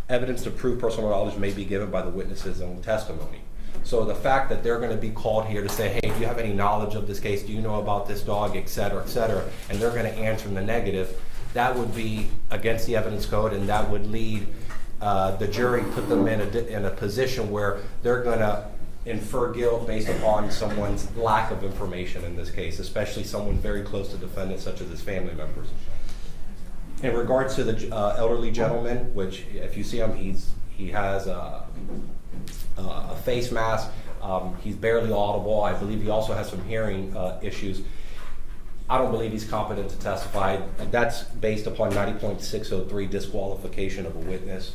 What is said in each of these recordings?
evidence to prove personal knowledge may be given by the witness's own testimony. So the fact that they're going to be called here to say, hey, do you have any knowledge of this case? Do you know about this dog, et cetera, and they're going to answer in the negative, that would be against the evidence code, and that would lead the jury, put them in a position where they're going to infer guilt based upon someone's lack of information in this case, especially someone very close to the defendant, such as his family members. In regards to the elderly gentleman, which if you see him, he has a face mask. He's barely audible. I believe he also has some hearing issues. I don't believe he's competent to testify. That's based upon 90.603 disqualification of a witness.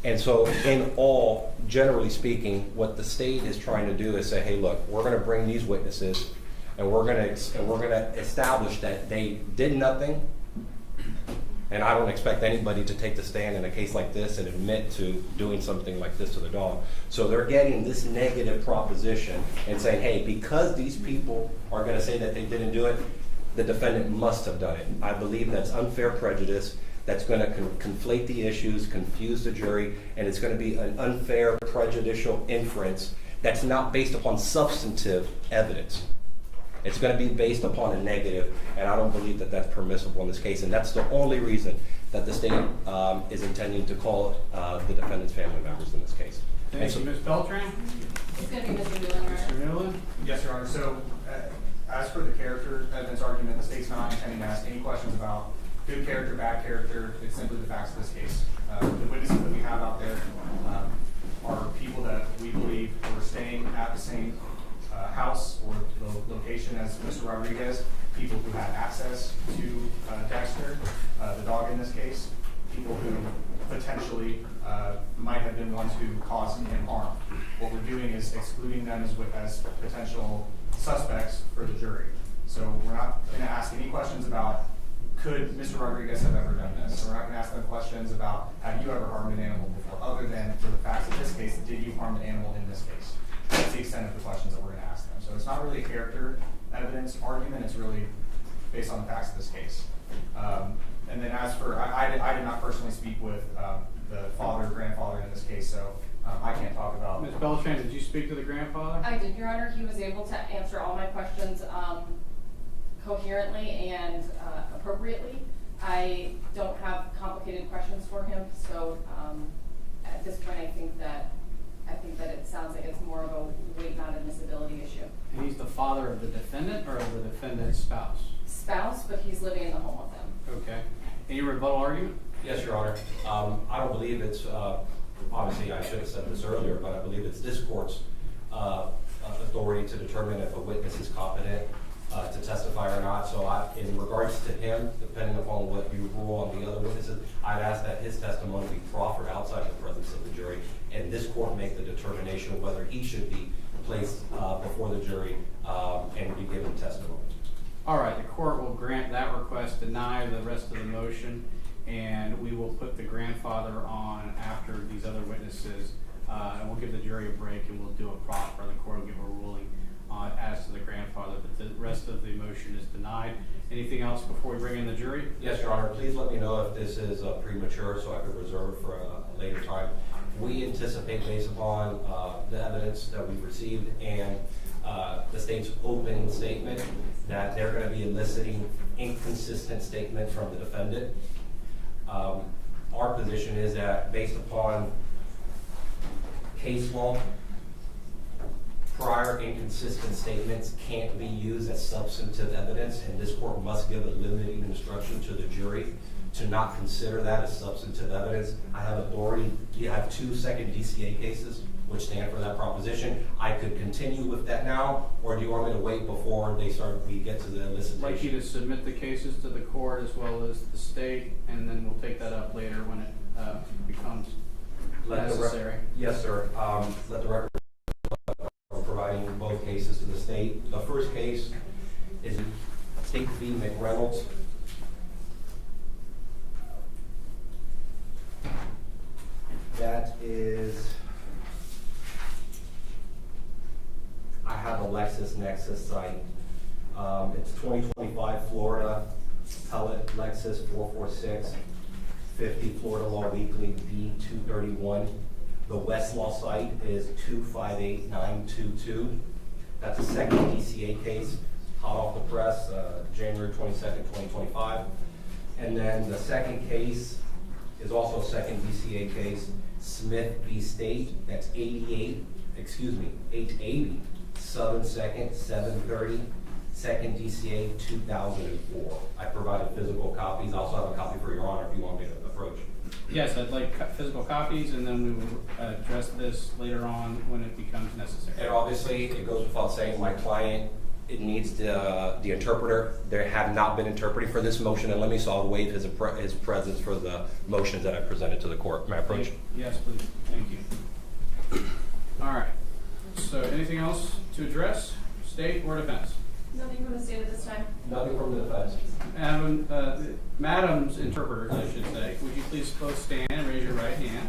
And so in all, generally speaking, what the state is trying to do is say, hey, look, we're going to bring these witnesses and we're going to establish that they did nothing. And I don't expect anybody to take the stand in a case like this and admit to doing something like this to the dog. So they're getting this negative proposition and saying, hey, because these people are going to say that they didn't do it, the defendant must have done it. I believe that's unfair prejudice. That's going to conflate the issues, confuse the jury, and it's going to be an unfair, prejudicial inference that's not based upon substantive evidence. It's going to be based upon a negative, and I don't believe that that's permissible in this case, and that's the only reason that the state is intending to call the defendant's family members in this case. Thank you, Ms. Beltran. It's going to be Mr. Newland, right? Mr. Newland? Yes, Your Honor. So, as for the character evidence argument, the state's not intending to ask any questions about good character, bad character. It's simply the facts of this case. The witnesses that we have out there are people that we believe were staying at the same house or the location as Mr. Rodriguez, people who had access to Dexter, the dog in this case, people who potentially might have been ones who caused him harm. What we're doing is excluding them as potential suspects for the jury. So we're not going to ask any questions about could Mr. Rodriguez have ever done this? So we're not going to ask them questions about have you ever harmed an animal before, other than for the facts of this case, did you harm the animal in this case? That's the extent of the questions that we're going to ask them. So it's not really a character evidence argument, it's really based on the facts of this case. And then as for, I did not personally speak with the father, grandfather in this case, so I can't talk about. Ms. Beltran, did you speak to the grandfather? I did, Your Honor. He was able to answer all my questions coherently and appropriately. I don't have complicated questions for him, so at this point I think that it sounds like it's more of a weight not admissibility issue. And he's the father of the defendant or of the defendant's spouse? Spouse, but he's living in the home with them. Okay. Any rebuttal argument? Yes, Your Honor. I don't believe it's, obviously I should have said this earlier, but I believe it's this court's authority to determine if a witness is competent to testify or not. So in regards to him, depending upon what you rule on the other witnesses, I'd ask that his testimony be proffered outside the presence of the jury, and this court make the determination of whether he should be placed before the jury and be given testimony. All right, the court will grant that request, deny the rest of the motion, and we will put the grandfather on after these other witnesses, and we'll give the jury a break and we'll do a proffer. The court will give a ruling as to the grandfather, but the rest of the motion is denied. Anything else before we bring in the jury? Yes, Your Honor. Please let me know if this is premature so I could reserve for a later time. We anticipate, based upon the evidence that we've received and the state's opening statement, that they're going to be eliciting inconsistent statement from the defendant. Our position is that based upon case law, prior inconsistent statements can't be used as substantive evidence, and this court must give a limiting instruction to the jury to not consider that as substantive evidence. I have authority. You have 2 second DCA cases which stand for that proposition. I could continue with that now, or do you want me to wait before we get to the elicitation? I'd like you to submit the cases to the court as well as the state, and then we'll take that up later when it becomes necessary. Yes, sir. Let the record providing both cases to the state. The first case is State v. McReynolds. That is, I have a LexisNexis site. It's 2025 Florida, Pellet Lexus 446 50 Florida Law Weekly, D231. The Westlaw site is 258922. That's a second DCA case, hot off the press, January 22nd, 2025. And then the second case is also a second DCA case, Smith v. State, that's 880, Southern 2nd, 730, second DCA 2004. I provided physical copies. I also have a copy for Your Honor if you want me to approach. Yes, I'd like physical copies, and then we will address this later on when it becomes necessary. And obviously, it goes without saying, my client, it needs the interpreter. There have not been interpreting for this motion, and let me, so I'll waive his presence for the motions that I presented to the court. May I approach? Yes, please. Thank you. All right. So anything else to address, state or defense? Nothing from the state at this time? Nothing from the defense. Madam's interpreters, I should say, would you please both stand and raise your right hand?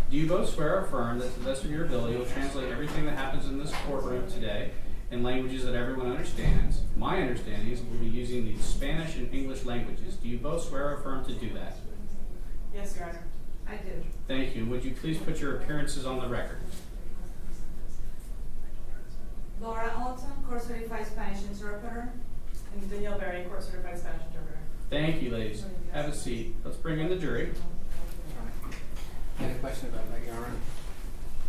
Do you both swear or affirm that to the best of your ability will translate everything that happens in this courtroom today in languages that everyone understands? My understanding is we'll be using the Spanish and English languages. Do you both swear or affirm to do that? Yes, Your Honor. I do. Thank you. Would you please put your appearances on the record? Laura Alton, Court Certified Spanish Interpreter. And Danielle Berry, Court Certified Spanish Interpreter. Thank you, ladies. Have a seat. Let's bring in the jury. I had a question about that, Your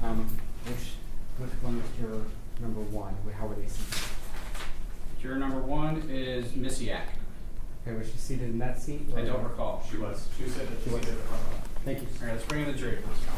Honor. Which one was juror number one? How were they seated? Juror number one is Missiak. Okay, was she seated in that seat? I don't recall. She was. She said that she She was. did it. Thank you. All right, let's bring in the jury, please.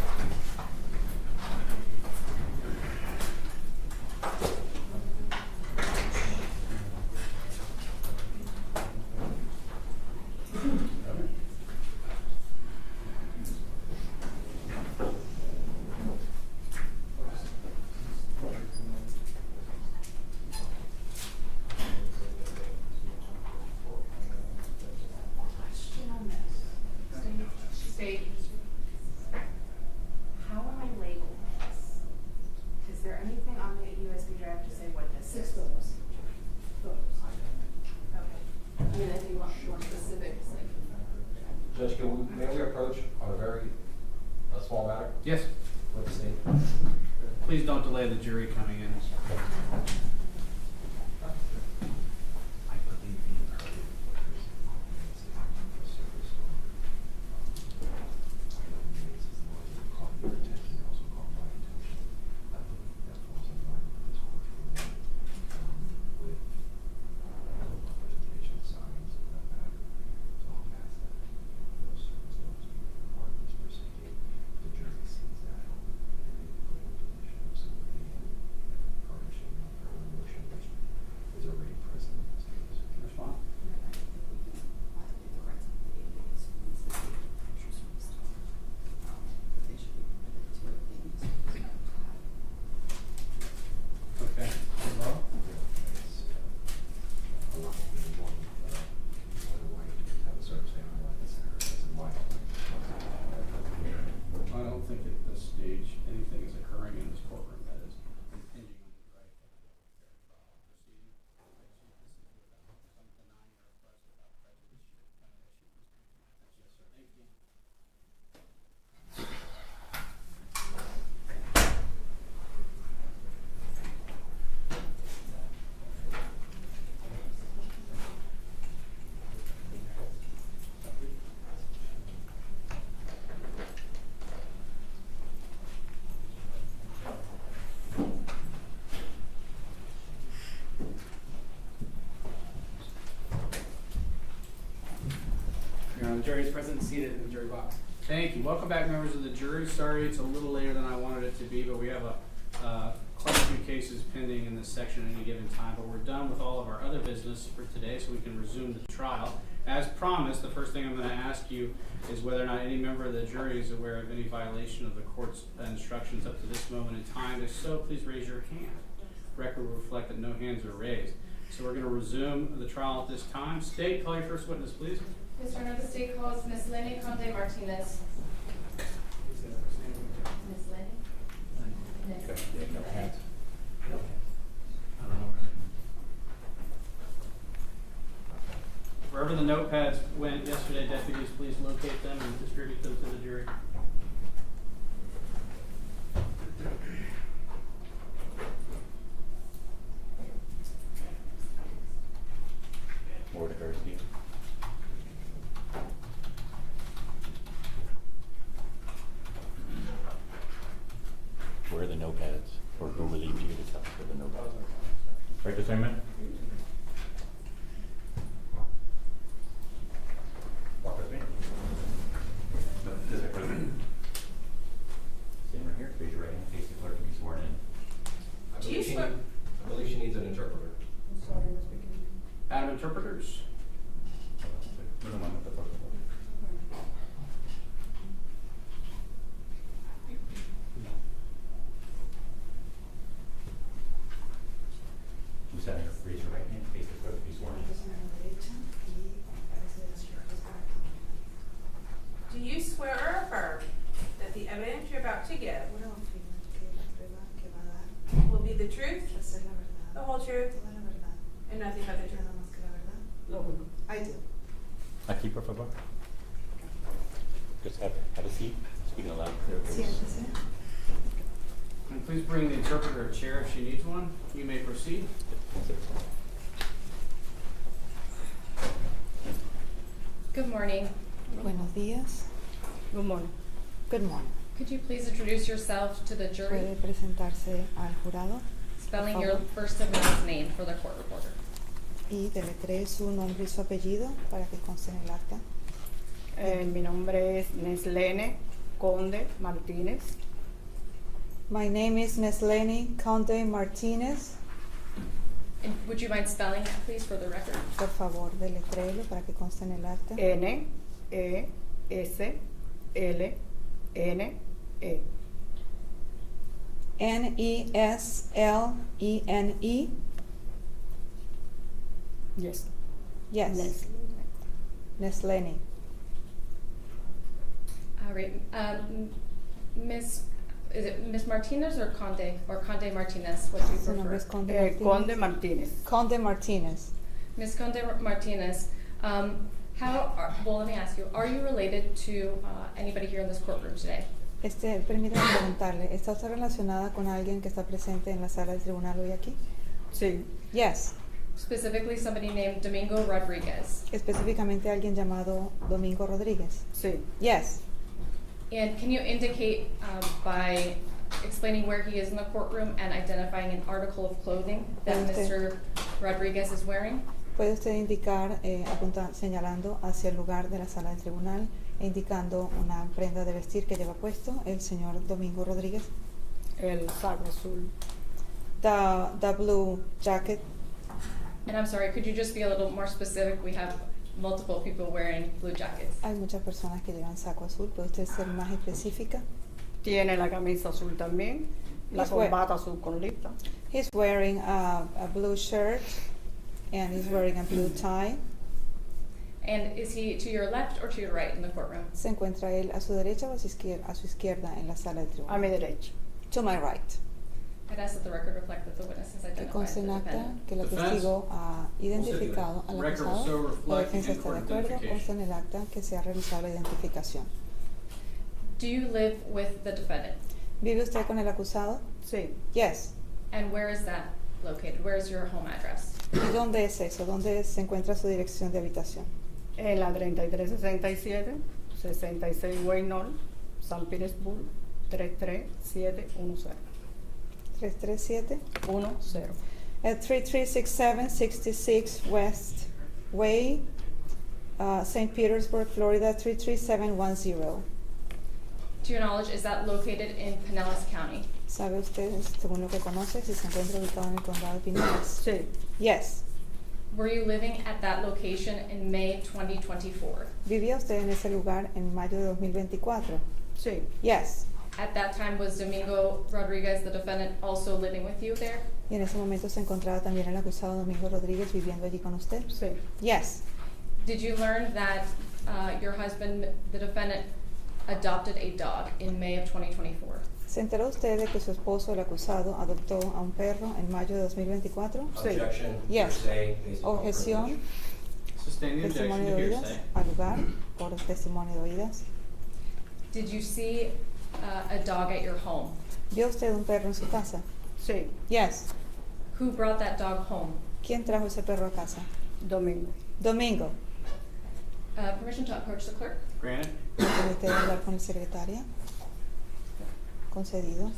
State. How am I labeled this? Is there anything on the USB drive to say what this 6 is? photos. Photos. Okay. I mean, if you want more specifics, like. Judge, may we approach on a very small matter Yes. with the state? Please don't delay the jury coming in. I believe you heard it. Respond. Okay. Hello? I don't think at this stage anything is occurring in this courtroom that is impinging on the right of the proceeding. I'm denying your request without prejudice. Yes, sir. Thank you. Your Honor, the jury is present and seated in the jury box. Thank you. Welcome back, members of the jury. Sorry it's a little later than I wanted it to be, but we have quite a few cases pending in this section at any given time. But we're done with all of our other business for today, so we can resume the trial. As promised, the first thing I'm going to ask you is whether or not any member of the jury is aware of any violation of the court's instructions up to this moment in time. If so, please raise your hand. Record will reflect that no hands are raised. So we're going to resume the trial at this time. State, call your first witness, please. Yes, Your Honor, the state calls Miss Leni Conde Martinez. Miss Leni? For Wherever the notepads went yesterday, deputies, please locate them and distribute them to the jury. More diversity. Where are the notepads? Or who relieved you to tell us where the notepads are? Right this minute? Walk with me. No, this is stand right here, raise your right hand, face the clerk, and be sworn in. I believe she needs an interpreter. Adam, interpreters. No, no, no, the first one. Lieutenant, raise your right hand, face the clerk, be sworn in. Do you swear or affirm that the evidence you're about to give will be the truth, the whole truth, and nothing but the truth? I do. Aquí, por favor. Just have a seat, speaking aloud, clear voice. Siéntese. And please bring the interpreter a chair if she needs one. You may proceed. Good morning. Buenos días. Good morning. Good morning. Could you please introduce yourself to the jury, ¿Puede presentarse al jurado spelling por your favor? first and last name for the court reporter? Y deletree su nombre y su apellido para que conste en el acta? Mi nombre es Leni Conde Martinez. My name is Miss Leni Conde Martinez. And would you mind spelling that, please, for the record? Por favor, deletréelo para que conste en el acta. Neslene. Neslene. Yes. Yes. Neslene. Neslene. All right. Is it Miss Martinez or Conde Martinez? What do you Su nombre es prefer? Conde Martinez. Conde Martinez. Conde Martinez. Miss Conde Martinez, well, let me ask you, are you related to anybody here in this courtroom today? Permítame preguntarle, ¿está usted relacionada con alguien que está presente en la sala del tribunal hoy aquí? Sí. Yes. Specifically, somebody named Domingo Rodriguez. Específicamente alguien llamado Domingo Rodríguez. Sí. Yes. And can you indicate by explaining where he is in the courtroom and identifying an article of clothing that Okay. Mr. Rodriguez is wearing? ¿Puede usted indicar, señalando hacia el lugar de la sala del tribunal e indicando una prenda de vestir que lleva puesto el señor Domingo Rodríguez? El saco azul. The blue jacket. And I'm sorry, could you just be a little more specific? We have multiple people wearing blue jackets. Hay muchas personas que llevan saco azul. ¿Puede usted ser más específica? Tiene la camisa azul también. La Yes, where? corbata azul con lista. He's wearing a blue shirt and he's wearing a blue tie. And is he to your left or to your right in the courtroom? ¿Se encuentra él a su derecha o a su izquierda en la sala del A mi tribunal? derecha. To my right. I'd ask that the record reflect that the witness has Que identified conste the en acta defendant. que el Defense. testigo ha identificado al Record acusado. so La reflect defensa and está de for acuerdo. identification. Consta en el acta que se ha realizado la identificación. Do you live with the defendant? ¿Vive usted con el acusado? Sí. Yes. And where is that located? Where is your home address? ¿Y dónde es eso? ¿Dónde se encuentra su dirección de habitación? En la 3367, 66 Way North, San Petersburg, 33710. 337. 10. At 3367 66 West Way, St. Petersburg, Florida 33710. To your knowledge, is that located in Pinellas County? ¿Sabe usted, según lo que conoce, si se encuentra ubicado en el condado de Pinellas? Sí. Yes. Were you living at that location in May 2024? ¿Vivía usted en ese lugar en mayo de 2024? Sí. Yes. At that time, was Domingo Rodriguez, the defendant, also living with you there? ¿Y en ese momento se encontraba también el acusado Domingo Rodríguez viviendo allí con usted? Sí. Yes. Did you learn that your husband, the defendant, adopted a dog in May of 2024? ¿Se enteró usted de que su esposo, el acusado, adoptó a un perro en mayo de 2024? Sí. Objection, Yes. hearsay, based upon Objeción. privilege. Sustain the objection Testimonio to de oídas hearsay. al lugar por testimonio de oídas. Did you see a dog at your home? ¿Vio usted un perro en su casa? Sí, Yes. Who brought that dog home? ¿Quién trajo ese perro a casa? Domingo. Domingo. Permission to approach the clerk? Granted. ¿Me permite hablar con el secretaria? Concedido.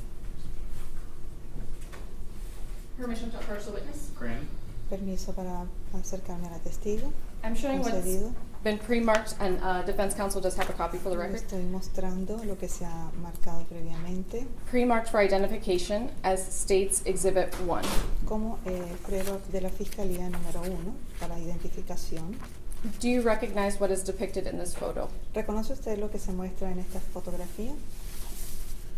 Permission to approach the witness? Granted. Permiso para acercarme a la testigo. I'm showing what's Concedido. been pre-marked, and defense counsel does have a copy for the Le record. estoy mostrando lo que se ha marcado previamente Pre-marked for identification as states Exhibit 1. como prueba de la Fiscalía número 1 para identificación. Do you recognize what is depicted in this photo? ¿Reconoce usted lo que se muestra en esta fotografía?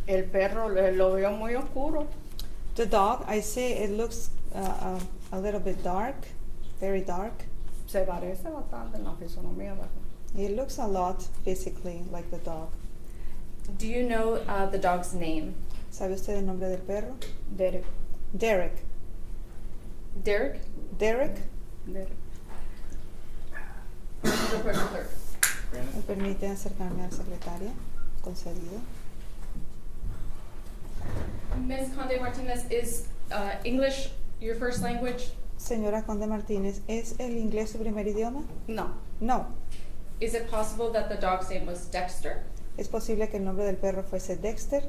El perro lo veo muy oscuro. The dog, I see it looks a little bit dark, very dark. Se parece bastante en la fisonomía, ¿verdad? It looks a lot physically like the dog. Do you know the dog's name? ¿Sabe usted el nombre del perro? Derek. Derek. Derek? Derek. Derek. Permission to approach the clerk? ¿Me Granted. permite acercarme al secretario? Concedido. Ms. Conde Martinez, is English your first language? Señora Conde Martínez, ¿es el inglés su primer idioma? No, No. Is it possible that the dog's name was Dexter? ¿Es posible que el nombre del perro fuese Dexter?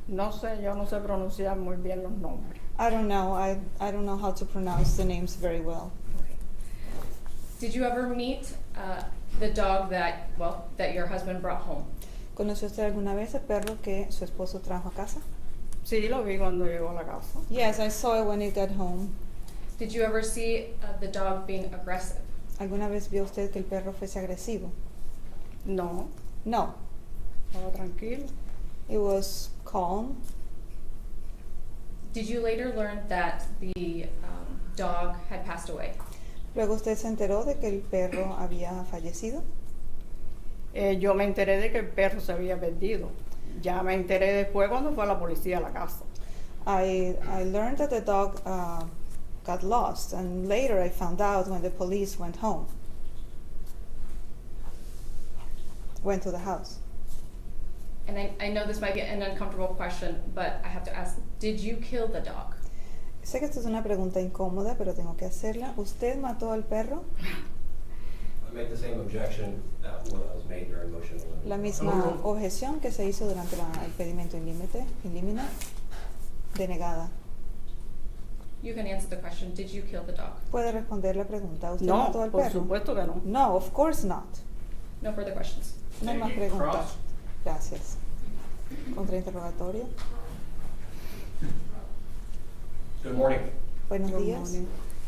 no sé, yo no sé pronunciar muy bien los nombres. I don't know. I don't know how to pronounce the names very well. Okay. Did you ever meet the dog that your husband brought home? ¿Conoció usted alguna vez el perro que su esposo trajo a casa? Sí, lo vi cuando llegó a la casa. Yes, I saw it when he got home. Did you ever see the dog being aggressive? ¿Alguna vez vio usted que el perro fuese agresivo? No, No. estaba tranquilo. It was calm. Did you later learn that the dog had passed away? Luego usted se enteró de que el perro había fallecido. Yo me enteré de que el perro se había perdido. Ya me enteré después cuando fue la policía a la casa. I learned that the dog got lost, and later I found out when the police went to the house. And I know this might be an uncomfortable question, but I have to ask, did you kill the dog? Sé que esta es una pregunta incómoda, pero tengo que hacerla. ¿Usted mató al perro? I make the same objection that was made during motion to limit. La misma objeción que se hizo durante el pedimento in limine, denegada. You can answer the question, did you kill the dog? ¿Puede responder la pregunta? ¿Usted No, mató al por perro? supuesto que no. No, of course not. No further questions. No hay Thank más you. preguntas. Cross. Gracias. Contrainterrogatorio. Good morning. Buenos Good días. morning.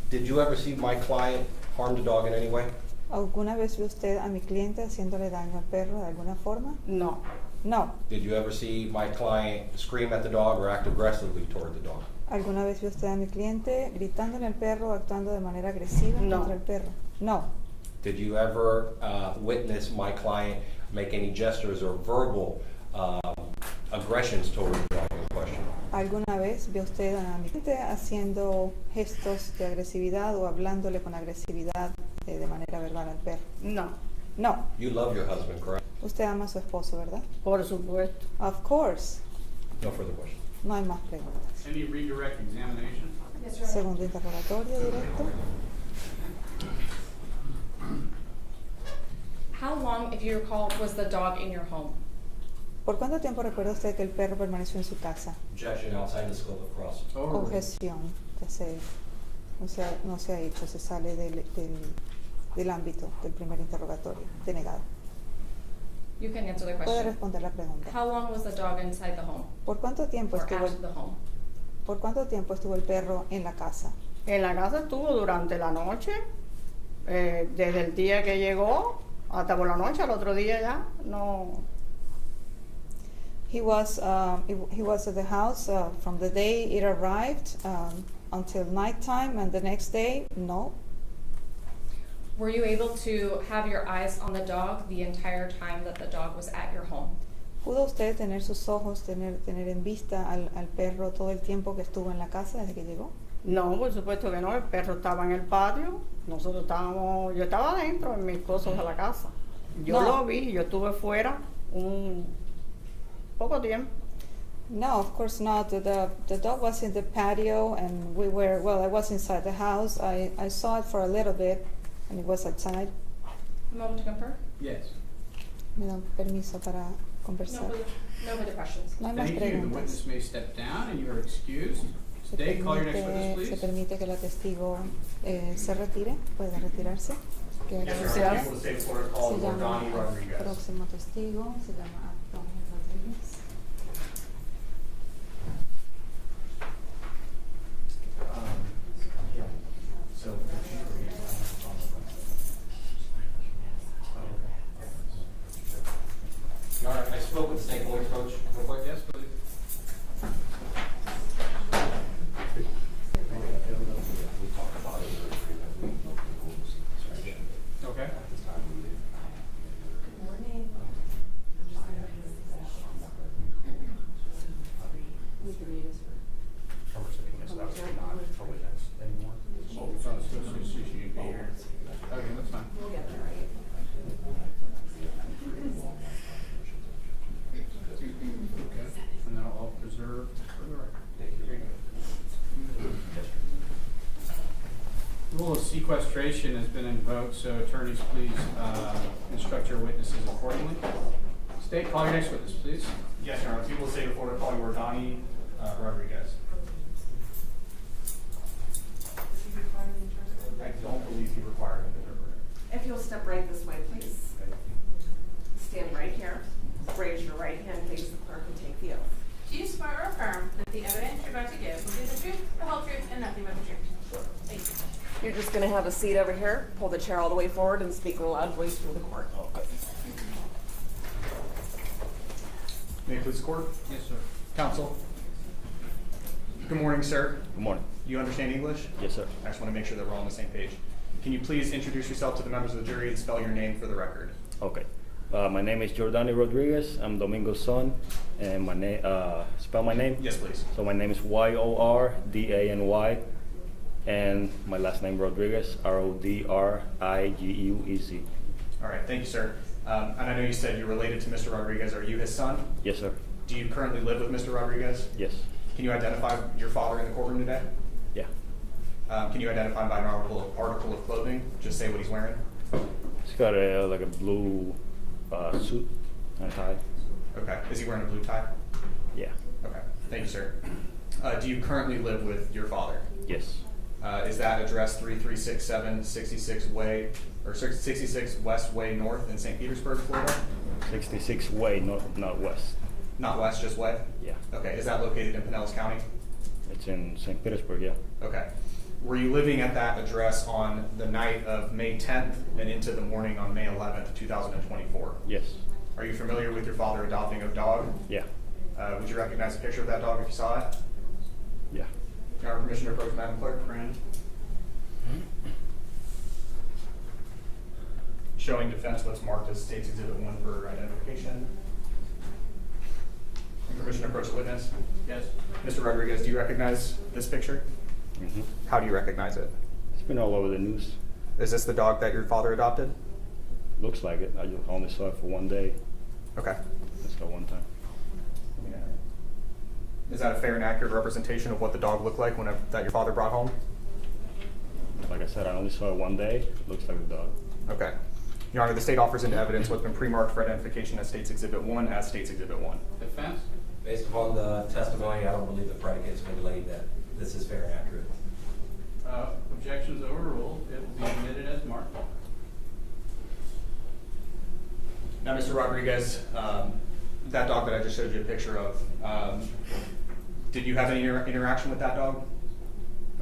Did you ever see my client harm the dog in any way? ¿Alguna vez vio usted a mi cliente haciéndole daño al perro de alguna forma? No, No. Did you ever see my client scream at the dog or act aggressively toward the dog? ¿Alguna vez vio usted a mi cliente gritándole al perro o actuando de manera agresiva No. contra el perro? No. Did you ever witness my client make any gestures or verbal aggressions toward the dog in question? ¿Alguna vez vio usted a mi cliente haciendo gestos de agresividad o hablándole con agresividad de manera verbal al perro? no, No. You love your husband, correct? Usted ama a su esposo, ¿verdad? por supuesto. Of course. No further questions. No hay más preguntas. Any redirect examination? Yes, Your Honor. Segundo interrogatorio directo. How long, if you recall, was the dog in your home? ¿Por cuánto tiempo recuerda usted que el perro permaneció en su casa? Objection outside the scope of cross. Objeción. Que no se ha hecho, se sale del ámbito del primer interrogatorio. Denegado. You can answer the Puede question. responder la pregunta. How long was the dog inside the home? ¿Por cuánto tiempo Or at the home? ¿Por cuánto tiempo estuvo el perro en la casa? En la casa estuvo durante la noche, desde el día que llegó hasta por la noche, al otro día ya no. He was at the house from the day it arrived until nighttime, and the next day, no. Were you able to have your eyes on the dog the entire time that the dog was at your home? ¿Pudo usted tener sus ojos, tener en vista al perro todo el tiempo que estuvo en la casa desde que llegó? No, por supuesto que no, el perro estaba en el patio, yo estaba adentro en mis cosas de la casa. Yo No. lo vi, yo estuve fuera un poco tiempo. No, of course not. The dog was in the patio and I was inside the house. I saw it for a little bit and it was outside. Moment to confer? Yes. Me dan permiso para conversar. No further questions. No hay más Thank you. The preguntas. witness may step down and you are excused. Stay, call your next witness, Se please. permite que la testigo se retire, pueda retirarse. Que Yes, sir. sea- People of the state of Florida call se llama Jordani Rodriguez. próximo testigo, se llama Domingo Rodríguez. So. Your Honor, I spoke with the state board coach real quick. Yes, please. We talked about it. Okay. Oh, so she should be here. Okay, that's fine. Okay, and then I'll preserve for the record. Very good. Rule of sequestration has been invoked, so attorneys, please instruct your witnesses accordingly. State, call your next witness, please. Yes, Your Honor. People of the state of Florida call Jordani Rodriguez. I don't believe he required an interpreter. If you'll step right this way, please. Stand right here. Raise your right hand, face the clerk, and take the oath. Do you swear or affirm that the evidence you're about to give will be the truth, the whole truth, and nothing but the truth? Thank you. You're just gonna have a seat over here, pull the chair all the way forward, and speak in a loud voice for the court. May it please the court? Yes, sir. Counsel. Good morning, sir. Good morning. You understand English? Yes, sir. I just want to make sure that we're all on the same page. Can you please introduce yourself to the members of the jury and spell your name for the record? Okay. My name is Jordani Rodriguez. I'm Domingo's son. And my name, spell my name? Yes, please. So my name is Yordany. And my last name Rodriguez, Rodriguez. All right, thank you, sir. And I know you said you're related to Mr. Rodriguez. Are you his son? Yes, sir. Do you currently live with Mr. Rodriguez? Yes. Can you identify your father in the courtroom today? Yeah. Can you identify him by an article of clothing? Just say what he's wearing. He's got like a blue suit and tie. Okay. Is he wearing a blue tie? Yeah. Okay. Thank you, sir. Do you currently live with your father? Yes. Is that address 3367 66 Way or 66 West Way North in St. Petersburg, Florida? 66 Way, not west. Not west, just way? Yeah. Okay. Is that located in Pinellas County? It's in St. Petersburg, yeah. Okay. Were you living at that address on the night of May 10th and into the morning on May 11th, 2024? Yes. Are you familiar with your father adopting a dog? Yeah. Would you recognize a picture of that dog if you saw it? Yeah. Can I have permission to approach Madam Clerk? Brandon? Showing defense what's marked as State's Exhibit 1 for identification. And permission to approach the witness. Yes. Mr. Rodriguez, do you recognize this picture? Mm-hmm. How do you recognize it? It's been all over the news. Is this the dog that your father adopted? Looks like it. I just only saw it for one day. Okay. Just got one time. Is that a fair and accurate representation of what the dog looked like that your father brought home? Like I said, I only saw it one day. Looks like a dog. Okay. Your Honor, the state offers into evidence what's been pre-marked for identification as State's Exhibit 1 as State's Exhibit 1. Defense? Based upon the testimony, I don't believe the predicate's been laid that this is fair and accurate. Objections overruled. It will be admitted as marked. Now, Mr. Rodriguez, that dog that I just showed you a picture of, did you have any interaction with that dog?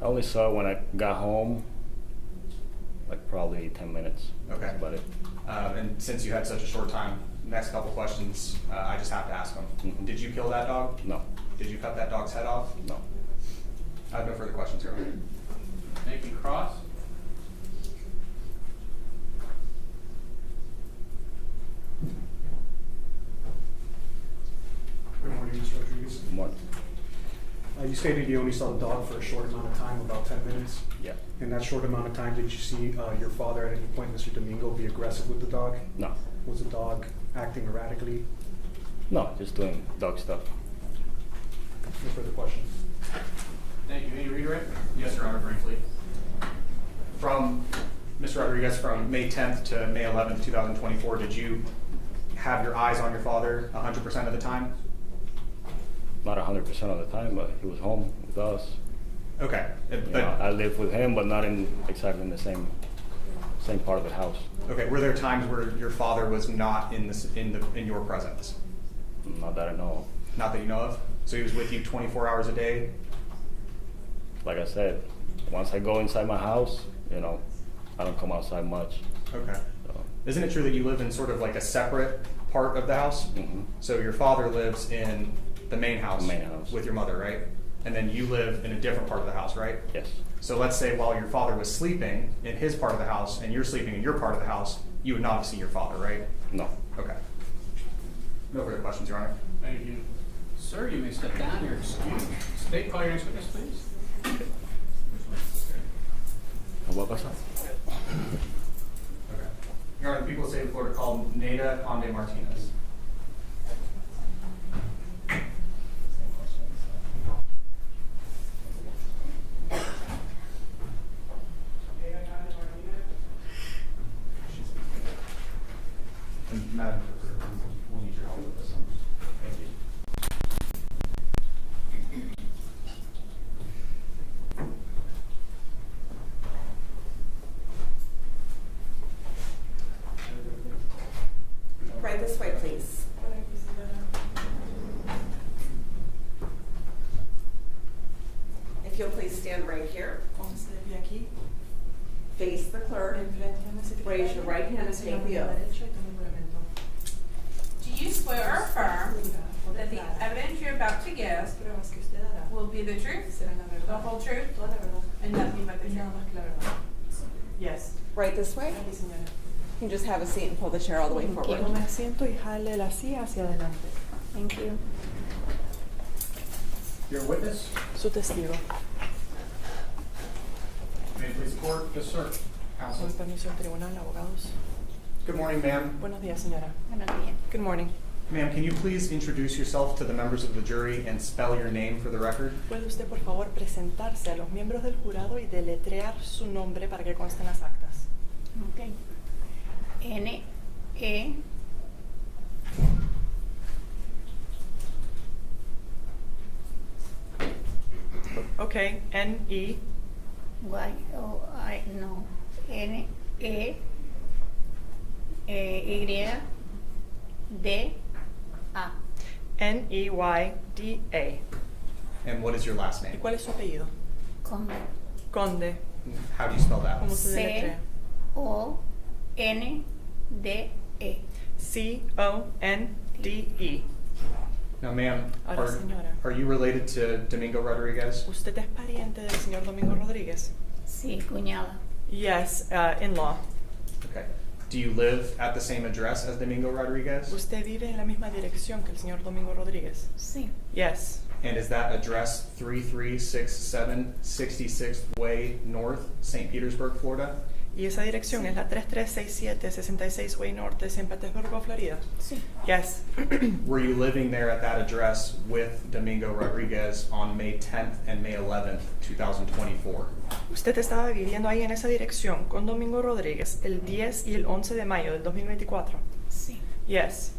I only saw it when I got home, like probably 10 minutes. Okay. That's about it. And since you had such a short time, next couple questions, I just have to ask them. Mhm. Did you kill that dog? No. Did you cut that dog's head off? No. I have no further questions, Your Honor. Thank you. Cross? Good morning, Mr. Rodriguez. Good morning. You stated you only saw the dog for a short amount of time, about 10 minutes. Yeah. In that short amount of time, did you see your father at any point, Mr. Domingo, be aggressive with the dog? No. Was the dog acting erratically? No, just doing dog stuff. No further questions. Thank you. Any redirect? Yes, Your Honor, briefly. From, Mr. Rodriguez, from May 10th to May 11th, 2024, did you have your eyes on your father 100% of the time? Not 100% of the time, but he was home with us. Okay, You know, I lived with him, but not in exactly in the same part of the house. okay. Were there times where your father was not in your presence? Not that I know. Not that you know of. So he was with you 24 hours a day. Like I said, once I go inside my house, you know, I don't come outside much. Okay. So, Isn't it true that you live in sort of like a separate part of the house? mhm. So your father lives in the main house. The main house. With your mother, right? And then you live in a different part of the house, right? Yes. So let's say while your father was sleeping in his part of the house and you're sleeping in your part of the house, you would not have seen your father, right? No. Okay. No further questions, Your Honor. Thank you. Sir, you may step down. You're excused. State, call your next witness, please. ¿Qué va a pasar? Okay. Your Honor, the people of the state of Florida call Neye Conde Martinez. And Madam Clerk, we'll need your help with this one. Thank you. Right this way, please. If you'll please stand right here, Vamos a ir aquí, face the clerk, enfrente de la secretaria. raise your right hand and take the oath. Derecho y toma el juramento. Do you swear or affirm that the evidence you're about to give Las pruebas que usted dará will be the truth, serán la the verdad, whole truth, toda la verdad, and nothing but the y nada truth? más que la verdad? Yes. Right this way. Aquí, señora. You can just have a seat and pull the chair all the way forward. Tome asiento y jale la silla hacia adelante. Thank you. Your witness, Su testigo. may it please the court. Yes, sir. Counsel. Con permiso del tribunal, abogados. Good morning, ma'am. Buenos días, señora. Buenos días. Good morning. Ma'am, can you please introduce yourself to the members of the jury and spell your name for the record? ¿Puede usted, por favor, presentarse a los miembros del jurado y deletrear su nombre para que conste en las actas? Ok. N-E. Ok, N-E. Y-O-I, no. N-E. Y-D-A. N-E-Y-D-A. And what is your last ¿Y name? cuál es su apellido? Conde. Conde. How do you spell that? ¿Cómo se deletrea? C-O-N-D-E. C-O-N-D-E. Now, ma'am, Ahora, señora. are you related to Domingo Rodriguez? ¿Usted es pariente del señor Domingo Rodríguez? Sí, cuñada. Yes, in-law. Okay. Do you live at the same address as Domingo Rodriguez? ¿Usted vive en la misma dirección que el señor Domingo Rodríguez? Sí. Yes. And is that address 3367 66th Way North, St. Petersburg, Florida? ¿Y esa dirección es la 3367 66 Way Norte, San Petersburgo, Florida? Sí. Yes. Were you living there at that address with Domingo Rodriguez on May 10th and May 11th, 2024? ¿Usted estaba viviendo ahí en esa dirección con Domingo Rodríguez el 10 y el 11 de mayo del 2024? Sí. Yes.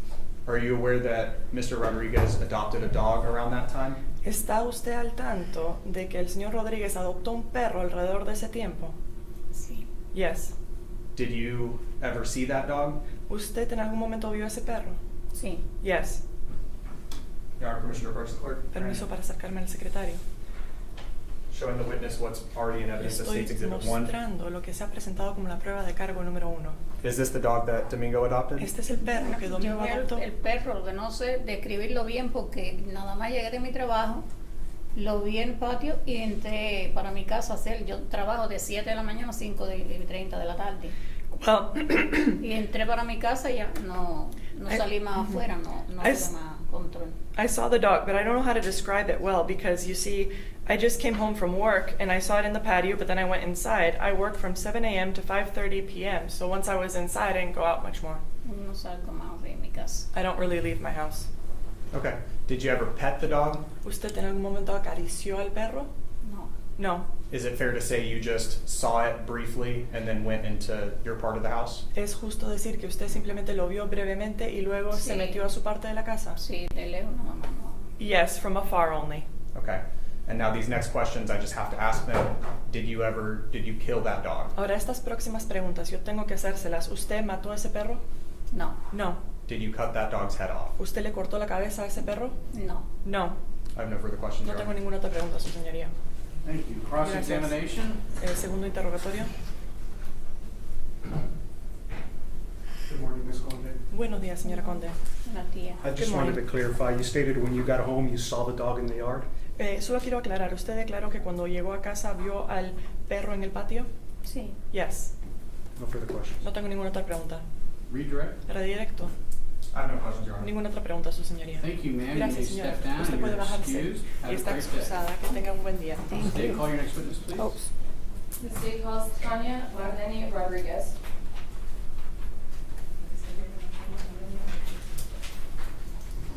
Are you aware that Mr. Rodriguez adopted a dog around that time? ¿Está usted al tanto de que el señor Rodríguez adoptó un perro alrededor de ese tiempo? Sí. Yes. Did you ever see that dog? ¿Usted en algún momento vio ese perro? Sí. Yes. Your Honor, permission to approach the clerk? Permiso para acercarme al secretario. Showing the witness what's already in evidence that Estoy states Exhibit 1. mostrando lo que se ha presentado como la prueba de cargo número 1. Is this the dog that Domingo adopted? Este es el perro que Yo Domingo vi adoptó. el perro, lo que no sé describirlo bien porque nada más llegué de mi trabajo, lo vi en el patio y entré para mi casa a hacer, yo trabajo de 7 de la mañana a 5:30 de la tarde. Well, Y entré para mi casa y ya no salí más afuera, no pude más con control. I saw the dog, but I don't know how to describe it well because you see, I just came home from work and I saw it in the patio, but then I went inside. I work from 7 a.m. to 5:30 p.m. So once I was inside, I didn't go out much more. No salgo más de mi casa. I don't really leave my house. Okay. Did you ever pet the dog? ¿Usted en algún momento acarició al perro? No. No. Is it fair to say you just saw it briefly and then went into your part of the house? ¿Es justo decir que usted simplemente lo vio brevemente y luego se Sí. metió a su parte de la casa? Sí, de lejos nada más. No. Yes, from afar only. Okay. And now these next questions, I just have to ask them. Did you kill that dog? Ahora estas próximas preguntas yo tengo que hacérselas. ¿Usted mató a ese perro? No. No. Did you cut that dog's head off? ¿Usted le cortó la cabeza a ese perro? No. No. I have no further questions, No Your tengo Honor. ninguna otra pregunta, su señoría. Thank you. Cross-examination? Segundo interrogatorio. Good morning, Ms. Conde. Buenos días, señora Conde. La tía. I just Good wanted to morning. clarify, you stated when you got home, you saw the dog in the yard? Solo quiero aclarar, ¿usted declaró que cuando llegó a casa vio al perro en el patio? Sí. Yes. No further questions. No tengo ninguna otra pregunta. Redirect? Redirecto. I have no questions, Your Honor. Ninguna otra pregunta, su señoría. Thank you, ma'am. You may Gracias, señora. step down. Usted puede You're bajarse. excused. Have Y a está great day. excusada. Que tenga un buen día. State, call your next witness, please. Oh. The state calls Tanya Leni Rodriguez.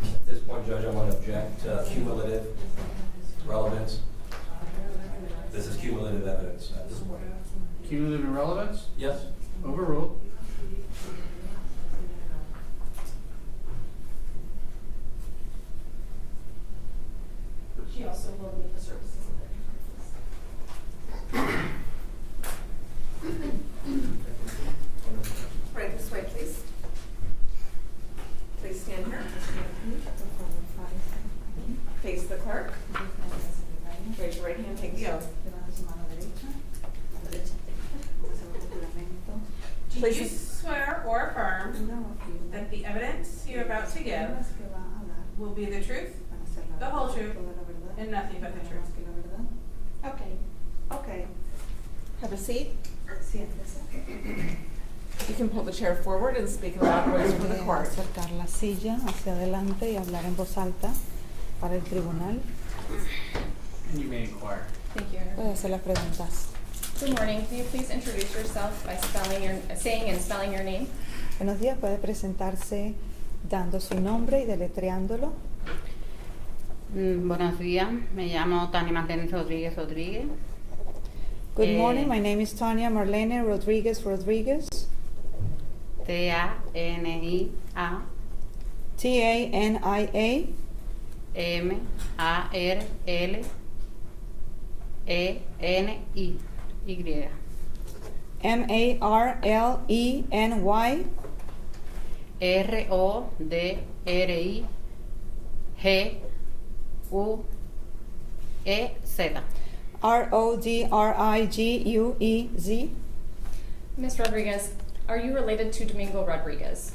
At this point, Judge, I want to object to cumulative relevance. This is cumulative evidence at this point. Cumulative irrelevance? Yes? Overruled. She also will need the services of Right this way, please. Please stand here. Face the clerk. Raise your right hand, take the oath. Do Please. you swear or affirm that the evidence you're about to give will be the truth, the whole truth, and nothing but the truth? Okay. Have a seat. You can pull the chair forward and speak in a loud voice for the court. Acercar la silla hacia adelante y hablar en voz alta para el tribunal. And you may inquire. Thank you, Your Honor. Puede hacer las preguntas. Good morning. Can you please introduce yourself by saying and spelling your name? Buenos días, puede presentarse dando su nombre y deletreándolo. Buenos días, me llamo Tani Martinez Rodríguez. Good morning, my name is Tanya Marlene Rodriguez. Tania Tania Marleni Marleny Rodriguez. Ms. Rodriguez, are you related to Domingo Rodriguez?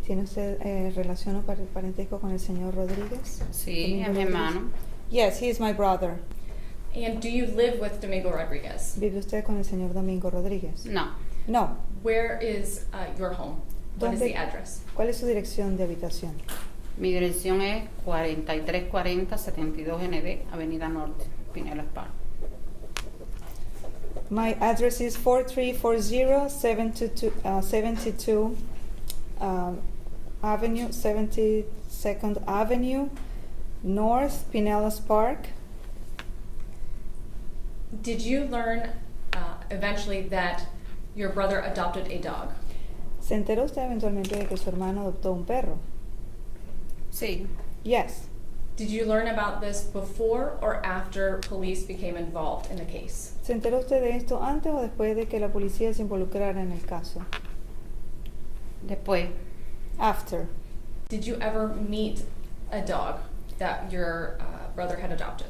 ¿Tiene usted relación o parentesco con el señor Rodríguez? Sí, Domingo es mi Rodríguez? hermano. Yes, he is my brother. And do you live with Domingo Rodriguez? ¿Vive usted con el señor Domingo Rodríguez? No, No. Where is your home? What is ¿Dónde- the address? ¿Cuál es su dirección de habitación? mi dirección es 4340 72 NB, Avenida Norte, Pinellas Park. My address is 4340 72 Avenue, 72nd Avenue, North, Pinellas Park. Did you learn eventually that your brother adopted a dog? ¿Se enteró usted eventualmente de que su hermano adoptó un perro? Sí, Yes. Did you learn about this before or after police became involved in the case? ¿Se enteró usted de esto antes o después de que la policía se involucrara en el caso? después. After. Did you ever meet a dog that your brother had adopted?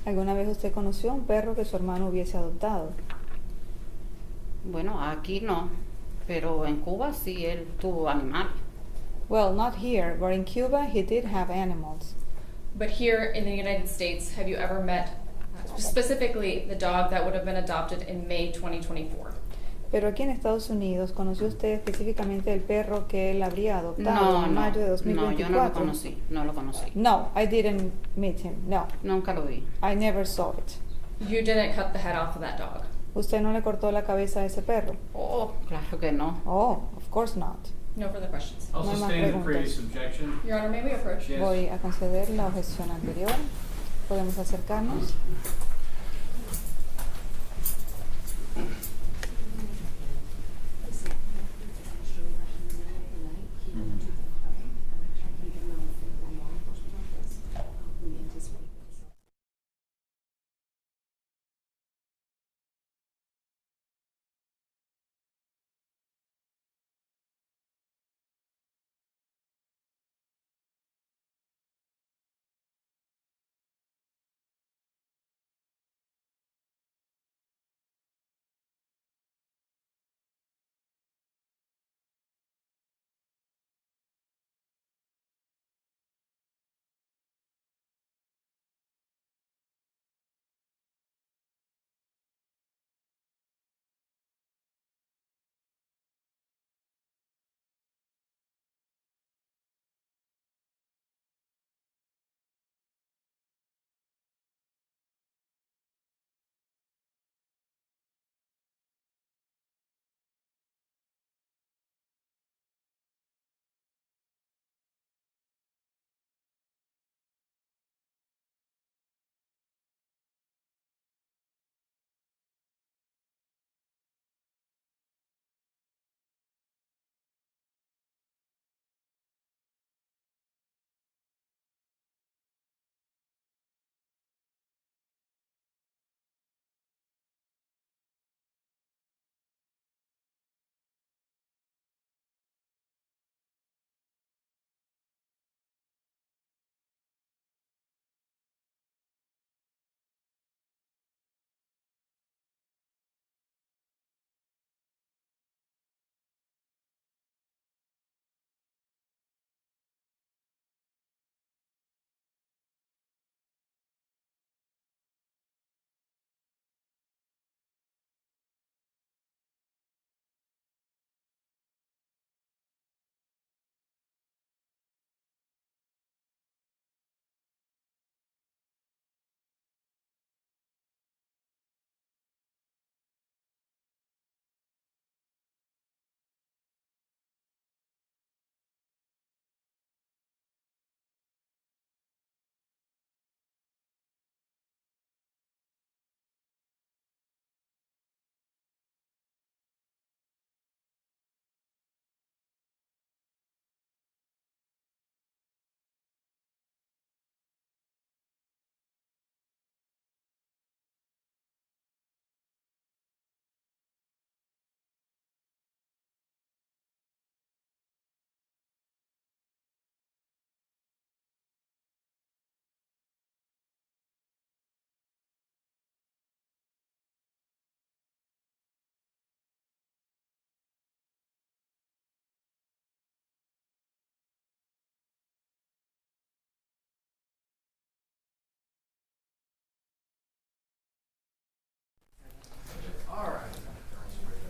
¿Alguna vez usted conoció a un perro que su hermano hubiese adoptado? Bueno, aquí no, pero en Cuba sí él tuvo animales. Well, not here, but in Cuba he did have animals. But here in the United States, have you ever met specifically the dog that would have been adopted in May 2024? Pero aquí en Estados Unidos, ¿conoció usted específicamente el perro que él habría adoptado en mayo de 2024? No, yo no lo conocí, no lo conocí. No, I didn't meet him, no. Nunca lo vi. I never saw it. You didn't cut the head off of that dog. ¿Usted no le cortó la cabeza a ese perro? Oh, claro que no. Oh, of course not. No further questions. I'll No hay más sustain the preguntas. previous objection. Your Honor, may we approach? Yes. Voy a conceder la objeción anterior. Podemos acercarnos.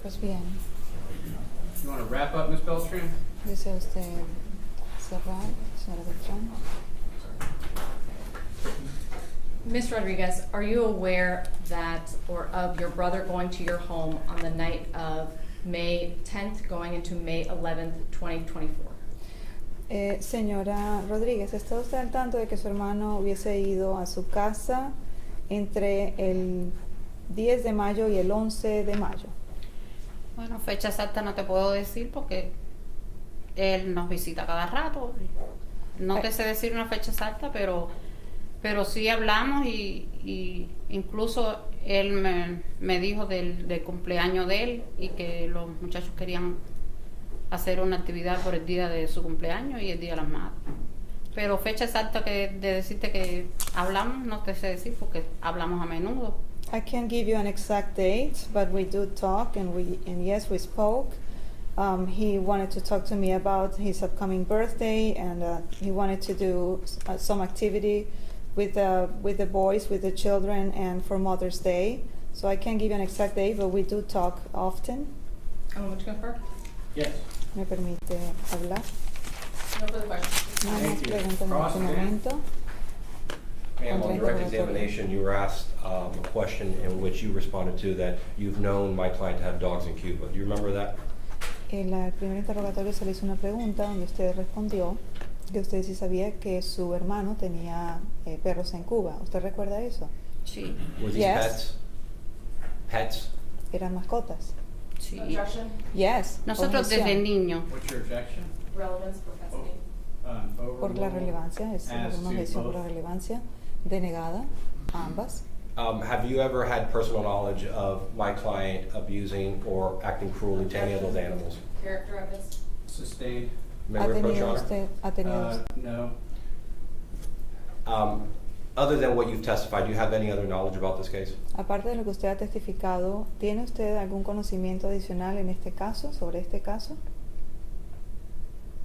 Pues bien, You want to wrap up, Ms. Beltran? ¿desea usted cerrar, señora Beltrán? Ms. Rodriguez, are you aware that, or of your brother going to your home on the night of May 10th, going into May 11th, 2024? Señora Rodríguez, ¿está usted al tanto de que su hermano hubiese ido a su casa entre el 10 de mayo y el 11 de mayo? Bueno, fecha exacta no te puedo decir porque él nos visita cada rato. No te sé decir una fecha exacta, pero sí hablamos y incluso él me dijo del cumpleaños de él y que los muchachos querían hacer una actividad por el día de su cumpleaños y el día de las madres. Pero fecha exacta de decirte que hablamos, no te sé decir porque hablamos a menudo. I can't give you an exact date, but we do talk, and yes, we spoke. He wanted to talk to me about his upcoming birthday, and he wanted to do some activity with the boys, with the children, and for Mother's Day. So I can't give you an exact date, but we do talk often. Alderman Schooper? Yes. ¿Me permite hablar? No further questions. No más Thank you. preguntas en Cross este exam. momento. Ma'am, on direct examination, you were asked a question in which you responded to that you've known my client to have dogs in Cuba. Do you remember that? En el primer interrogatorio se le hizo una pregunta donde usted respondió que usted sí sabía que su hermano tenía perros en Cuba. ¿Usted recuerda eso? Sí, Were these Yes. pets? Pets? ¿Eran mascotas? sí. Objection, Yes. Nosotros Objeción. desde niño. What's your objection? relevance, propensity. Por la relevancia, es As una to objeción por both. la relevancia denegada a ambas. Have you ever had personal knowledge of my client abusing or acting cruelly to any of those animals? Character evidence. Sustained? May ¿Ha we approach, Your tenido Honor? usted, ha tenido usted- No. Other than what you've testified, do you have any other knowledge about this case? aparte de lo que usted ha testificado, ¿tiene usted algún conocimiento adicional en este caso, sobre este caso?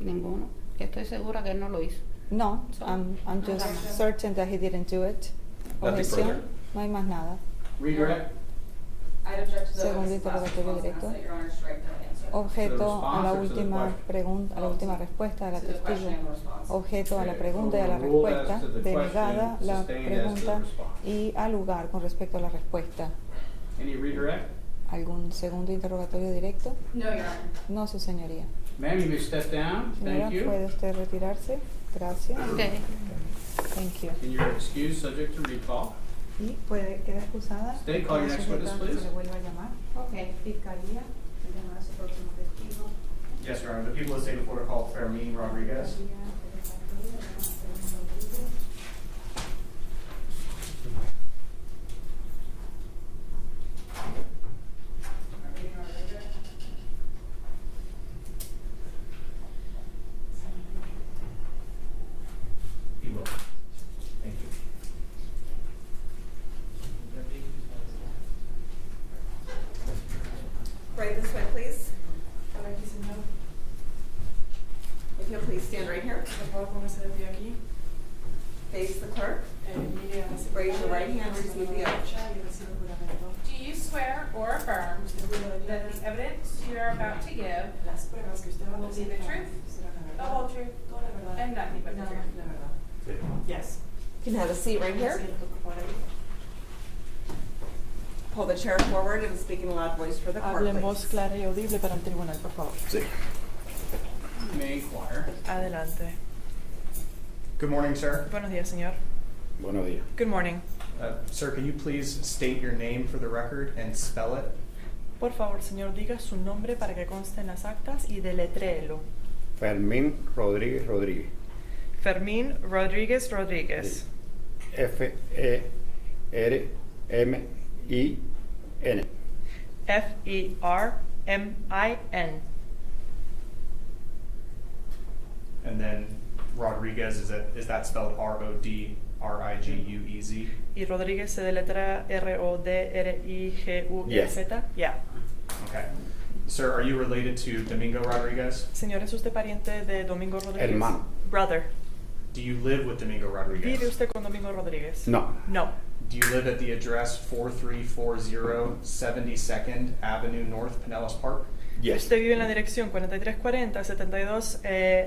Ninguno. Estoy segura que él no lo hizo. No, I'm just certain that he didn't do it. Nothing Objeción, further. no hay más nada. Redirect? I'd object to the Segundo last interrogatorio response and ask directo. that Your Honor strike that answer. Objeto a la response or to the última question? pregunta, a la última respuesta de la To the question testigo. and the response. Objeto a la Okay, pregunta y a la overruled as respuesta, to the denegada question, la sustained as to the pregunta response. y al lugar con respecto a la respuesta. Any redirect? ¿Algún segundo interrogatorio directo? No, Your Honor. No, su señoría. Ma'am, you may step down. Señora, Thank you. ¿puede usted retirarse? Gracias. Okay. Thank you. And you're excused, subject to recall. Y puede quedar excusada. Stay, call your Queda next witness, sujeta a que please. se le vuelva a llamar. Ok. Fiscalía, llamar a su próximo testigo. Yes, Your Honor. The people of the state of Florida call Fermin Rodriguez. He will. Thank you. Right this way, please. If you'll please stand right here. Face the clerk. Raise your right hand and repeat the oath. Do you swear or affirm that the evidence you are about to give will be the truth, the whole truth, and nothing but the truth? Yes. You can have a seat right here. Pull the chair forward and speak in a loud voice for the court, Hable en voz please. clara y audible para el tribunal, por favor. You may inquire. Adelante. Good morning, sir. Buenos días, señor. Buenos días. Good morning. Sir, can you please state your name for the record and spell it? Por favor, señor, diga su nombre para que conste en las actas y deletréelo. Fermin Rodríguez Rodríguez. Fermín Rodríguez Rodríguez. F-E-R-M-I-N. F-E-R-M-I-N. And then Rodriguez, is that spelled R-O-D-R-I-G-U-E-Z? Y Rodríguez se deletra R-O-D-R-I-G-U-E-Z. Yeah. Okay. Sir, are you related to Domingo Rodriguez? Señor, ¿es usted pariente de Domingo Rodríguez? Hermano. Brother. Do you live with Domingo Rodriguez? ¿Vive usted con Domingo Rodríguez? No. No. Do you live at the address 4340 72nd Avenue North, Pinellas Park? Yes. ¿Usted vive en la dirección 4340 72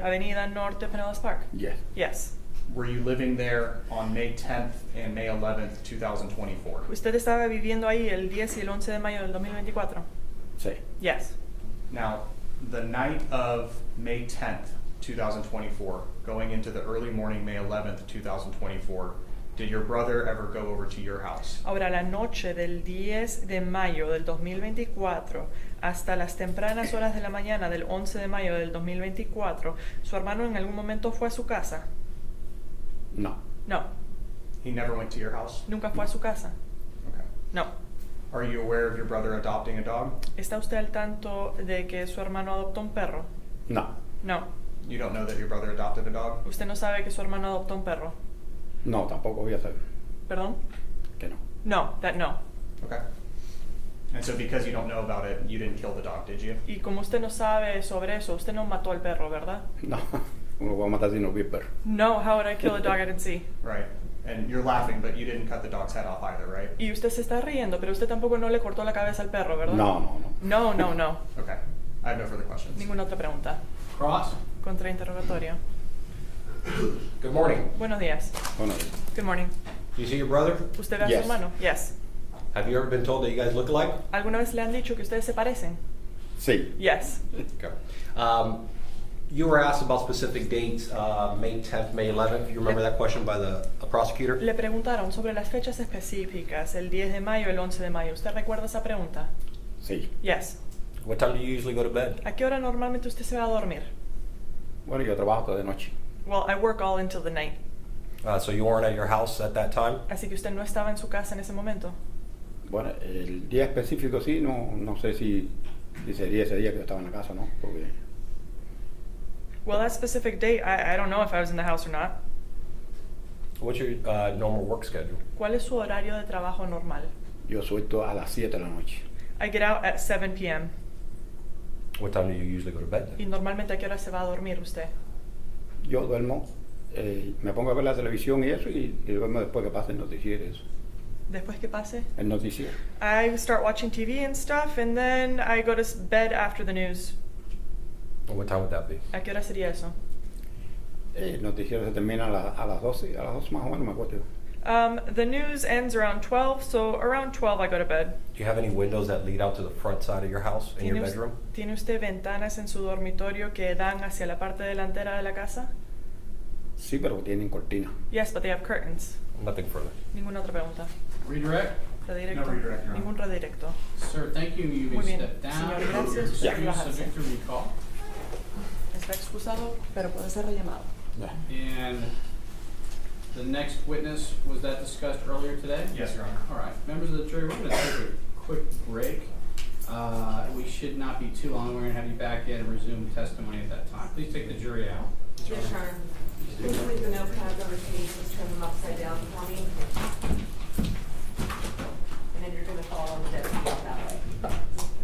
Avenida Norte, Pinellas Park? Yes. Yes. Were you living there on May 10th and May 11th, 2024? ¿Usted estaba viviendo ahí el 10 y el 11 de mayo del 2024? Sí. Yes. Now, the night of May 10th, 2024, going into the early morning May 11th, 2024, did your brother ever go over to your house? Ahora, la noche del 10 de mayo del 2024 hasta las tempranas horas de la mañana del 11 de mayo del 2024, ¿su hermano en algún momento fue a su casa? No. No. He never went to your house? ¿Nunca fue a su casa? Okay. No. Are you aware of your brother adopting a dog? ¿Está usted al tanto de que su hermano adoptó un perro? No. No. You don't know that your brother adopted a dog? ¿Usted no sabe que su hermano adoptó un perro? No, tampoco voy a saber. ¿Perdón? Que no. No, that no. Okay. And so because you don't know about it, you didn't kill the dog, did you? Y como usted no sabe sobre eso, usted no mató al perro, ¿verdad? No. Uno va a matar si no vi perro. No, how would I kill a dog I didn't see? Right. And you're laughing, but you didn't cut the dog's head off either, right? Y usted se está riendo, pero usted tampoco no le cortó la cabeza al perro, ¿verdad? No, no, no. No, no, no. Okay. I have no further questions. Ninguna otra pregunta. Cross? Contrainterrogatorio. Good morning. Buenos días. Bueno, Good morning. Do you see your brother? ¿Usted ve a Yes. su hermano? Yes. Have you ever been told that you guys look alike? ¿Alguna vez le han dicho que ustedes se parecen? sí. Yes. Okay. You were asked about specific dates, May 10th, May 11th. You remember that question by the prosecutor? Le preguntaron sobre las fechas específicas, el 10 de mayo, el 11 de mayo. ¿Usted recuerda esa pregunta? Sí. Yes. What time do you usually go to bed? ¿A qué hora normalmente usted se va a dormir? Bueno, yo trabajo toda de noche. Well, I work all until the night. So you weren't at your house at that time? Así que usted no estaba en su casa en ese momento. Bueno, el día específico sí, no sé si sería ese día que yo estaba en la casa o no, porque Well, that specific date, I don't know if I was in the house or not. What's your normal work schedule? ¿Cuál es su horario de trabajo normal? yo suelto a las 7 de la noche. I get out at 7 p.m. What time do you usually go to bed then? ¿Y normalmente a qué hora se va a dormir usted? Yo duermo, me pongo a ver la televisión y eso, y duermo después que pase el noticiero y eso. Después que pase? El noticiero. I start watching TV and stuff, and then I go to bed after the news. And what time would that be? ¿A qué hora sería eso? El noticiero se termina a las 12 más o menos me acuerdo. The news ends around 12, so around 12 I go to bed. Do you have any windows that lead out to the front side of your house in your bedroom? ¿Tiene usted ventanas en su dormitorio que dan hacia la parte delantera de la casa? Sí, pero tienen cortina. Yes, but they have curtains. Nothing further. Ninguna otra pregunta. Redirect? Redirecto. No redirect, Your Honor. Ningún redirecto. Sir, thank you. You Muy may bien. step down. Señor, gracias. You're Ya. subject to recall. Está excusado, pero puede ser rellamado. And the next witness, was that discussed earlier today? Yes, Your Honor. All right, members of the jury, we're going to take a quick break. We should not be too long. We're going to have you back in and resume testimony at that time. Please take the jury out. Yes, Your Honor. Please leave the notepads overseas, just turn them upside down for me. And then you're gonna follow the deputy out that way.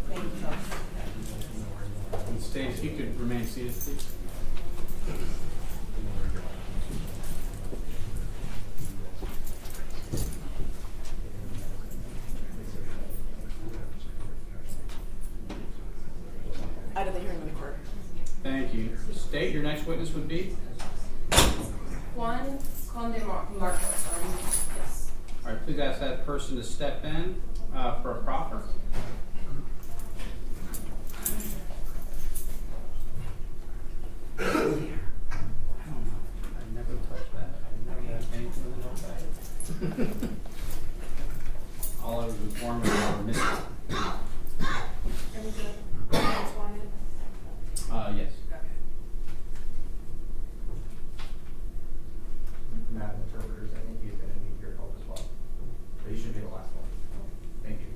Thank you, folks. And stage, if you could remain seated, please. Out of the hearing of the court. Thank you. State, your next witness would be? Juan Conde Marcos. Yes. All right, please ask that person to step in for a proffer. I don't know. I never touched that. I never had anything with a notepad. All I was informed was I missed it. Are we good? Next one in. Yes. Madam Interpreters, I think he's going to need your help as well. But he should be the last one. Thank you.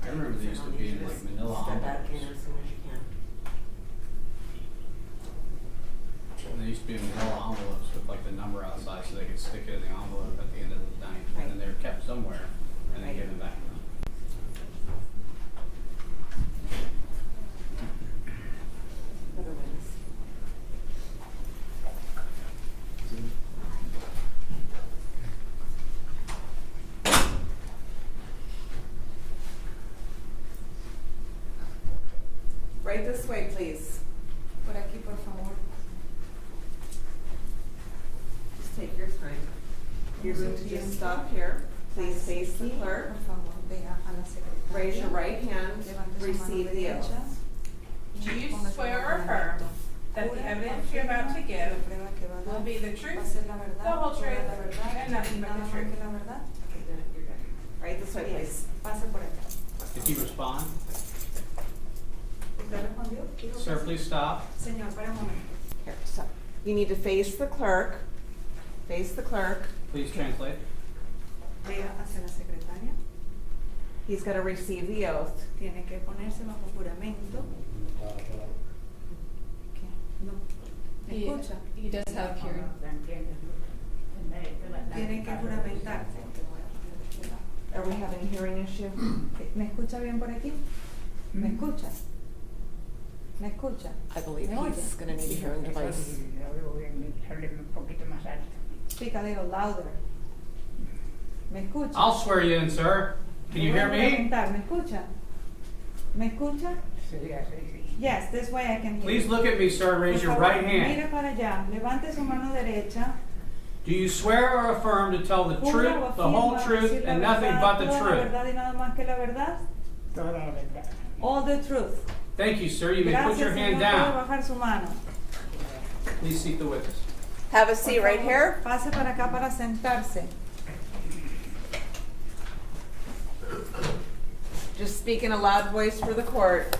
I remember they used to be in like manila Step back in envelopes. as soon as you can. And they used to be in manila envelopes with like the number outside so they could stick it in the envelope at the end of the night. And then they were kept somewhere and then given back to them. Other witness. Right this way, please. Por aquí, por favor. Just take your time. You're going to just stop here. Please face the clerk. Por favor, vea a la secretaria. Raise your right hand. Levante su mano Receive the derecha. oath. Do you swear or affirm that the evidence you're about to give will be the truth, the whole truth, and nothing but the truth? Okay, then you're good. Right this way, please. Pase por acá. Did he respond? ¿Usted respondió? Dijo que Sir, sí. please stop. Señor, para un momento. Here, so you need to face the clerk. Face the clerk. Please translate. Vea hacia la secretaria. He's going to receive the oath. Tiene que ponerse bajo juramento. ¿Qué? No. ¿Me He, escucha? he does have hearing. Tiene que juramentar. Are we having a hearing issue? ¿Me escucha bien por aquí? ¿Me escucha? ¿Me escucha? I believe ¿Me oye? he's going to need a hearing device. Speak a little louder. ¿Me escucha? I'll swear you in, sir. Can you Le hear voy a me? preguntar, ¿me escucha? ¿Me escucha? Yes, this way I can hear. Please look at me, sir, and raise Por your favor, right hand. Mire para allá, levante su mano derecha. Do you swear or affirm to tell the Jura o truth, the whole afirma truth, decir la and nothing verdad, but the toda la truth? verdad y nada más que la verdad? Toda la verdad. All the truth. Thank you, sir. You may put Gracias, your hand señor. Puede down. bajar su mano. Please seat the witness. Have a Por seat right favor, here. Pase para acá para sentarse. Just speak in a loud voice for the court.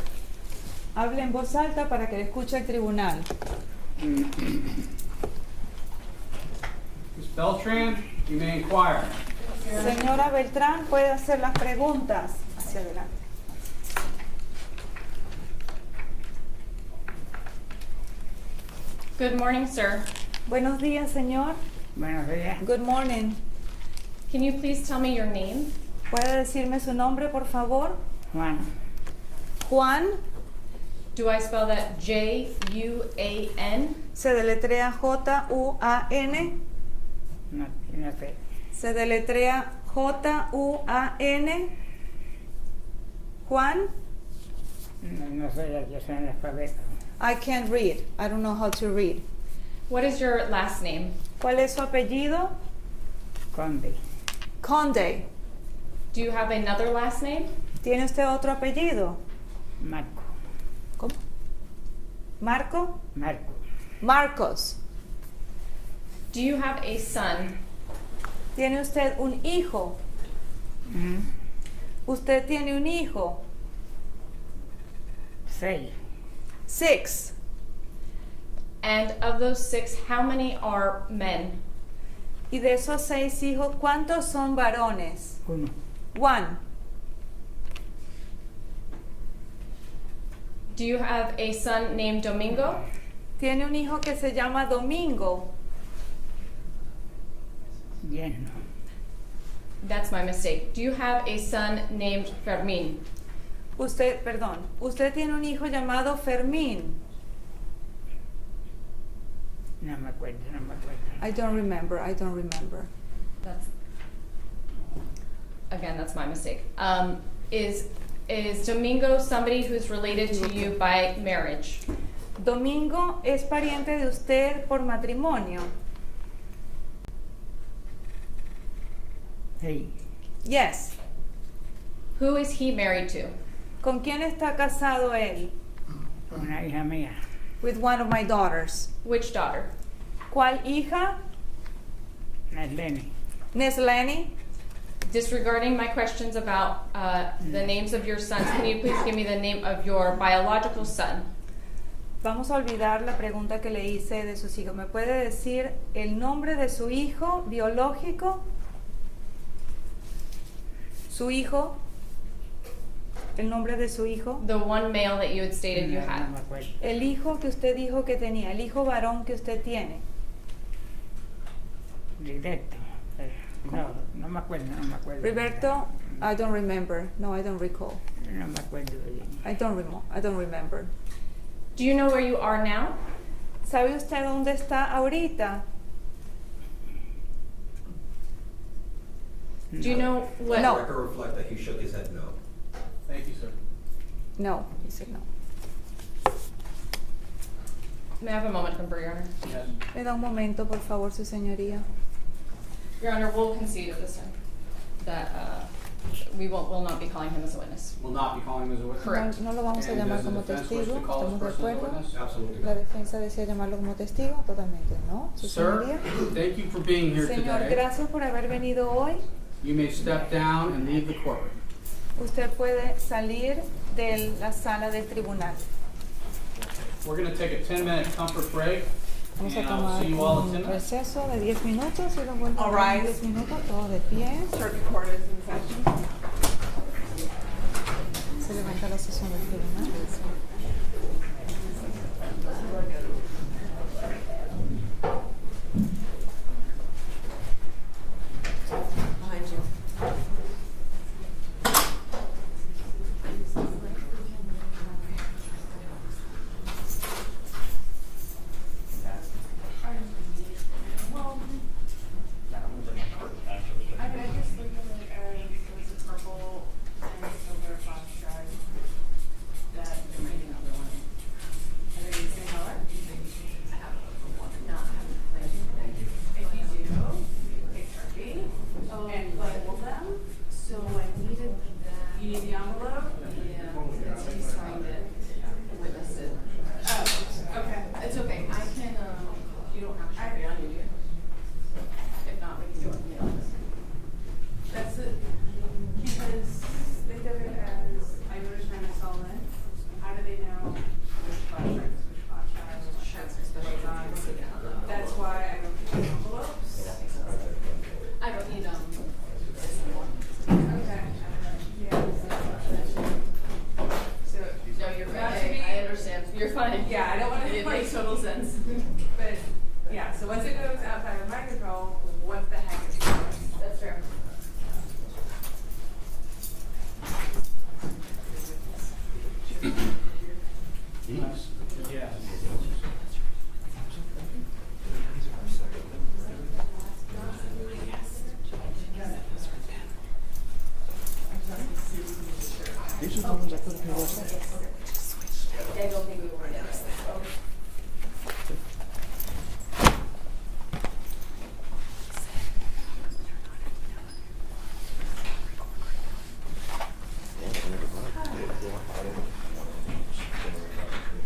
Hable en voz alta para que le escuche el tribunal. Ms. Beltran, you may inquire. Señora Beltrán, puede hacer las preguntas. Hacia adelante. Good morning, sir. Buenos días, señor. Buenos días. Good morning. Can you please tell me your name? ¿Puede decirme su nombre, por favor? Juan. Juan. Do I spell that J-U-A-N? Se deletrea J-U-A-N. No, no sé. Se deletrea J-U-A-N. Juan. No sé, yo soy analfabeto. I can't read. I don't know how to read. What is your last name? ¿Cuál es su apellido? Conde. Conde. Do you have another last name? ¿Tiene usted otro apellido? Marco. ¿Cómo? ¿Marco? Marco. Marcos. Do you have a son? ¿Tiene usted un hijo? ¿Usted tiene un hijo? 6. 6. And of those 6, how many are men? Y de esos 6 hijos, ¿cuántos son varones? 1. 1. Do you have a son named Domingo? ¿Tiene un hijo que se llama Domingo? Yes, no. That's my mistake. Do you have a son named Fermin? Usted tiene un hijo llamado Fermín. No me acuerdo. I don't remember. That's my mistake. Is Domingo somebody who's related to you by marriage? Domingo es pariente de usted por matrimonio. Sí. Yes. Who is he married to? ¿Con quién está casado él? Una hija mía. With one of my daughters. Which daughter? ¿Cuál hija? Leni. Miss Leni. Disregarding my questions about the names of your sons, can you please give me the name of your biological son? Vamos a olvidar la pregunta que le hice de sus hijos. ¿Me puede decir el nombre de su hijo biológico? ¿Su hijo? ¿El nombre de su hijo? The one male that you had stated you had. No me acuerdo. El hijo que usted dijo que tenía, el hijo varón que usted tiene. Directo. No me acuerdo. Roberto, I don't remember. No, I don't recall. No me acuerdo bien. I don't remember. Do you know where you are now? ¿Sabe usted dónde está ahorita? Do you know what? No. The record reflect that he shook his head no. Thank you, sir. No, he said no. May I have a moment, Your Honor? Yes. Me da un momento, por favor, su señoría. Your Honor, we'll concede at this time that we'll not be calling him as a witness. Will not be calling him as a witness. Correct. No lo vamos a And llamar does the como defense wish testigo. to call ¿Estamos this de person as a acuerdo? witness? Absolutely. La defensa desea llamarlo como testigo. Totalmente no. Su Sir, señoría. thank you for being here Señor, today. gracias por haber venido hoy. You may step down and leave the courtroom. Usted puede salir de la sala del tribunal. We're going to take a 10-minute comfort break, Vamos a and I'll tomar see you all in 10 un minutes. receso de 10 minutos y luego vuelvo All a rise. 10 minutos, todo de pie. Circuit court is in session. Se levanta la sesión del tribunal. Behind you. I just You're fine. Yeah, I don't want to. It makes total sense. But, yeah, so once it goes outside of my control, what the heck is going on? That's fair. These are the ones I put up here last night. I don't think we were in it.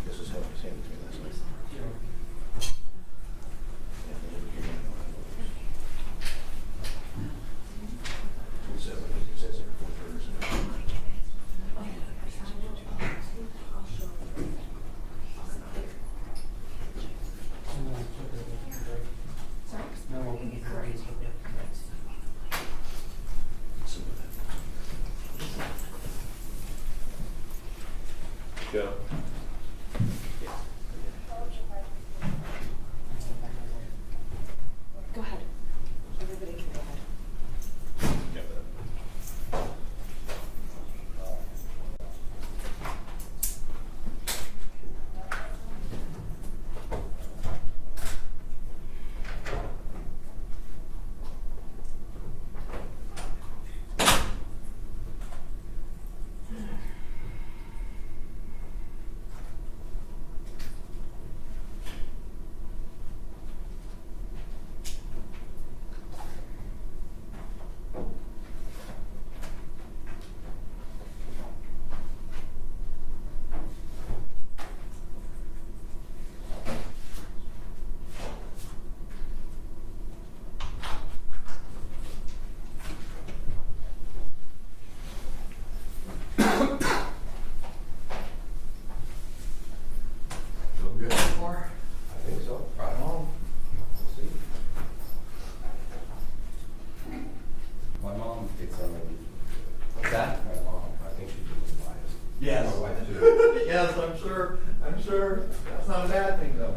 This is how it was handed to me last night. It says there for Thursday. Joe. Go ahead. Everybody can go ahead. Feel good so far? I think so. Right on. We'll see. My mom thinks I'm gonna be. What's that? My mom, I think she's a little biased. Yes. My wife too. Yes, I'm sure. I'm sure. That's not a bad thing, though.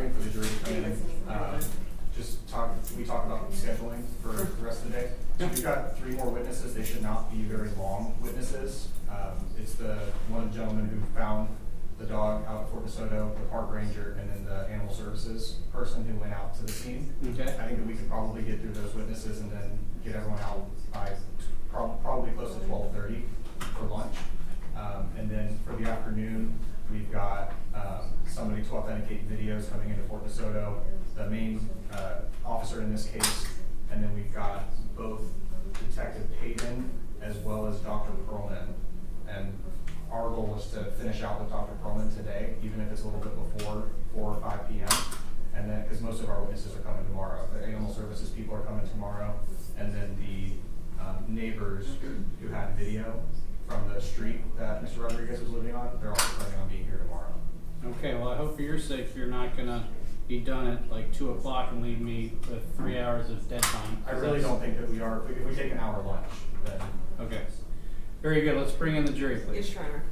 waiting for the jury to come in, we talk about scheduling for the rest of the day. So we've got 3 more witnesses. They should not be very long witnesses. It's the one gentleman who found the dog out at Fort De Soto, the park ranger, and then the animal services person who went out to the scene. Okay. I think that we could probably get through those witnesses and then get everyone out by probably close to 12:30 for lunch. And then for the afternoon, we've got somebody to authenticate videos coming into Fort De Soto, the main officer in this case, and then we've got both Detective Payton as well as Dr. Perman. And our goal is to finish out with Dr. Perman today, even if it's a little bit before 4 or 5 p.m. And then, because most of our witnesses are coming tomorrow, the animal services people are coming tomorrow, and then the neighbors who had video from the street that Mr. Rodriguez was living on, they're also planning on being here tomorrow. Okay, well, I hope for your sake you're not gonna be done at like 2 o'clock and leave me with 3 hours of dead time. I really don't think that we are. If we take an hour lunch, then. Okay. Very good. Let's bring in the jury, please. Yes, Your Honor.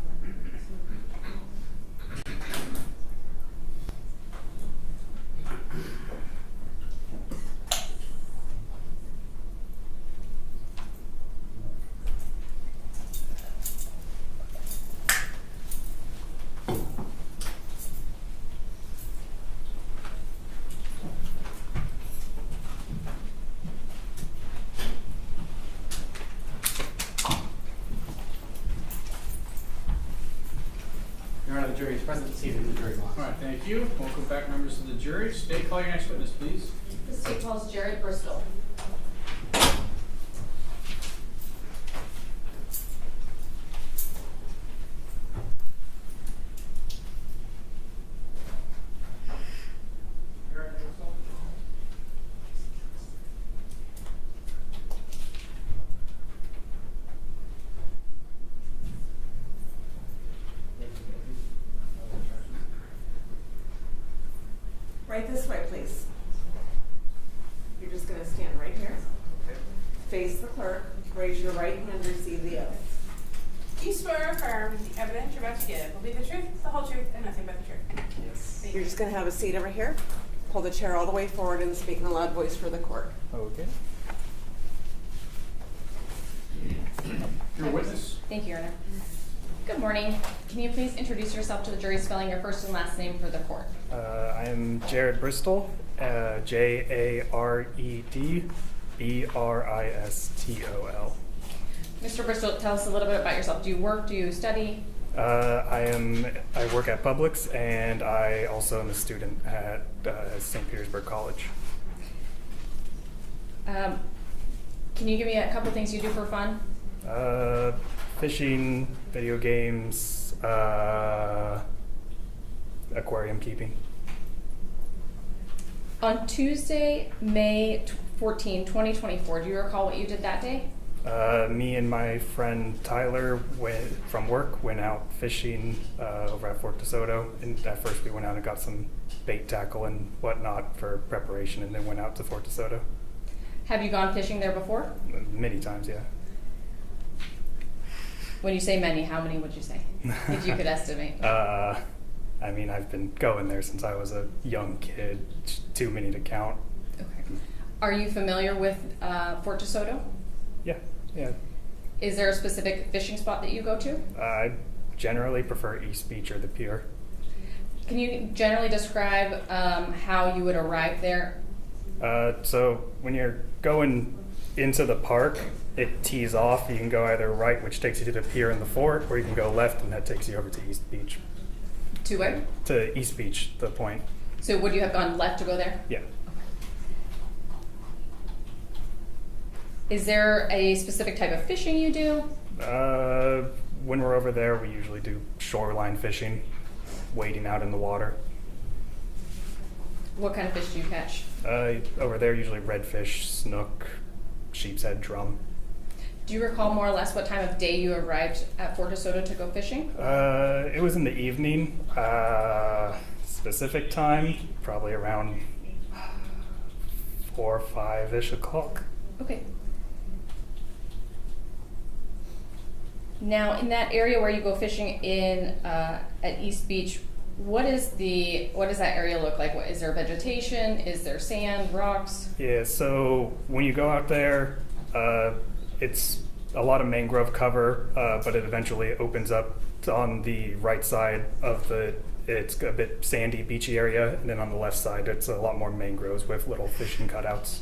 Your Honor, the jury is present, seated in the jury box. All right, thank you. Welcome back, members of the jury. State, call your next witness, please. The state calls Jared Bristol. Right this way, please. You're just going to stand right here. Face the clerk. Raise your right hand. Receive the oath. Do you swear or affirm the evidence you're about to give will be the truth, the whole truth, and nothing but the truth? Yes. Thank You're you. just going to have a seat over here. Pull the chair all the way forward and speak in a loud voice for the court. Okay. Your witness. Thank you, Your Honor. Good morning. Can you please introduce yourself to the jury, spelling your first and last name for the court? I am Jared Bristol, JARED, BRISTOL. Mr. Bristol, tell us a little bit about yourself. Do you work? Do you study? I work at Publix, and I also am a student at St. Petersburg College. Can you give me a couple things you do for fun? Fishing, video games, aquarium keeping. On Tuesday, May 14, 2024, do you recall what you did that day? Me and my friend Tyler from work went out fishing over at Fort De Soto. And at first we went out and got some bait tackle and whatnot for preparation, and then went out to Fort De Soto. Have you gone fishing there before? Many times, yeah. When you say many, how many would you say? If you could estimate. I mean, I've been going there since I was a young kid. Too many to count. Okay. Are you familiar with Fort De Soto? Yeah, yeah. Is there a specific fishing spot that you go to? I generally prefer East Beach or the pier. Can you generally describe how you would arrive there? So when you're going into the park, it tees off. You can go either right, which takes you to the pier and the fort, or you can go left, and that takes you over to East Beach. To where? To East Beach, the point. So would you have gone left to go there? Yeah. Is there a specific type of fishing you do? When we're over there, we usually do shoreline fishing, wading out in the water. What kind of fish do you catch? Over there, usually redfish, snook, sheep's head, drum. Do you recall more or less what time of day you arrived at Fort De Soto to go fishing? It was in the evening. Specific time, probably around 4 or 5-ish o'clock. Okay. Now, in that area where you go fishing in at East Beach, what does that area look like? Is there vegetation? Is there sand, rocks? Yeah, so when you go out there, it's a lot of mangrove cover, but it eventually opens up on the right side of it's a bit sandy, beachy area, and then on the left side, it's a lot more mangroves with little fishing cutouts.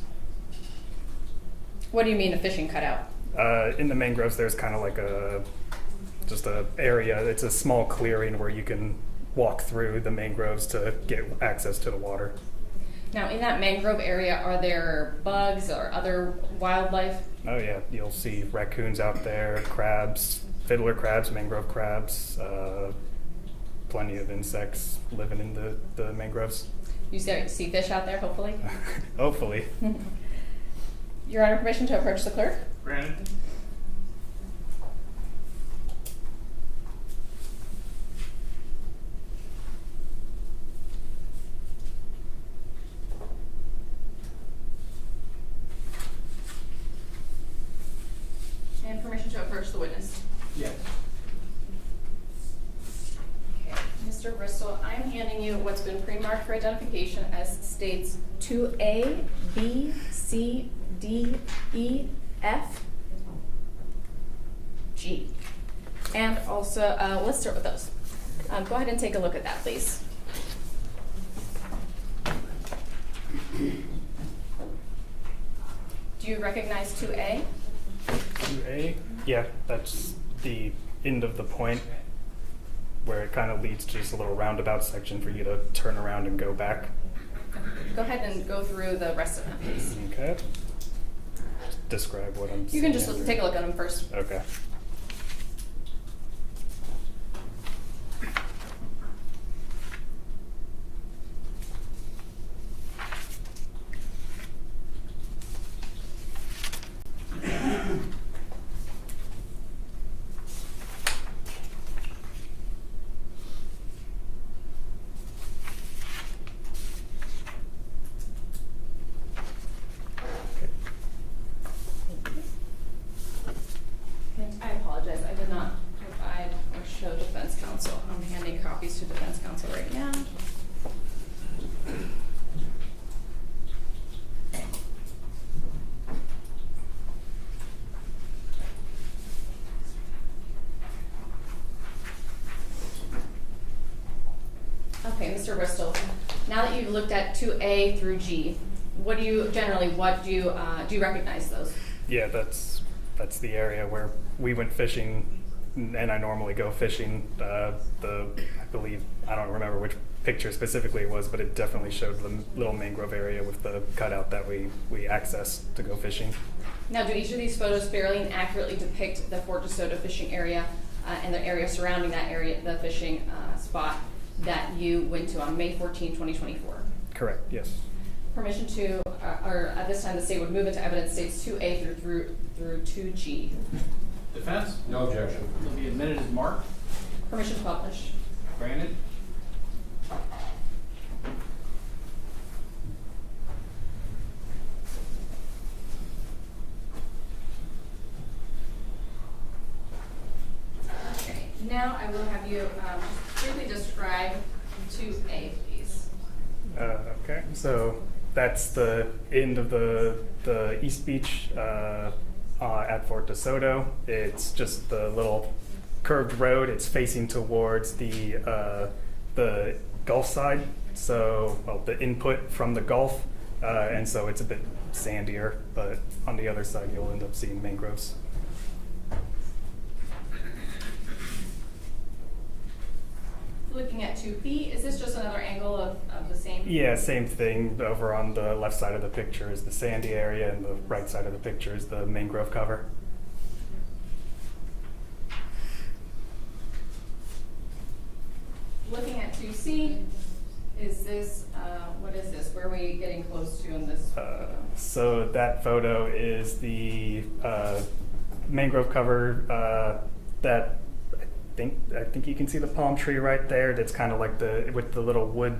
What do you mean a fishing cutout? In the mangroves, there's kind of like just a area. It's a small clearing where you can walk through the mangroves to get access to the water. Now, in that mangrove area, are there bugs or other wildlife? Oh yeah, you'll see raccoons out there, crabs, fiddler crabs, mangrove crabs, plenty of insects living in the mangroves. You see fish out there, hopefully? Hopefully. Your Honor, permission to approach the clerk? Granted. And permission to approach the witness? Yes. Okay, Mr. Bristol, I'm handing you what's been pre-marked for identification as states 2A, B, C, D, E, F, G. And also, let's start with those. Go ahead and take a look at that, please. Do you recognize 2A? 2A? Yeah, that's the end of the point where it kind of leads to just a little roundabout section for you to turn around and go back. Go ahead and go through the rest of them, please. Okay. Just describe what I'm You can seeing just here. take a look at them first. Okay. And I apologize, I did not provide or show defense counsel. I'm handing copies to defense counsel right now. Okay, Mr. Bristol, now that you've looked at 2A through G, what do you recognize those? Yeah, that's the area where we went fishing, and I normally go fishing. I believe, I don't remember which picture specifically it was, but it definitely showed the little mangrove area with the cutout that we access to go fishing. Now, do each of these photos fairly and accurately depict the Fort De Soto fishing area and the area surrounding that area, the fishing spot that you went to on May 14, 2024? Correct, yes. Permission to, or at this time the state would move into evidence states 2A through 2G. Defense? No objection. Will be admitted as marked. Permission to publish. Granted. Okay, now I will have you briefly describe 2A, please. Okay, so that's the end of the East Beach at Fort De Soto. It's just the little curved road. It's facing towards the Gulf side. So, well, the input from the Gulf, and so it's a bit sandier. But on the other side, you'll end up seeing mangroves. Looking at 2B, is this just another angle of the same? Yeah, same thing. Over on the left side of the picture is the sandy area, and the right side of the picture is the mangrove cover. Looking at 2C, is this, what is this? Where are we getting close to in this? So that photo is the mangrove cover that I think you can see the palm tree right there. That's kind of like with the little wood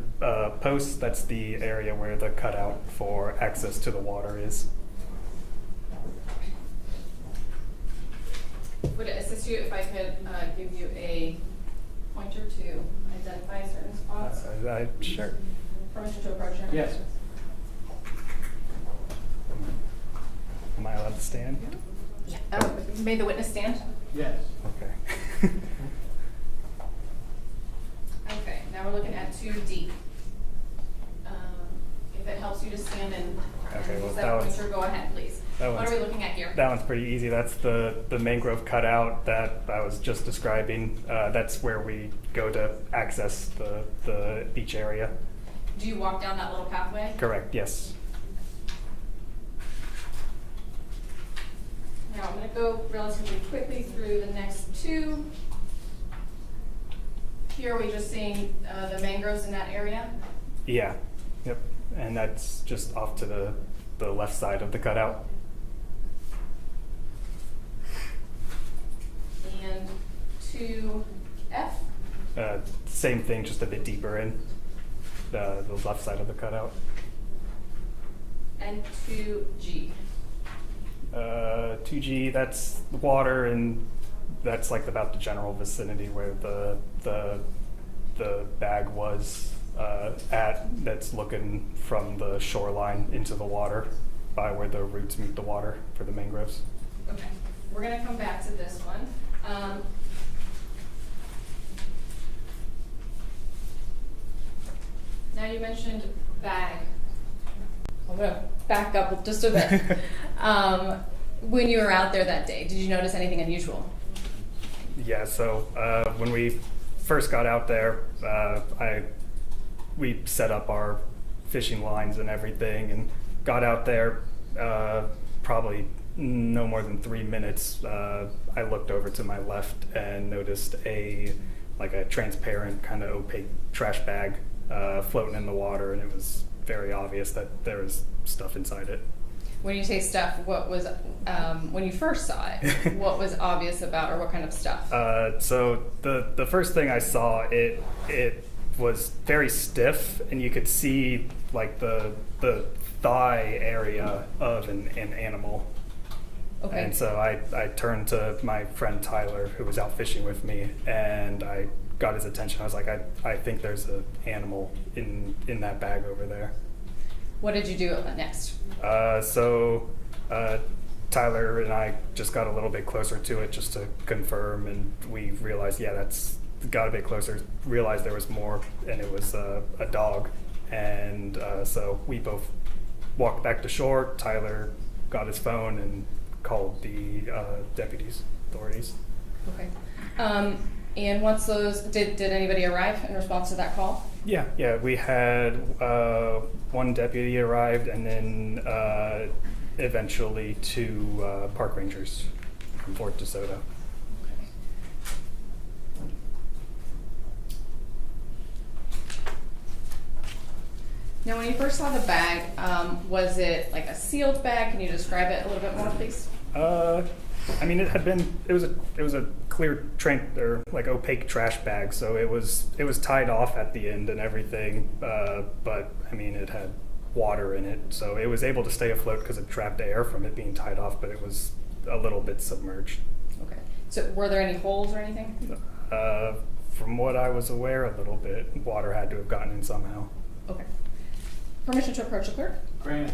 posts. That's the area where the cutout for access to the water is. Would it assist you if I could give you a pointer to identify certain spots? Sure. Permission to approach him? Yes. Am I allowed to stand? May the witness stand? Yes. Okay. Okay, now we're looking at 2D. If it helps you to stand and Okay, well, use that that one's- pointer, go ahead, please. that What one's- are we looking at here? That one's pretty easy. That's the mangrove cutout that I was just describing. That's where we go to access the beach area. Do you walk down that little pathway? Correct, yes. Now, I'm gonna go relatively quickly through the next two. Here, are we just seeing the mangroves in that area? Yeah, yep. And that's just off to the left side of the cutout. And 2F? Same thing, just a bit deeper in the left side of the cutout. And 2G? 2G, that's the water, and that's like about the general vicinity where the bag was at. That's looking from the shoreline into the water by where the roots meet the water for the mangroves. Okay, we're gonna come back to this one. Now you mentioned bag. I'm gonna back up just a bit. When you were out there that day, did you notice anything unusual? Yeah, so when we first got out there, we set up our fishing lines and everything and got out there probably no more than 3 minutes. I looked over to my left and noticed a transparent kind of opaque trash bag floating in the water, and it was very obvious that there was stuff inside it. When you say stuff, what was, when you first saw it, what was obvious about, or what kind of stuff? So the first thing I saw, it was very stiff, and you could see like the thigh area of an animal. Okay. And so I turned to my friend Tyler, who was out fishing with me, and I got his attention. I was like, I think there's an animal in that bag over there. What did you do next? So Tyler and I just got a little bit closer to it just to confirm, and we realized, yeah, that's got a bit closer. Realized there was more, and it was a dog. And so we both walked back to shore. Tyler got his phone and called the deputies, authorities. Okay. And once those, did anybody arrive in response to that call? Yeah, we had one deputy arrived, and then eventually 2 park rangers from Fort De Soto. Now, when you first saw the bag, was it like a sealed bag? Can you describe it a little bit more, please? I mean, it was a clear or like opaque trash bag, so it was tied off at the end and everything. But I mean, it had water in it, so it was able to stay afloat because it trapped air from it being tied off. But it was a little bit submerged. Okay. So, were there any holes or anything? From what I was aware, a little bit. Water had to have gotten in somehow. Okay. Permission to approach the clerk? Granted.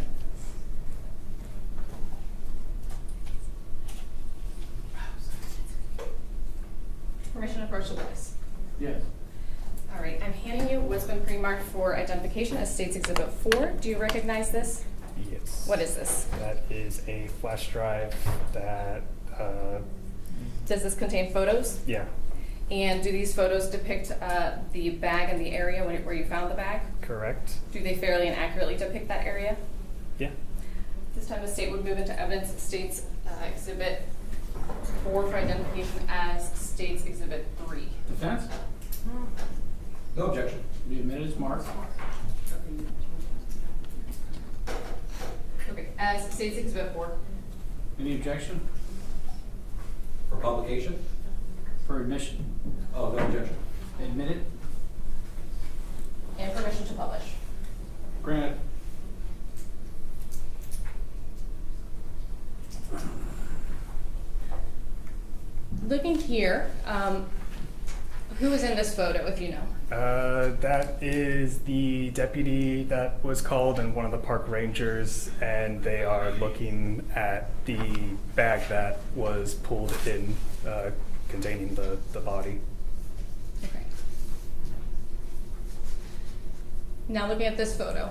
Permission to approach the witness? Yes. All right, I'm handing you what's been pre-marked for identification as State's Exhibit 4. Do you recognize this? Yes. What is this? That is a flash drive that. Does this contain photos? Yeah. And do these photos depict the bag and the area where you found the bag? Correct. Do they fairly and accurately depict that area? Yeah. This time the state would move into evidence State's Exhibit 4 for identification as State's Exhibit 3. Defense? No objection. Be admitted as marked. Okay, as State's Exhibit 4. Any objection? For publication? For admission? Oh, no objection. Admitted? And permission to publish. Granted. Looking here, who is in this photo, if you know? That is the deputy that was called and one of the park rangers, and they are looking at the bag that was pulled in, containing the body. Okay. Now looking at this photo,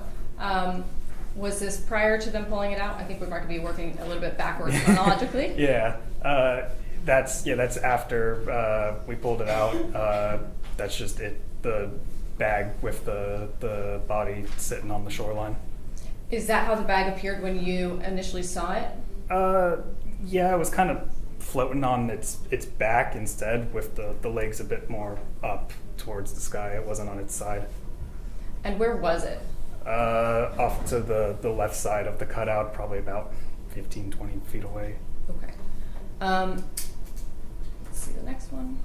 was this prior to them pulling it out? I think we might be working a little bit backwards chronologically. Yeah, that's after we pulled it out. That's just it. The bag with the body sitting on the shoreline. Is that how the bag appeared when you initially saw it? Yeah, it was kind of floating on its back instead, with the legs a bit more up towards the sky. It wasn't on its side. And where was it? Off to the left side of the cutout, probably about 15, 20 feet away. Okay. Let's see the next one.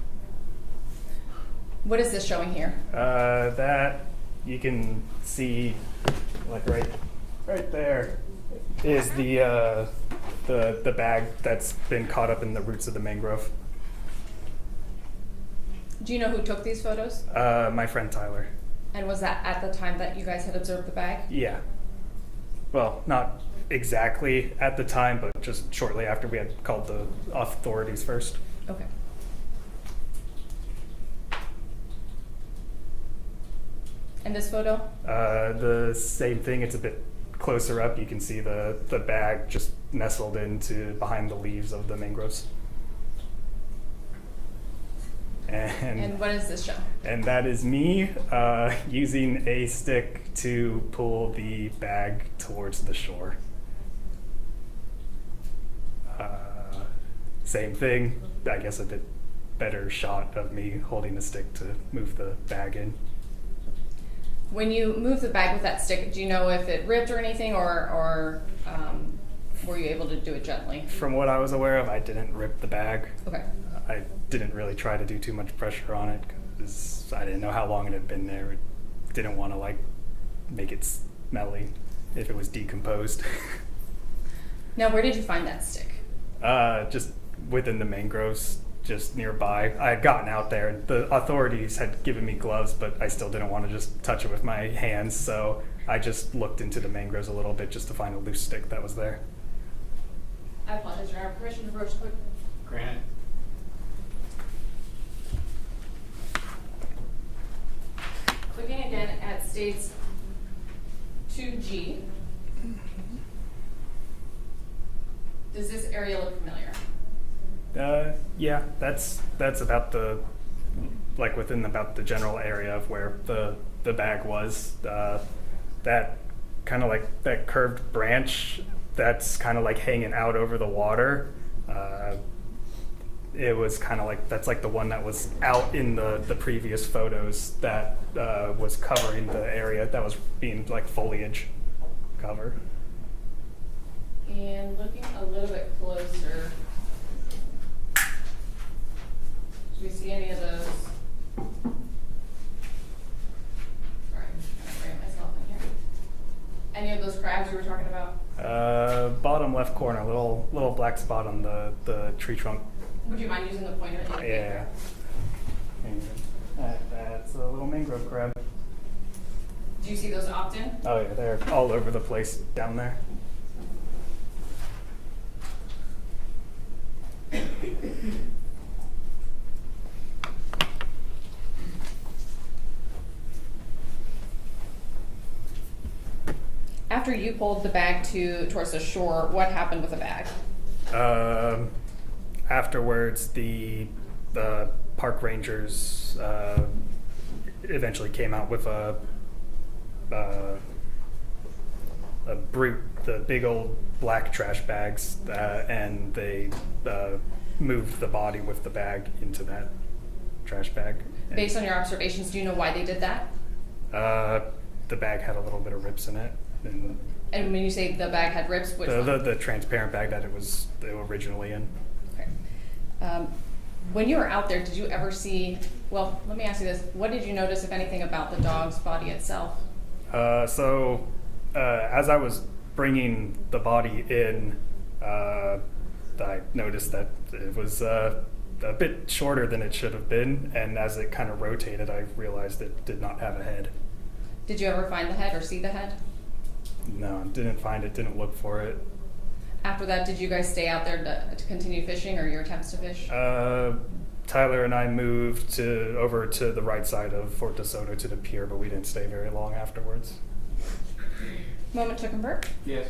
What is this showing here? That you can see, like right there, is the bag that's been caught up in the roots of the mangrove. Do you know who took these photos? My friend Tyler. And was that at the time that you guys had observed the bag? Yeah. Well, not exactly at the time, but just shortly after we had called the authorities first. Okay. And this photo? The same thing. It's a bit closer up. You can see the bag just nestled into behind the leaves of the mangroves. And what does this show? And that is me using a stick to pull the bag towards the shore. Same thing, I guess a bit better shot of me holding the stick to move the bag in. When you move the bag with that stick, do you know if it ripped or anything, or were you able to do it gently? From what I was aware of, I didn't rip the bag. Okay. I didn't really try to do too much pressure on it because I didn't know how long it had been there. I didn't want to make it smelly if it was decomposed. Now, where did you find that stick? Just within the mangroves, just nearby. I had gotten out there, and the authorities had given me gloves, but I still didn't want to just touch it with my hands, so I just looked into the mangroves a little bit just to find a loose stick that was there. I apologize, Your Honor. Permission to approach the clerk? Granted. Looking again at states 2G, does this area look familiar? Yeah, that's about within about the general area of where the bag was. That kind of that curved branch that's kind of hanging out over the water. It was kind of that's the one that was out in the previous photos that was covering the area that was being foliage cover. And looking a little bit closer, do we see any of those? Sorry, I'm just trying to frame myself in here. Any of those crabs you were talking about? Bottom left corner, little black spot on the tree trunk. Would you mind using the pointer? Yeah. That's a little mangrove crab. Do you see those often? Oh yeah, they're all over the place down there. After you pulled the bag towards the shore, what happened with the bag? Afterwards, the park rangers eventually came out with a brute, the big old black trash bags, and they moved the body with the bag into that trash bag. Based on your observations, do you know why they did that? The bag had a little bit of rips in it. And when you say the bag had rips, which one? The transparent bag that it was originally in. Okay. When you were out there, did you ever see, well, let me ask you this. What did you notice, if anything, about the dog's body itself? As I was bringing the body in, I noticed that it was a bit shorter than it should have been, and as it kind of rotated, I realized it did not have a head. Did you ever find the head or see the head? No, didn't find it, didn't look for it. After that, did you guys stay out there to continue fishing, or your attempts to fish? Tyler and I moved over to the right side of Fort De Soto to the pier, but we didn't stay very long afterwards. Moment to convert. Yes.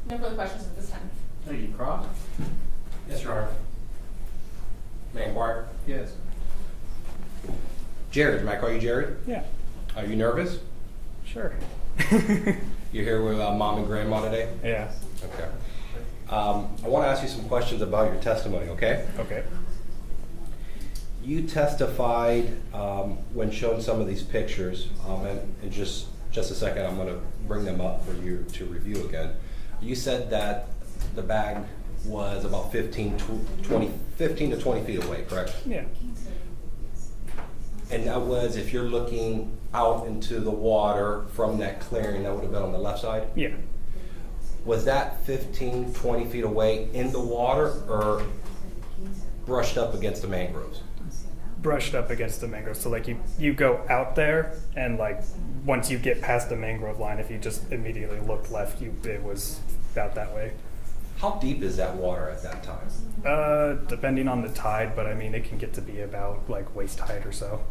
No further questions at this time. Thank you, Cross. Yes, Your Honor. May I inquire? Yes. Jared, may I call you Jared? Yeah, Are you nervous? sure. You're here with Mom and Grandma today? Yeah, Okay. I want to ask you some questions about your testimony, okay? okay. You testified when shown some of these pictures, and in just a second, I'm going to bring them up for you to review again. You said that the bag was about 15 to 20 feet away, correct? Yeah. And that was, if you're looking out into the water from that clearing, that would have been on the left side? Yeah. Was that 15, 20 feet away in the water or brushed up against the mangroves? Brushed up against the mangrove. So like you go out there, and like once you get past the mangrove line, if you just immediately looked left, it was about that way. How deep is that water at that time? Depending on the tide, but I mean, it can get to be about like waist height or so.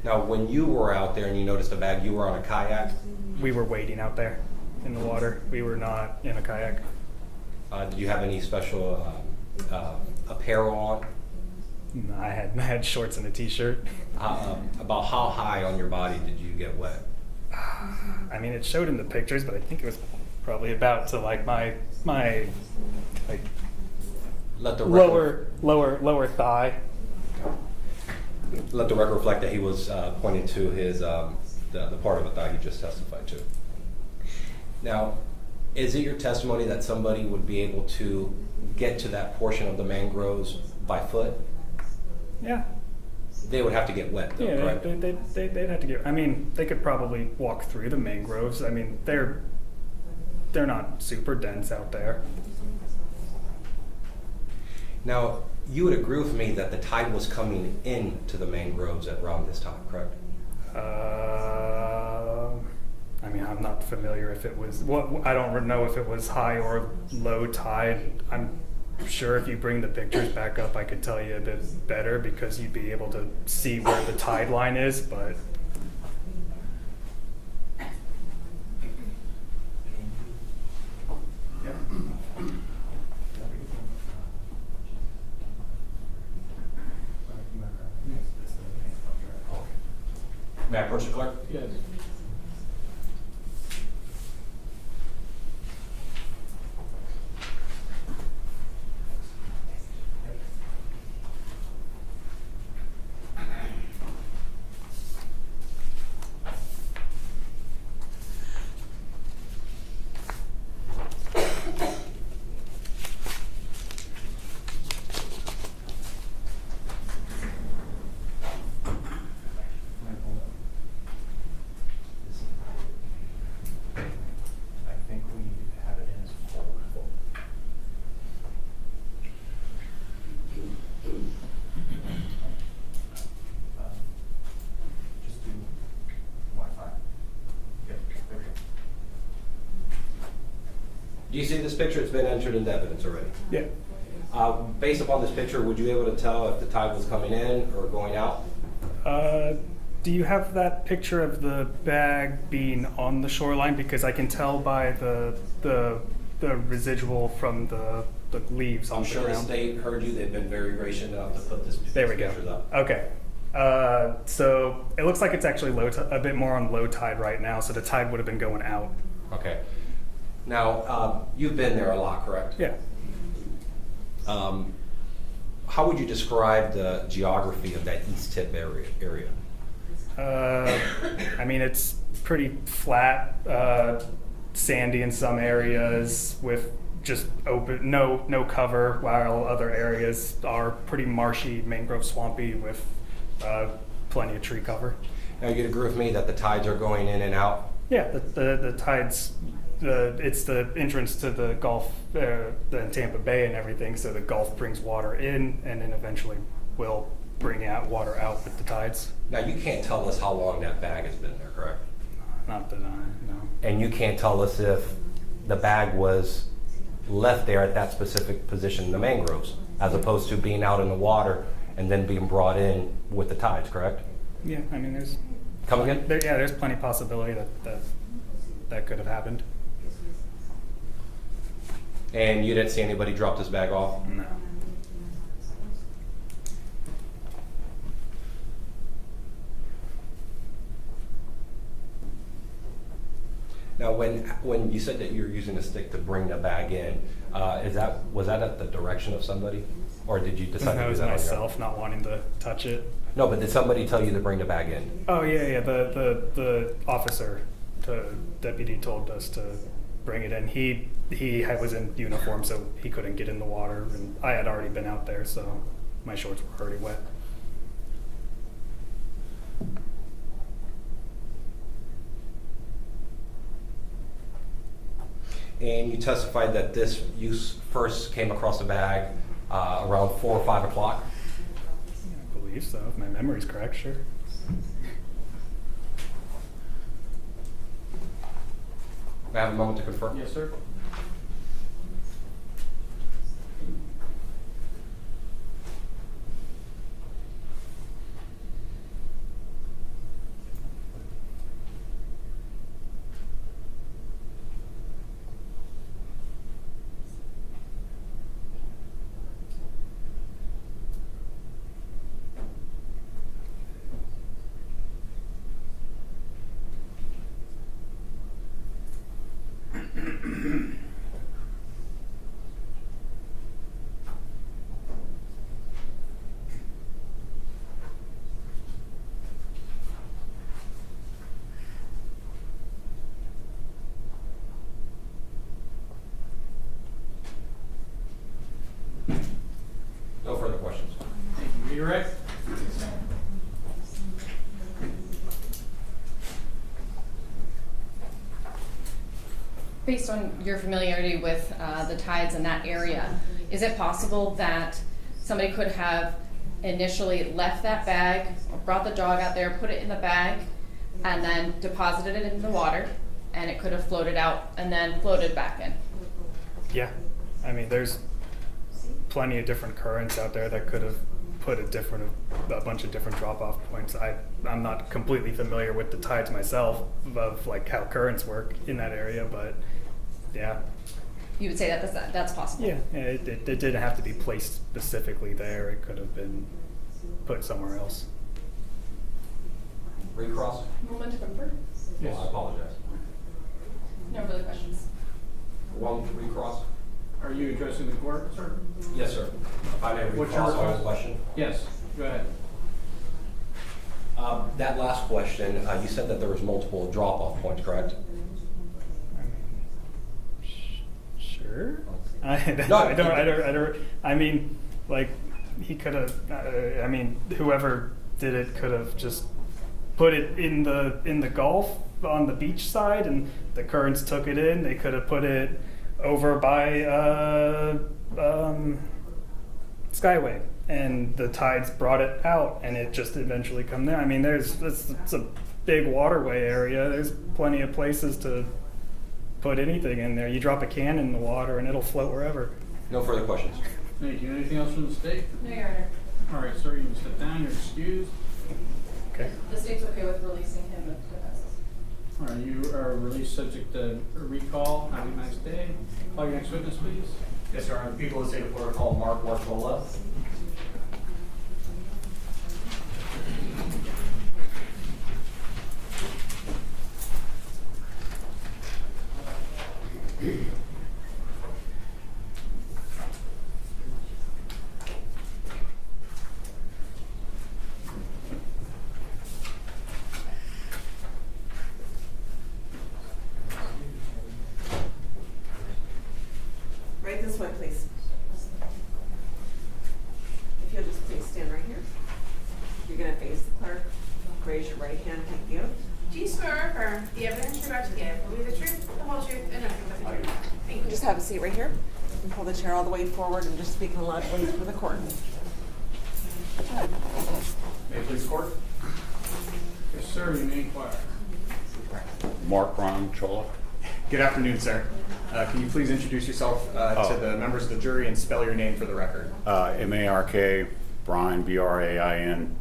Now, when you were out there and you noticed the bag, you were on a kayak? We were wading out there in the water. We were not in a kayak. Did you have any special apparel on? No, I had shorts and a t-shirt. About how high on your body did you get wet? I mean, it showed in the pictures, but I think it was probably about to like my like Let the record, lower thigh. let the record reflect that he was pointing to his the part of the thigh he just testified to. Now, is it your testimony that somebody would be able to get to that portion of the mangroves by foot? Yeah. They would have to get wet, though, Yeah, correct? they'd have to get. I mean, they could probably walk through the mangroves. I mean, they're not super dense out there. Now, you would agree with me that the tide was coming into the mangroves at around this time, correct? I mean, I'm not familiar if it was. I don't know if it was high or low tide. I'm sure if you bring the pictures back up, I could tell you a bit better because you'd be able to see where the tide line is, but. May I approach the clerk? Yes. Do you see this picture? It's been entered into evidence already. Yeah. Based upon this picture, would you be able to tell if the tide was coming in or going out? Do you have that picture of the bag being on the shoreline? Because I can tell by the residual from the leaves on I'm the sure the ground. state heard you. They've been very gracious enough to put this There we go. pictures up. Okay. So it looks like it's actually a bit more on low tide right now, so the tide would have been going out. Okay. Now, you've been there a lot, correct? Yeah. How would you describe the geography of that east tip area? I mean, it's pretty flat, sandy in some areas with just open, no cover, while other areas are pretty marshy, mangrove swampy with plenty of tree cover. Now, you'd agree with me that the tides are going in and out Yeah, the tides, it's the entrance to the Gulf, the Tampa Bay and everything, so the Gulf brings water in and then eventually will bring out water out with the tides. Now, you can't tell us how long that bag has been there, correct? Not that I know. And you can't tell us if the bag was left there at that specific position in the mangroves, as opposed to being out in the water and then being brought in with the tides, correct? Yeah, I mean, there's... Come again? There's plenty of possibility that could have happened. And you didn't see anybody drop this bag off? No. Now, when you said that you were using a stick to bring the bag in, was that at the direction of somebody, or did you decide to That do was that on your own? myself not wanting to touch it. No, but did somebody tell you to bring the bag in? Oh yeah, the officer, deputy told us to bring it in. He was in uniform, so he couldn't get in the water, and I had already been out there, so my shorts were already wet. And you testified that you first came across the bag around 4 or 5 o'clock? I believe so, if my memory's correct, sure. May I have a moment to confirm? Yes, sir. No further questions. Thank you. Redirect. Based on your familiarity with the tides in that area, is it possible that somebody could have initially left that bag, or brought the dog out there, put it in the bag, and then deposited it in the water, and it could have floated out and then floated back in? Yeah, I mean, there's plenty of different currents out there that could have put a bunch of different drop-off points. I'm not completely familiar with the tides myself of like how currents work in that area, but yeah. You would say that that's possible? Yeah, it didn't have to be placed specifically there. It could have been put somewhere else. Recross? Moment to confirm. Yes. I apologize. No further questions. One recross? Are you addressing the court, sir? Yes, sir. If I may What's your recross on the request? question? Yes, go ahead. That last question, you said that there was multiple drop-off points, correct? I mean, sure. No, I don't. I mean, like he could have. I mean, whoever did it could have just put it in the Gulf on the beach side, and the currents took it in. They could have put it over by Skyway, and the tides brought it out, and it just eventually come there. I mean, it's a big waterway area. There's plenty of places to put anything in there. You drop a can in the water, and it'll float wherever. No further questions. Thank you. Anything else from the state? No, Your Honor. All right, sir, you can step down. You're excused. Okay. The state's okay with releasing him with defenses. All right, you are released subject to recall. Have a nice day. Call your next witness, please. Yes, Your Honor. The people of the state of Florida call Mark Warchola. Right this way, please. If you'll just please stand right here. You're going to face the clerk. Raise your right hand. Thank you. Do you swear or affirm the evidence you're about to give will be the truth, the whole truth, and nothing but the truth? Thank you. Just have a seat right here and pull the chair all the way forward and just speak in a loud voice for the court. May it please the court? Yes, sir, you may inquire. Warchola. Good afternoon, sir. Can you please introduce yourself to the members of the jury and spell your name for the record? M-A-R-K, Brian, B-R-A-I-N,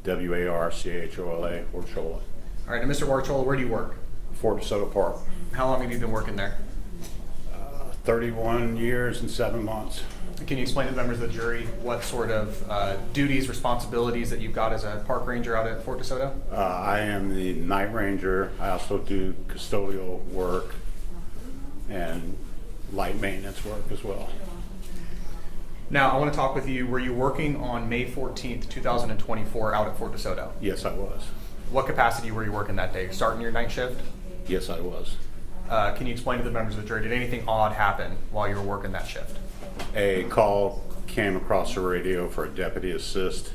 W-A-R-C-H-O-L-A, Warchola. All right, and Mr. Warchola, where do you work? Fort De Soto Park. How long have you been working there? 31 years and 7 months. Can you explain to the members of the jury what sort of duties, responsibilities that you've got as a park ranger out at Fort De Soto? I am the night ranger. I also do custodial work and light maintenance work as well. Now, I want to talk with you. Were you working on May 14th, 2024 out at Fort De Soto? Yes, I was. What capacity were you working that day? Starting your night shift? Yes, I was. Can you explain to the members of the jury, did anything odd happen while you were working that shift? A call came across the radio for a deputy assist.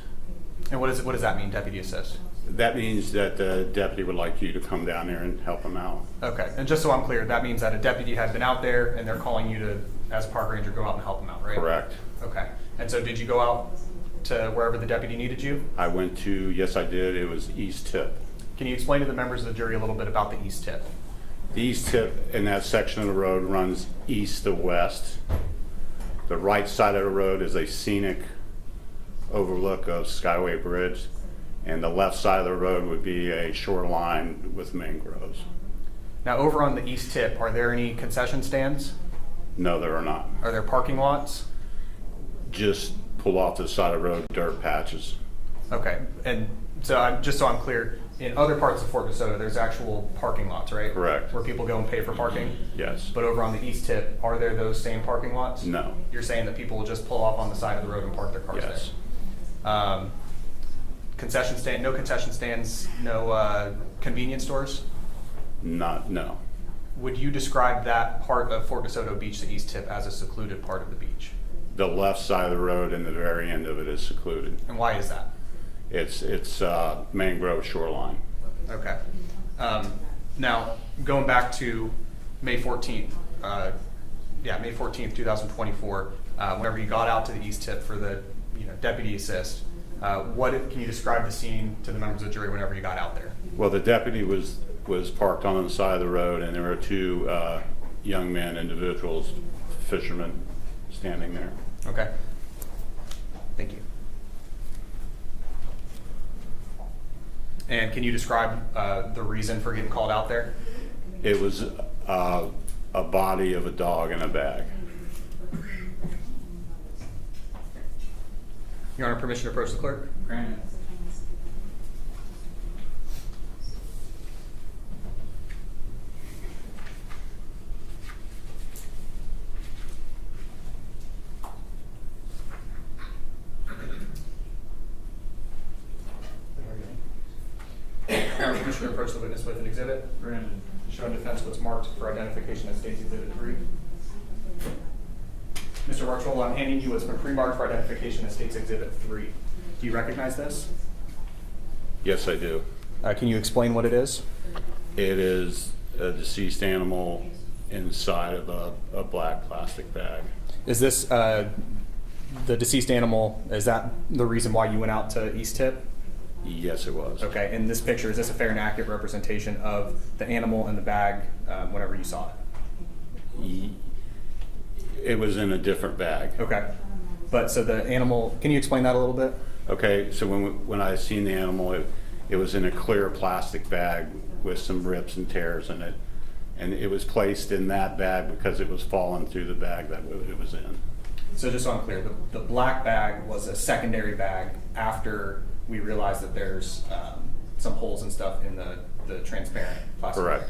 And what does that mean, deputy assist? That means that the deputy would like you to come down there and help him out. Okay, and just so I'm clear, that means that a deputy had been out there and they're calling you to, as a park ranger, go out and help them out, right? Correct. Okay, and so did you go out to wherever the deputy needed you? I went to, yes I did, it was East Tip. Can you explain to the members of the jury a little bit about the East Tip? The East Tip in that section of the road runs east to west. The right side of the road is a scenic overlook of Skyway Bridge, and the left side of the road would be a shoreline with mangroves. Now, over on the East Tip, are there any concession stands? No, there are not. Are there parking lots? Just pull off the side of the road, dirt patches. Okay, and so just so I'm clear, in other parts of Fort De Soto, there's actual parking lots, right? Correct. Where people go and pay for parking? Yes. But over on the East Tip, are there those same parking lots? No. You're saying that people will just pull off on the side of the road and park their cars Yes. there? Concession stand, no concession stands, no convenience stores? No. Would you describe that part of Fort De Soto Beach, the East Tip, as a secluded part of the beach? The left side of the road and the very end of it is secluded. And why is that? It's mangrove shoreline. Okay. Now, going back to May 14th, May 14th, 2024, whenever you got out to the East Tip for the deputy assist, can you describe the scene to the members of the jury whenever you got out there? Well, the deputy was parked on the side of the road, and there were two young men, individuals, fishermen, standing there. Okay. Thank you. And can you describe the reason for getting called out there? It was a body of a dog in a bag. Your Honor, permission to approach the clerk? Granted. Your Honor, permission to approach the witness with an exhibit? Granted. Show in defense what's marked for identification as State's Exhibit 3. Mr. Warchola, I'm handing you what's been pre-marked for identification as State's Exhibit 3. Do you recognize this? Yes, I do. Can you explain what it is? It is a deceased animal inside of a black plastic bag. Is this the deceased animal, is that the reason why you went out to East Tip? Yes, it was. Okay, in this picture, is this a fair and accurate representation of the animal in the bag whenever you saw it? It was in a different bag. Okay, but so the animal, can you explain that a little bit? Okay, so when I seen the animal, it was in a clear plastic bag with some rips and tears in it, and it was placed in that bag because it was falling through the bag that it was in. So just so I'm clear, the black bag was a secondary bag after we realized that there's some holes and stuff in the transparent plastic bag. Correct.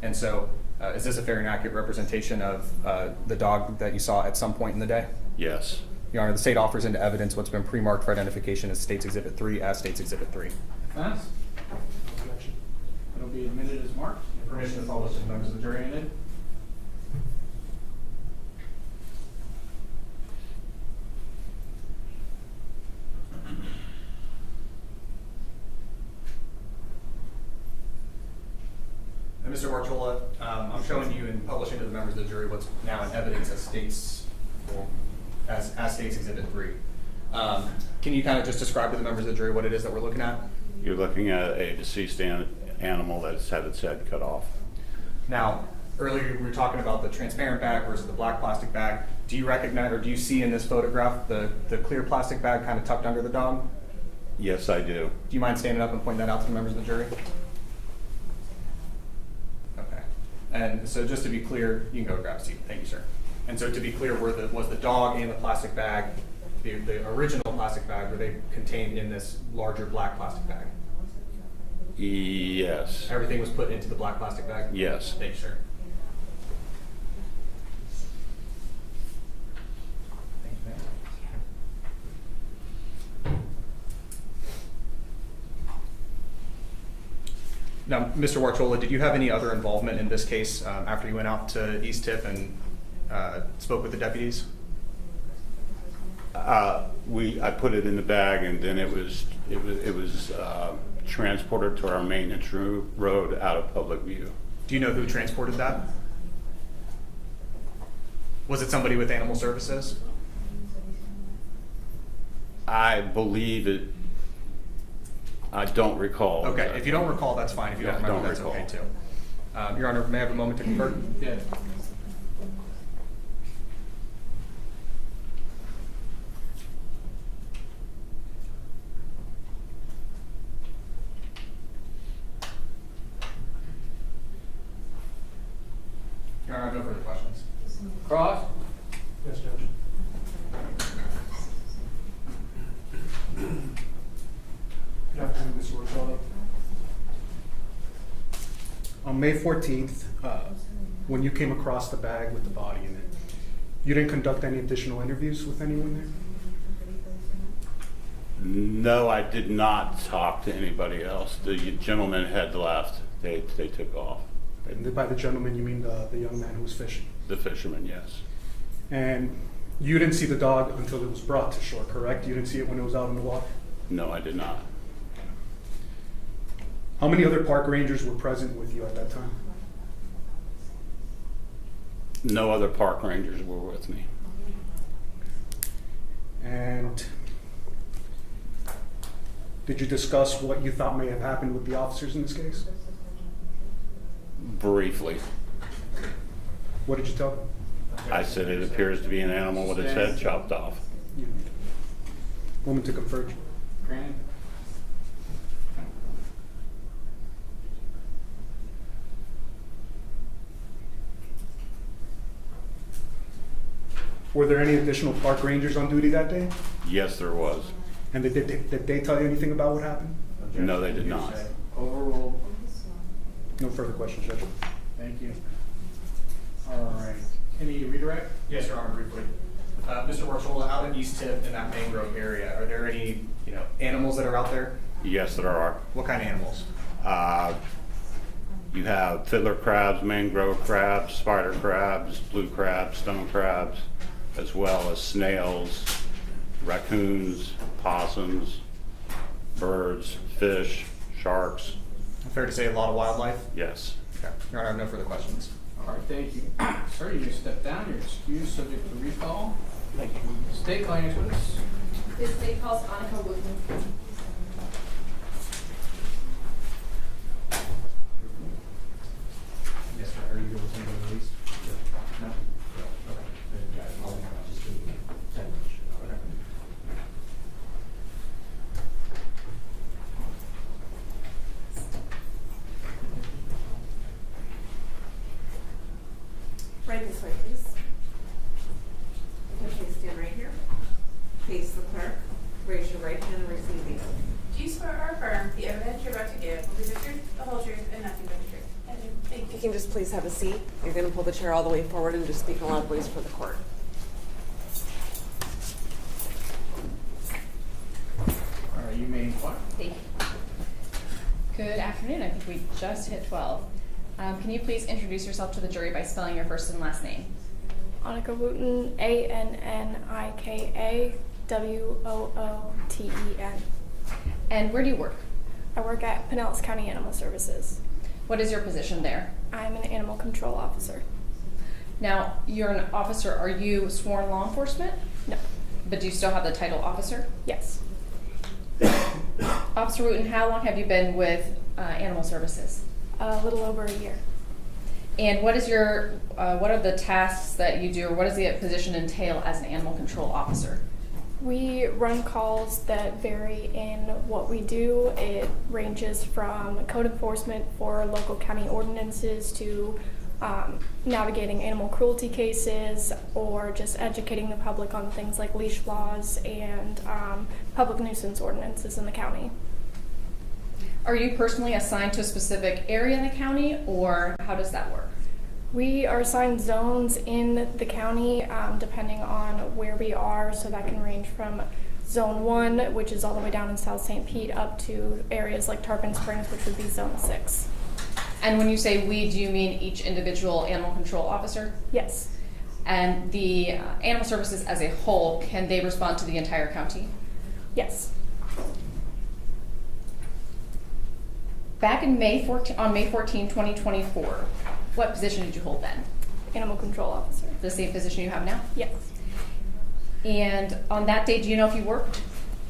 And so is this a fair and accurate representation of the dog that you saw at some point in the day? Yes. Your Honor, the state offers into evidence what's been pre-marked for identification as State's Exhibit 3 as State's Exhibit 3. Defense? No objection. It'll be admitted as marked. Permission to follow to the members of the jury ended. And Mr. Warchola, I'm showing you and publishing to the members of the jury what's now in evidence as states Exhibit 3. Can you kind of just describe to the members of the jury what it is that we're looking at? You're looking at a deceased animal that's had its head cut off. Now, earlier we were talking about the transparent bag versus the black plastic bag. Do you recognize, or do you see in this photograph the clear plastic bag kind of tucked under the dog? Yes, I do. Do you mind standing up and pointing that out to the members of the jury? Okay. And so just to be clear, you can go grab a seat. Thank you, sir. And so to be clear, was the dog and the plastic bag, the original plastic bag, were they contained in this larger black plastic bag? Yes. Everything was put into the black plastic bag? Yes. Thank you, sir. Thank you, ma'am. Now, Mr. Warchola, did you have any other involvement in this case after you went out to East Tip and spoke with the deputies? I put it in the bag, and then it was transported to our maintenance road out of public view. Do you know who transported that? Was it somebody with Animal Services? I believe it. I don't recall. Okay, if you don't recall, that's fine. If you don't remember, that's recall. okay too. Your Honor, may I have a moment to confer? Yeah. Your Honor, I have no further questions. Cross? Yes, Judge. Good afternoon, Mr. Warchola. On May 14th, when you came across the bag with the body in it, you didn't conduct any additional interviews with anyone there? No, I did not talk to anybody else. The gentleman had left. They took off. And by the gentleman, you mean the young man who was fishing? The fisherman, yes. And you didn't see the dog until it was brought to shore, correct? You didn't see it when it was out on the walk? No, I did not. How many other park rangers were present with you at that time? No other park rangers were with me. And did you discuss what you thought may have happened with the officers in this case? Briefly. What did you tell them? I said it appears to be an animal with its head chopped off. Moment to confer. Granted. Were there any additional park rangers on duty that day? Yes, there was. And did they tell you anything about what happened? No, they did not. Overruled. No further questions, Judge. Thank you. All right. Any redirect? Yes, Your Honor, briefly. Mr. Warchola, out at East Tip in that mangrove area, are there any animals that are out there? Yes, there are. What kind of animals? You have fiddler crabs, mangrove crabs, spider crabs, blue crabs, stone crabs, as well as snails, raccoons, possums, birds, fish, sharks. Fair to say a lot of wildlife? Yes. Okay. Your Honor, I have no further questions. All right, thank you. Sir, you may step down. You're excused, subject to recall. Thank you. State clients with us. This state calls Anika Wooten. Yes, sir. Are you going to send the release? No? Okay. Then, yeah, I'll just give you 10 minutes. Okay. Right this way, please. Okay, stand right here. Face the clerk. Raise your right hand and repeat the oath. Do you swear or affirm the evidence you're about to give will be the truth, the whole truth, and nothing but the truth? I do. Thank You you. can just please have a seat. You're going to pull the chair all the way forward and just speak in a loud voice for the court. All right, you may inquire. Hey. Good afternoon. I think we just hit 12. Can you please introduce yourself to the jury by spelling your first and last name? Anika Wooten, ANNIKA WOOTEN. And where do you work? I work at Pinellas County Animal Services. What is your position there? I'm an animal control officer. Now, you're an officer. Are you sworn law enforcement? No. But do you still have the title officer? Yes. Officer Wooten, how long have you been with Animal Services? A little over a year. And what is your, what are the tasks that you do, or what does the position entail as an animal control officer? We run calls that vary in what we do. It ranges from code enforcement for local county ordinances to navigating animal cruelty cases, or just educating the public on things like leash laws and public nuisance ordinances in the county. Are you personally assigned to a specific area in the county, or how does that work? We are assigned zones in the county depending on where we are, so that can range from Zone 1, which is all the way down in South St. Pete, up to areas like Tarpon Springs, which would be Zone 6. And when you say we, do you mean each individual animal control officer? Yes. And the animal services as a whole, can they respond to the entire county? Yes. Back in on May 14, 2024, what position did you hold then? Animal control officer. The same position you have now? Yes. And on that day, do you know if you worked?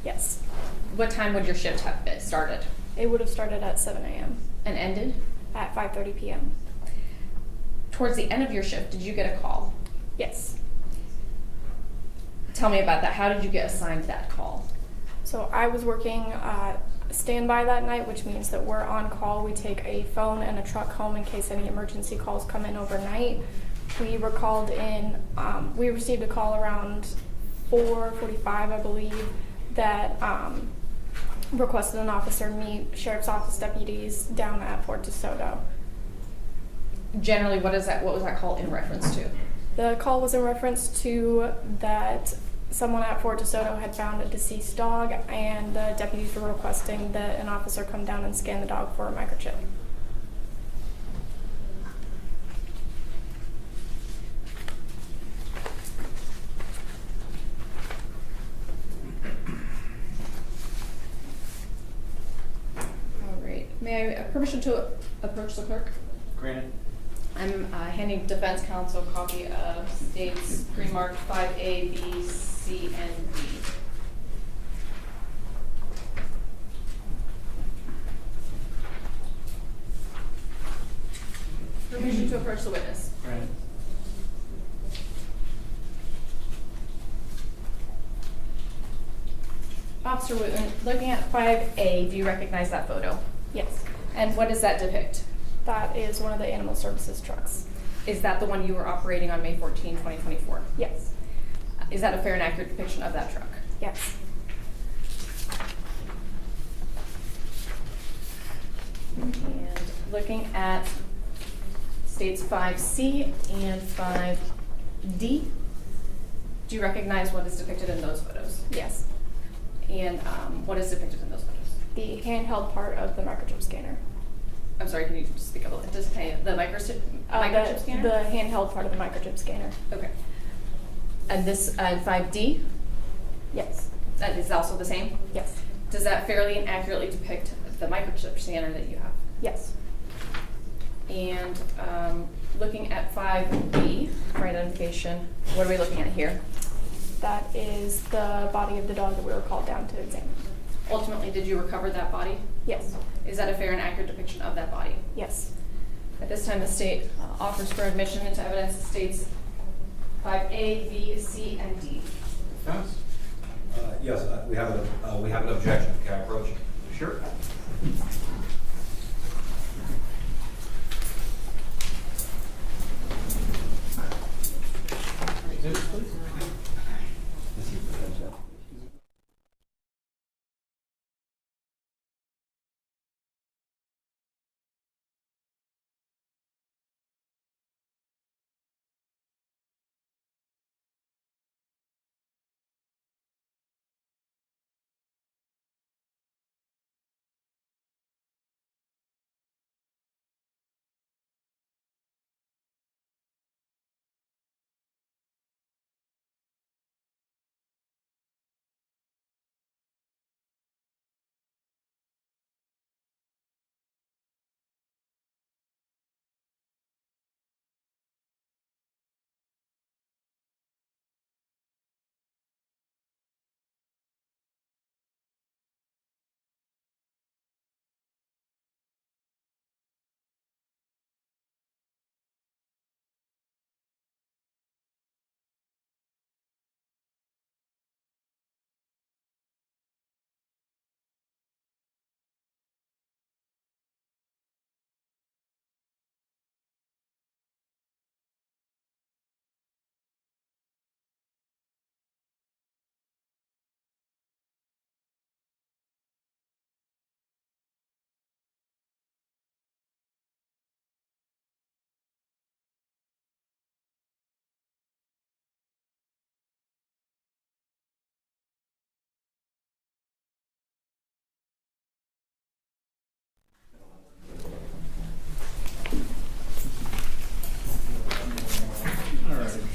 Yes. What time would your shift have been started? It would have started at 7 a.m. And ended? At 5:30 p.m. Towards the end of your shift, did you get a call? Yes. Tell me about that. How did you get assigned that call? So I was working standby that night, which means that we're on call. We take a phone and a truck home in case any emergency calls come in overnight. We were called in, we received a call around 4:45, I believe, that requested an officer meet Sheriff's Office deputies down at Fort De Soto. Generally, what was that call in reference to? The call was in reference to that someone at Fort De Soto had found a deceased dog, and the deputies were requesting that an officer come down and scan the dog for a microchip. All right. May I have permission to approach the clerk? Granted. I'm handing defense counsel a copy of states pre-marked 5A, B, C, and D. Permission to approach the witness. Granted. Officer Wooten, looking at 5A, do you recognize that photo? Yes. And what does that depict? That is one of the Animal Services trucks. Is that the one you were operating on May 14, 2024? Yes. Is that a fair and accurate depiction of that truck? Yes. And looking at states 5C and 5D, do you recognize what is depicted in those photos? Yes. And what is depicted in those photos? The handheld part of the microchip scanner. I'm sorry, can you just speak up a little? Just kind of the microchip scanner? The handheld part of the microchip scanner. Okay. And this 5D? Yes. That is also the same? Yes. Does that fairly and accurately depict the microchip scanner that you have? Yes. And looking at 5B for identification, what are we looking at here? That is the body of the dog that we were called down to examine. Ultimately, did you recover that body? Yes. Is that a fair and accurate depiction of that body? Yes. At this time, the state offers for admission into evidence states 5A, B, C, and D. Defense? Yes, we have an objection. Can I approach? Sure. Exhibits, please.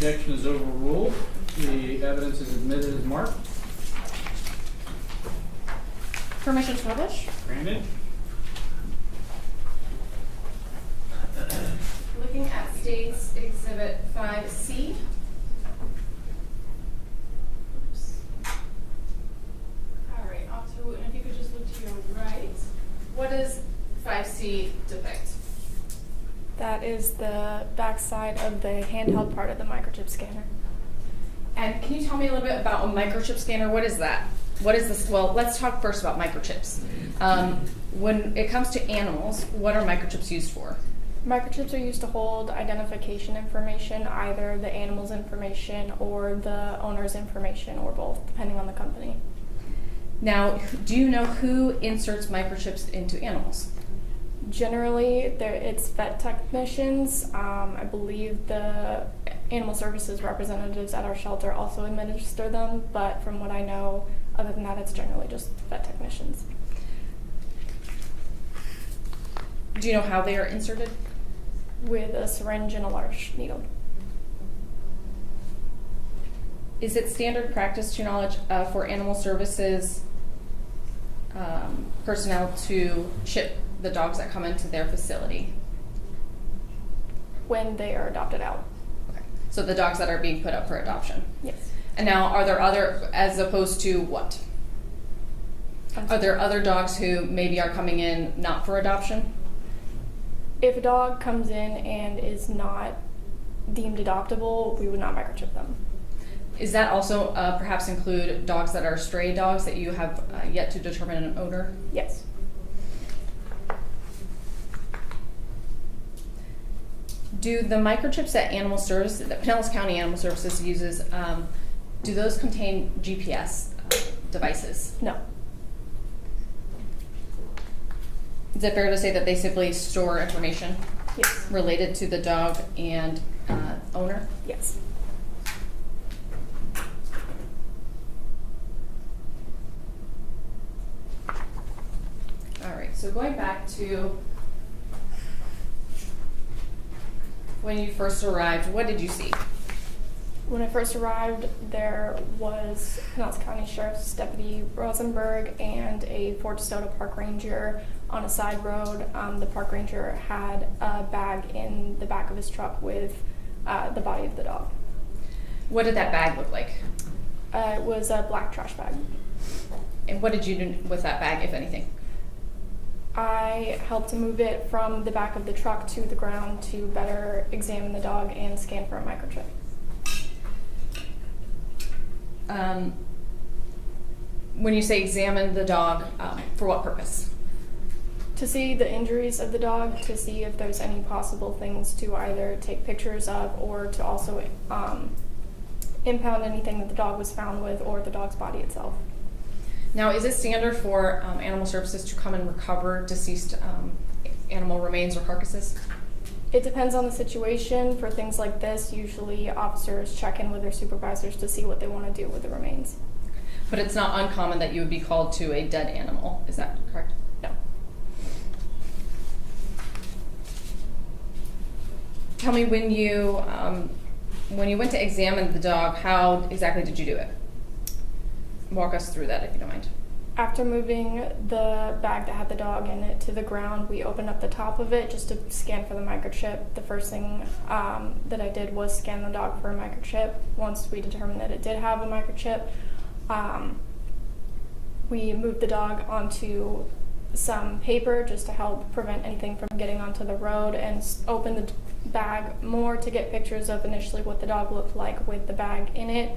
objection is overruled. The evidence is admitted as marked. Permission to publish? Granted. Looking at State's Exhibit 5C. All right, Officer Wooten, if you could just look to your right. What does 5C depict? That is the backside of the handheld part of the microchip scanner. And can you tell me a little bit about a microchip scanner? What is that? What is this? Well, let's talk first about microchips. When it comes to animals, what are microchips used for? Microchips are used to hold identification information, either the animal's information or the owner's information, or both, depending on the company. Now, do you know who inserts microchips into animals? Generally, it's vet technicians. I believe the animal services representatives at our shelter also administer them, but from what I know, other than that, it's generally just vet technicians. Do you know how they are inserted? With a syringe and a large needle. Is it standard practice, to your knowledge, for animal services personnel to chip the dogs that come into their facility? When they are adopted out. Okay. So the dogs that are being put up for adoption? Yes. And now, are there other, as opposed to what? Are there other dogs who maybe are coming in not for adoption? If a dog comes in and is not deemed adoptable, we would not microchip them. Is that also perhaps include dogs that are stray dogs that you have yet to determine an odor? Yes. Do the microchips that Animal Services, that Pinellas County Animal Services uses, do those contain GPS devices? No. Is it fair to say that they simply store information? Yes. Related to the dog and owner? Yes. All right, so going back to when you first arrived, what did you see? When I first arrived, there was Pinellas County Sheriff's Deputy Rosenberg and a Fort De Soto Park Ranger on a side road. The park ranger had a bag in the back of his truck with the body of the dog. What did that bag look like? It was a black trash bag. And what did you do with that bag, if anything? I helped to move it from the back of the truck to the ground to better examine the dog and scan for a microchip. When you say examine the dog, for what purpose? To see the injuries of the dog, to see if there's any possible things to either take pictures of or to also impound anything that the dog was found with or the dog's body itself. Now, is it standard for animal services to come and recover deceased animal remains or carcasses? It depends on the situation. For things like this, usually officers check in with their supervisors to see what they want to do with the remains. But it's not uncommon that you would be called to a dead animal, is that correct? No. Tell me, when you went to examine the dog, how exactly did you do it? Walk us through that, if you don't mind. After moving the bag that had the dog in it to the ground, we opened up the top of it just to scan for the microchip. The first thing that I did was scan the dog for a microchip. Once we determined that it did have a microchip, we moved the dog onto some paper just to help prevent anything from getting onto the road, and opened the bag more to get pictures of initially what the dog looked like with the bag in it.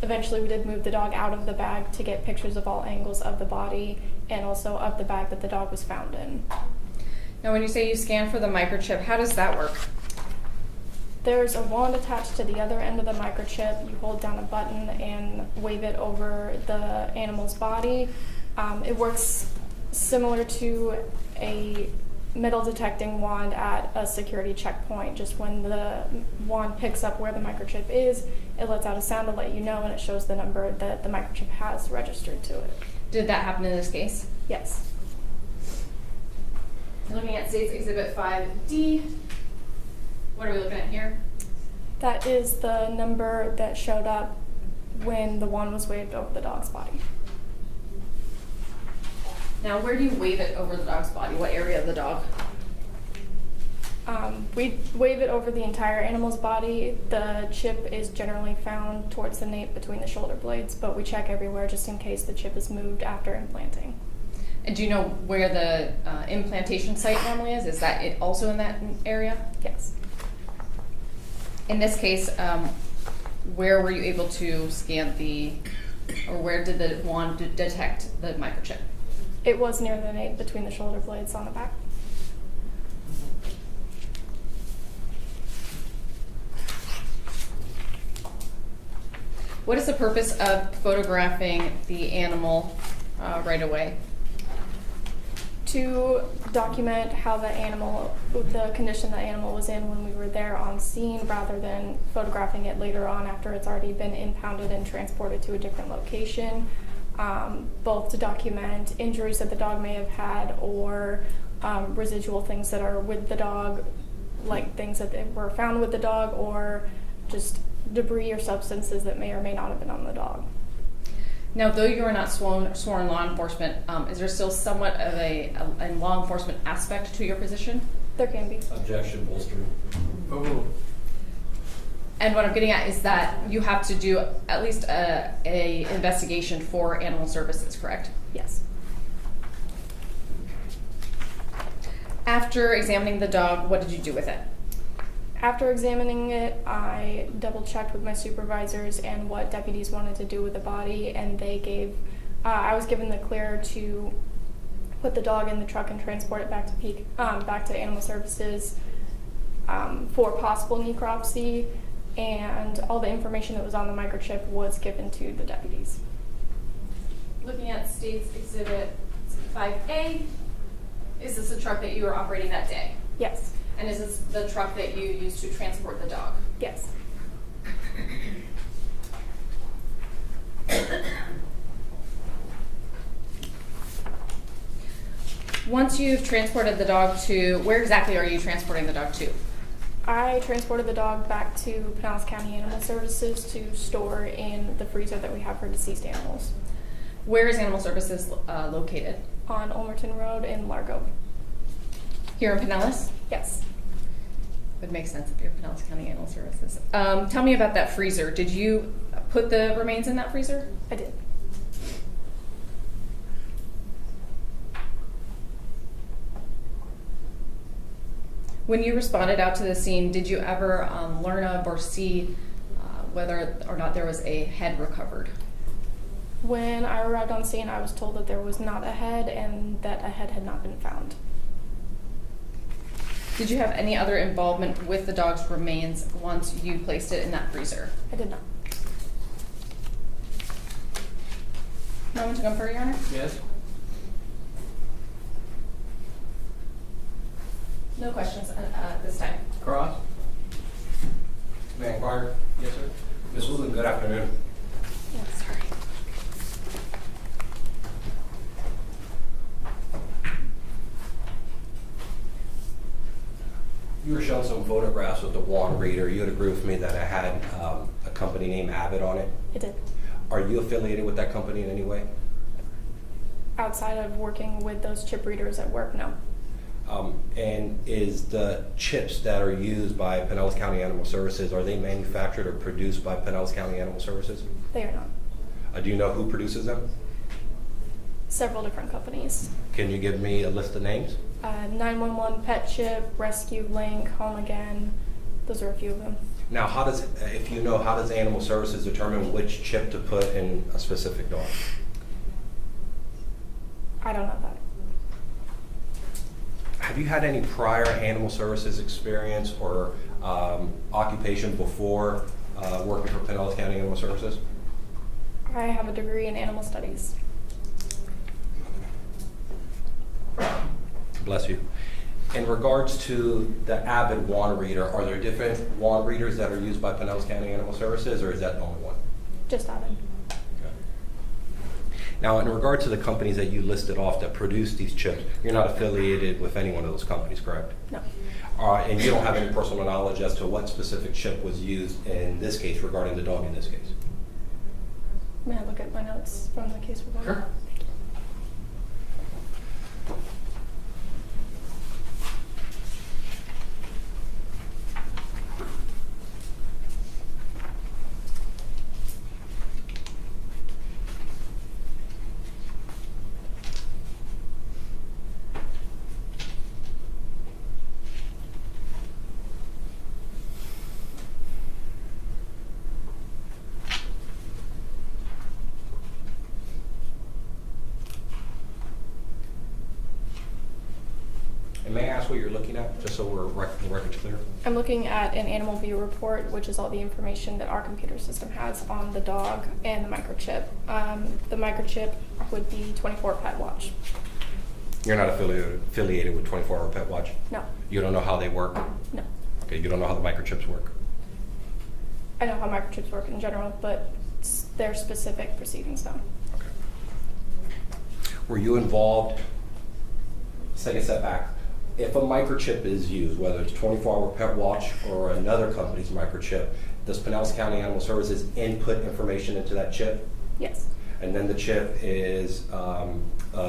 Eventually we did move the dog out of the bag to get pictures of all angles of the body and also of the bag that the dog was found in. Now, when you say you scan for the microchip, how does that work? There's a wand attached to the other end of the microchip. You hold down a button and wave it over the animal's body. It works similar to a metal detecting wand at a security checkpoint. Just when the wand picks up where the microchip is, it lets out a sound to let you know, and it shows the number that the microchip has registered to it. Did that happen in this case? Yes. Looking at State's Exhibit 5D, what are we looking at here? That is the number that showed up when the wand was waved over the dog's body. Now, where do you wave it over the dog's body? What area of the dog? We wave it over the entire animal's body. The chip is generally found towards the nape between the shoulder blades, but we check everywhere just in case the chip is moved after implanting. And do you know where the implantation site normally is? Is that it also in that area? Yes. In this case, where were you able to scan or where did the wand detect the microchip? It was near the nape between the shoulder blades on the back. What is the purpose of photographing the animal right away? To document how the condition the animal was in when we were there on scene, rather than photographing it later on after it's already been impounded and transported to a different location. Both to document injuries that the dog may have had or residual things that are with the dog, like things that were found with the dog, or just debris or substances that may or may not have been on the dog. Now, though you are not sworn law enforcement, is there still somewhat of a law enforcement aspect to your position? There can be. Objection, bolstered. And what I'm getting at is that you have to do at least a investigation for Animal Services, correct? Yes. After examining the dog, what did you do with it? After examining it, I double-checked with my supervisors and what deputies wanted to do with the body, and I was given the clear to put the dog in the truck and transport it back to Animal Services for possible necropsy, and all the information that was on the microchip was given to the deputies. Looking at State's Exhibit 5A, is this the truck that you were operating that day? Yes. And is this the truck that you used to transport the dog? Yes. Once you've transported the dog to, where exactly are you transporting the dog to? I transported the dog back to Pinellas County Animal Services to store in the freezer that we have for deceased animals. Where is Animal Services located? On Ulmerton Road in Largo. Here in Pinellas? Yes. Would make sense if you're Pinellas County Animal Services. Tell me about that freezer. Did you put the remains in that freezer? I did. When you responded out to the scene, did you ever learn of or see whether or not there was a head recovered? When I arrived on scene, I was told that there was not a head and that a head had not been found. Did you have any other involvement with the dog's remains once you placed it in that freezer? I did not. Moment to confer, Your Honor? Yes? No questions at this time. Cross? May I inquire? Yes, sir. Ms. Wooten, good afternoon. Yes, sorry. You were shown some photographs of the wand reader. You would agree with me that it had a company named Abbott on it? It did. Are you affiliated with that company in any way? Outside of working with those chip readers at work, no. And is the chips that are used by Pinellas County Animal Services, are they manufactured or produced by Pinellas County Animal Services? They are not. Do you know who produces them? Several different companies. Can you give me a list of names? 911 Pet Chip, Rescue Link, Home Again. Those are a few of them. Now, how does, if you know, how does Animal Services determine which chip to put in a specific dog? I don't know that. Have you had any prior Animal Services experience or occupation before working for Pinellas County Animal Services? I have a degree in animal studies. Bless you. In regards to the Abbott wand reader, are there different wand readers that are used by Pinellas County Animal Services, or is that the only one? Just Abbott. Now, in regard to the companies that you listed off that produce these chips, you're not affiliated with any one of those companies, correct? No. And you don't have any personal knowledge as to what specific chip was used in this case regarding the dog in this case? May I look at my notes from the case report? Sure. And may I ask what you're looking at, just so the record's clear? I'm looking at an animal view report, which is all the information that our computer system has on the dog and the microchip. The microchip would be 24 Pet Watch. You're not affiliated with 24-Hour Pet Watch? No. You don't know how they work? No. Okay, you don't know how the microchips work? I know how microchips work in general, but their specific proceedings, no. Were you involved, let's take a step back. If a microchip is used, whether it's 24-Hour Pet Watch or another company's microchip, does Pinellas County Animal Services input information into that chip? Yes. And then the chip is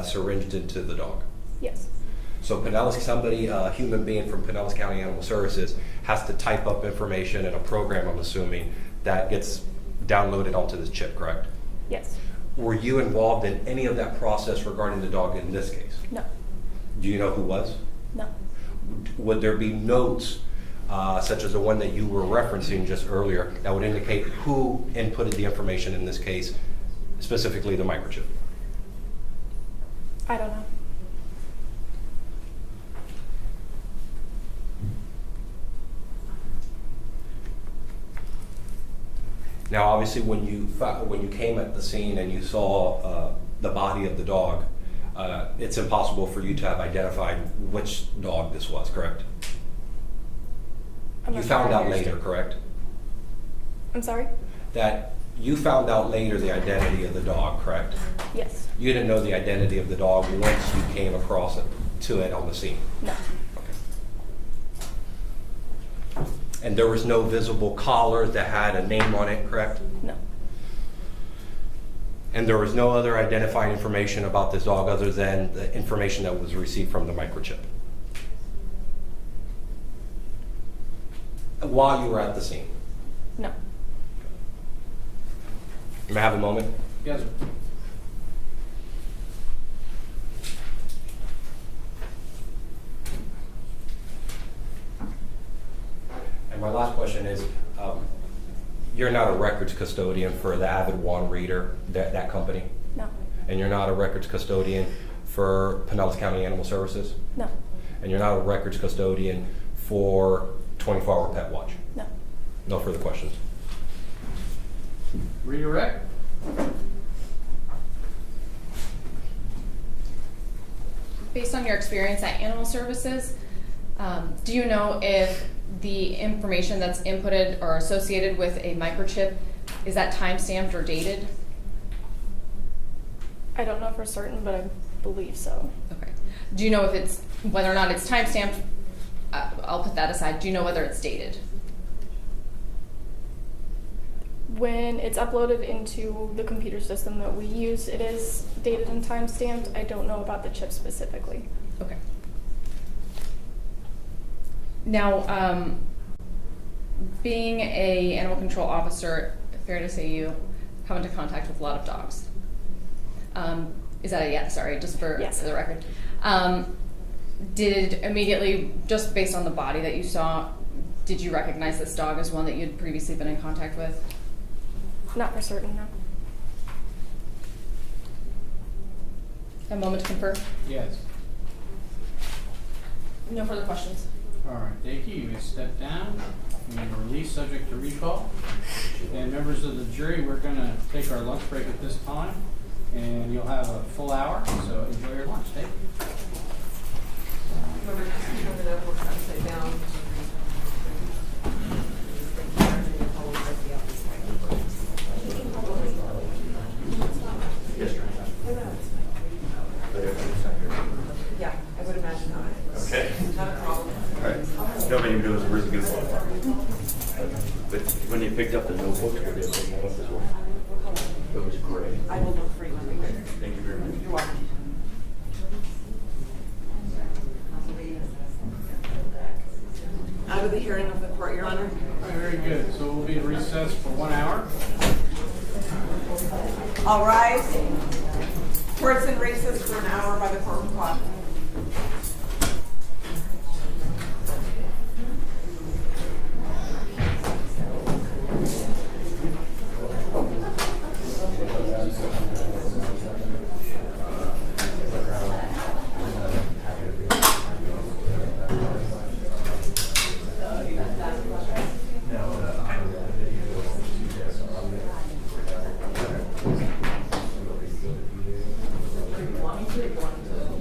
syringed into the dog? Yes. So somebody, a human being from Pinellas County Animal Services has to type up information in a program, I'm assuming, that gets downloaded onto this chip, correct? Yes. Were you involved in any of that process regarding the dog in this case? No. Do you know who was? No. Would there be notes, such as the one that you were referencing just earlier, that would indicate who inputted the information in this case, specifically the microchip? I don't know. Now, obviously, when you came at the scene and you saw the body of the dog, it's impossible for you to have identified which dog this was, correct? I'm You not found sure I out later, understand. correct? I'm sorry? That you found out later the identity of the dog, correct? Yes. You didn't know the identity of the dog once you came across it on the scene? No. And there was no visible collar that had a name on it, correct? No. And there was no other identifying information about this dog other than the information that was received from the microchip? While you were at the scene? No. May I have a moment? Yes, sir. And my last question is, you're not a records custodian for the Avid Juan Reader, that company? No. And you're not a records custodian for Pinellas County Animal Services? No. And you're not a records custodian for 24-Hour Pet Watch? No. No further questions. Redirect. Based on your experience at Animal Services, do you know if the information that's inputted or associated with a microchip, is that time-stamped or dated? I don't know for certain, but I believe so. Okay. Do you know if it's, whether or not it's time-stamped, I'll put that aside, do you know whether it's dated? When it's uploaded into the computer system that we use, it is dated and time-stamped. I don't know about the chip specifically. Okay. Now, being a animal control officer, fair to say you come into contact with a lot of dogs. Is that a yes? Sorry, just for Yes. the record. Did immediately, just based on the body that you saw, did you recognize this dog as one that you'd previously been in contact with? Not for certain, no. A moment to confirm. Yes. No further questions. All right, thank you. You may step down. You may release subject to recall. And members of the jury, we're going to take our lunch break at this time, and you'll have a full hour, so enjoy your lunch. Thank you. Remember, just turn it up, work upside down. Yeah, I would imagine not. Okay. Not a problem. All right. didn't even know it was a Risen Against Law. But when they picked up the notebooks, were they picking that up as well? It was great. I will look for you. Thank you very much. You're welcome. Out of the hearing of the court, Your Honor. Very good. So we'll be in recess for 1 hour. All rise. Court's in recess for an hour by the courtroom clock. Want me to?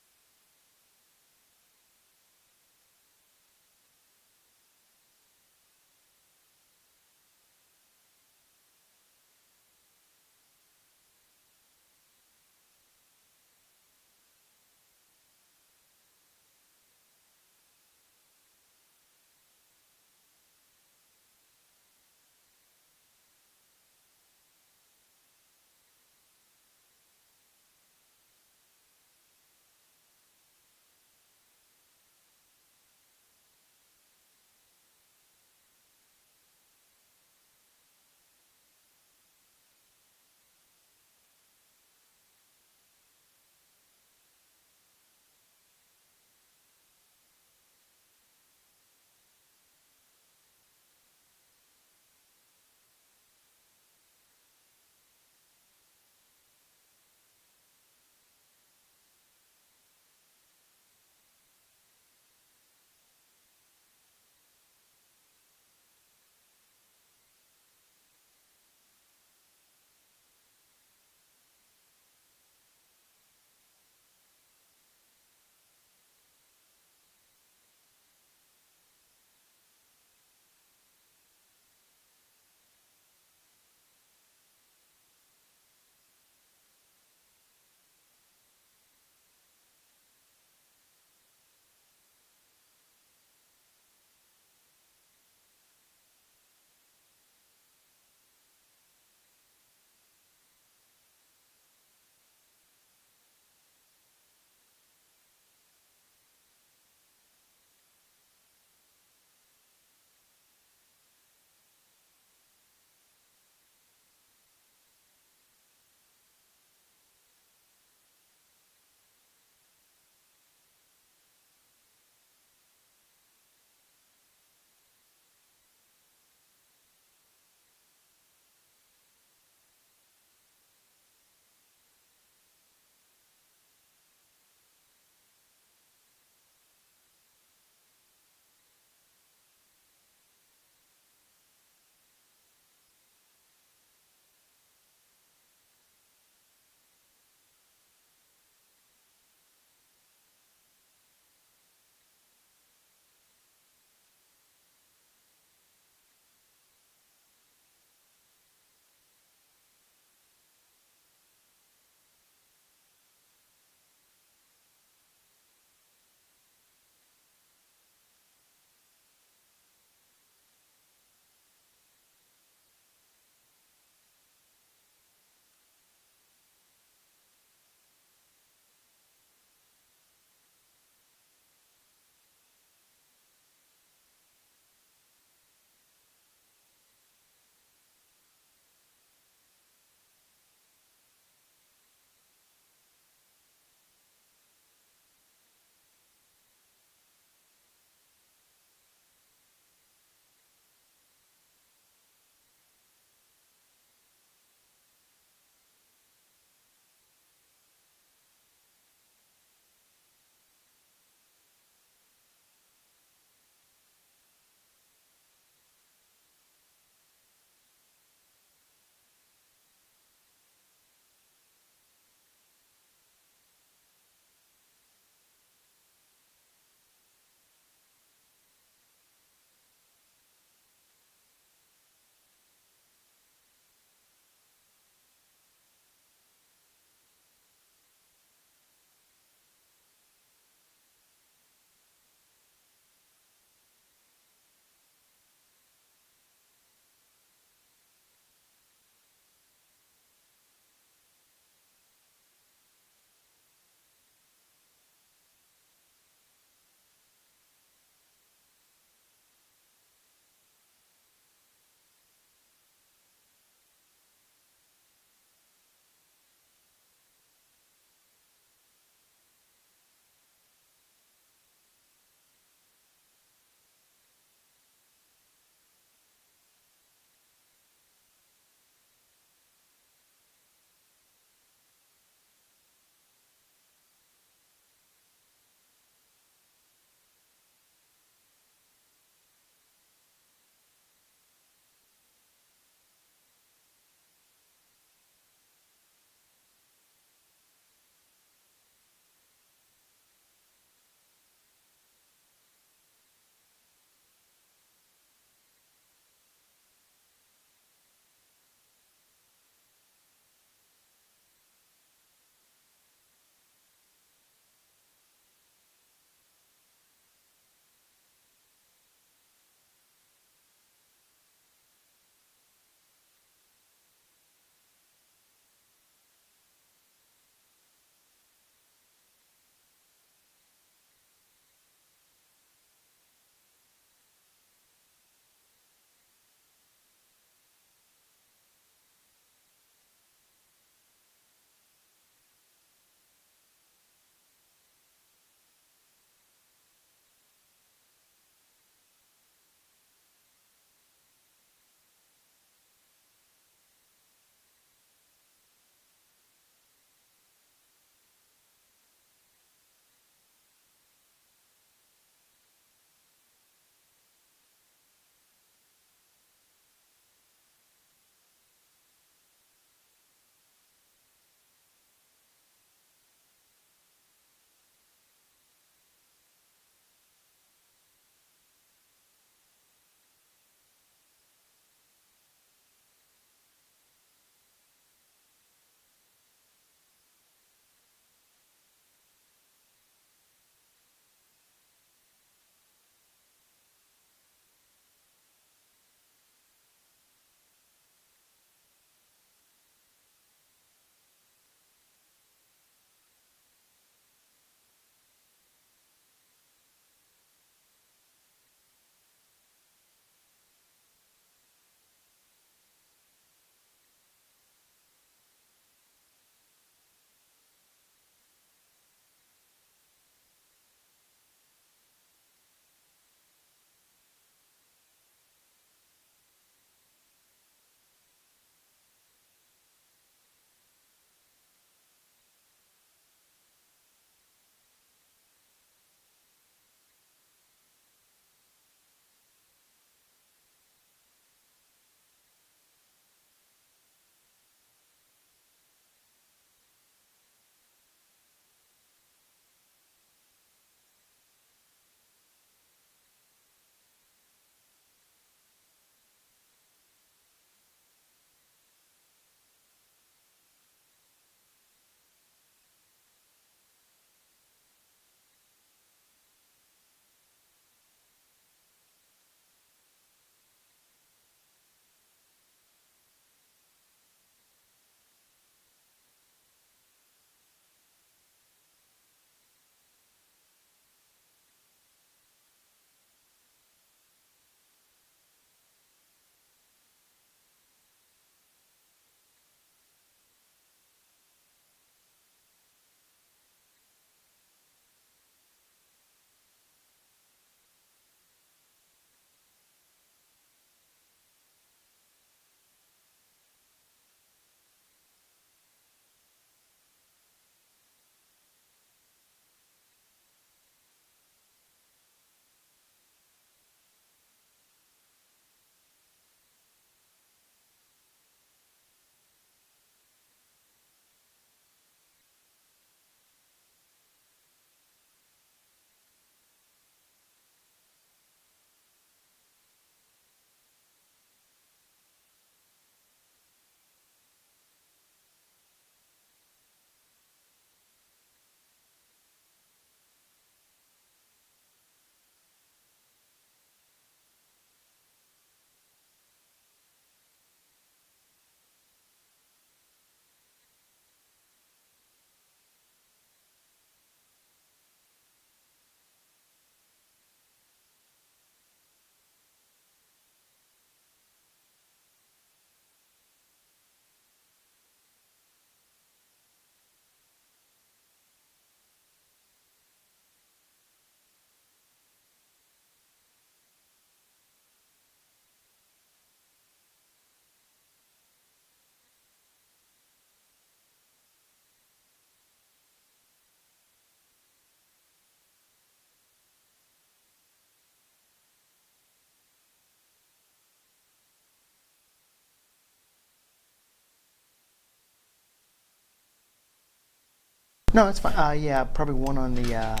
No, it's fine. Yeah, probably one on the.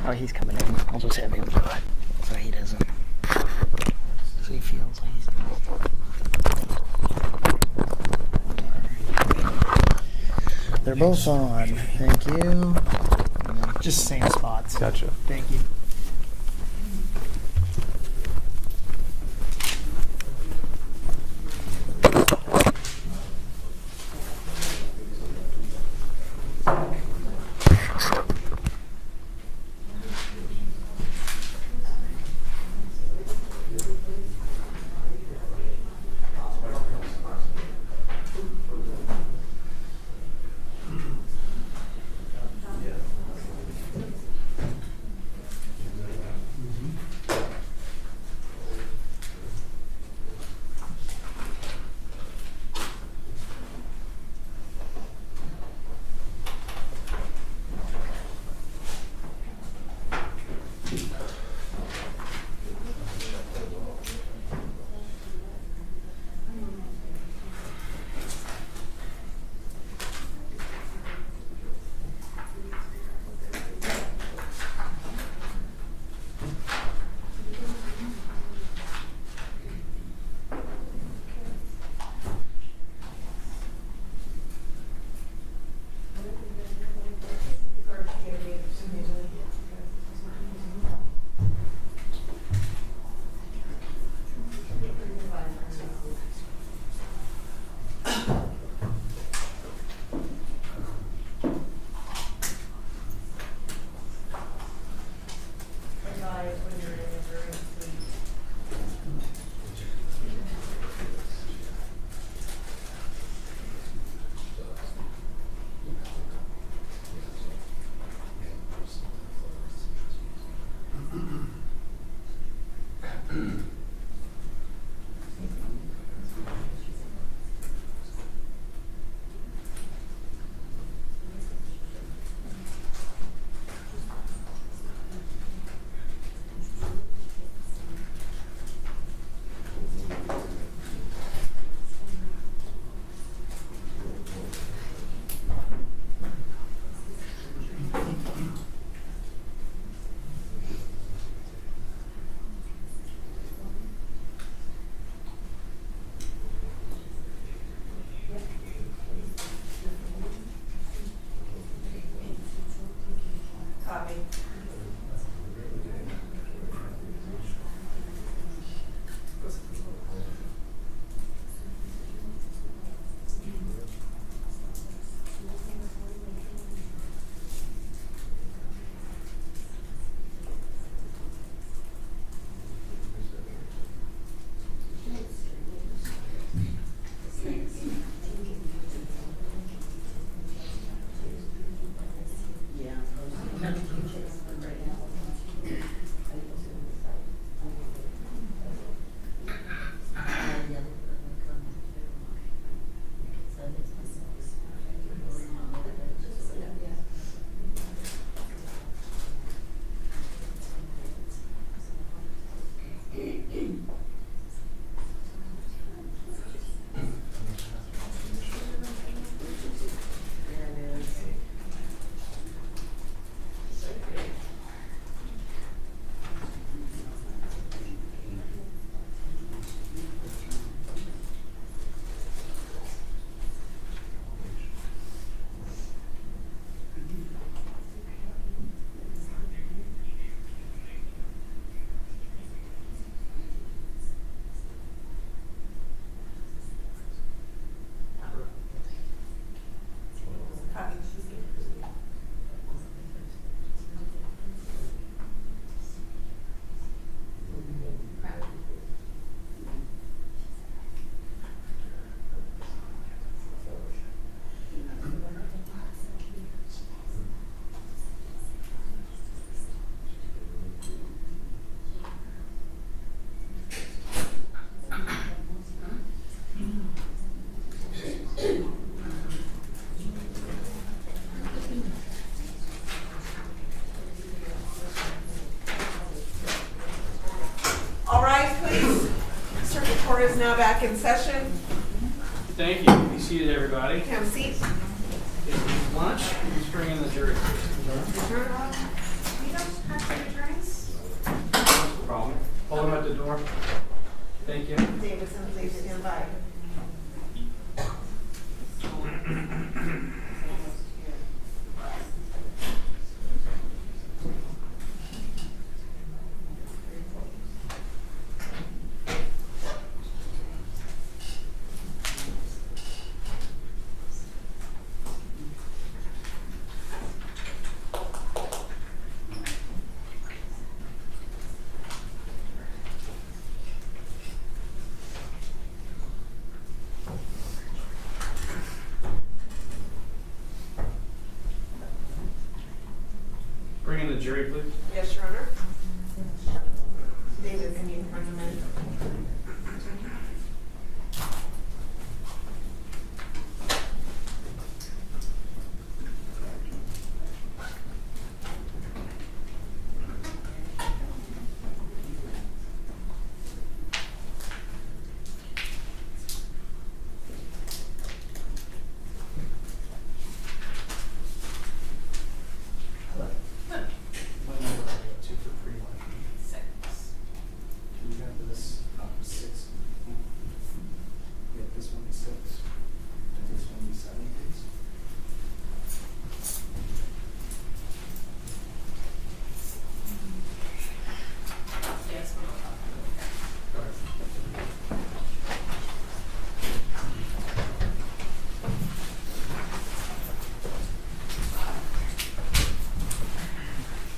Oh, he's coming in. I'll just have him do it, so he doesn't. So he feels like he's. They're both on. Thank you. Just same spots. Gotcha. Thank you. Court is now back in session. Thank you. Be seated, everybody. Have a seat. lunch. Please bring in the jury. We don't have to attorneys. No problem. Hold them at the door. Thank you. Davidson, please stand by. Bring in the jury, please. Yes, Your Honor. David, can you bring them in?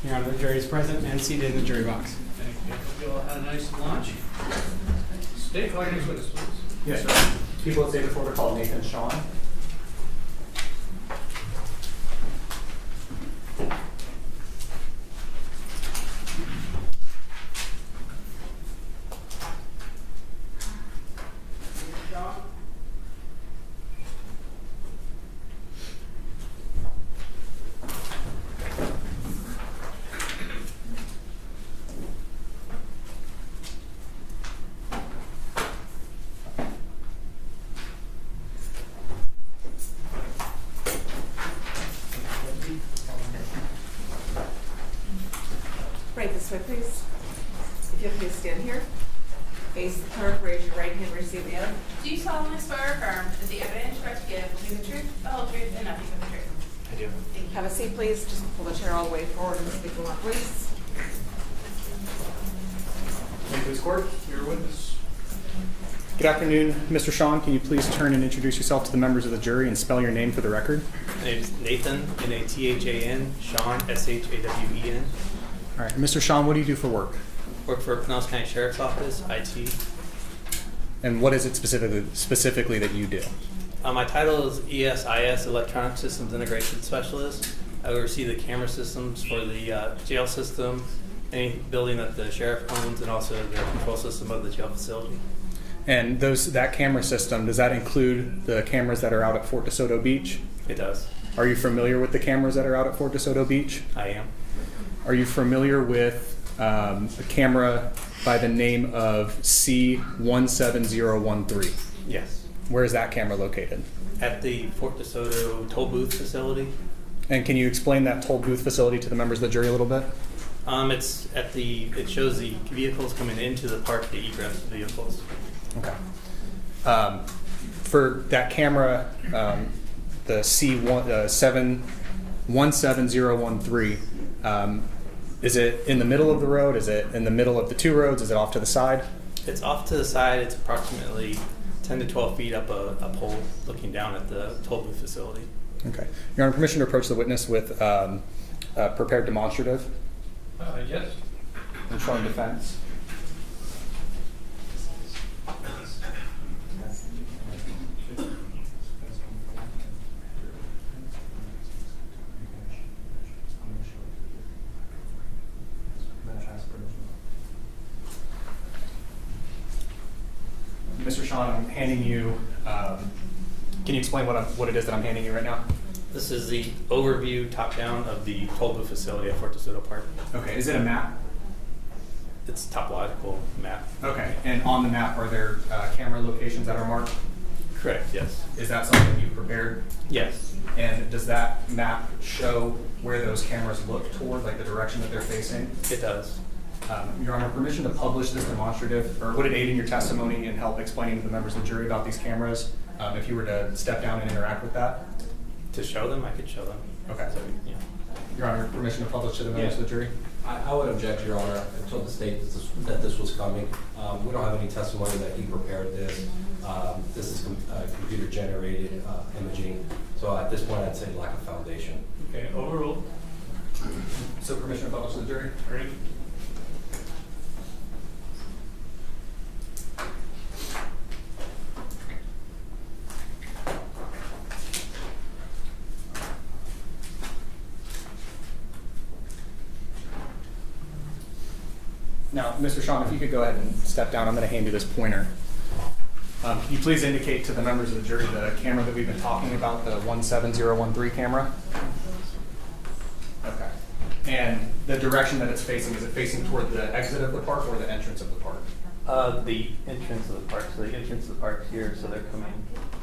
Your Honor, the jury is present and seated in the jury box. Thank you. Hope you all had a nice lunch. State flag next witness, please. Yes, sir. People that say before they're called Nathan Sean. Right this way, please. If you'll please stand here. Face the clerk, raise your right hand, receive the oath. Do you solemnly swear or affirm that the evidence you are to give will be the truth, the whole truth, and nothing but the truth? I do. Have a seat, please. Just pull the chair all the way forward and speak a lot, please. May it please court, your witness. Good afternoon, Mr. Sean. Can you please turn and introduce yourself to the members of the jury and spell your name for the record? My name is Nathan, Nathan, Sean, Shawen. All right, Mr. Sean, what do you do for work? Work for Pinellas County Sheriff's Office, IT. And what is it specifically that you do? My title is ESIS, Electronic Systems Integration Specialist. I oversee the camera systems for the jail system, any building that the sheriff owns, and also the control system of the jail facility. And that camera system, does that include the cameras that are out at Fort De Soto Beach? It does. Are you familiar with the cameras that are out at Fort De Soto Beach? I am. Are you familiar with a camera by the name of C17013? Yes. Where is that camera located? At the Fort De Soto toll booth facility. And can you explain that toll booth facility to the members of the jury a little bit? It shows the vehicles coming into the park, the egress vehicles. Okay. For that camera, the C17013, is it in the middle of the road? Is it in the middle of the two roads? Is it off to the side? It's off to the side. It's approximately 10 to 12 feet up a pole looking down at the toll booth facility. Okay. Your Honor, permission to approach the witness with a prepared demonstrative? Yes. And showing defense. Mr. Sean, I'm handing you, can you explain what it is that I'm handing you right now? This is the overview top-down of the toll booth facility at Fort De Soto Park. Okay, is it a map? It's a topological map. Okay, and on the map, are there camera locations that are marked? Correct, yes. Is that something you prepared? Yes. And does that map show where those cameras look toward, like the direction that they're facing? It does. Your Honor, permission to publish this demonstrative, or would it aid in your testimony and help explaining to the members of the jury about these cameras, if you were to step down and interact with that? To show them, I could show them. Okay. So, yeah. Your Honor, permission to publish to the members of the jury? I would object, Your Honor. I told the state that this was coming. We don't have any testimony that he prepared this. This is computer-generated imaging. So at this point, I'd say lack of foundation. Okay, overruled. So permission to publish to the jury? Great. Now, Mr. Sean, if you could go ahead and step down, I'm going to hand you this pointer. Can you please indicate to the members of the jury the camera that we've been talking about, the 17013 camera? Okay. And the direction that it's facing, is it facing toward the exit of the park or the entrance of the park? The entrance of the park. So the entrance of the park here, so they're coming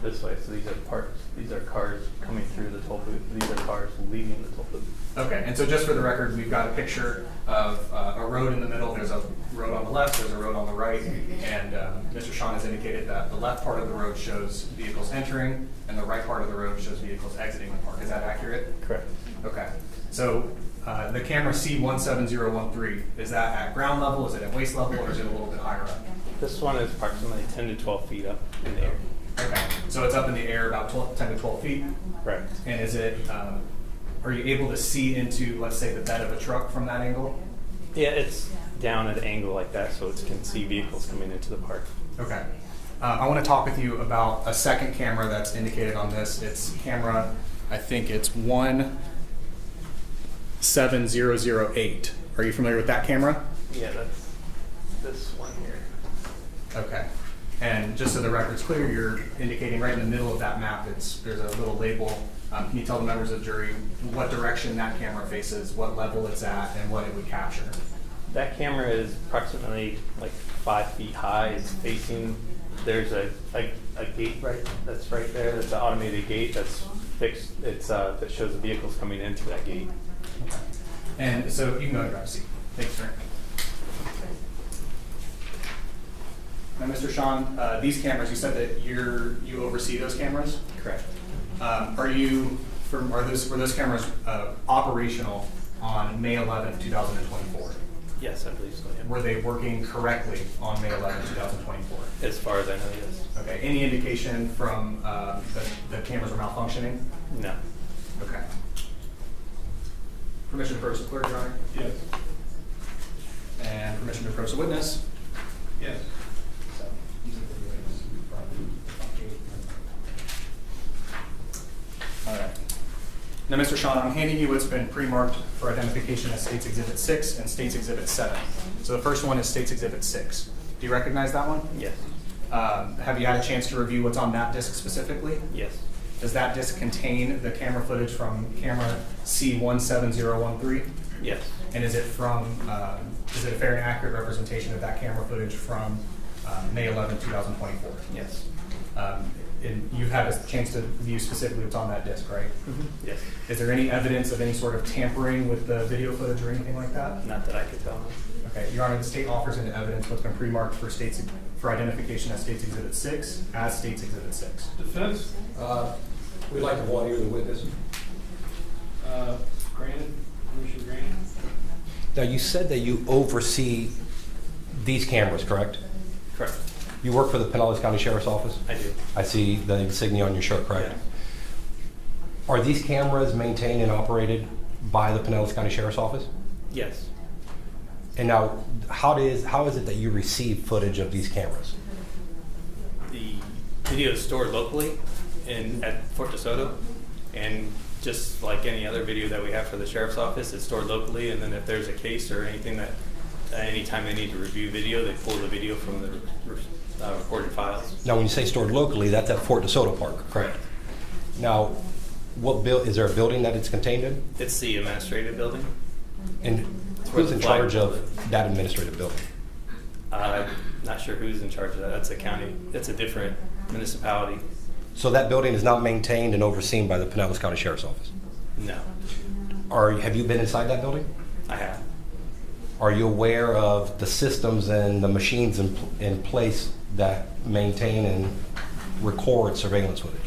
this way. So these are parks. These are cars coming through the toll booth. These are cars leaving the toll booth. Okay, and so just for the record, we've got a picture of a road in the middle. There's a road on the left, there's a road on the right, and Mr. Sean has indicated that the left part of the road shows vehicles entering, and the right part of the road shows vehicles exiting the park. Is that accurate? Correct. Okay, so the camera C17013, is that at ground level, is it at waist level, or is it a little bit higher up? This one is approximately 10 to 12 feet up in the air. Okay, so it's up in the air about 10 to 12 feet? Correct. And is it, are you able to see into, let's say, the bed of a truck from that angle? Yeah, it's down at an angle like that, so it can see vehicles coming into the park. Okay. I want to talk with you about a second camera that's indicated on this. It's camera, I think it's 17008. Are you familiar with that camera? Yeah, that's this one here. Okay. And just so the record's clear, you're indicating right in the middle of that map, there's a little label. Can you tell the members of the jury what direction that camera faces, what level it's at, and what it would capture? That camera is approximately like 5 feet high. It's facing, there's a gate that's right there. That's an automated gate that's fixed. It's that shows the vehicles coming into that gate. Okay. And so you can go and grab a seat. Thanks, sir. Now, Mr. Sean, these cameras, you said that you oversee those cameras? Correct. Were those cameras operational on May 11th, 2024? Yes, I believe so. Yeah. Were they working correctly on May 11th, 2024? As far as I know, yes. Okay. Any indication from the cameras were malfunctioning? No. Okay. Permission to approach the clerk, Your Honor? Yes. And permission to approach the witness? Yes. All right. Now, Mr. Sean, I'm handing you what's been pre-marked for identification as State's Exhibit 6 and State's Exhibit 7. So the first one is State's Exhibit 6. Do you recognize that one? Yes. Have you had a chance to review what's on that disc specifically? Yes. Does that disc contain the camera footage from camera C17013? Yes. And is it a fair and accurate representation of that camera footage from May 11, 2024? Yes. And you've had a chance to view specifically what's on that disc, right? Mm-hmm. Yes. Is there any evidence of any sort of tampering with the video footage or anything like that? Not that I could tell. Okay, Your Honor, the state offers into evidence what's been pre-marked for identification as State's Exhibit 6 as State's Exhibit 6. Defense? We'd like to voir dire the witness. Granted, permission granted. Now, you said that you oversee these cameras, correct? Correct. You work for the Pinellas County Sheriff's Office? I do. I see the insignia on your shirt, correct? Yeah. Are these cameras maintained and operated by the Pinellas County Sheriff's Office? Yes. And now, how is it that you receive footage of these cameras? The video is stored locally at Fort De Soto, and just like any other video that we have for the Sheriff's Office, it's stored locally, and then if there's a case or anything that anytime they need to review video, they pull the video from the recorded files. Now, when you say stored locally, that's at Fort De Soto Park, correct? Not is there a building that it's contained in? It's the administrative building. And who's in charge of that administrative building? Not sure who's in charge of that. That's a county. It's a different municipality. So that building is not maintained and overseen by the Pinellas County Sheriff's Office? No, Have you been inside that building? I have. Are you aware of the systems and the machines in place that maintain and record surveillance footage?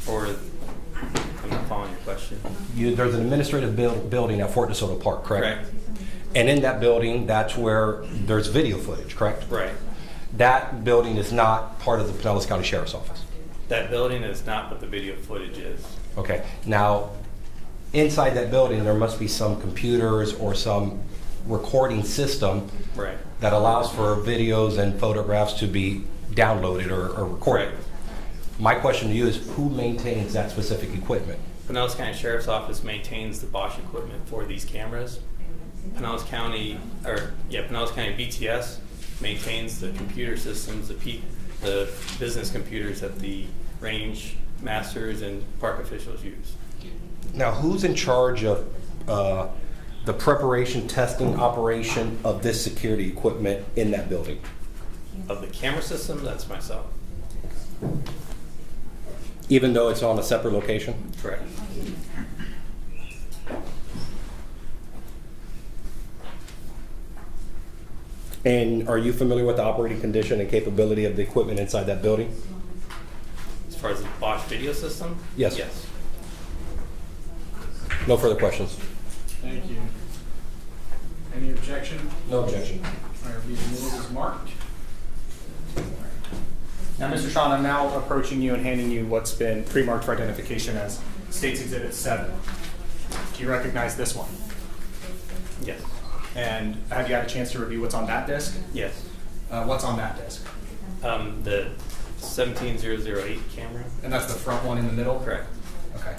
I'm not following your question. There's an administrative building at Fort De Soto Park, correct? Correct. And in that building, that's where there's video footage, correct? Right. That building is not part of the Pinellas County Sheriff's Office? That building is not what the video footage is. Okay. Now, inside that building, there must be some computers or some recording system Right. that allows for videos and photographs to be downloaded or recorded. Right. My question to you is, who maintains that specific equipment? Pinellas County Sheriff's Office maintains the Bosch equipment for these cameras. Pinellas County BTS maintains the computer systems, the business computers that the range masters and park officials use. Now, who's in charge of the preparation, testing, operation of this security equipment in that building? Of the camera system, that's myself. Even though it's on a separate location? Correct. And are you familiar with the operating condition and capability of the equipment inside that building? As far as the Bosch video system? Yes. Yes. No further questions. Thank you. Any objection? No objection. All right, be admitted as marked. Now, Mr. Sean, I'm now approaching you and handing you what's been pre-marked for identification as State's Exhibit 7. Do you recognize this one? Yes. And have you had a chance to review what's on that disc? Yes. What's on that disc? The 17008 camera. And that's the front one in the middle? Correct. Okay.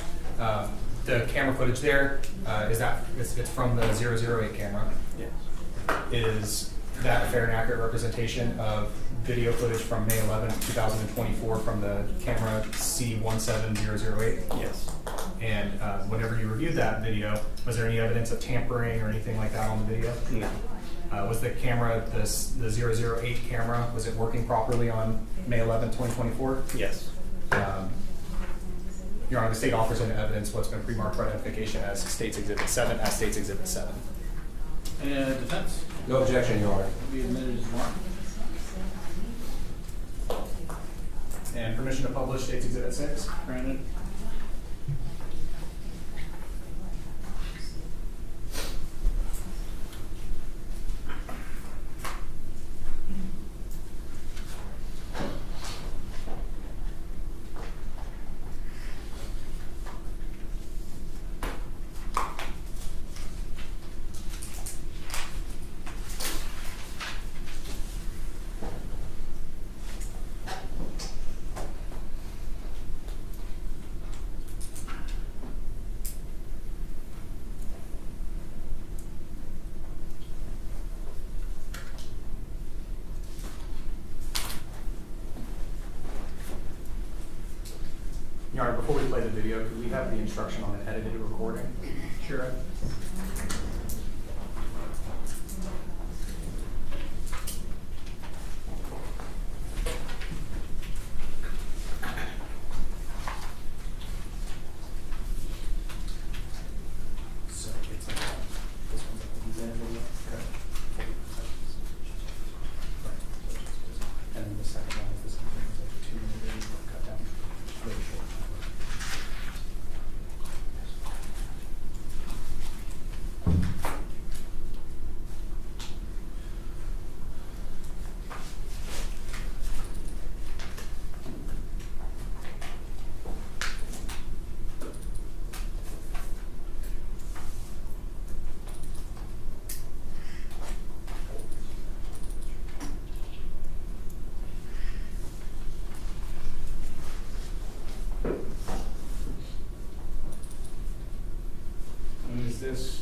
The camera footage there, it's from the 008 camera. Yes. Is that a fair and accurate representation of video footage from May 11, 2024 from the camera C17008? Yes. And whenever you reviewed that video, was there any evidence of tampering or anything like that on the video? No. Was the camera, the 008 camera, was it working properly on May 11, 2024? Yes. Your Honor, the state offers in evidence what's been pre-marked for identification as State's Exhibit 7, as State's Exhibit 7. Any defense? No objection, Your Honor. Be admitted as marked. And permission to publish State's Exhibit 6? Granted. Your Honor, before we play the video, could we have the instruction on an edited recording? Sure. So it's like this one's like the design video. Okay. And then the second one is this one, it's like a 2-minute video cut down really short. And is this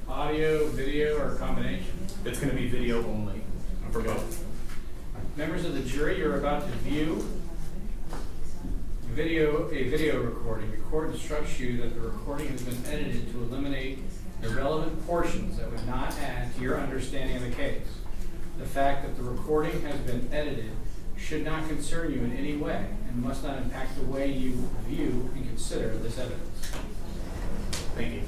audio, video, or a combination? It's going to be video only for both. Members of the jury, you're about to view a video recording. The court instructs you that the recording has been edited to eliminate irrelevant portions that would not add to your understanding of the case. The fact that the recording has been edited should not concern you in any way and must not impact the way you view and consider this evidence. Thank you.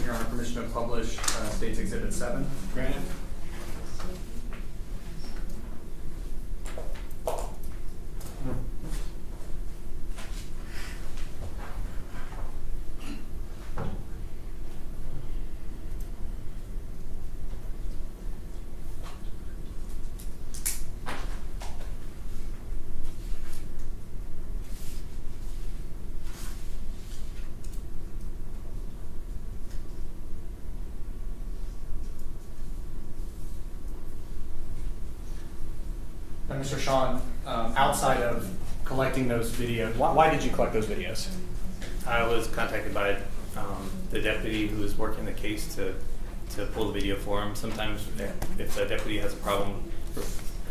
Your Honor, permission to publish State's Exhibit 7. Granted. Now, Mr. Sean, outside of collecting those videos, why did you collect those videos? I was contacted by the deputy who was working the case to pull the video for him. Sometimes if the deputy has a problem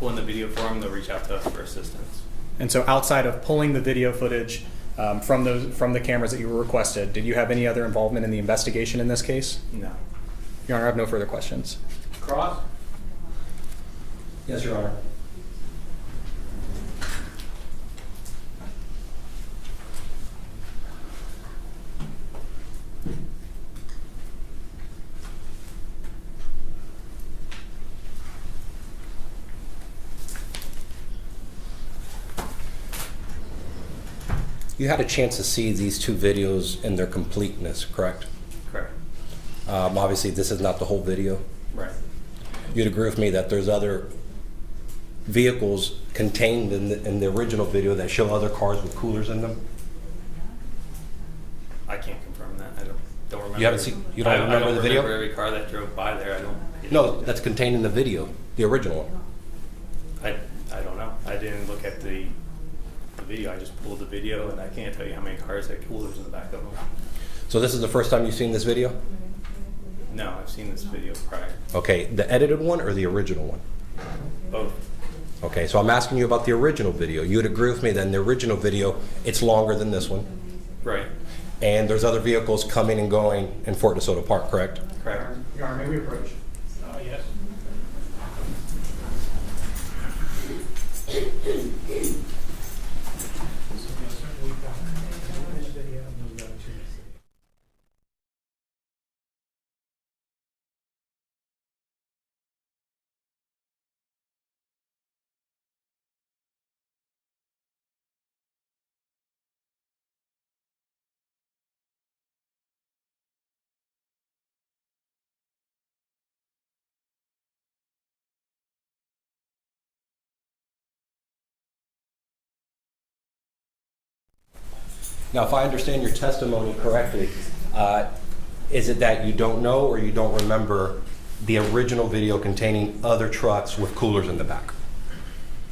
pulling the video for him, they'll reach out to us for assistance. And so outside of pulling the video footage from the cameras that you were requested, did you have any other involvement in the investigation in this case? No. Your Honor, I have no further questions. Cross? Yes, Your Honor. You had a chance to see these two videos in their completeness, correct? Correct. Obviously, this is not the whole video. Right. You'd agree with me that there's other vehicles contained in the original video that show other cars with coolers in them? I can't confirm that. I don't remember. You haven't seen? You don't remember the video? I don't remember every car that drove by there. I don't. No, that's contained in the video, the original one. I don't know. I didn't look at the video. I just pulled the video, and I can't tell you how many cars had coolers in the back of them. So this is the first time you've seen this video? No, I've seen this video prior. Okay, the edited one or the original one? Both. Okay, so I'm asking you about the original video. You would agree with me that in the original video, it's longer than this one? Right. And there's other vehicles coming and going in Fort De Soto Park, correct? Correct. Your Honor, may we approach? Yes. Now, if I understand your testimony correctly, is it that you don't know or you don't remember the original video containing other trucks with coolers in the back?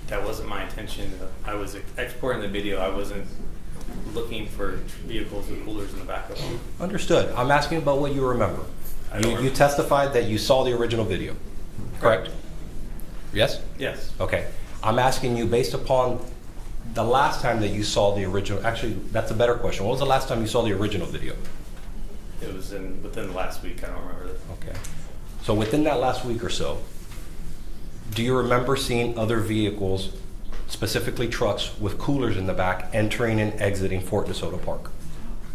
That wasn't my intention. I was exporting the video. I wasn't looking for vehicles with coolers in the back of them. Understood. I'm asking about what you remember. You testified that you saw the original video, correct? Yes? Yes. Okay. I'm asking you based upon the last time that you saw the original, actually, that's a better question. When was the last time you saw the original video? It was within the last week. I don't remember. Okay. So within that last week or so, do you remember seeing other vehicles specifically trucks with coolers in the back entering and exiting Fort De Soto Park?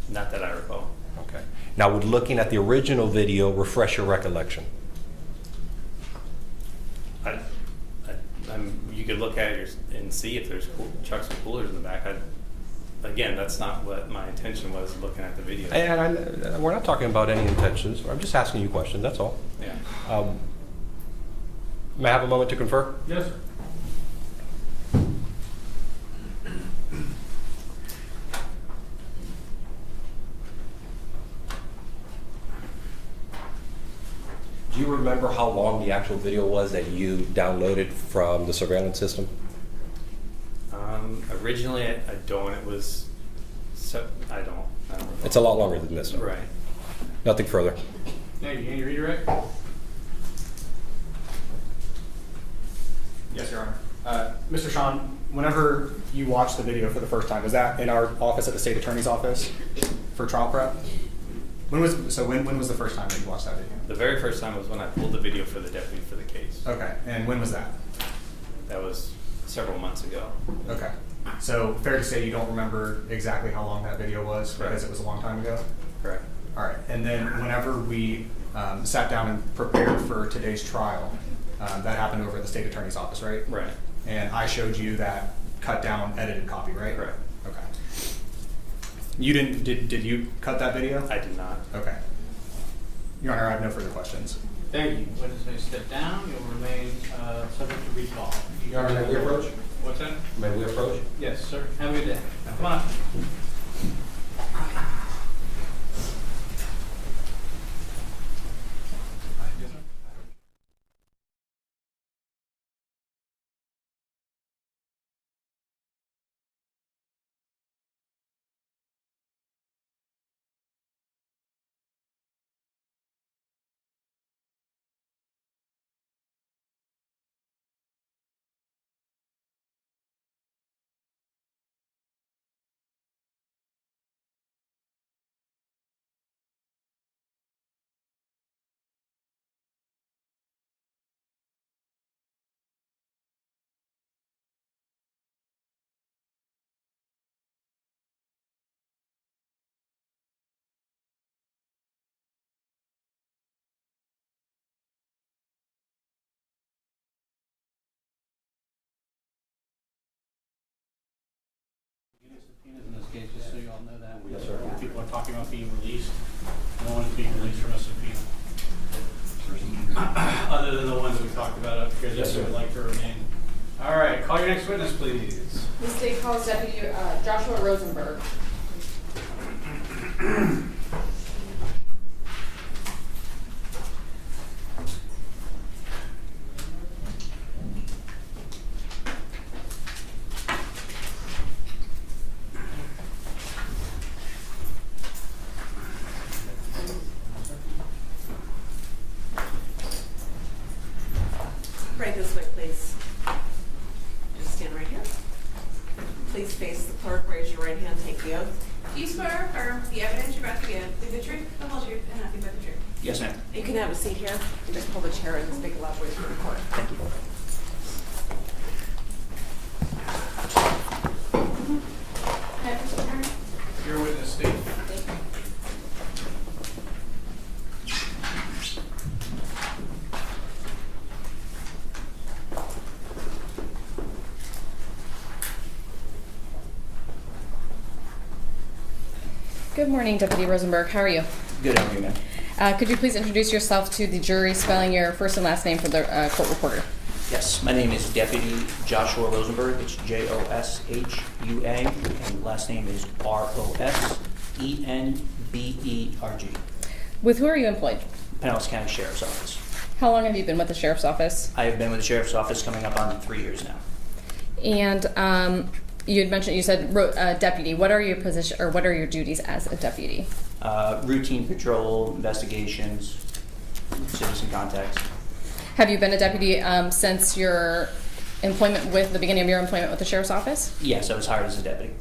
Not that I recall. Okay. Now, would looking at the original video refresh your recollection? You could look at it and see if there's trucks with coolers in the back. Again, that's not what my intention was looking at the video. And we're not talking about any intentions. I'm just asking you questions, that's all. Yeah. May I have a moment to confer? Yes, sir. Do you remember how long the actual video was that you downloaded from the surveillance system? Originally, I don't. It was. I don't. It's a lot longer than this, though. Right. Nothing further. Now, you hand your redirect? Yes, Your Honor. Mr. Sean, whenever you watched the video for the first time, was that in our office at the state attorney's office for trial prep? When was the first time that you watched that video? The very first time was when I pulled the video for the deputy for the case. Okay, and when was that? That was several months ago. Okay, so fair to say you don't remember exactly how long that video was because it was a long time ago? Correct. All right, and then whenever we sat down and prepared for today's trial, that happened over at the state attorney's office, right? Right. And I showed you that cut down edited copy, right? Correct. Okay. You didn't, did you cut that video? I did not. Okay. Your Honor, I have no further questions. Thank you. Witness may step down. You'll remain subject to recall. Your Honor, may we approach? What's that? May we approach? Yes, sir. Have a good day. Come on up. In this case, just so you all know that. Yes, sir. People are talking about being released. No one is being released from a subpoena. Other than the ones that we talked about up here Yes, that sir. we would like to remain. All right, call your next witness, please. The state calls Deputy Joshua Rosenberg. Right this way, please. Just stand right here. Please face the clerk, raise your right hand, take the oath. Do you swear or affirm the evidence you're about to give, the truth, the whole truth, and nothing but the truth? Yes, ma'am. You can have a seat here and just pull the chair and speak a loud voice for the court. Thank you. Can I proceed, Your Honor? Your witness, state. Good morning, Deputy Rosenberg. How are you? Good, how are you, ma'am? Could you please introduce yourself to the jury, spelling your first and last name for the court reporter? Yes, my name is Deputy Joshua Rosenberg. It's Joshua, and last name is Rosenberg. With who are you employed? Pinellas County Sheriff's Office. How long have you been with the sheriff's office? I have been with the Sheriff's Office coming up on 3 years now. And you had mentioned, you said deputy. What are your position, or what are your duties as a deputy? Routine patrol, investigations, citizen contacts. Have you been a deputy since your employment with the beginning of your employment with the sheriff's office? Yes, I was hired as a deputy.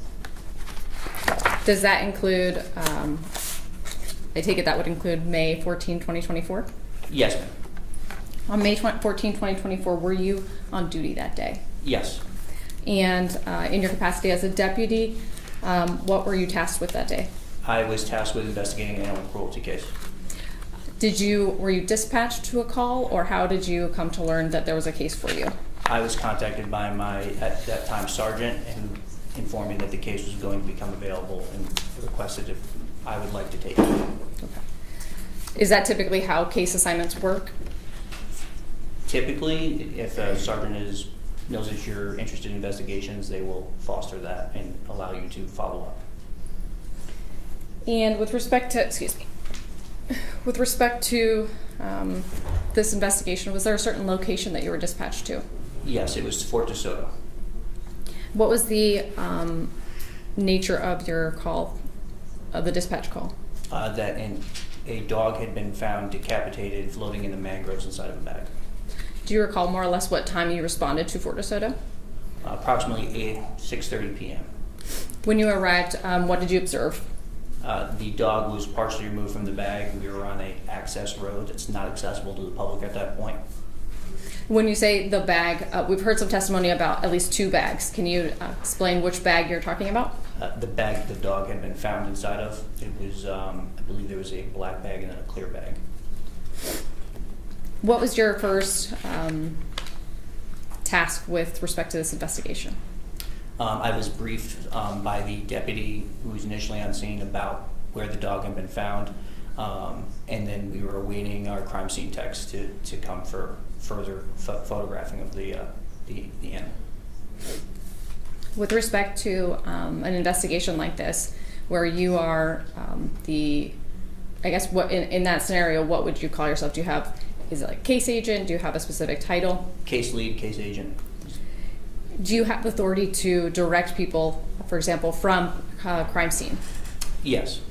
Does that include, I take it that would include May 14, 2024? Yes, ma'am. On May 14, 2024, were you on duty that day? Yes. And in your capacity as a deputy, what were you tasked with that day? I was tasked with investigating an animal cruelty case. Were you dispatched to a call, or how did you come to learn that there was a case for you? I was contacted by my, at that time, sergeant, and informed me that the case was going to become available and requested if I would like to take it. Okay. Is that typically how case assignments work? Typically, if a sergeant knows that you're interested in investigations, they will foster that and allow you to follow up. And with respect to, this investigation, was there a certain location that you were dispatched to? Yes, it was Fort De Soto. What was the nature of your call, of the dispatch call? That a dog had been found decapitated floating in the mangroves inside of a bag. Do you recall more or less what time you responded to Fort De Soto? Approximately 6:30 p.m. When you arrived, what did you observe? The dog was partially removed from the bag. We were on an access road that's not accessible to the public at that point. When you say the bag, we've heard some testimony about at least 2 bags. Can you explain which bag you're talking about? The bag the dog had been found inside of, it was, I believe there was a black bag and then a clear bag. What was your first task with respect to this investigation? I was briefed by the deputy who was initially on scene about where the dog had been found, and then we were awaiting our crime scene techs to come for further photographing of the animal. With respect to an investigation like this, where you are what in that scenario, what would you call yourself? Do you have, is it like case agent? Do you have a specific title? Case lead, case agent. Do you have authority to direct people, for example, from crime scene? Yes.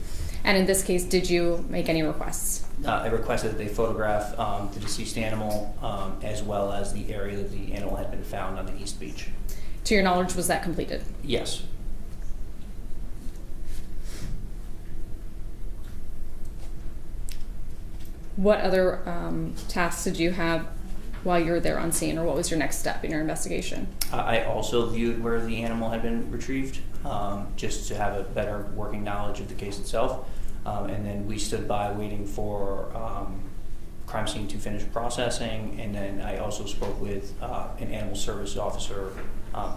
And in this case, did you make any requests? I requested that they photograph the deceased animal as well as the area that the animal had been found on the East Beach. To your knowledge, was that completed? Yes. What other tasks did you have while you were there on scene, or what was your next step in your investigation? I also viewed where the animal had been retrieved, just to have a better working knowledge of the case itself. And then we stood by waiting for crime scene to finish processing, and then I also spoke with an animal service officer,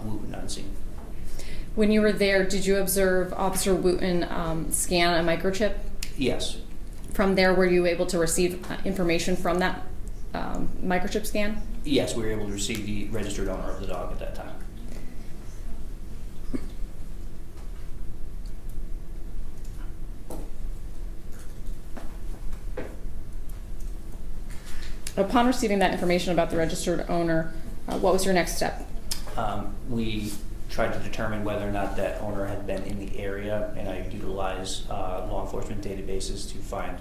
Wooten, on scene. When you were there, did you observe Officer Wooten scan a microchip? Yes. From there, were you able to receive information from that microchip scan? Yes, we were able to receive the registered owner of the dog at that time. Upon receiving that information about the registered owner, what was your next step? We tried to determine whether or not that owner had been in the area, and I utilized law enforcement databases to find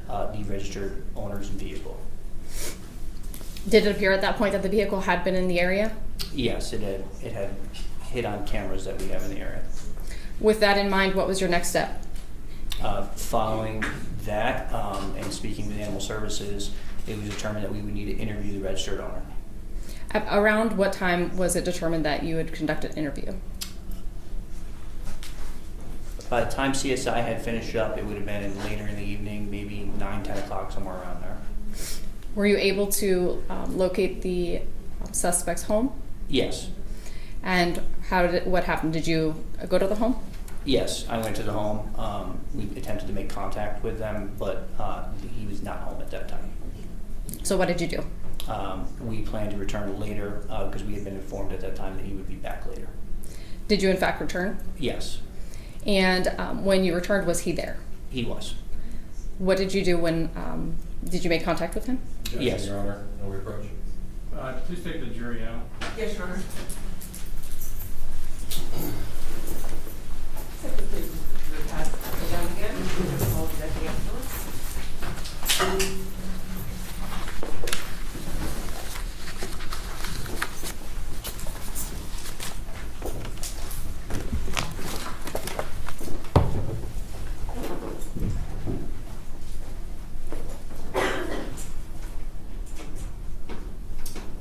the registered owner's vehicle. Did it appear at that point that the vehicle had been in the area? Yes, it had hit on cameras that we have in the area. With that in mind, what was your next step? Following that and speaking with Animal Services, it was determined that we would need to interview the registered owner. Around what time was it determined that you would conduct an interview? By the time CSI had finished up, it would have been later in the evening, maybe 9, 10 o'clock, somewhere around there. Were you able to locate the suspect's home? Yes. And what happened? Did you go to the home? Yes, I went to the home. We attempted to make contact with them, but he was not home at that time. So what did you do? We planned to return later because we had been informed at that time that he would be back later. Did you in fact return? Yes. And when you returned, was he there? He was. What did you do when, did you make contact with him? Yes. Your Honor, no reproach. Please take the jury out. Yes, Your Honor.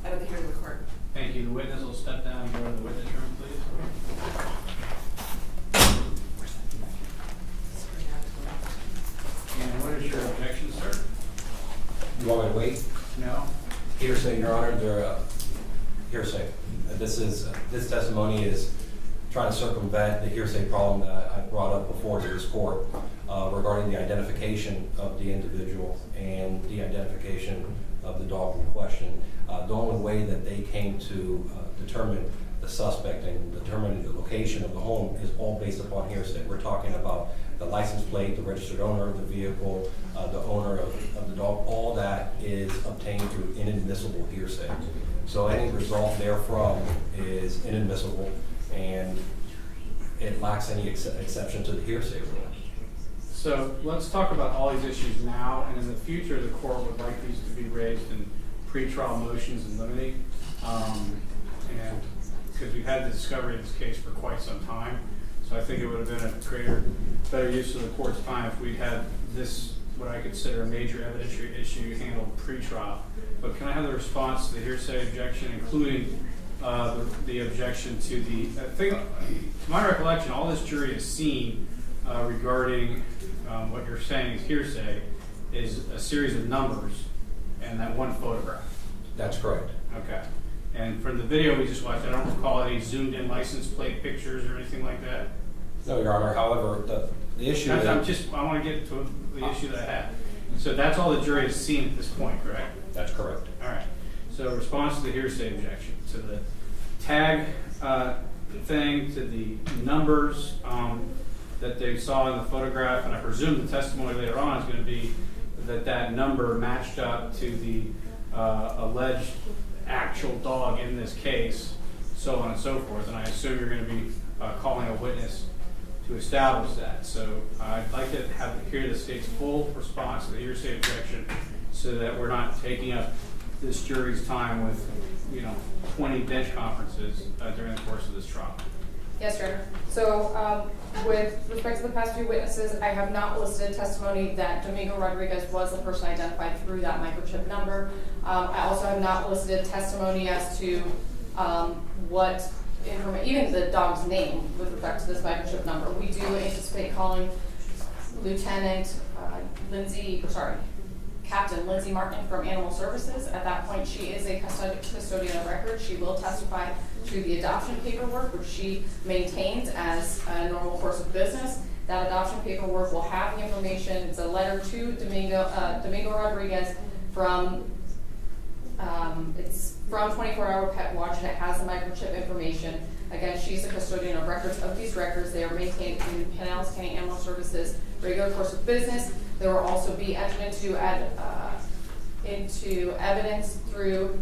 Out of the hearing court. Thank you. The witness will step down and go to the witness room, please. And what is your objection, sir? You want me to wait? No? Hearsay, Your Honor, they're hearsay. This testimony is trying to circumvent the hearsay problem that I brought up before to this court regarding the identification of the individual and the identification of the dog in question. The only way that they came to determine the suspect and determine the location of the home is all based upon hearsay. We're talking about the license plate, the registered owner of the vehicle, the owner of the dog. All that is obtained through inadmissible hearsay. So any result therefrom is inadmissible, and it lacks any exception to the hearsay rule. So let's talk about all these issues now, and in the future, the court would like these to be raised in pretrial motions in limine. And because we've had the discovery of this case for quite some time, so I think it would have been a better use of the court's time if we had this, what I consider a major evidentiary issue, handled pretrial. But can I have the response to the hearsay objection, including the objection to the thing? To my recollection, all this jury has seen regarding what you're saying is hearsay is a series of numbers and that one photograph. That's correct. Okay. And from the video we just watched, I don't recall any zoomed in license plate pictures or anything like that. No, Your Honor. However, the issue is... I want to get to the issue that I had. So that's all the jury has seen at this point, correct? That's correct. All right. So response to the hearsay objection, to the tag thing, to the numbers that they saw in the photograph, and I presume the testimony later on is going to be that that number matched up to the alleged actual dog in this case, so on and so forth. And I assume you're going to be calling a witness to establish that. So I'd like to hear the state's full response to the hearsay objection so that we're not taking up this jury's time with, 20 bench conferences during the course of this trial. Yes, Your Honor. So with respect to the past few witnesses, I have not listed testimony that Domingo Rodriguez was the person identified through that microchip number. I also have not listed testimony as to what information, even the dog's name with respect to this microchip number. We do anticipate calling Captain Lindsay Martin from Animal Services. At that point, she is a custodian of record. She will testify to the adoption paperwork, which she maintains as a normal course of business. That adoption paperwork will have the information. It's a letter to Domingo Rodriguez from, it's from 24-Hour Pet Watch, and it has the microchip information. Again, she's a custodian of records. Of these records, they are maintained in Pinellas County Animal Services regular course of business. There will also be entered into evidence through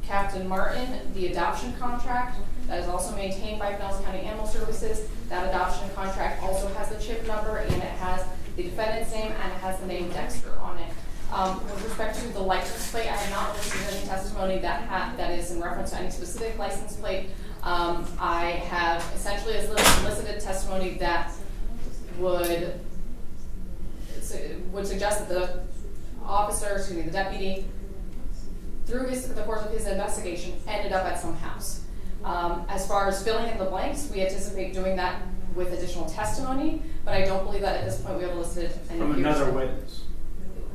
Captain Martin, the adoption contract that is also maintained by Pinellas County Animal Services. That adoption contract also has the chip number, and it has the defendant's name, and it has the name Dexter on it. With respect to the license plate, I have not listed any testimony that is in reference to any specific license plate. I have essentially elicited testimony that would suggest that the officer, the deputy, through the course of his investigation, ended up at some house. As far as filling in the blanks, we anticipate doing that with additional testimony, but I don't believe that at this point we have elicited any From another witness.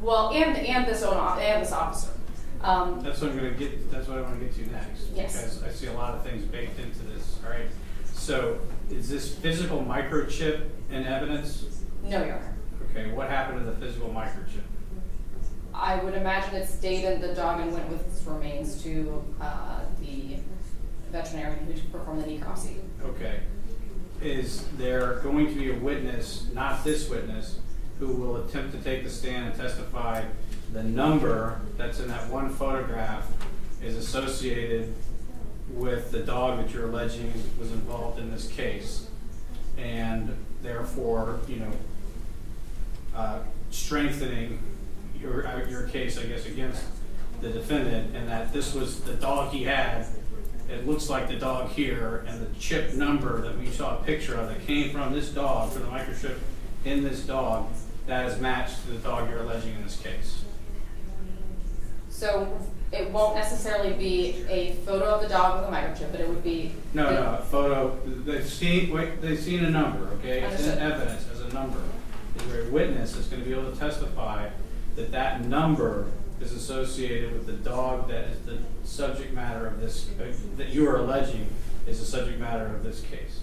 Well, and this officer. That's what I'm going to get. That's what I want to get to next. Yes. Because I see a lot of things baked into this. All right. So, is this physical microchip in evidence? No, Your Honor. Okay. What happened to the physical microchip? I would imagine it stayed in the dog and went with its remains to the veterinarian who performed the necropsy. Okay. Is there going to be a witness, not this witness, who will attempt to take the stand and testify the number that's in that one photograph is associated with the dog that you're alleging was involved in this case, and therefore, strengthening your case, I guess, against the defendant, and that this was the dog he had. It looks like the dog here, and the chip number that we saw a picture of that came from this dog, from the microchip in this dog, that is matched to the dog you're alleging in this case. So It won't necessarily be a photo of the dog with a microchip, but it would be. No, photo, they've seen a number, okay? It's in Understood. evidence as a number. Is there a witness that's gonna be able to testify that that number is associated with the dog that is the subject matter of this, that you are alleging is the subject matter of this case?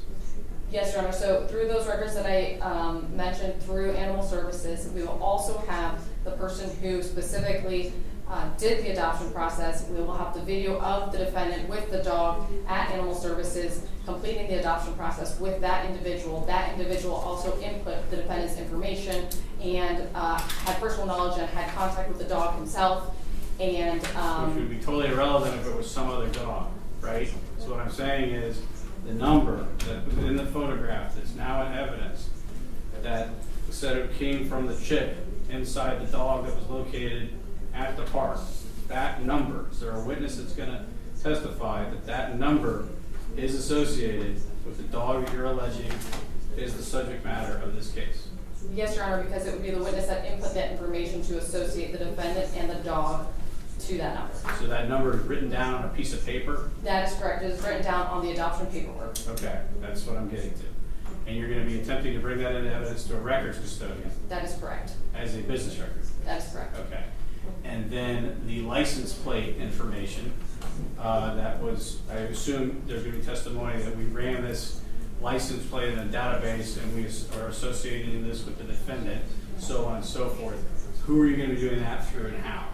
Yes, Your Honor. So through those records that I mentioned through Animal Services, we will also have the person who specifically did the adoption process. We will have the video of the defendant with the dog at Animal Services completing the adoption process with that individual. That individual also input the defendant's information and had personal knowledge and had contact with the dog himself. And Which would be totally irrelevant if it was some other dog, right? So what I'm saying is, the number that was in the photograph that's now in evidence that said it came from the chip inside the dog that was located at the park, that number, is there a witness that's going to testify that that number is associated with the dog that you're alleging is the subject matter of this case? yes, Your Honor, because it would be the witness that input that information to associate the defendant and the dog to that number. So that number is written down on a piece of paper? That is correct. It is written down on the adoption paperwork. Okay, that's what I'm getting to. And you're going to be attempting to bring that into evidence to a records custodian That is correct. as a business record? That is correct. Okay. And then the license plate information, that was, I assume there's going to be testimony that we ran this license plate in a database and we are associating this with the defendant, so on and so forth. Who are you going to be doing that through and how?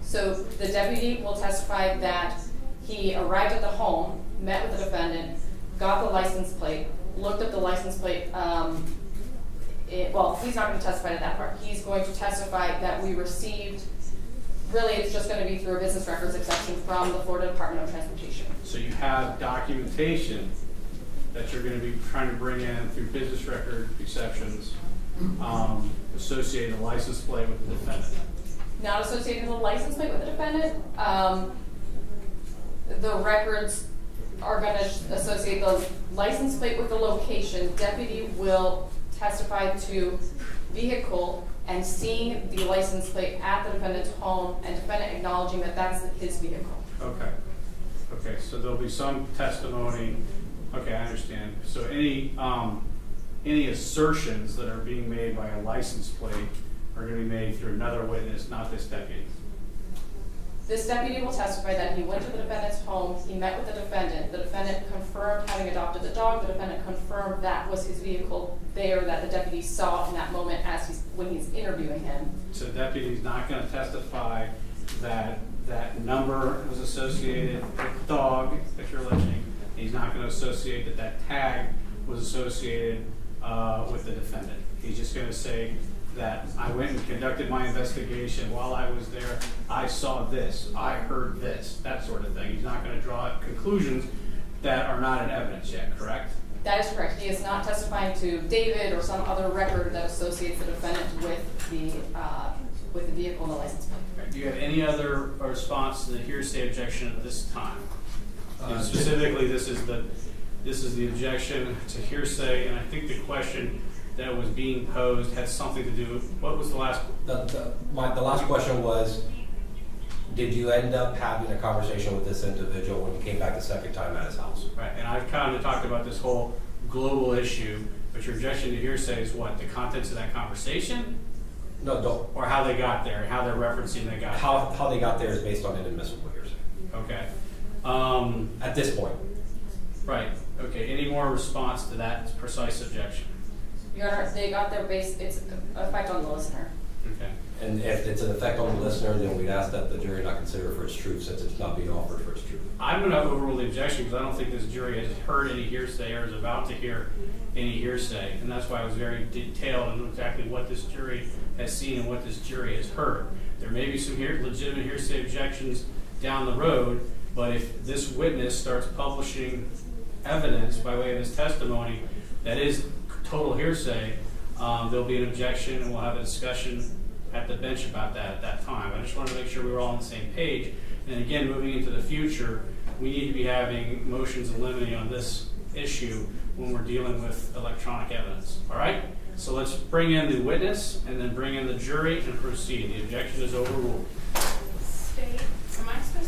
So the deputy will testify that he arrived at the home, met with the defendant, got the license plate, looked at the license plate. Well, he's not going to testify to that part. He's going to testify that we received, really it's just going to be through a business records exception from the Florida Department of Transportation. So you have documentation that you're going to be trying to bring in through business record exceptions, associating the license plate with the defendant. Not associated with the license plate with the defendant. The records are going to associate the license plate with the location. Deputy will testify to vehicle and seeing the license plate at the defendant's home and defendant acknowledging that that's his vehicle. Okay. Okay, so there'll be some testimony. Okay, I understand. So any assertions that are being made by a license plate are going to be made through another witness, not this deputy? This deputy will testify that he went to the defendant's home, he met with the defendant confirmed having adopted the dog, the defendant confirmed that was his vehicle there that the deputy saw in that moment when he's interviewing him. So the deputy's not going to testify that that number was associated with the dog that you're alleging. He's not going to associate that that tag was associated with the defendant. He's just going to say that I went and conducted my investigation. While I was there, I saw this, I heard this, that sort of thing. He's not going to draw conclusions that are not in evidence yet, correct? That is correct. He is not testifying to David or some other record that associates the defendant with the vehicle and the license plate. Do you have any other response to the hearsay objection at this time? And specifically, this is the objection to hearsay, and I think the question that was being posed had something to do with, what was the last? The last question was, did you end up having a conversation with this individual when you came back the second time at his house? Right, and I've kind of talked about this whole global issue, but your objection to hearsay is what? The contents of that conversation? No, don't. Or how they got there, and how they're referencing they got there? How they got there is based on inadmissible hearsay. Okay. At this point. Right, okay, any more response to that precise objection? Your Honor, they got their it's effect on the listener. Okay. And if it's an effect on the listener, then we'd ask that the jury not consider it for its truth since it's not being offered for its truth. I'm going to overrule the objection because I don't think this jury has heard any hearsay or is about to hear any hearsay. And that's why I was very detailed on exactly what this jury has seen and what this jury has heard. There may be some legitimate hearsay objections down the road, but if this witness starts publishing evidence by way of his testimony that is total hearsay, there'll be an objection and we'll have a discussion at the bench about that at that time. I just wanted to make sure we were all on the same page. And again, moving into the future, we need to be having motions in limine on this issue when we're dealing with electronic evidence. All right? So let's bring in the witness and then bring in the jury and proceed. The objection is overruled. State, am I supposed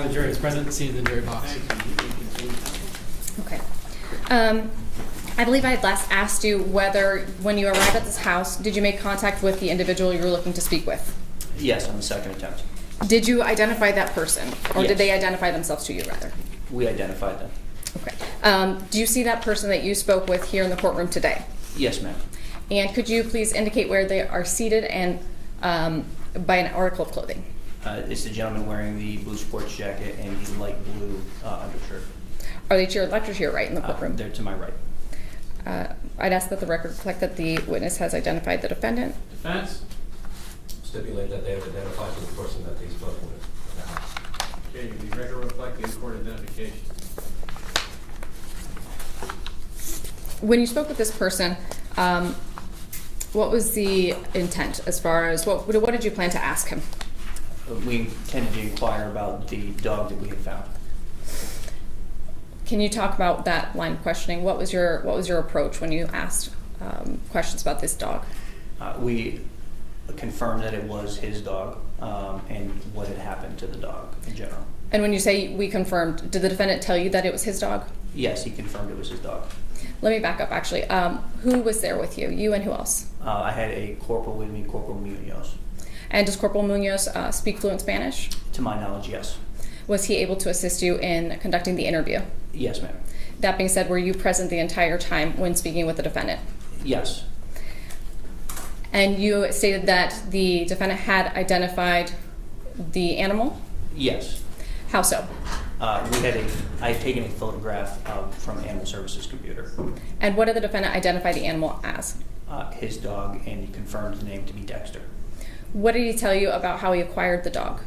the jury is present, seated in the jury box. Okay. I believe I had last asked you whether, when you arrived at this house, did you make contact with the individual you were looking to speak with? Yes, on the second attempt. Did you identify that person, or Yes. did they identify themselves to you, rather? We identified them. Okay. Do you see that person that you spoke with here in the courtroom today? Yes, ma'am. And could you please indicate where they are seated and by an article of clothing? It's the gentleman wearing the blue sports jacket and the light blue undershirt. Are they to your left or to your right in the courtroom? They're to my right. I'd ask that the record reflect that the witness has identified the defendant. Defense? Stipulate that they have identified the person that they spoke with. Okay, the record reflect the in-court identification. When you spoke with this person, what was the intent as far as, what did you plan to ask him? We intended to inquire about the dog that we had found. Can you talk about that line of questioning? What was your approach when you asked questions about this dog? We confirmed that it was his dog and what had happened to the dog in general. And when you say we confirmed, did the defendant tell you that it was his dog? Yes, he confirmed it was his dog. Let me back up, actually. Who was there with you? You and who else? I had a corporal with me, Corporal Munoz. And does Corporal Munoz speak fluent Spanish? To my knowledge, yes. Was he able to assist you in conducting the interview? Yes, ma'am. That being said, were you present the entire time when speaking with the defendant? Yes. And you stated that the defendant had identified the animal? Yes. How so? I had taken a photograph from Animal Services computer. And what did the defendant identify the animal as? His dog, and he confirmed the name to be Dexter. What did he tell you about how he acquired the dog?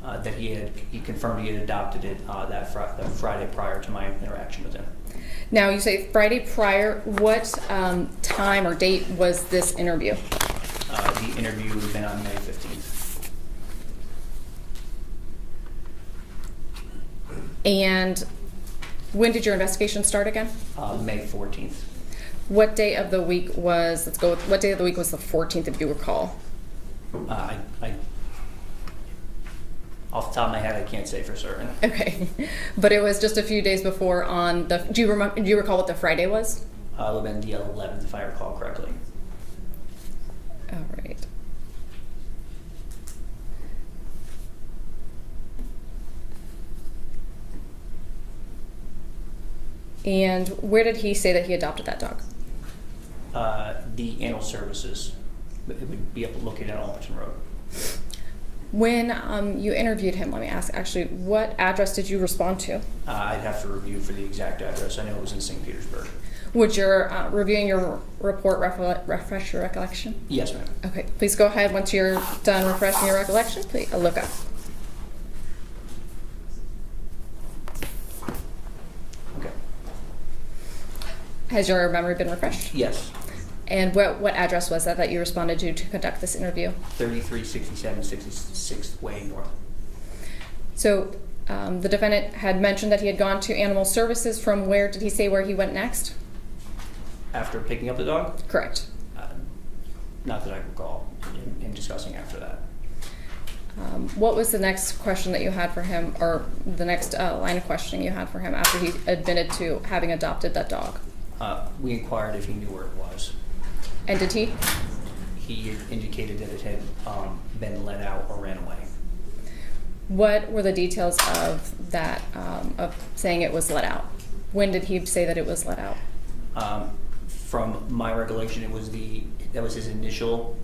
That he confirmed he had adopted it that Friday prior to my interaction with him. Now, you say Friday prior. What time or date was this interview? The interview would have been on May 15th. And when did your investigation start again? May 14th. What day of the week was, what day of the week was the 14th, if you recall? Off the top of my head, I can't say for certain. Okay. But it was just a few days before on the, do you recall what the Friday was? It would have been the 11th, if I recall correctly. All right. And where did he say that he adopted that dog? The Animal Services. It would be located on Alderton Road. When you interviewed him, let me ask, actually, what address did you respond to? I'd have to review for the exact address. I know it was in St. Petersburg. Would your reviewing your report refresh your recollection? Yes, ma'am. Okay, please go ahead. Once you're done refreshing your recollection, please look up. Okay. Has your memory been refreshed? Yes. And what address was that you responded to conduct this interview? 3367 66th Way North. So the defendant had mentioned that he had gone to Animal Services. From where did he say where he went next? After picking up the dog? Correct. Not that I recall in discussing after that. What was the next question that you had for him, or the next line of questioning you had for him after he admitted to having adopted that dog? We inquired if he knew where it was. And did he? He indicated that it had been let out or ran away. What were the details of that, of saying it was let out? When did he say that it was let out? From my recollection, that was his initial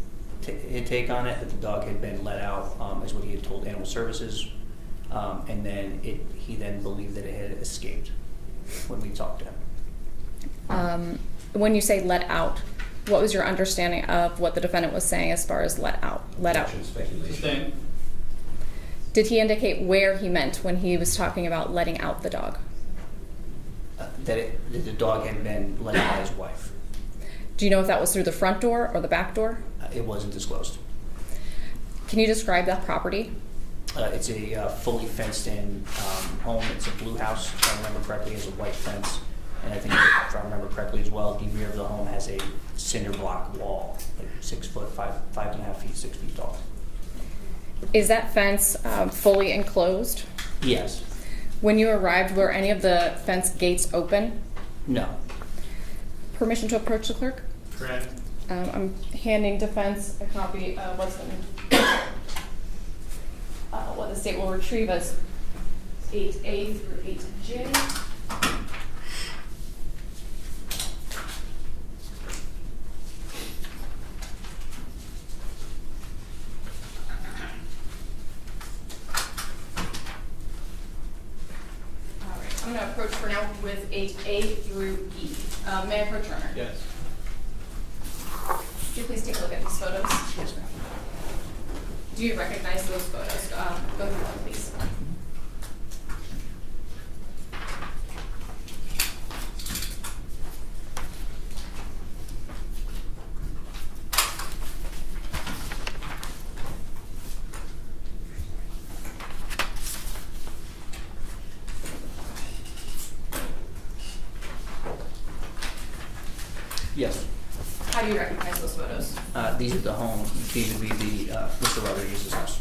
take on it, that the dog had been let out, is what he had told Animal Services, and then he then believed that it had escaped when we talked to him. When you say let out, what was your understanding of what the defendant was saying as far as let out? Let out. Sustained. Did he indicate where he meant when he was talking about letting out the dog? That the dog had been let out by his wife. Do you know if that was through the front door or the back door? It wasn't disclosed. Can you describe that property? It's a fully fenced-in home. It's a blue house, if I remember correctly. It has a white fence. And I think, if I remember correctly as well, the rear of the home has a cinder block wall, like 6 foot, 5.5 feet, 6 feet tall. Is that fence fully enclosed? Yes. When you arrived, were any of the fence gates open? No. Permission to approach the clerk? Grant. I'm handing defense a copy of what the state will retrieve as 8A through 8J. All right, I'm going to approach for now with 8A through E. May I approach, Your Honor? Yes. Could you please take a look at these photos? Yes, ma'am. Do you recognize those photos? Go through them, please. Yes. How do you recognize those photos? These are the home, these would be the Mr. Rodriguez's house.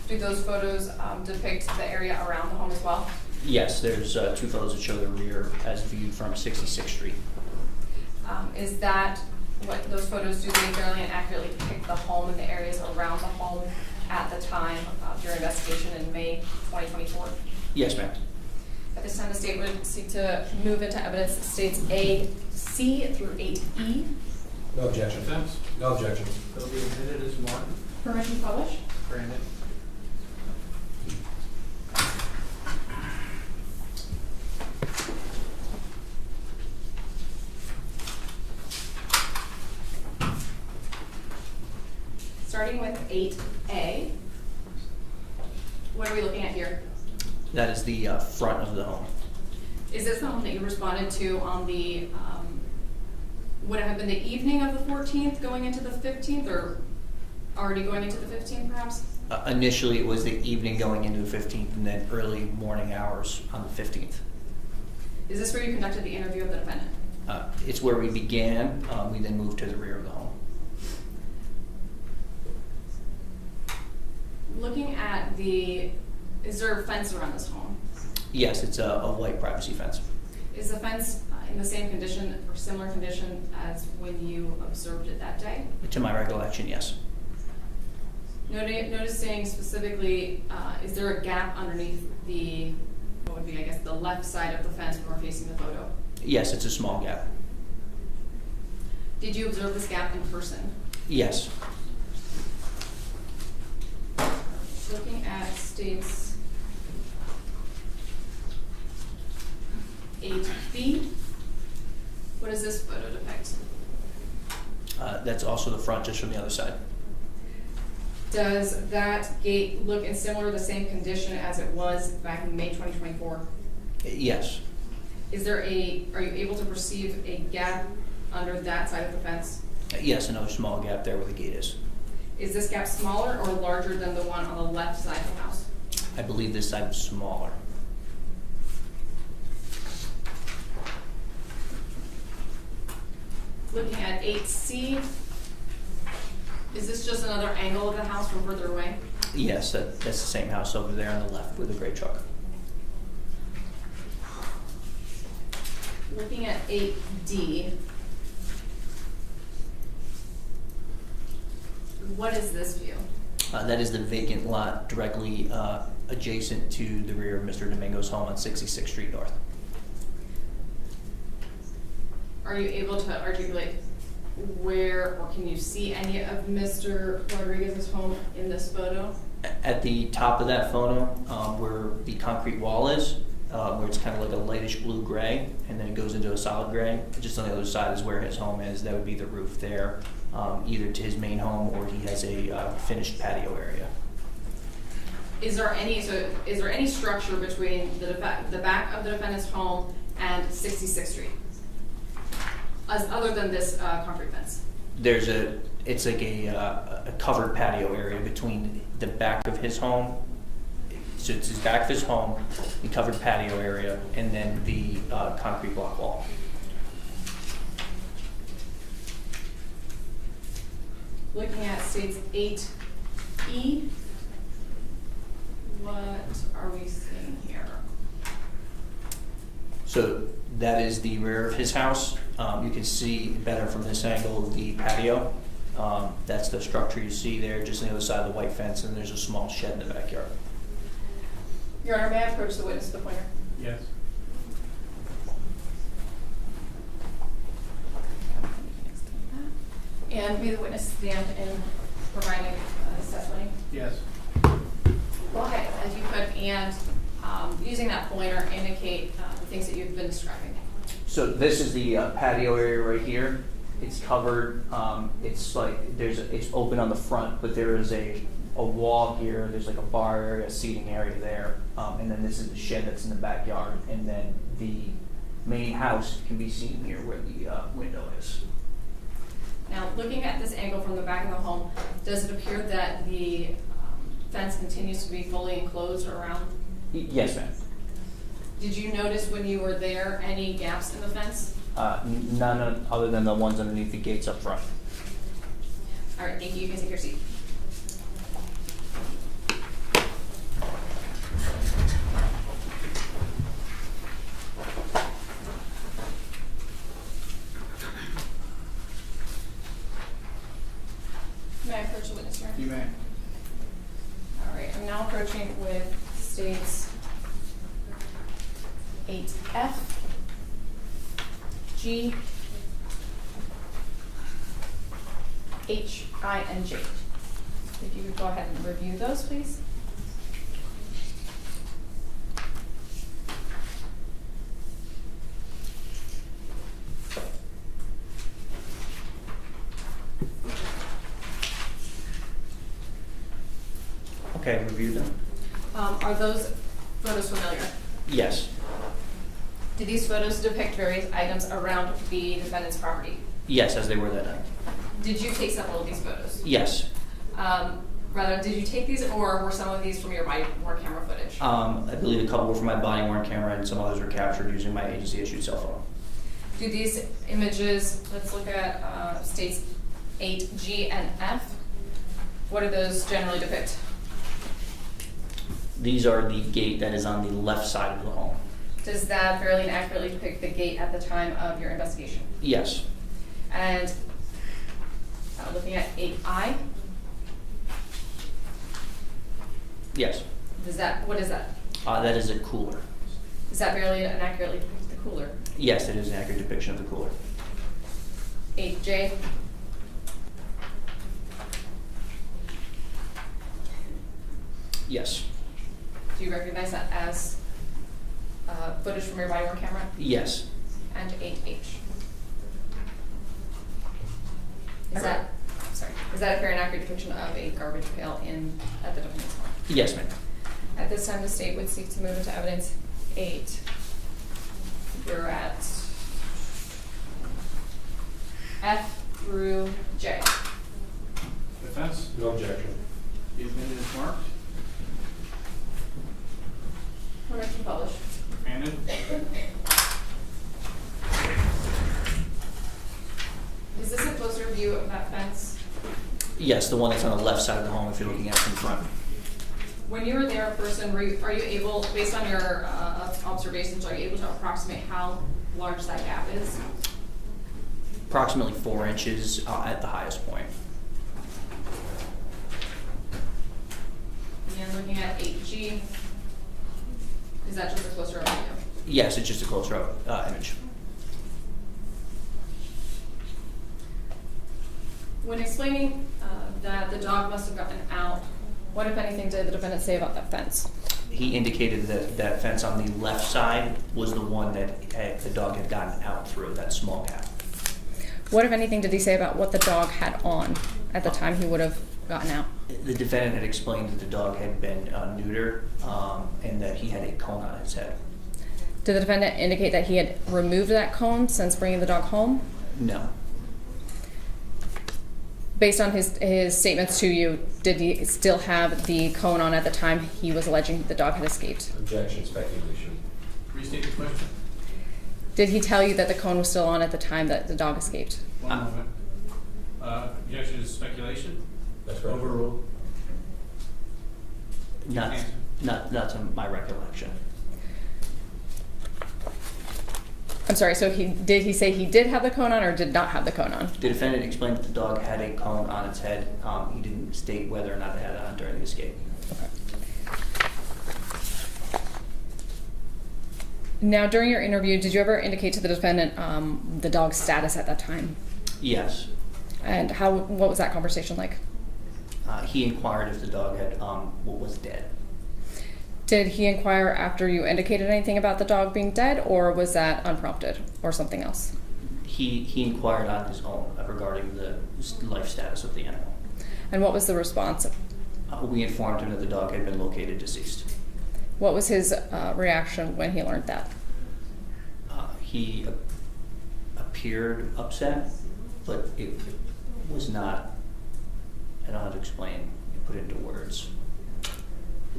Do those photos depict the area around the home as well? Yes, there's 2 photos that show the rear as viewed from 66th Street. Is that what those photos do? They fairly and accurately depict the home and the areas around the home at the time of your investigation in May 2024? Yes, ma'am. At this time, the state would seek to move into evidence that states A, C through 8E. No objection. Defense. No objection. They'll be admitted as Martin. Permission to publish? Granted. Starting with 8A, what are we looking at here? That is the front of the home. Is this the home that you responded to on the, would it have been the evening of the 14th going into the 15th, or already going into the 15th perhaps? Initially, it was the evening going into the 15th and then early morning hours on the 15th. Is this where you conducted the interview of the defendant? It's where we began. We then moved to the rear of the home. Looking at is there a fence around this home? Yes, it's a white privacy fence. Is the fence in the same condition or similar condition as when you observed it that day? To my recollection, yes. Noticing specifically, is there a gap underneath what would be, I guess, the left side of the fence when we're facing the photo? Yes, it's a small gap. Did you observe this gap in person? Yes. Looking at states 8B, what does this photo depict? That's also the front, just from the other side. Does that gate look in the same condition as it was back in May 2024? Yes. Are you able to perceive a gap under that side of the fence? Yes, another small gap there where the gate is. Is this gap smaller or larger than the one on the left side of the house? I believe this side is smaller. Looking at 8C, is this just another angle of the house from further away? Yes, that's the same house over there on the left with the gray truck. Looking at 8D, what is this view? That is the vacant lot directly adjacent to the rear of Mr. Domingo's home on 66th Street North. Are you able to articulate where, or can you see any of Mr. Rodriguez's home in this photo? At the top of that photo, where the concrete wall is, where it's kind of like a lightish blue gray, and then it goes into a solid gray. Just on the other side is where his home is. That would be the roof there, either to his main home or he has a finished patio area. Is there any structure between the back of the defendant's home and 66th Street, other than this concrete fence? It's like a covered patio area between the back of his home. So it's his back of his home, the covered patio area, and then the concrete block wall. Looking at states 8E, what are we seeing here? So that is the rear of his house. You can see better from this angle the patio. That's the structure you see there, just on the other side of the white fence, and there's a small shed in the backyard. Your Honor, may I approach the witness with the pointer? Yes. And may the witness stand in providing his testimony? Yes. Go ahead, as you could, and using that pointer, indicate the things that you've been describing. So this is the patio area right here. It's covered. It's like it's open on the front, but there is a wall here. There's like a bar area, a seating area there, and then this is the shed that's in the backyard, and then the main house can be seen here where the window is. Now, looking at this angle from the back of the home, does it appear that the fence continues to be fully enclosed around? Yes, ma'am. Did you notice when you were there any gaps in the fence? None other than the ones underneath the gates up front. All right, thank you. You can take your seat. May I approach the witness here? You may. All right, I'm now approaching with states 8F, G, H, I, and J. If you could go ahead and review those, please. Okay, review them. Are those photos familiar? Yes. Do these photos depict various items around the defendant's property? Yes, as they were that night. Did you take several of these photos? Yes. Rather, did you take these, or were some of these from your body-worn camera footage? I believe a couple were from my body-worn camera, and some others were captured using my agency-issued cell phone. Do these images, let's look at states 8, G, and F. What do those generally depict? These are the gate that is on the left side of the home. Does that fairly and accurately depict the gate at the time of your investigation? Yes. And looking at 8I, Yes. what is that? That is a cooler. Does that fairly and accurately depict the cooler? Yes, it is an accurate depiction of the cooler. 8J, Yes. do you recognize that as footage from your body-worn camera? Yes. And 8H. Is that a fair and accurate depiction of a garbage pail at the defendant's home? Yes, ma'am. At this time, the state would seek to move into evidence 8. We're at F through J. Defense? No objection. The opinion is marked. Permission to publish. Granted. Is this a closer view of that fence? Yes, the one that's on the left side of the home if you're looking at it from front. When you were there in person, are you able, based on your observations, are you able to approximate how large that gap is? Approximately 4 inches at the highest point. And looking at 8G, is that just a closer up view? Yes, it's just a closer up image. When explaining that the dog must have gotten out, what, if anything, did the defendant say about that fence? He indicated that that fence on the left side was the one that the dog had gotten out through, that small gap. What, if anything, did he say about what the dog had on at the time he would have gotten out? The defendant had explained that the dog had been neutered and that he had a cone on his head. Did the defendant indicate that he had removed that cone since bringing the dog home? No. Based on his statements to you, did he still have the cone on at the time he was alleging the dog had escaped? Objection, speculation. Restate the question. Did he tell you that the cone was still on at the time that the dog escaped? One moment. Objection is speculation. That's right. Overruled. Not to my recollection. I'm sorry, so did he say he did have the cone on or did not have the cone on? The defendant explained that the dog had a cone on its head. He didn't state whether or not it had it on during the escape. Now, during your interview, did you ever indicate to the defendant the dog's status at that time? Yes. And what was that conversation like? He inquired if the dog had was dead. Did he inquire after you indicated anything about the dog being dead, or was that unprompted, or something else? He inquired on his own regarding the life status of the animal. And what was the response? We informed him that the dog had been located deceased. What was his reaction when he learned that? He appeared upset, but it was not, I don't know how to explain, put it into words.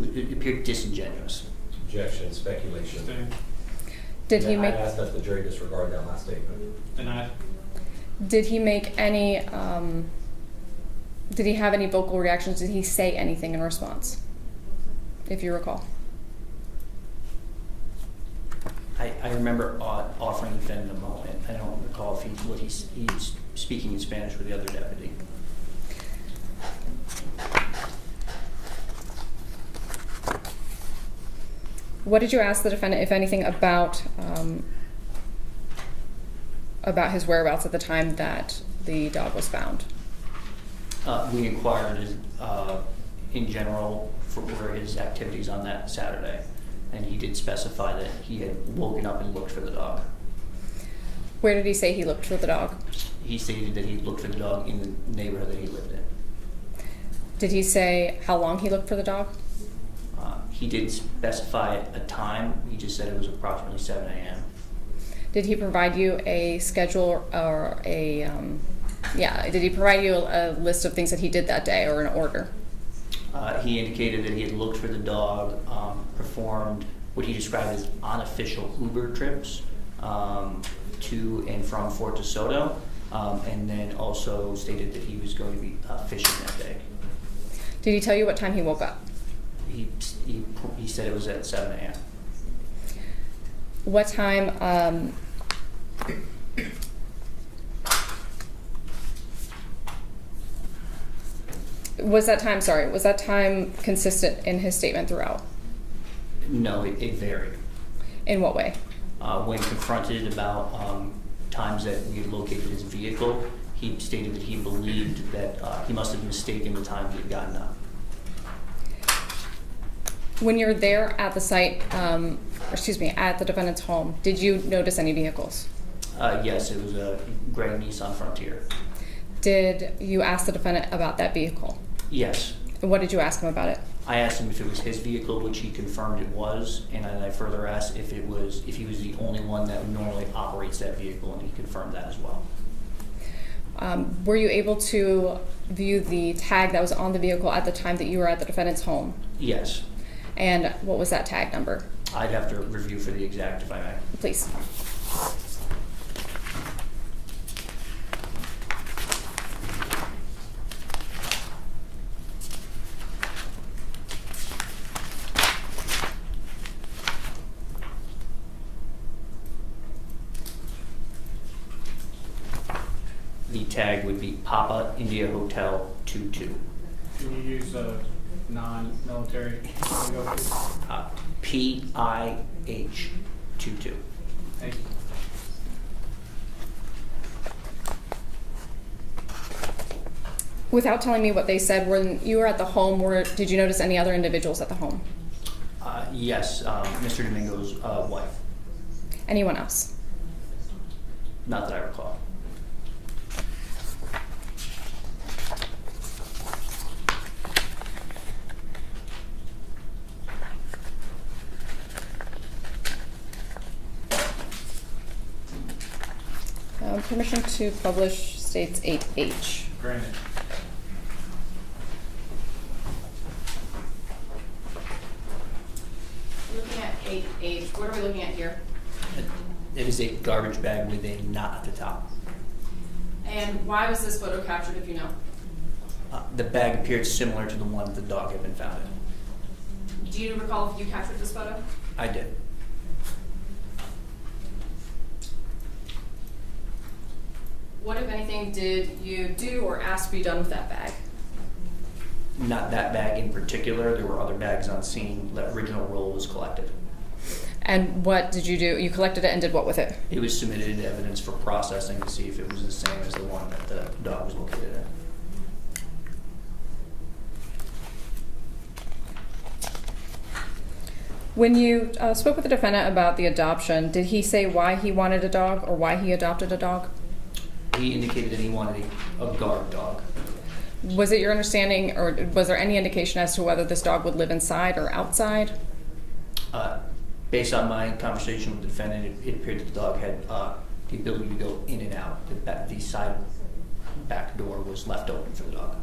It appeared disingenuous. Objection, speculation. Did he I make? ask that the jury disregard that last statement. Denied. Did he make any? Did he have any vocal reactions? Did he say anything in response? If you recall. I remember offering the defendant a moment. I don't recall if he's speaking in Spanish with the other deputy. What did you ask the defendant, if anything, about his whereabouts at the time that the dog was found? We inquired in general for his activities on that Saturday, and he did specify that he had woken up and looked for the dog. Where did he say he looked for the dog? He stated that he looked for the dog in the neighborhood that he lived in. Did he say how long he looked for the dog? He did specify a time. He just said it was approximately 7 a.m. Did he provide you a schedule or a, did he provide you a list of things that he did that day or an order? He indicated that he had looked for the dog, performed what he described as unofficial Uber trips to and from Fort De Soto, and then also stated that he was going to be fishing that day. Did he tell you what time he woke up? He said it was at 7 a.m. What time, was that time consistent in his statement throughout? No, it varied. In what way? When confronted about times that we had located his vehicle, he stated that he believed that he must have mistaken the time he had gotten up. When you were there at the site, at the defendant's home, did you notice any vehicles? Yes, it was a gray Nissan Frontier. Did you ask the defendant about that vehicle? Yes. And what did you ask him about it? I asked him if it was his vehicle, which he confirmed it was, and then I further asked if he was the only one that normally operates that vehicle, and he confirmed that as well. Were you able to view the tag that was on the vehicle at the time that you were at the defendant's home? Yes. And what was that tag number? I'd have to review for the exact, if I may. Please. The tag would be Papa India Hotel 22. Can you use a non-military lingo, please? PIH 22. Thank you. Without telling me what they said, when you were at the home, did you notice any other individuals at the home? Yes, Mr. Domingo's wife. Anyone else? Not that I recall. Permission to publish states 8H. Granted. Looking at 8H, what are we looking at here? It is a garbage bag with a knot at the top. And why was this photo captured, if you know? The bag appeared similar to the one the dog had been found in. Do you recall if you captured this photo? I did. What, if anything, did you do or ask to be done with that bag? Not that bag in particular. There were other bags on scene. The original roll was collected. And what did you do? You collected it and did what with it? It was submitted into evidence for processing to see if it was the same as the one that the dog was located in. When you spoke with the defendant about the adoption, did he say why he wanted a dog or why he adopted a dog? He indicated that he wanted a guard dog. Was it your understanding, or was there any indication as to whether this dog would live inside or outside? Based on my conversation with the defendant, it appeared that the dog had the ability to go in and out. The side back door was left open for the dog.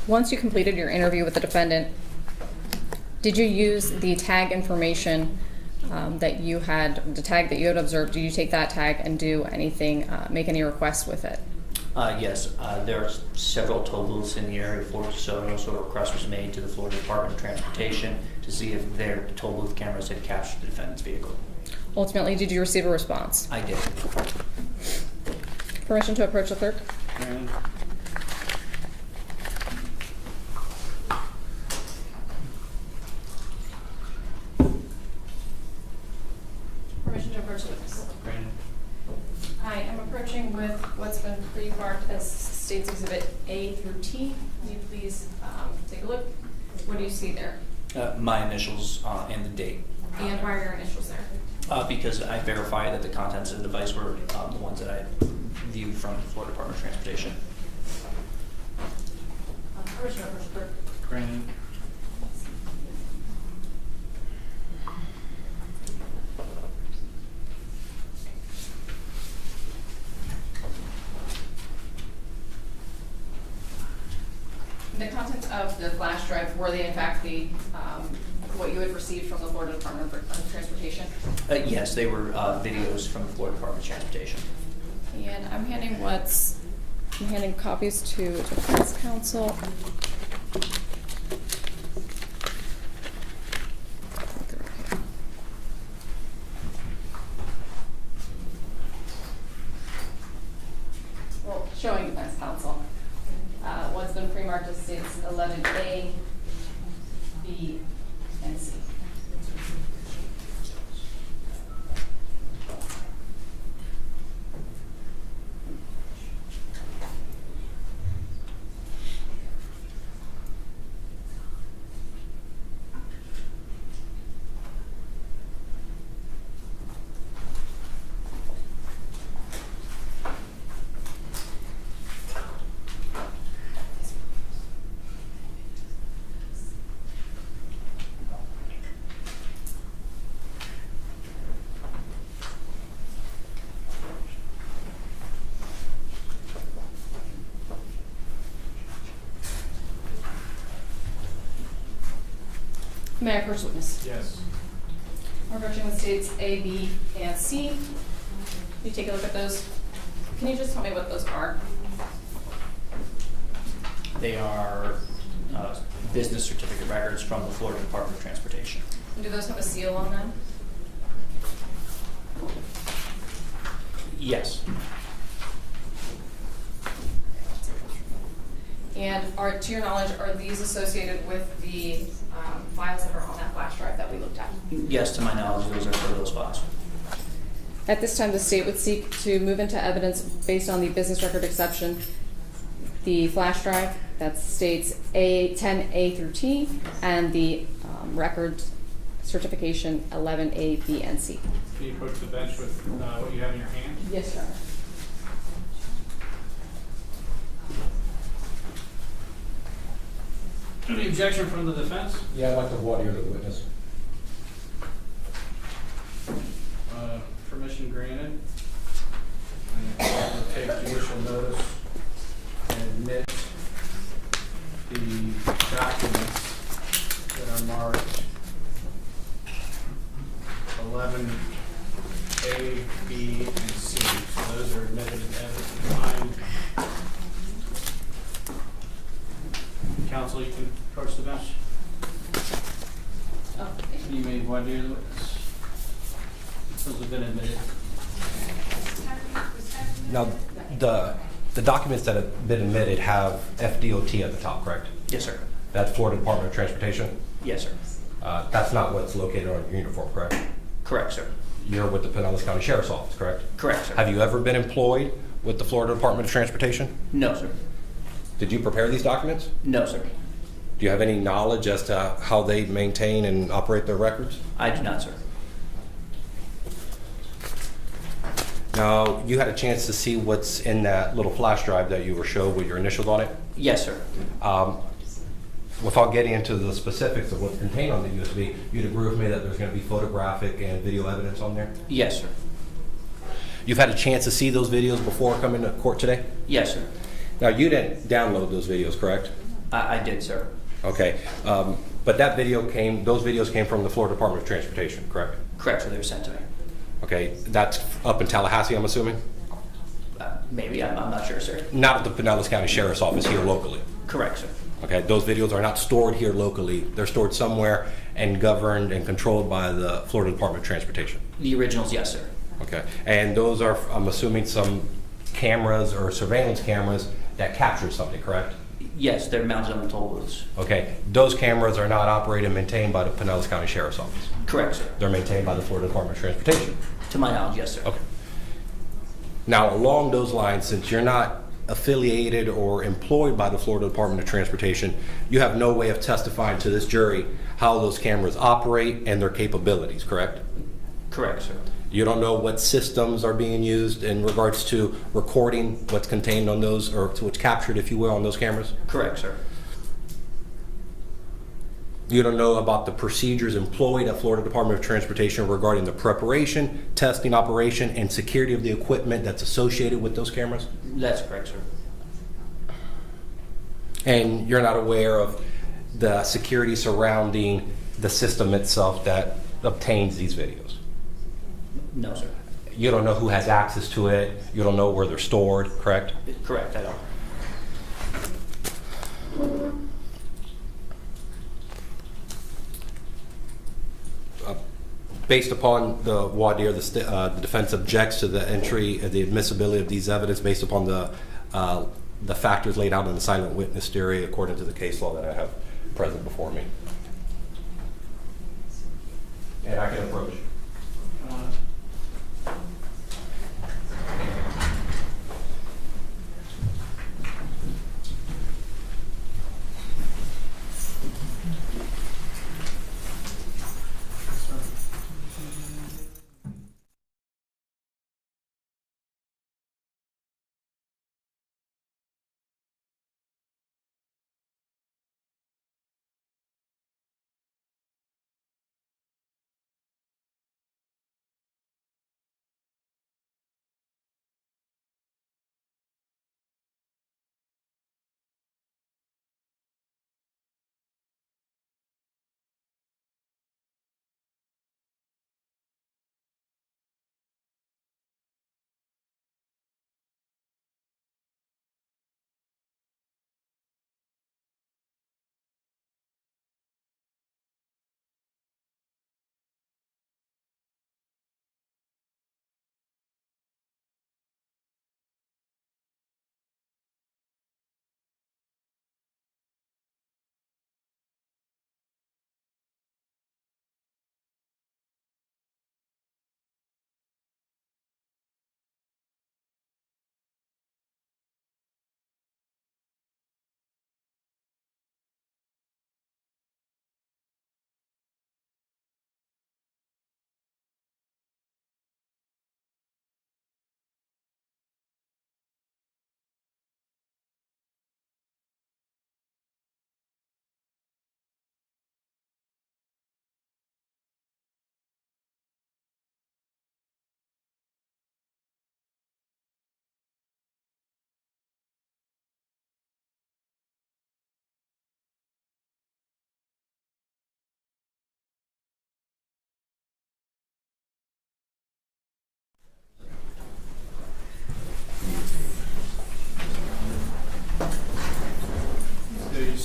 Once you completed your interview with the defendant, did you use the tag information that you had, the tag that you had observed? Did you take that tag and do anything, make any requests with it? Yes, there are several toll booths in the area of Fort De Soto, so a request was made to the Florida Department of Transportation to see if their toll booth cameras had captured the defendant's vehicle. Ultimately, did you receive a response? I did. Permission to approach the clerk? Permission to approach the witness. I am approaching with what's been pre-marked as State's Exhibit A through T. Can you please take a look? What do you see there? My initials and the date. And why are your initials there? Because I verified that the contents of the device were the ones that I viewed from the Florida Department of Transportation. Permission to approach the clerk. Granted. The contents of the flash drive, were they in fact the what you had received from the Florida Department of Transportation? Yes, they were videos from the Florida Department of Transportation. And I'm handing copies to defense counsel. Well, showing defense counsel. What's been pre-marked as states 11A, B, and C. May I approach the witness? Yes. We're approaching with states A, B, and C. Can you take a look at those? Can you just tell me what those are? They are business certificate records from the Florida Department of Transportation. And do those have a seal on them? Yes. And are, to your knowledge, are these associated with the files that are on that flash drive that we looked at? Yes, to my knowledge, those are for those files. At this time, the state would seek to move into evidence based on the business record exception, the flash drive that states A10A through T, and the record certification 11A, B, and C. Can you approach the bench with what you have in your hand? Yes, Your Honor. Any objection from the defense? Yeah, I'd like to voir dire the witness. Permission granted. And we'll take judicial notice and admit the documents that are marked 11A, B, and C. So those are admitted as evidence at the time. Counsel, you can approach the bench. You may voir dire the witness. Those have been admitted. Now, the documents that have been admitted have FDOT at the top, correct? Yes, sir. That's Florida Department of Transportation? Yes, sir. That's not what's located on your uniform, correct? Correct, sir. You're with the Pinellas County Sheriff's Office, correct? Correct, sir. Have you ever been employed with the Florida Department of Transportation? No, sir. Did you prepare these documents? No, sir. Do you have any knowledge as to how they maintain and operate their records? I do not, sir. Now, you had a chance to see what's in that little flash drive that you were showed with your initials on it? Yes, sir. Without getting into the specifics of what's contained on the USB, you'd agree with me that there's going to be photographic and video evidence on there? Yes, sir. You've had a chance to see those videos before coming to court today? Yes, sir. Now, you didn't download those videos, correct? I did, sir. Okay, but those videos came from the Florida Department of Transportation, correct? Correct, sir. They were sent to me. Okay, that's up in Tallahassee, I'm assuming? Maybe. I'm not sure, sir. Not at the Pinellas County Sheriff's Office here locally? Correct, sir. Okay, those videos are not stored here locally. They're stored somewhere and governed and controlled by the Florida Department of Transportation? The originals, yes, sir. Okay, and those are, I'm assuming, some cameras or surveillance cameras that capture something, correct? Yes, they're mounted on the toll booths. Okay, those cameras are not operated and maintained by the Pinellas County Sheriff's Office? Correct, sir. They're maintained by the Florida Department of Transportation? To my knowledge, yes, sir. Okay. Now, along those lines, since you're not affiliated or employed by the Florida Department of Transportation, you have no way of testifying to this jury how those cameras operate and their capabilities, correct? Correct, sir. You don't know what systems are being used in regards to recording what's contained on those, or what's captured, if you will, on those cameras? Correct, sir. You don't know about the procedures employed at Florida Department of Transportation regarding the preparation, testing, operation, and security of the equipment that's associated with those cameras? That's correct, sir. And you're not aware of the security surrounding the system itself that obtains these videos? No, sir. You don't know who has access to it, you don't know where they're stored, correct? Correct, I don't. Based upon the voir dire, the defense objects to the entry, the admissibility of these evidence based upon the factors laid out in the silent witness theory according to the case law that I have present before me. And I can approach.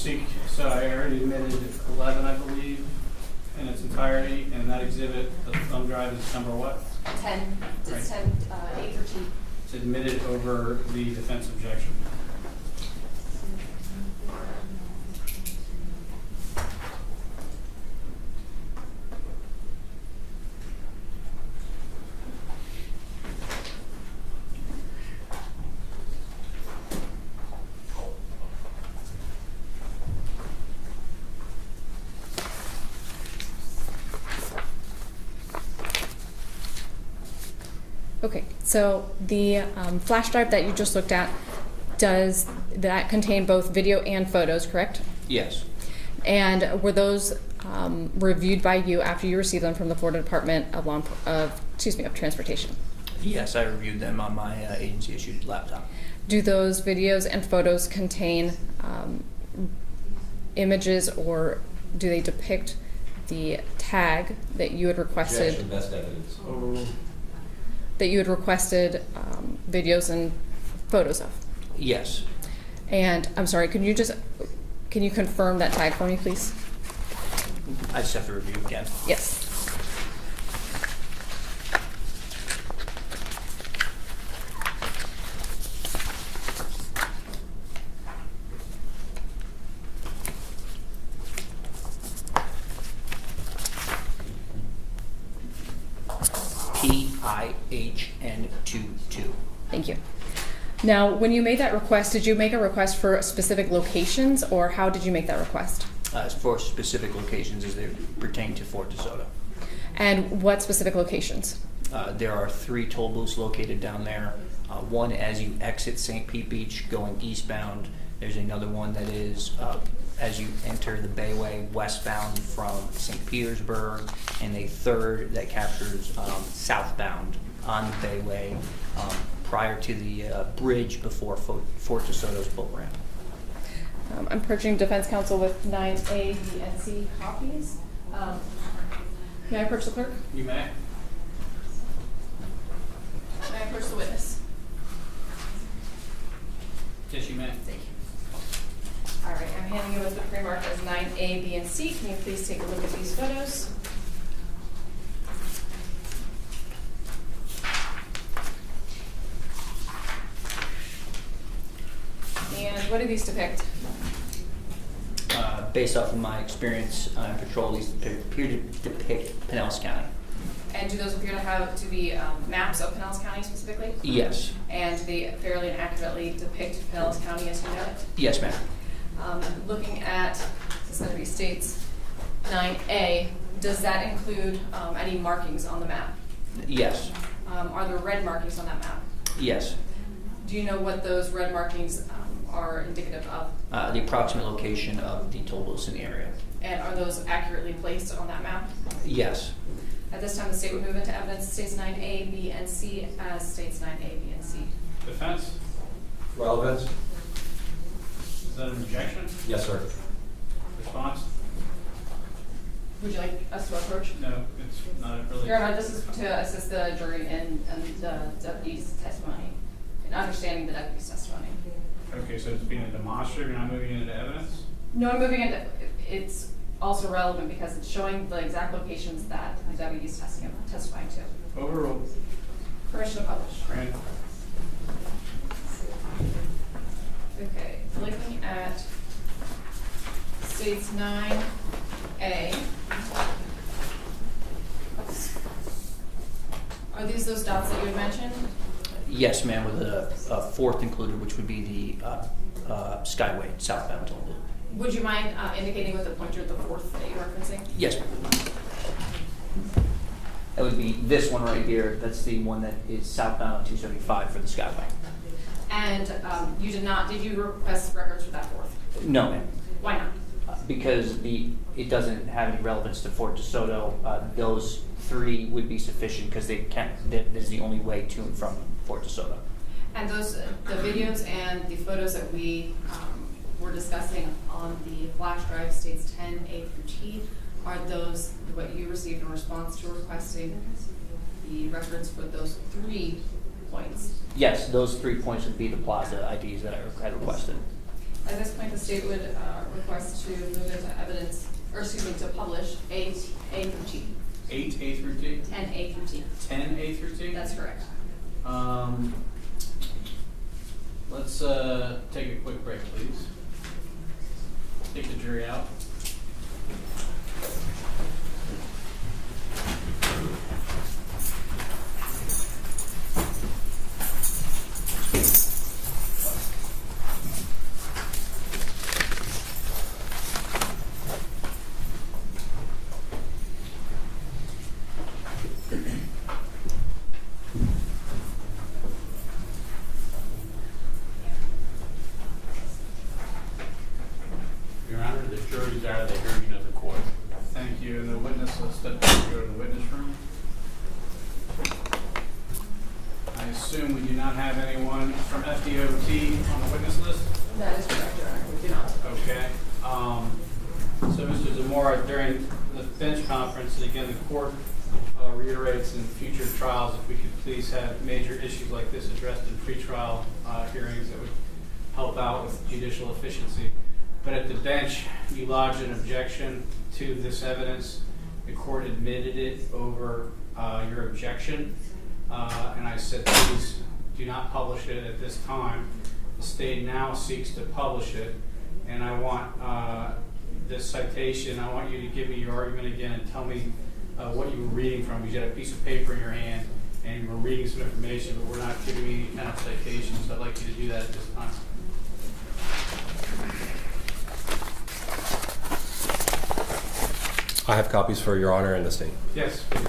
So I already admitted 11, I believe, in its entirety, and that exhibit, the thumb drive is number what? 10, it's Right. 10, A13. It's admitted over the defense objection. Okay, so the flash drive that you just looked at, does that contain both video and photos, correct? Yes. And were those reviewed by you after you received them from the Florida Department of Transportation? Yes, I reviewed them on my agency-issued laptop. Do those videos and photos contain images, or do they depict the tag that you had requested? Objection, best evidence. That you had requested videos and photos of? Yes. And I'm sorry, can you confirm that tag for me, please? I just have to review again. Yes. PIHN22. Thank you. Now, when you made that request, did you make a request for specific locations, or how did you make that request? For specific locations as they pertain to Fort De Soto. And what specific locations? There are 3 toll booths located down there. One as you exit St. Pete Beach going eastbound. There's another one that is as you enter the Bayway westbound from St. Petersburg, and a third that captures southbound on the Bayway prior to the bridge before Fort De Soto's boat ramp. I'm approaching defense counsel with 9A, B, and C copies. May I approach the clerk? You may. May I approach the witness? Yes, you may. Thank you. All right, I'm handing you what's been pre-marked as 9A, B, and C. Can you please take a look at these photos? And what do these depict? Based off of my experience on patrol, these appear to depict Pinellas County. And do those appear to have to be maps of Pinellas County specifically? Yes. And do they fairly and accurately depict Pinellas County as you know it? Yes, ma'am. Looking at, this is going to be states 9A, does that include any markings on the map? Yes. Are there red markings on that map? Yes. Do you know what those red markings are indicative of? The approximate location of the toll booths in the area. And are those accurately placed on that map? Yes. At this time, the state would move into evidence states 9A, B, and C as states 9A, B, and C. Defense? Relevance? Is that an objection? Yes, sir. Response? Would you like us to approach? No, it's not really. Your Honor, this is to assist the jury in the deputy's testimony, in understanding the deputy's testimony. Okay, so it's being a demonstrative, you're not moving into evidence? No, I'm moving into, it's also relevant because it's showing the exact locations that the deputy is testifying to. Overruled. Permission to publish. Granted. Okay, looking at states 9A. Are these those dots that you had mentioned? Yes, ma'am, with a fourth included, which would be the Skyway southbound toll booth. Would you mind indicating with the pointer the fourth that you're referencing? Yes, ma'am. That would be this one right here. That's the one that is southbound 275 for the Skyway. And did you request records for that fourth? No, ma'am. Why not? Because it doesn't have any relevance to Fort De Soto. Those 3 would be sufficient because that is the only way to and from Fort De Soto. And those, the videos and the photos that we were discussing on the flash drive states 10A through T, are those what you received in response to requesting the records for those 3 points? Yes, those 3 points would be the plaza IDs that I had requested. At this point, the state would request to move into evidence, or excuse me, to publish A through T. 8A through T? 10A through T. 10A through T? That's correct. Let's take a quick break, please. Take the jury out. Your Honor, the jury's out of the hearing of the court. Thank you. And the witness will step back and go to the witness room. I assume we do not have anyone from FDOT on the witness list? That is correct, Your Honor, we do not. Okay. So, Mr. Zamora, during the bench conference, and again, the court reiterates in future trials, if we could please have major issues like this addressed in pretrial hearings, that would help out with judicial efficiency. But at the bench, you lodged an objection to this evidence. The court admitted it over your objection. And I said, please do not publish it at this time. The state now seeks to publish it. And I want this citation, I want you to give me your argument again and tell me what you were reading from. You had a piece of paper in your hand and you were reading some information, but we're not giving you any kind of citation, so I'd like you to do that at this time. I have copies for Your Honor and the state. Yes, please.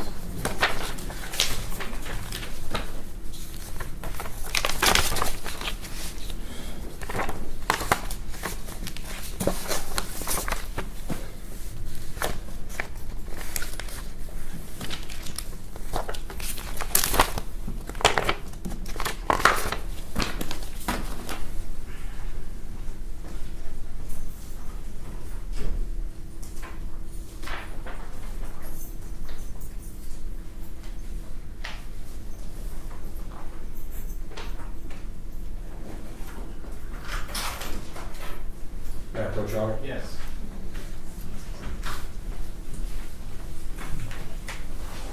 May I approach, Your Honor? Yes.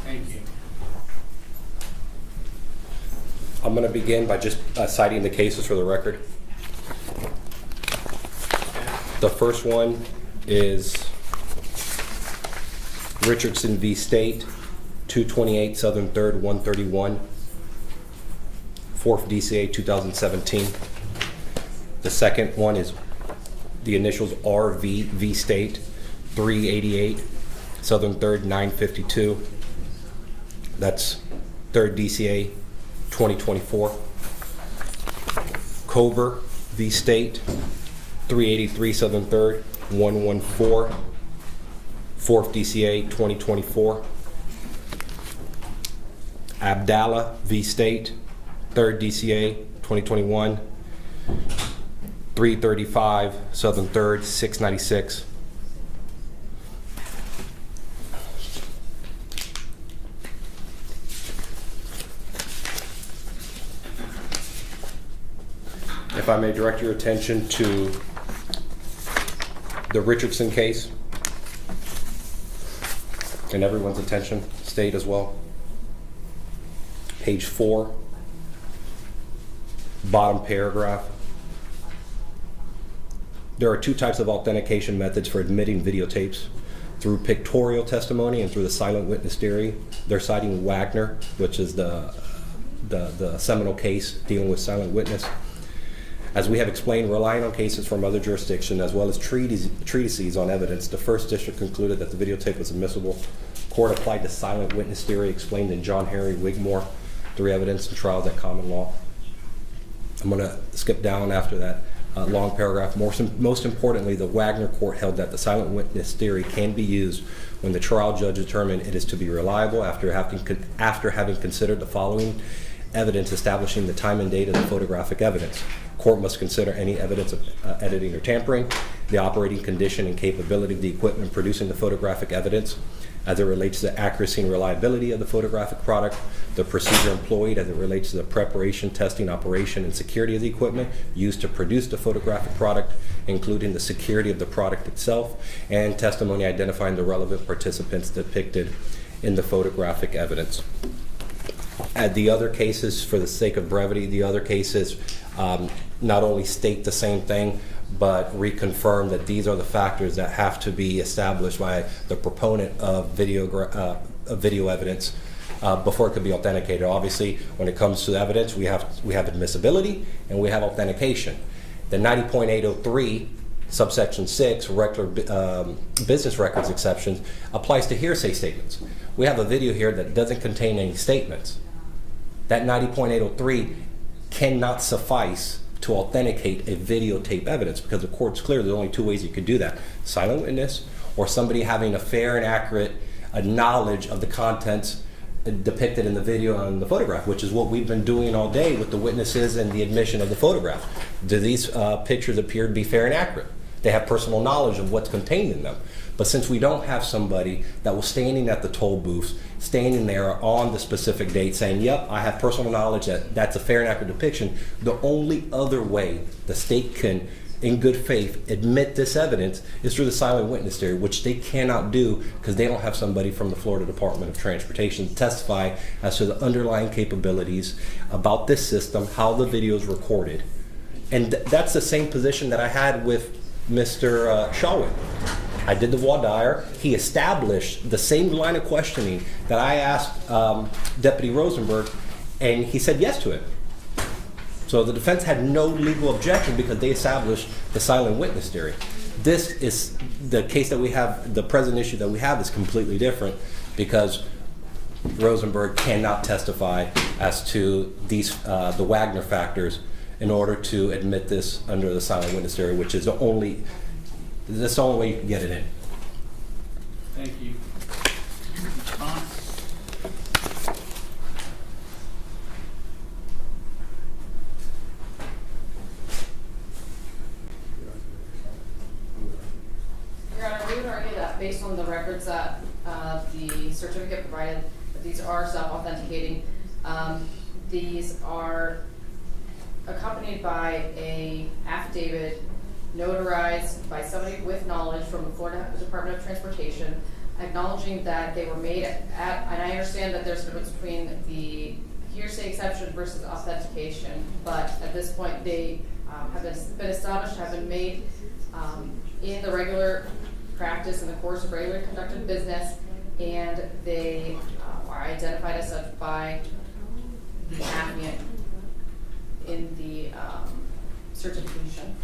Thank you. I'm going to begin by just citing the cases for the record. The first one is Richardson v. State, 228 Southern 3rd, 131, 4th DCA 2017. The second one is the initials RV v. State, 388 Southern 3rd, 952. That's 3rd DCA 2024. Cover v. State, 383 Southern 3rd, 114, 4th DCA 2024. Abdallah v. State, 3rd DCA 2021, 335 Southern 3rd, 696. If I may direct your attention to the Richardson case, and everyone's attention, state as well. Page 4, bottom paragraph. There are two types of authentication methods for admitting videotapes: through pictorial testimony and through the silent witness theory. They're citing Wagner, which is the seminal case dealing with silent witness. As we have explained, relying on cases from other jurisdictions as well as treatises on evidence, the First District concluded that the videotape was admissible. Court applied the silent witness theory explained in John Henry Wigmore, 3 Evidence and Trials at Common Law. I'm going to skip down after that long paragraph. Most importantly, the Wagner court held that the silent witness theory can be used when the trial judge determined it is to be reliable after having considered the following evidence establishing the time and date of the photographic evidence. Court must consider any evidence of editing or tampering, the operating condition and capability of the equipment producing the photographic evidence as it relates to the accuracy and reliability of the photographic product, the procedure employed as it relates to the preparation, testing, operation, and security of the equipment used to produce the photographic product, including the security of the product itself and testimony identifying the relevant participants depicted in the photographic evidence. At the other cases, for the sake of brevity, the other cases not only state the same thing, but reconfirm that these are the factors that have to be established by the proponent of video evidence before it could be authenticated. Obviously, when it comes to evidence, we have admissibility and we have authentication. The 90.803 subsection 6 regular business records exceptions applies to hearsay statements. We have a video here that doesn't contain any statements. That 90.803 cannot suffice to authenticate a videotape evidence because the court's clear there's only two ways you could do that: silent witness or somebody having a fair and accurate knowledge of the contents depicted in the video and the photograph, which is what we've been doing all day with the witnesses and the admission of the photograph. Do these pictures appear to be fair and accurate? They have personal knowledge of what's contained in them. But since we don't have somebody that was standing at the toll booths, standing there on the specific date saying, yep, I have personal knowledge that that's a fair and accurate depiction, the only other way the state can, in good faith, admit this evidence is through the silent witness theory, which they cannot do because they don't have somebody from the Florida Department of Transportation to testify as to the underlying capabilities about this system, how the video is recorded. And that's the same position that I had with Mr. Shawin. I did the voir dire. He established the same line of questioning that I asked Deputy Rosenberg, and he said yes to it. So the defense had no legal objection because they established the silent witness theory. This is the case that we have, the present issue that we have is completely different because Rosenberg cannot testify as to these the Wagner factors in order to admit this under the silent witness theory, which is the only way you can get it in. Thank you. Response? Your Honor, we would argue that based on the records that the certificate provided, that these are self-authenticating. These are accompanied by a affidavit notarized by somebody with knowledge from the Florida Department of Transportation, acknowledging that they were made at, and I understand that there's a difference between the hearsay exception versus authentication, but at this point they have been established, have been made in the regular practice in the course of regularly conducted business, and they are identified as such by the applicant in the certification.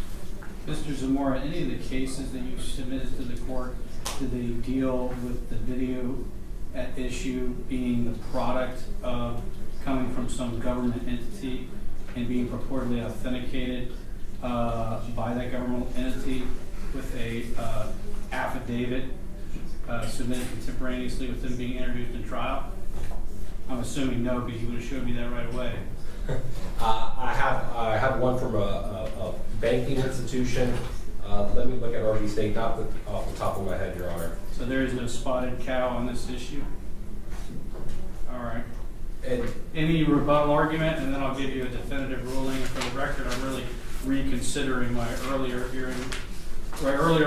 Mr. Zamora, any of the cases that you submitted to the court, do they deal with the video at issue being the product of coming from some government entity and being purportedly authenticated by that governmental entity with a affidavit submitted contemporaneously with them being introduced in trial? I'm assuming no, because you would have showed me that right away. I have one from a banking institution. Let me look at RV State, not off the top of my head, Your Honor. So there is no spotted cow on this issue? All right. And any rebuttal argument, and then I'll give you a definitive ruling. For the record, I'm really reconsidering my earlier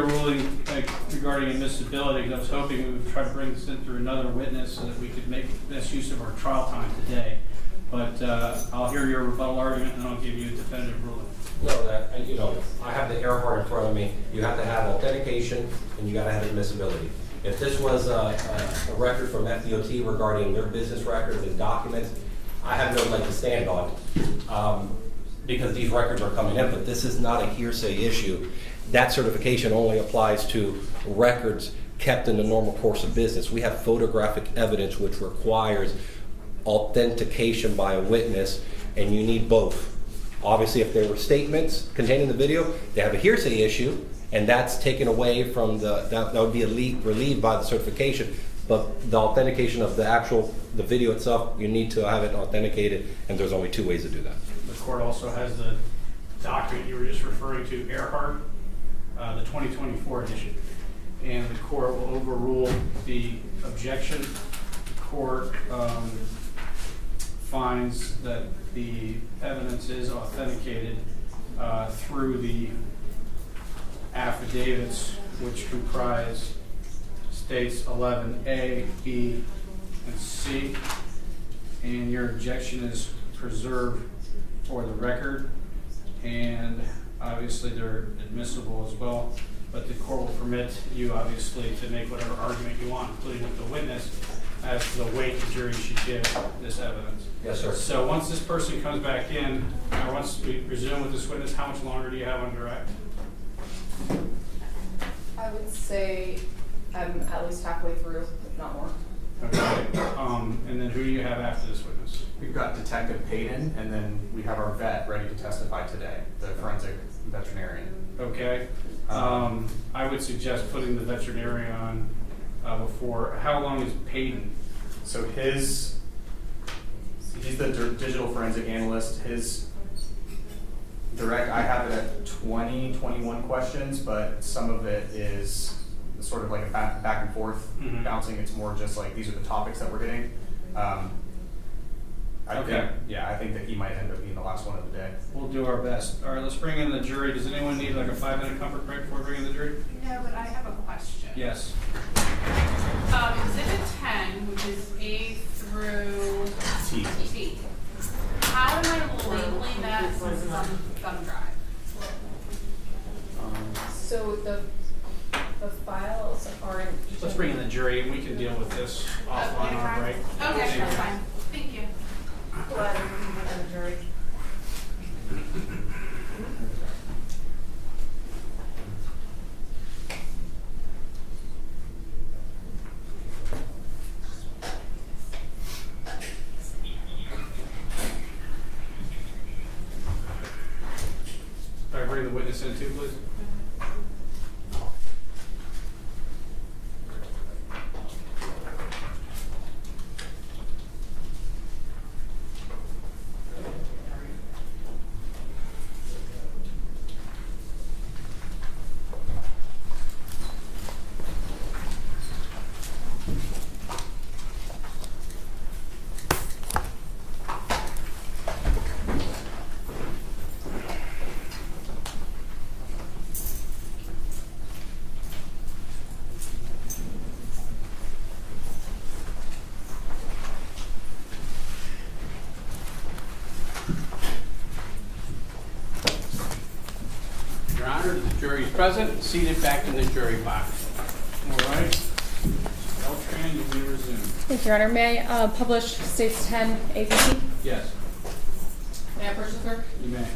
ruling regarding admissibility. I was hoping we would try to bring this in through another witness so that we could make best use of our trial time today. But I'll hear your rebuttal argument, and I'll give you a definitive ruling. No, I have the Earhart in front of me. You have to have authentication, and you got to have admissibility. If this was a record from FDOT regarding their business records and documents, I have no leg to stand on because these records are coming in, but this is not a hearsay issue. That certification only applies to records kept in the normal course of business. We have photographic evidence which requires authentication by a witness, and you need both. Obviously, if there were statements containing the video, they have a hearsay issue, and that's taken away from that would be relieved by the certification. But the authentication of the video itself, you need to have it authenticated, and there's only two ways to do that. The court also has the document you were just referring to, Earhart, the 2024 edition, and the court will overrule the objection. The court finds that the evidence is authenticated through the affidavits, which comprise states 11A, B, and C. And your objection is preserved for the record, and obviously they're admissible as well, but the court will permit you obviously to make whatever argument you want, including with the witness, as to the weight the jury should give this evidence. Yes, sir. So once this person comes back in, or once we resume with this witness, how much longer do you have on direct? I would say I'm at least halfway through, if not more. Okay. And then who do you have after this witness? We've got Detective Payton, and then we have our vet ready to testify today, the forensic veterinarian. Okay. I would suggest putting the veterinarian on before. How long is Payton? So he's the digital forensic analyst. His direct, I have it at 21 questions, but some of it is sort of like a back and forth bouncing. It's more just like, these are the topics that we're getting. I think that he might end up being the last one of the day. We'll do our best. All right, let's bring in the jury. Does anyone need like a 5-minute comfort break before we bring in the jury? No, but I have a question. Yes. Exhibit 10, which is A through T. How am I labeling that as thumb drive? So the files are in each. Let's bring in the jury and we can deal with this offline on our break. Okay, that's fine. Thank you. Glad we have a jury. All right, bring the witness in too, please. Your Honor, the jury is present, seated back in the jury box. All right. Beltran, you may resume. Thank you, Your Honor. May I publish states 10 APC? Yes, May I approach the clerk? you may.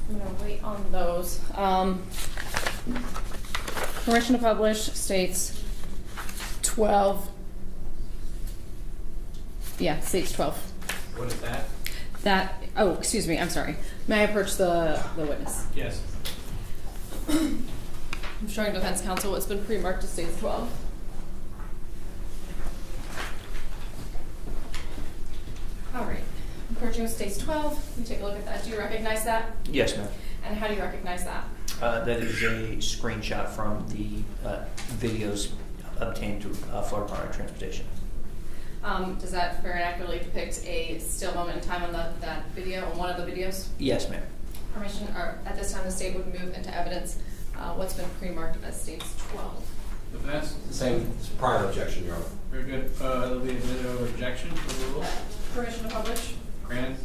I'm gonna wait on those. Permission to publish states 12. Yeah, states 12. What is that? That, oh, excuse me, I'm sorry. May I approach the witness? Yes. I'm showing defense counsel what's been pre-marked to states 12. All right, approaching with states 12. You take a look at that. Do you recognize that? Yes, ma'am. And how do you recognize that? That is a screenshot from the videos obtained through Florida Department of Transportation. Does that very accurately depict a still moment in time on that video, on one of the videos? Yes, ma'am. Permission, or at this time the state would move into evidence what's been pre-marked as states 12. Defense? The same prior objection, Your Honor. Very good. There'll be a minute of objection for the rule. Permission to publish? Granted.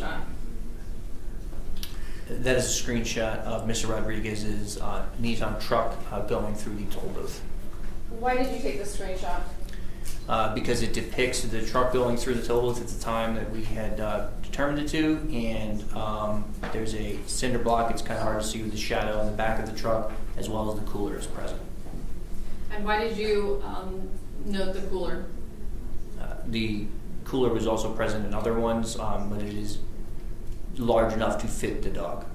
screenshot? That is a screenshot of Mr. Rodriguez's Nissan truck going through the toll booth. Why did you take this screenshot? Because it depicts the truck going through the toll booth at the time that we had determined it to, and there's a cinder block. It's kind of hard to see with the shadow in the back of the truck, as well as the cooler is present. And why did you note the cooler? The cooler was also present in other ones, but it is large enough to fit the dog.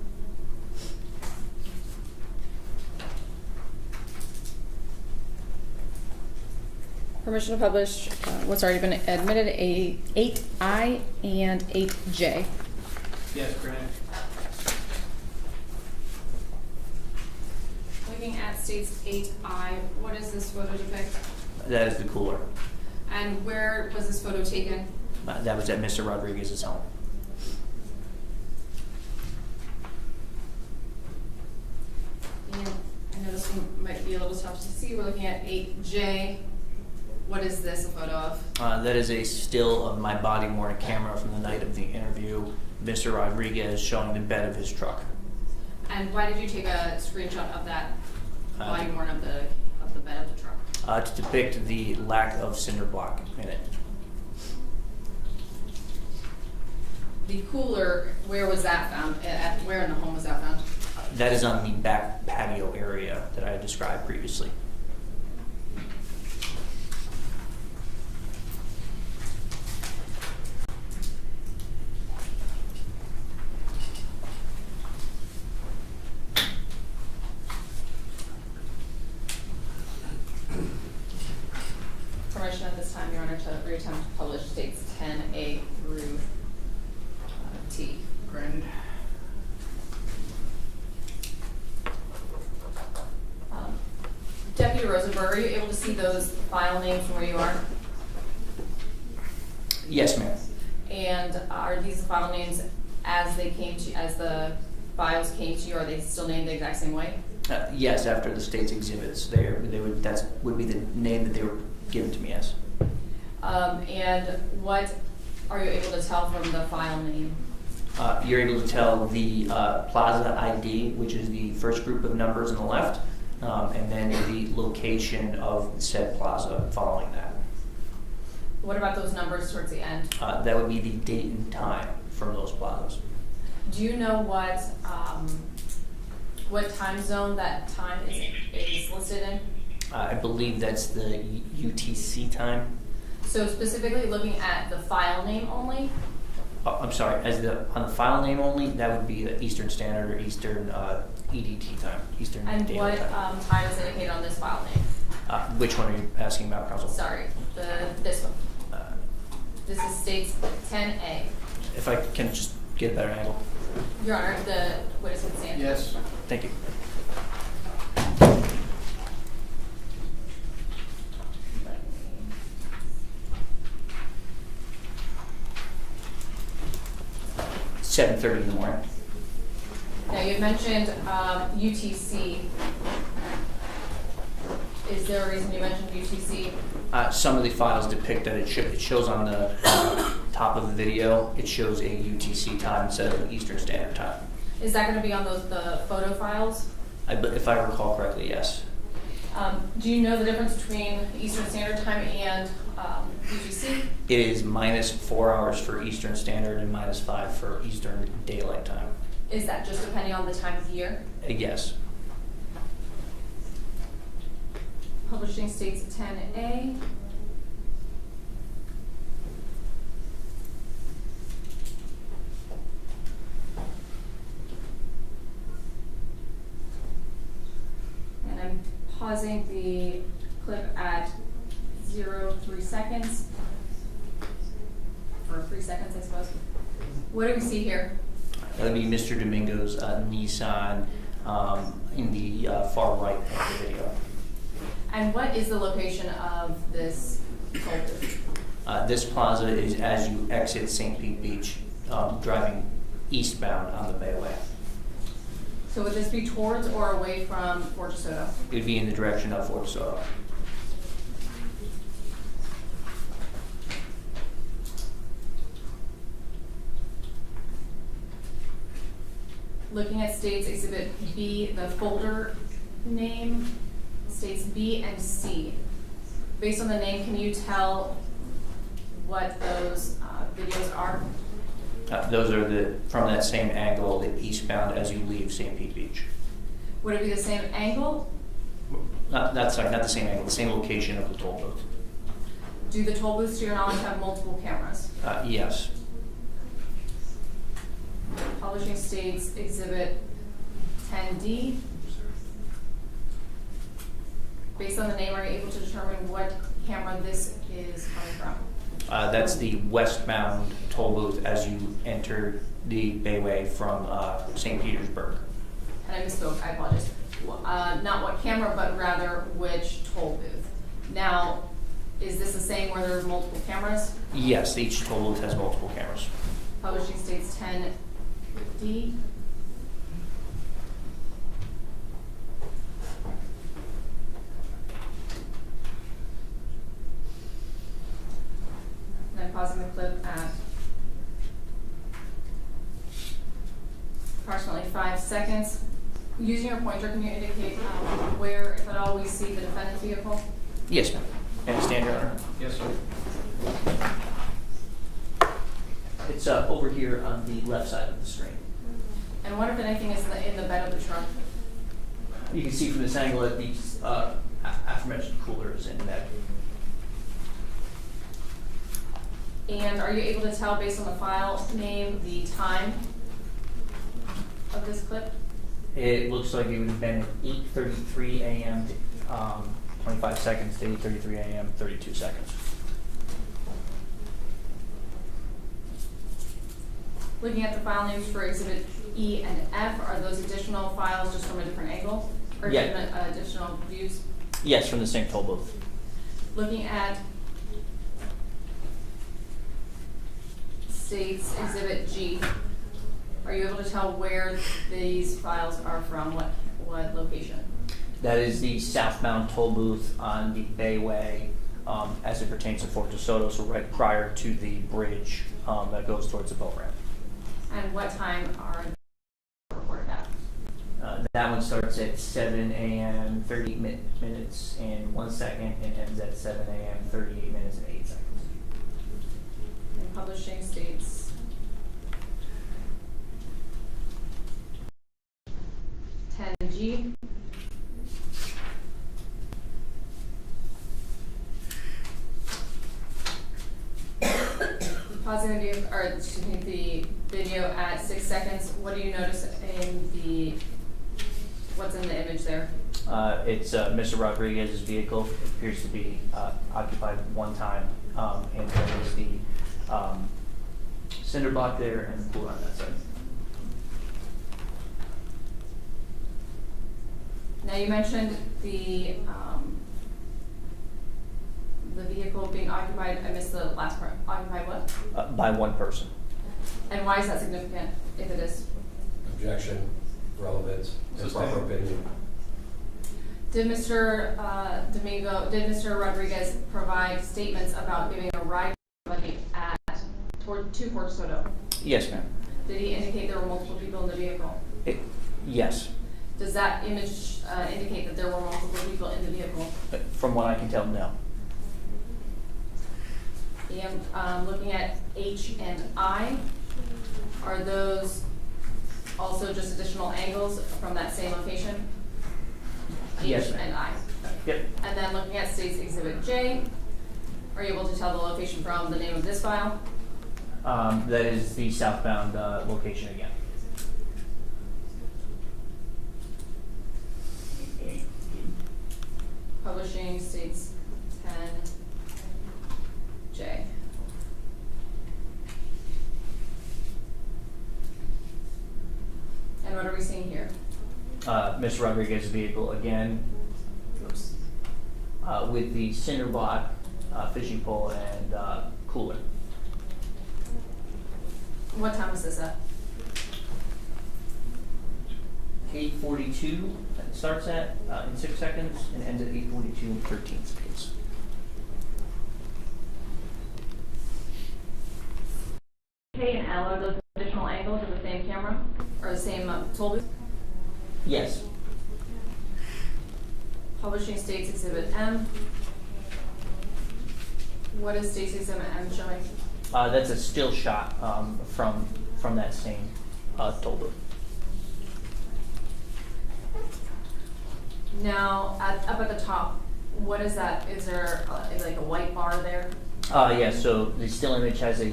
Permission to publish what's already been admitted, a 8I and 8J. Yes, granted. Looking at states 8I, what does this photo depict? That is the cooler. And where was this photo taken? That was at Mr. Rodriguez's home. And I know this one might be a little tough to see. We're looking at 8J. What is this a photo of? That is a still of my body-worn camera from the night of the interview. Mr. Rodriguez showing the bed of his truck. And why did you take a screenshot of that body worn of the bed of the truck? To depict the lack of cinder block in it. The cooler, where was that found? Where in the home was that found? That is on the back patio area that I described previously. Permission at this time, Your Honor, to reattempt to publish states 10A through T. Granted. Deputy Rosenberg, are you able to see those file names from where you are? Yes, ma'am. And are these the file names as they came to, as the files came to you, are they still named the exact same way? Yes, after the state's exhibits, they would would be the name that they were given to me as. And what are you able to tell from the file name? You're able to tell the Plaza ID, which is the first group of numbers on the left, and then the location of said plaza following that. What about those numbers towards the end? That would be the date and time from those plazas. Do you know what time zone that time is listed in? I believe that's the UTC time. So specifically looking at the file name only? I'm sorry, on the file name only, that would be the Eastern Standard or Eastern EDT time, Eastern And Daylight what time. time is indicated on this file name? Which one are you asking about, Counsel? Sorry, this one. This is states 10A. If I can just get a better angle. Your Honor, the witness would stand. Yes. Thank you. It's 7:30 in the morning. Now you mentioned UTC. Is there a reason you mentioned UTC? Some of the files depict that it shows on the top of the video, it shows a UTC time instead of an Eastern Standard Time. Is that going to be on the photo files? If I recall correctly, yes. Do you know the difference between Eastern Standard Time and UTC? It is -4 hours for Eastern Standard and -5 for Eastern Daylight Time. Is that just depending on the time of year? Yes. Publishing states 10A. And I'm pausing the clip at 0.3 seconds. For 3 seconds, I suppose. What do we see here? That would be Mr. Domingo's Nissan in the far right of the video. And what is the location of this toll booth? This plaza is as you exit St. Pete Beach, driving eastbound on the Bayway. So would this be towards or away from Fort De Soto? It would be in the direction of Fort De Soto. Looking at states exhibit B, the folder name states B and C. Based on the name, can you tell what those videos are? Those are from that same angle, the eastbound as you leave St. Pete Beach. Would it be the same angle? Not the same angle, the same location of the toll booth. Do the toll booths, to your knowledge, have multiple cameras? Yes. Publishing states exhibit 10D. Based on the name, are you able to determine what camera this is coming from? That's the westbound toll booth as you enter the Bayway from St. Petersburg. And I misspoke, I apologize. Not what camera, but rather which toll booth. Now, is this the same where there are multiple cameras? Yes, each toll booth has multiple cameras. Publishing states 10D. Then pausing the clip at approximately 5 seconds. Using your pointer, can you indicate where, if at all, we see the defendant's vehicle? Yes, ma'am. Understand, Your Honor? Yes, sir. It's over here on the left side of the screen. And what, if anything, is in the bed of the truck? You can see from this angle that the aforementioned cooler is in the bed. And are you able to tell, based on the file name, the time of this clip? It looks like it would have been at 8:33 a.m. 25 seconds to 8:33 a.m. 32 seconds. Looking at the file names for Exhibit E and F, are those additional files just from a different angle? Or Yeah. different, additional views? Yes, from the same toll booth. Looking at States Exhibit G, are you able to tell where these files are from, what location? That is the southbound toll booth on the Bayway as it pertains to Fort De Soto, so right prior to the bridge that goes towards the boat ramp. And what time are they reported at? That one starts at 7 a.m. 30 minutes and 1 second and ends at 7 a.m. 38 minutes and 8 seconds. And publishing states 10G. Pausing the video at 6 seconds. What do you notice in what's in the image there? It's Mr. Rodriguez's vehicle. It appears to be occupied one time, and there is the cinder block there and the pool on that side. Now you mentioned the vehicle being occupied. I missed the last part. Occupied what? By one person. And why is that significant, if it is? Objection, relevance, improper opinion. Did Mr. Mr. Rodriguez provide statements about giving a ride to somebody to Fort De Soto? Yes, ma'am. Did he indicate there were multiple people in the vehicle? Yes. Does that image indicate that there were multiple people in the vehicle? From what I can tell, no. And looking at H and I, are those also just additional angles from that same location? Yes, H ma'am. and I. Yep. And then looking at State's Exhibit J, are you able to tell the location from the name of this file? That is the southbound location again. Publishing States 10J. And what are we seeing here? Mr. Rodriguez's vehicle again, with the cinder block, fishing pole, and cooler. What time was this at? 8:42 it starts at in 6 seconds and ends at 8:42 in 13 seconds. K and L, are those additional angles of the same camera? or the same toll booth? Yes. Publishing States Exhibit M. What is States Exhibit M showing? That's a still shot from that same toll booth. Now, up at the top, what is that? Is there like a white bar there? Yeah, so the still image has a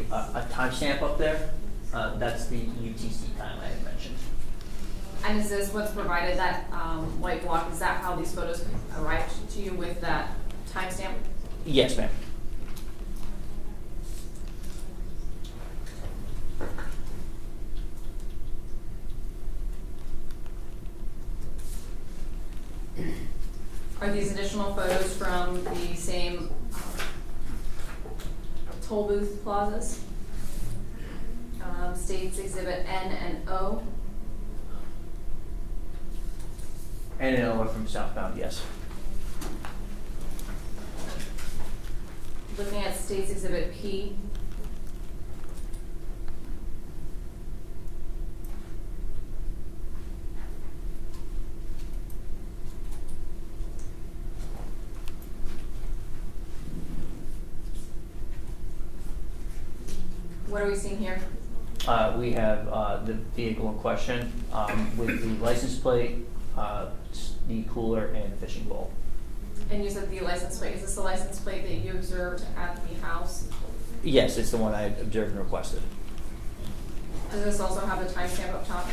timestamp up there. That's the UTC time I had mentioned. And is this what's provided, that white block? Is that how these photos arrived to you, with that timestamp? Yes, ma'am. Are these additional photos from the same toll booth plazas? States Exhibit N and O. And an OR from southbound, yes. Looking at States Exhibit P. What are we seeing here? We have the vehicle in question with the license plate, the cooler, and fishing bowl. And you said the license plate. Is this the license plate that you observed at the house? Yes, it's the one I observed and requested. Does this also have the timestamp up top?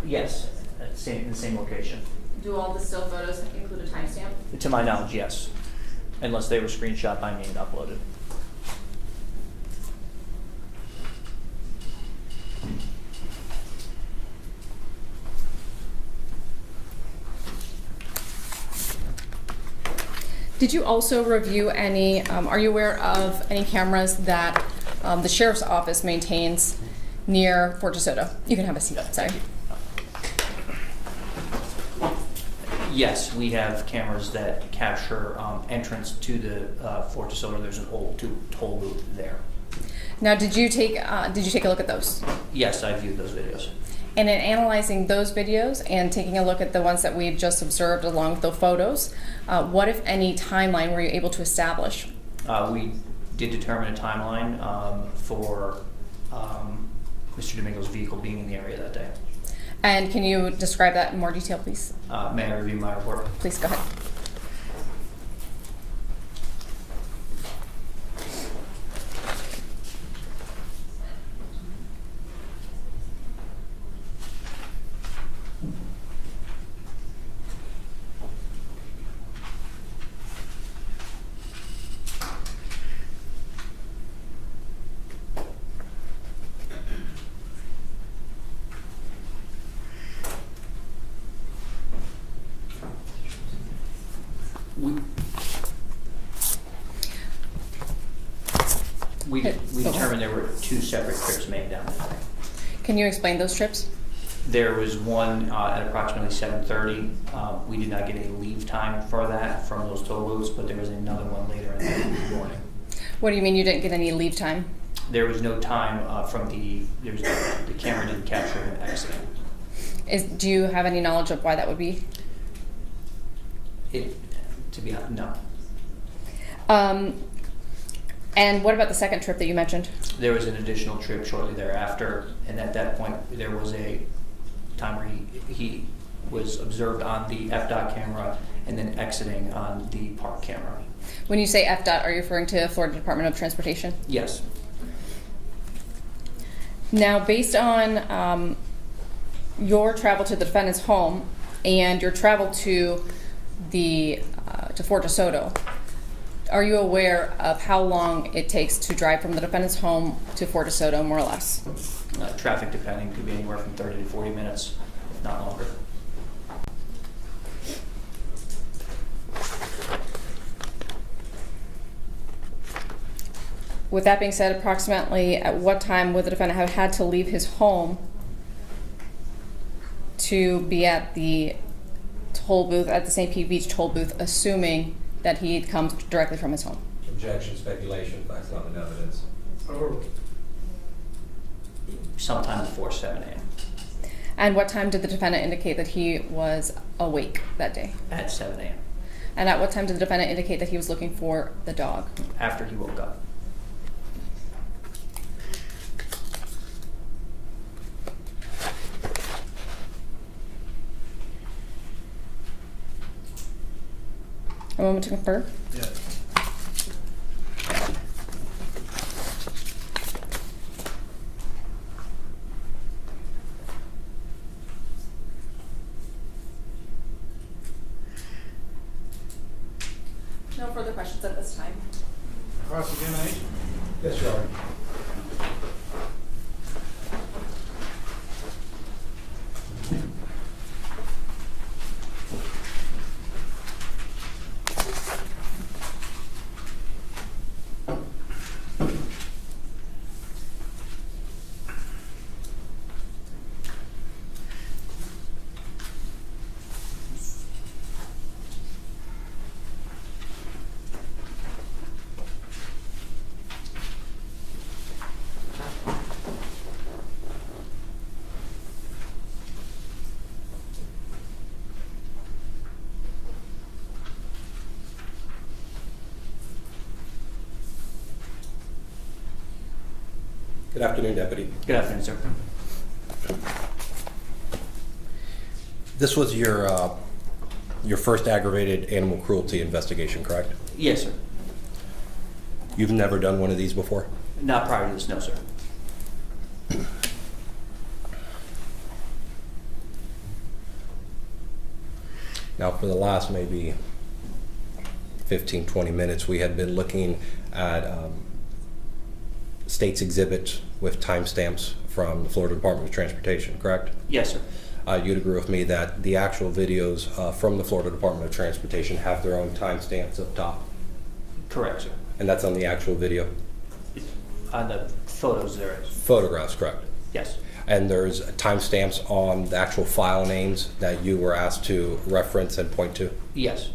Yes, in the same location. Do all the still photos include a timestamp? To my knowledge, yes. Unless they were screenshot by me and uploaded. Did you also review any, are you aware of any cameras that the sheriff's office maintains near Fort De Soto? You can have a seat, sorry. Yes, we have cameras that capture entrance to the Fort De Soto. There's an old toll booth there. Now, did you take a look at those? Yes, I viewed those videos. And in analyzing those videos and taking a look at the ones that we've just observed along with the photos, what, if any, timeline were you able to establish? We did determine a timeline for Mr. Domingo's vehicle being in the area that day. And can you describe that in more detail, please? May I review my report? Please, go ahead. We determined there were two separate trips made down there. Can you explain those trips? There was one at approximately 7:30. We did not get a leave time for that from those toll booths, but there was another one later in the morning. What do you mean you didn't get any leave time? There was no time from the camera didn't capture him exiting. Do you have any knowledge of why that would be? To be honest, no. And what about the second trip that you mentioned? There was an additional trip shortly thereafter, and at that point, there was a time where he was observed on the FDOT camera and then exiting on the park camera. When you say FDOT, are you referring to Florida Department of Transportation? Yes. Now, based on your travel to the defendant's home and your travel to Fort De Soto, are you aware of how long it takes to drive from the defendant's home to Fort De Soto, more or less? Traffic depending could be anywhere from 30 to 40 minutes, if not longer. With that being said, approximately at what time would the defendant have had to leave his home to be at the toll booth, at the St. Pete Beach toll booth, assuming that he comes directly from his home? Objection, speculation, facts not in evidence. sometime before 7 a.m. And what time did the defendant indicate that he was awake that day? At 7 a.m. And at what time did the defendant indicate that he was looking for the dog? After he woke up. A moment to confirm. Yes. No further questions at this time. Cross-examination? Yes, Your Honor. Good afternoon, Deputy. Good afternoon, sir. This was your first aggravated animal cruelty investigation, correct? Yes, sir. You've never done one of these before? Not prior to this, no, sir. Now, for the last maybe 15, 20 minutes, we had been looking at state's exhibits with timestamps from the Florida Department of Transportation, correct? Yes, sir. You'd agree with me that the actual videos from the Florida Department of Transportation have their own timestamps up top? Correct, sir. And that's on the actual video? On the photos there is. Photographs, correct? Yes. And there's timestamps on the actual file names that you were asked to reference and point to? Yes.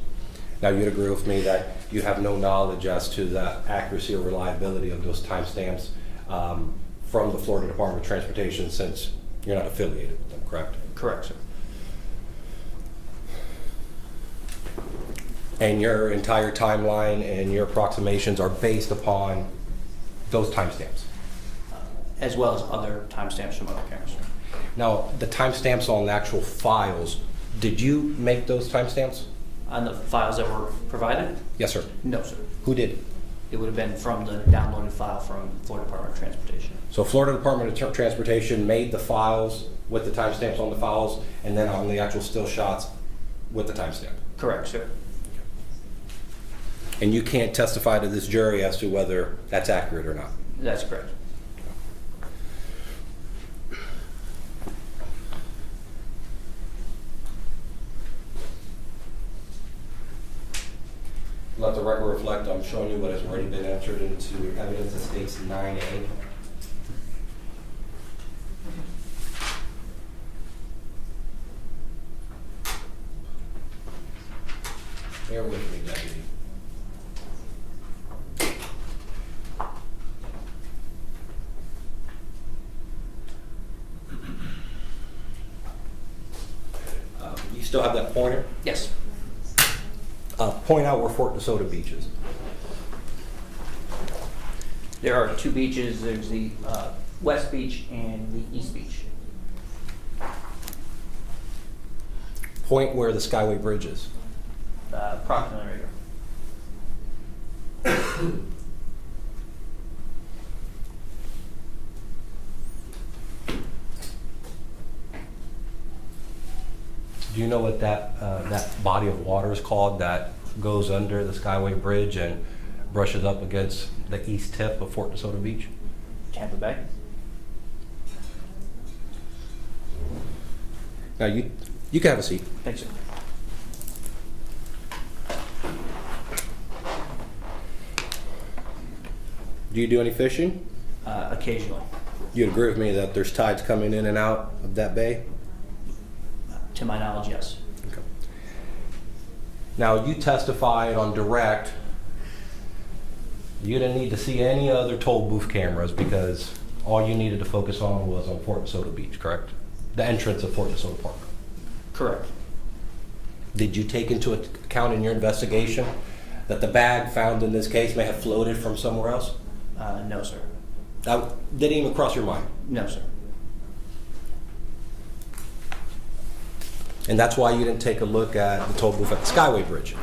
Now, you'd agree with me that you have no knowledge as to the accuracy or reliability of those timestamps from the Florida Department of Transportation, since you're not affiliated with them, correct? Correct, sir. And your entire timeline and your approximations are based upon those timestamps? As well as other timestamps from other cameras. Now, the timestamps on the actual files, did you make those timestamps? On the files that were provided? Yes, sir. No, sir. Who did? It would have been from the downloaded file from Florida Department of Transportation. So Florida Department of Transportation made the files with the timestamps on the files, and then on the actual still shots with the timestamp? Correct, sir. And you can't testify to this jury as to whether that's accurate or not? That's correct. Let the record reflect, I'm showing you what has already been entered into evidence that states 9A. Bear with me, Deputy. You still have that pointer? Yes. Point out where Fort De Soto Beach is. There are two beaches. There's the West Beach and the East Beach. Point where the Skyway Bridge is. Approximately right here. Do you know what that body of water is called that goes under the Skyway Bridge and brushes up against the east tip of Fort De Soto Beach? Tampa Bay. Now you can have a seat. Thanks, sir. Do you do any fishing? Occasionally. You'd agree with me that there's tides coming in and out of that bay? To my knowledge, yes. Okay. Now, you testified on direct, you didn't need to see any other toll booth cameras because all you needed to focus on was on Fort De Soto Beach, correct? The entrance of Fort De Soto Park. Correct. Did you take into account in your investigation that the bag found in this case may have floated from somewhere else? No, sir. That didn't even cross your mind? No, sir. And that's why you didn't take a look at the toll booth at the Skyway Bridge?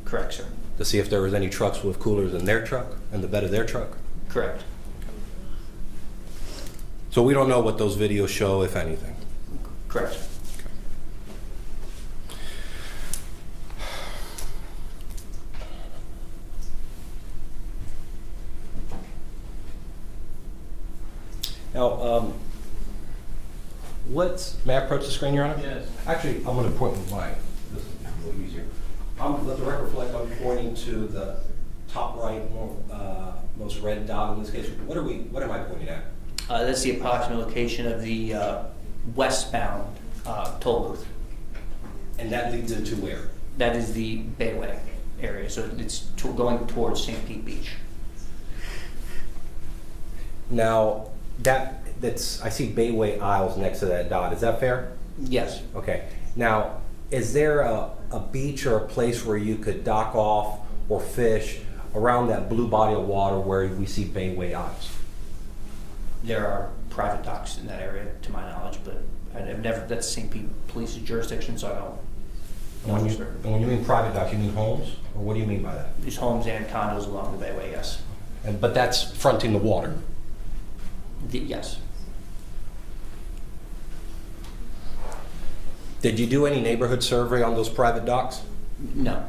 Correct, sir. To see if there was any trucks with coolers in their truck, in the bed of their truck? Correct. So we don't know what those videos show, if anything? Correct. Now, may I approach the screen, Your Honor? Yes. Actually, I'm going to point with mine. This is a little easier. Let the record reflect, I'm pointing to the top right, most red dot in this case. What am I pointing at? That's the approximate location of the westbound toll booth. And that leads into where? That is the Bayway area, so it's going towards St. Pete Beach. Now, that's I see Bayway aisles next to that dot. Is that fair? Yes. Okay. Now, is there a beach or a place where you could dock off or fish around that blue body of water where we see Bayway aisles? There are private docks in that area, to my knowledge, but I've never, that's St. Pete Police's jurisdiction, so I don't know. And when you mean private docks, you mean homes? Or what do you mean by that? There's homes and condos along the Bayway, yes. But that's fronting the water? Yes. Did you do any neighborhood survey on those private docks? No.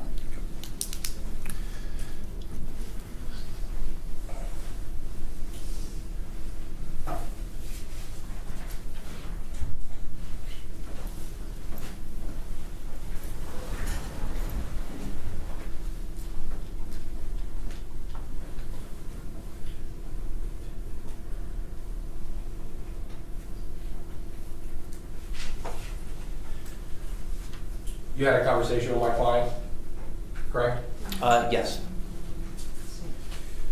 You had a conversation with my client, correct? Yes.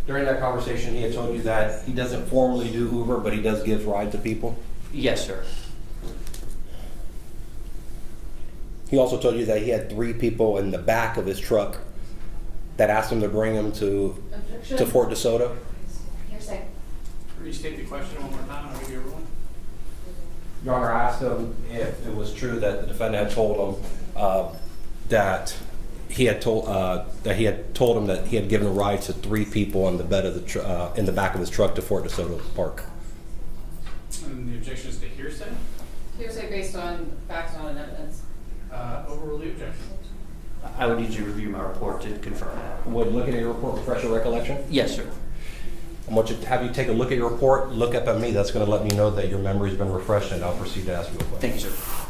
During that conversation, he had told you that he doesn't formally do Uber, but he does give rides to people? Yes, sir. He also told you that he had 3 people in the back of his truck that asked him to bring him to Fort De Soto? Hearsay. Restate the question one more time, and I'll give you a ruling. Your Honor, I asked him if it was true that the defendant had told him that he had told him that he had given a ride to 3 people on the bed of the in the back of his truck to Fort De Soto Park. And the objection is to hearsay? Hearsay based on facts, not on evidence. Overrule the objection. I would need you to review my report to confirm that. Would looking at your report refresh your recollection? Yes, sir. I want you to have you take a look at your report, look up at me. That's going to let me know that your memory's been refreshed, and I'll proceed to ask you a question. Thank you, sir.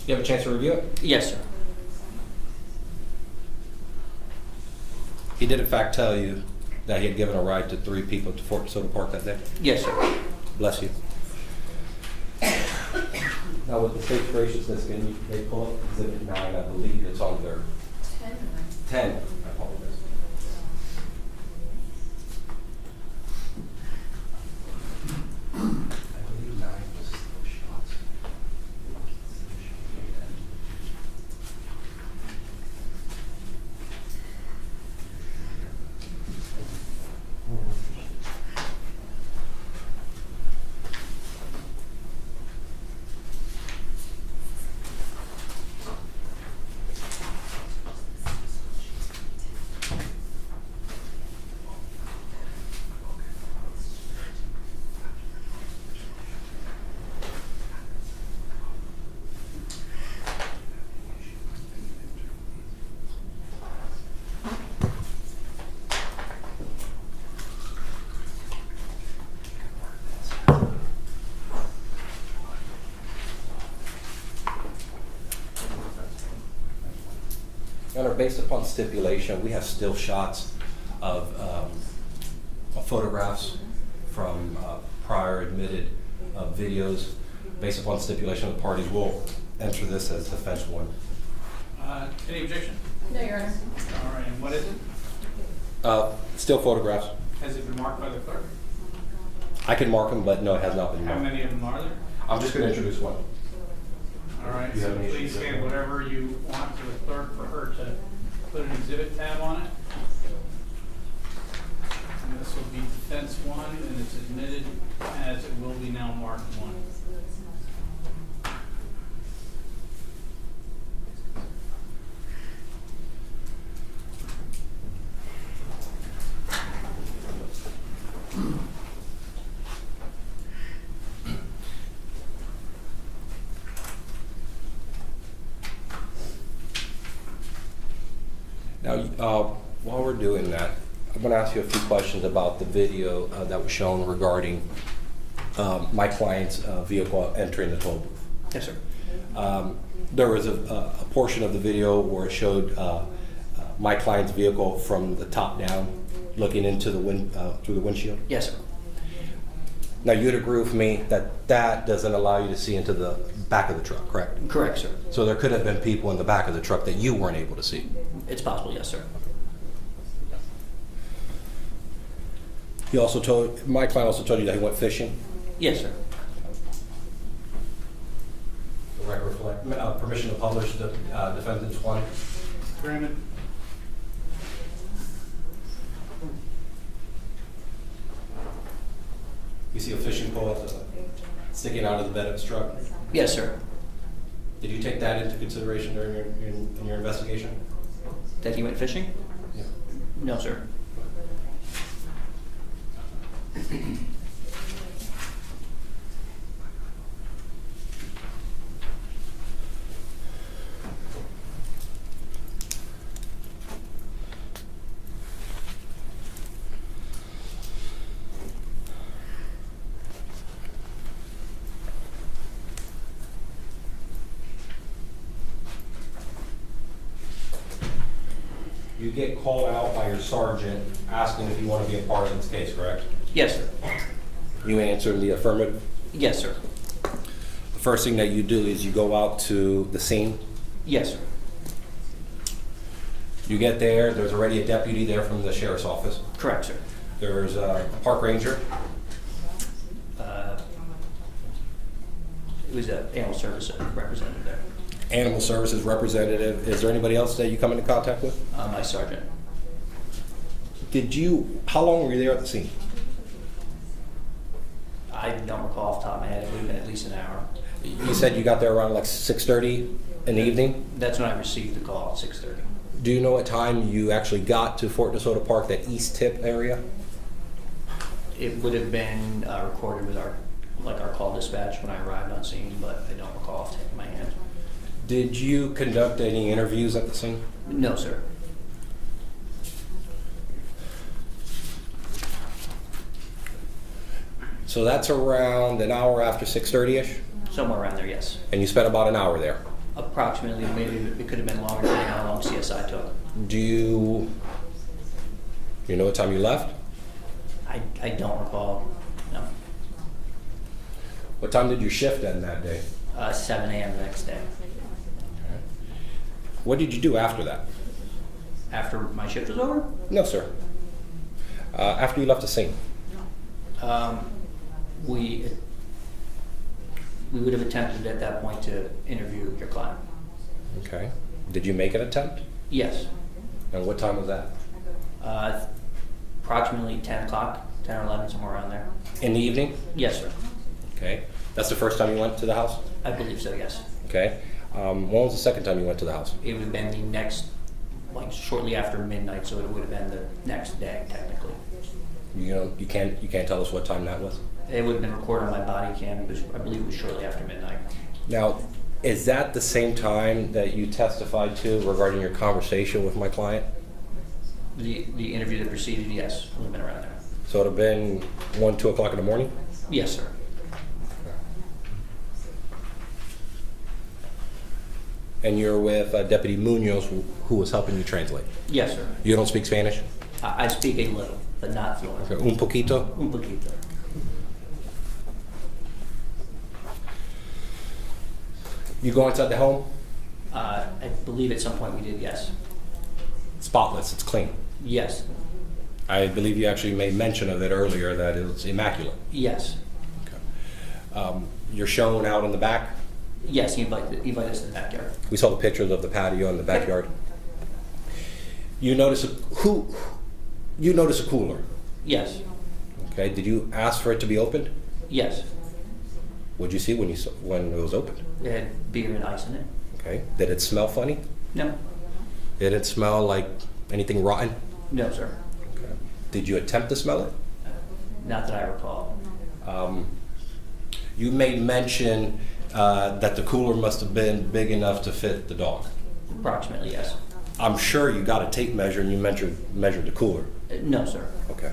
You have a chance to review it? Yes, sir. He did in fact tell you that he had given a ride to 3 people to Fort De Soto Park that day? Yes, sir. Bless you. Now with the state's graciousness, can they pull up exhibit 9? I believe it's on their 10. I apologize. Your Honor, based upon stipulation, we have still shots of photographs from prior admitted videos. Based upon stipulation, the parties will enter this as defense one. Any objection? No, Your Honor. All right, and what is it? Still photographs. Has it been marked by the clerk? I can mark them, but no, it has not been How marked. many of them are there? I'm just going to introduce one. All right, Do you have so any please issues? hand whatever you want to the clerk for her to put an exhibit tab on it. And this will be defense one, and it's admitted as it will be now marked one. Now, while we're doing that, I'm going to ask you a few questions about the video that was shown regarding my client's vehicle entering the toll booth. Yes, sir. There was a portion of the video where it showed my client's vehicle from the top down, looking into the through the windshield. Yes, sir. Now, you'd agree with me that that doesn't allow you to see into the back of the truck, correct? Correct, sir. So there could have been people in the back of the truck that you weren't able to see. It's possible, yes, sir. He also told, my client also told you that he went fishing. Yes, sir. The record reflect, permission to publish the defendant's one. Granted. You see a fishing pole sticking out of the bed of his truck? Yes, sir. Did you take that into consideration during in your investigation? That he went fishing? Yeah. No, sir. You get called out by your sergeant asking if you want to be a part of this case, correct? Yes, sir. You answer in the affirmative. Yes, sir. The first thing that you do is you go out to the scene. Yes, sir. You get there, there's already a deputy there from the sheriff's office. Correct, sir. There's a park ranger. It was an animal service representative there. Animal services representative. Is there anybody else that you come into contact with? My sergeant. How long were you there at the scene? I don't recall off the top of my head. It would have been at least an hour. You said you got there around like 6:30 in the evening? That's when I received the call at 6:30. Do you know what time you actually got to Fort De Soto Park, that east tip area? It would have been recorded with our call dispatch when I arrived on scene, but I don't recall off the top of my head. Did you conduct any interviews at the scene? No, sir. So that's around an hour after 6:30-ish? Somewhere around there, yes. And you spent about an hour there? Approximately, maybe it could have been longer depending on how long CSI took. Do you know what time you left? I don't recall, no. What time did your shift end that day? 7 a.m. the next day. What did you do after that? After my shift was over? No, sir. After you left the scene? We would have attempted at that point to interview your client. Okay. Did you make an attempt? Yes. And what time was that? Approximately 10 o'clock, 10 or 11, somewhere around there. In the evening? Yes, sir. Okay. That's the first time you went to the house? I believe so, yes. Okay. When was the second time you went to the house? It would have been the next, shortly after midnight, so it would have been the next day, technically. You can't tell us what time that was? It would have been recorded on my body cam. I believe it was shortly after midnight. Now, is that the same time that you testified to regarding your conversation with my client? The interview that preceded, yes, would have been around there. So it would have been 1, 2 o'clock in the morning? Yes, sir. And you're with Deputy Munoz, who was helping you translate. Yes, sir. You don't speak Spanish? I speak a little, but not fluent. Okay. Un poquito? Un poquito. You go inside the home? I believe at some point we did, yes. Spotless, it's clean. Yes. I believe you actually made mention of it earlier, that it's immaculate. Yes. You're shown out in the back? Yes, he invited us to the backyard. We saw the pictures of the patio in the backyard. You notice you notice a cooler. Yes. Okay. Did you ask for it to be opened? Yes. What'd you see when it was opened? It had beer and ice in it. Okay. Did it smell funny? No. Did it smell like anything rotten? No, sir. Okay. Did you attempt to smell it? Not that I recall. You made mention that the cooler must have been big enough to fit the dog. Approximately, yes. I'm sure you got a tape measure and you measured the cooler. No, sir. Okay.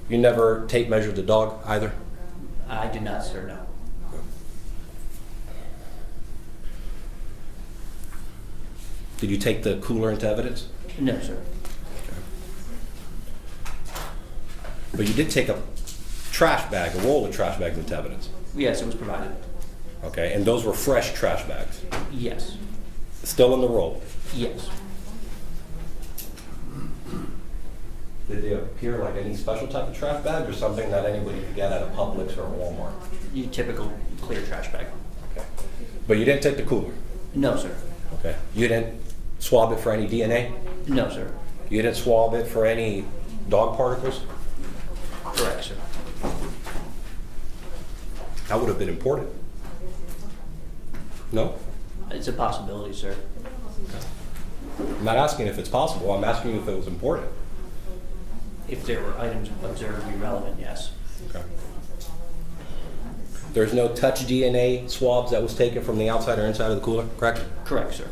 You never tape measured the dog either? I did not, sir, no. Did you take the cooler into evidence? No, sir. But you did take a trash bag, a roll of trash bags into evidence. Yes, it was provided. Okay, and those were fresh trash bags? Yes. Still in the roll? Yes. Did they appear like any special type of trash bag or something that anybody could get at a Publix or a Walmart? Your typical clear trash bag. Okay. But you didn't take the cooler? No, sir. Okay. You didn't swab it for any DNA? No, sir. You didn't swab it for any dog particles? Correct, sir. That would have been important. No? It's a possibility, sir. I'm not asking if it's possible, I'm asking you if it was important. If there were items observed to be relevant, yes. Okay. There's no touch DNA swabs that was taken from the outside or inside of the cooler, correct? Correct, sir.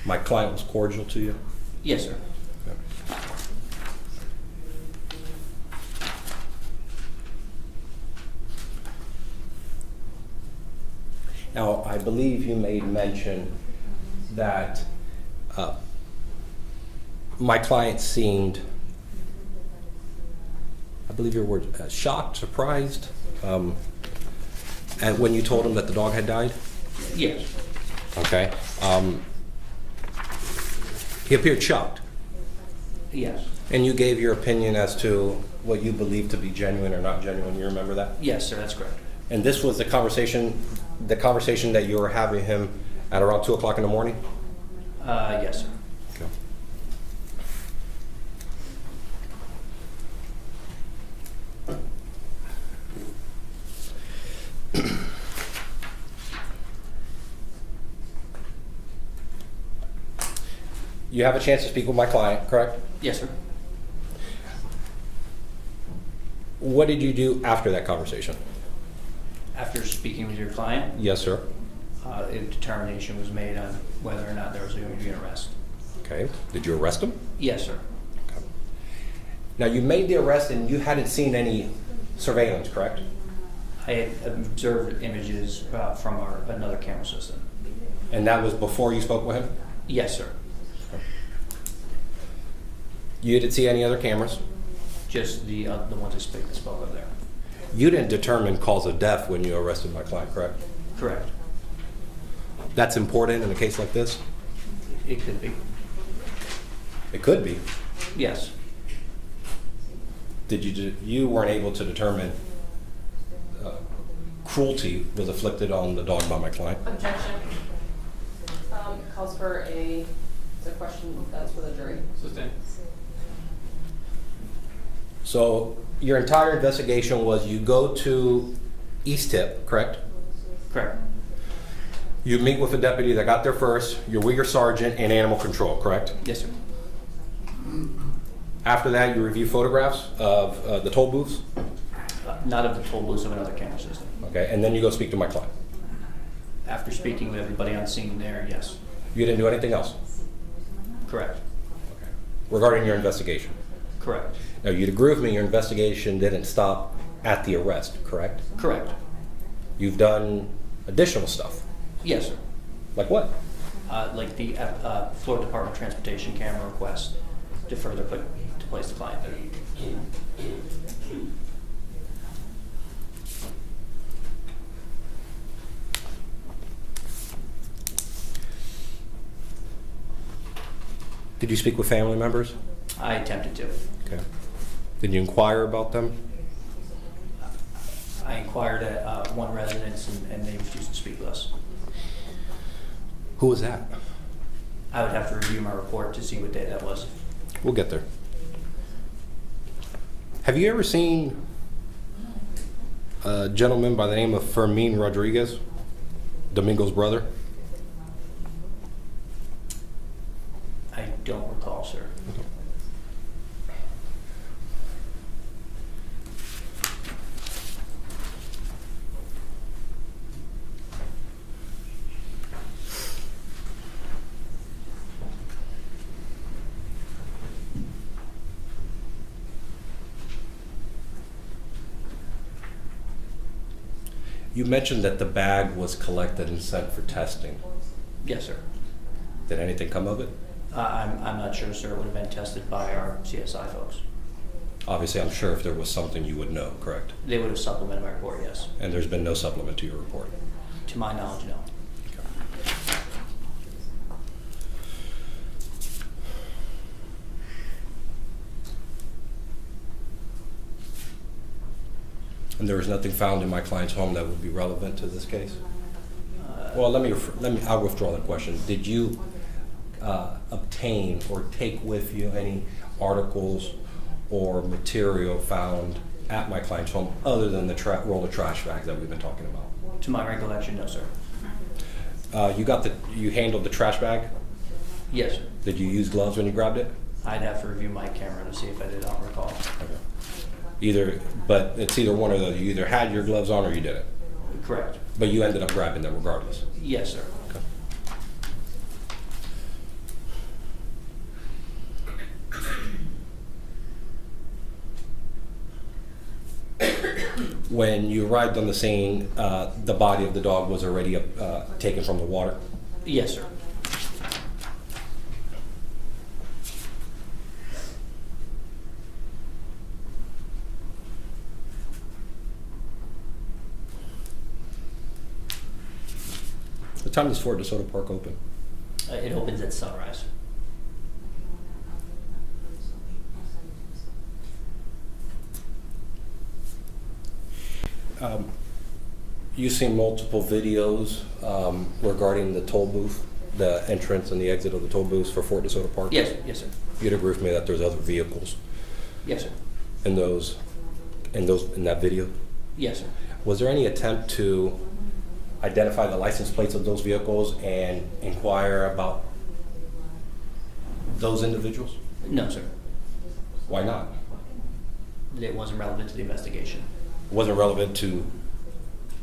My client was cordial to you? Yes, sir. Okay. Now, I believe you made mention that my client seemed, I believe your word, shocked, surprised, and when you told him that the dog had died? Yes. Okay. He appeared shocked. Yes. And you gave your opinion as to what you believe to be genuine or not genuine. You remember that? Yes, sir, that's correct. And this was the conversation that you were having him at around 2 o'clock in the morning? Yes, sir. Okay. You have a chance to speak with my client, correct? Yes, sir. What did you do after that conversation? After speaking with your client, Yes, sir. a determination was made on whether or not there was going to be an arrest. Okay. Did you arrest him? Yes, sir. Now, you made the arrest and you hadn't seen any surveillance, correct? I had observed images from another camera system. And that was before you spoke with him? Yes, sir. You didn't see any other cameras? Just the ones I spoke of there. You didn't determine cause of death when you arrested my client, correct? Correct. That's important in a case like this? It could be. It could be. Yes. You weren't able to determine cruelty was inflicted on the dog by my client? Objection. Calls for it's a question that's for the jury. Sustain. So your entire investigation was you go to East Tip, correct? Correct. You meet with a deputy that got there first, you're with your sergeant and animal control, correct? Yes, sir. After that, you review photographs of the toll booths? Not of the toll booths of another camera system. Okay, and then you go speak to my client? After speaking with everybody on scene there, yes. You didn't do anything else? Correct. Regarding your investigation. Correct. Now, you'd agree with me your investigation didn't stop at the arrest, correct? Correct. You've done additional stuff. Yes, sir. Like what? Like the Florida Department of Transportation camera request to further put to place the client there. Did you speak with family members? I attempted to. Okay. Did you inquire about them? I inquired at one residence and they refused to speak with us. Who was that? I would have to review my report to see what day that was. We'll get there. Have you ever seen a gentleman by the name of Fermin Rodriguez, Domingo's brother? I don't recall, sir. You mentioned that the bag was collected and sent for testing. Yes, sir. Did anything come of it? I'm not sure, sir. It would have been tested by our CSI folks. Obviously, I'm sure if there was something you would know, correct? They would have supplemented my report, yes. And there's been no supplement to your report? To my knowledge, no. And there was nothing found in my client's home that would be relevant to this case? Well, I'll withdraw the question. Did you obtain or take with you any articles or material found at my client's home other than the roll of trash bags that we've been talking about? To my recollection, no, sir. You handled the trash bag? Yes, sir. Did you use gloves when you grabbed it? I'd have to review my camera to see if I did not recall. But it's either one or the other. You either had your gloves on or you didn't. Correct. But you ended up grabbing them regardless. Yes, sir. When you arrived on the scene, the body of the dog was already taken from the water? Yes, sir. What time does Fort De Soto Park open? It opens at sunrise. You've seen multiple videos regarding the toll booth, the entrance and the exit of the toll booths for Fort De Soto Park? Yes, yes, sir. You'd agree with me that there's other vehicles Yes, sir. in that video? Yes, sir. Was there any attempt to identify the license plates of those vehicles and inquire about those individuals? No, sir. Why not? It wasn't relevant to the investigation. It wasn't relevant to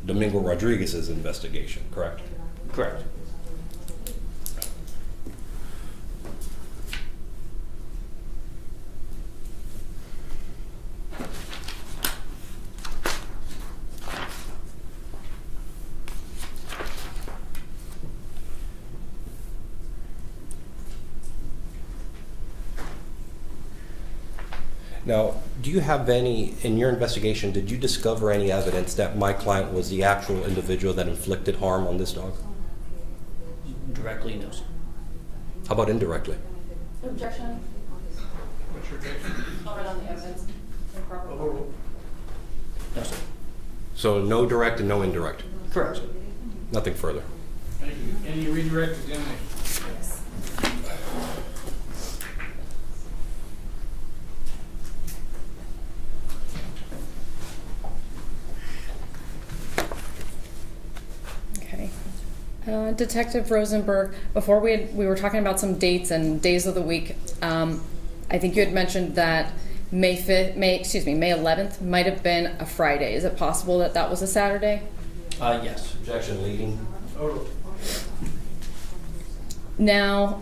Domingo Rodriguez's investigation, correct? Correct. Now, do you have any, in your investigation, did you discover any evidence that my client was the actual individual that inflicted harm on this dog? Directly, no, sir. How about indirectly? Objection. What's your objection? I'll write on the evidence. No, sir. So no direct and no indirect? Correct, sir. Nothing further? Thank you. Any redirect examination? Yes. Okay. Detective Rosenberg, before we were talking about some dates and days of the week. I think you had mentioned that May 11th might have been a Friday. Is it possible that that was a Saturday? Yes. Objection leading. Now,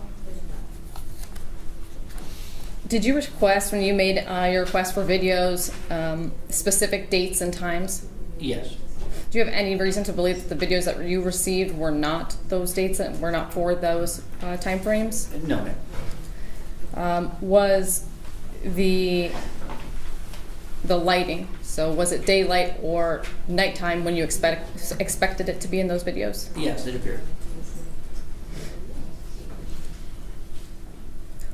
Did you request, when you made your request for videos, specific dates and times? Yes. Do you have any reason to believe that the videos that you received were not those dates and were not for those timeframes? No, ma'am. Was the lighting, so was it daylight or nighttime when you expected it to be in those videos? Yes, it appeared.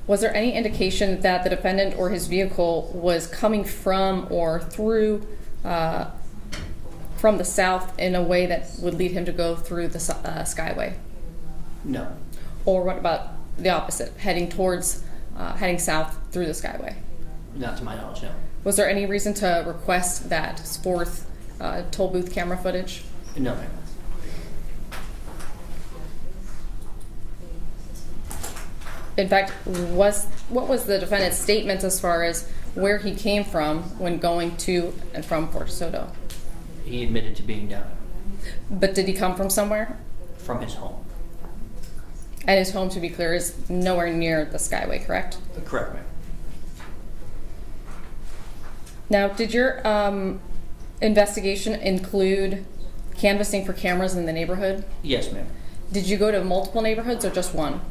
Was there any indication that the defendant or his vehicle was coming from or through from the south in a way that would lead him to go through the Skyway? No. Or what about the opposite, heading south through the Skyway? Not to my knowledge, no. Was there any reason to request that fourth toll booth camera footage? No, ma'am. In fact, what was the defendant's statement as far as where he came from when going to and from Fort De Soto? He admitted to being down But did he come from somewhere? from his home. And his home, to be clear, is nowhere near the Skyway, correct? Correct, ma'am. Now, did your investigation include canvassing for cameras in the neighborhood? Yes, ma'am. Did you go to multiple neighborhoods or just one?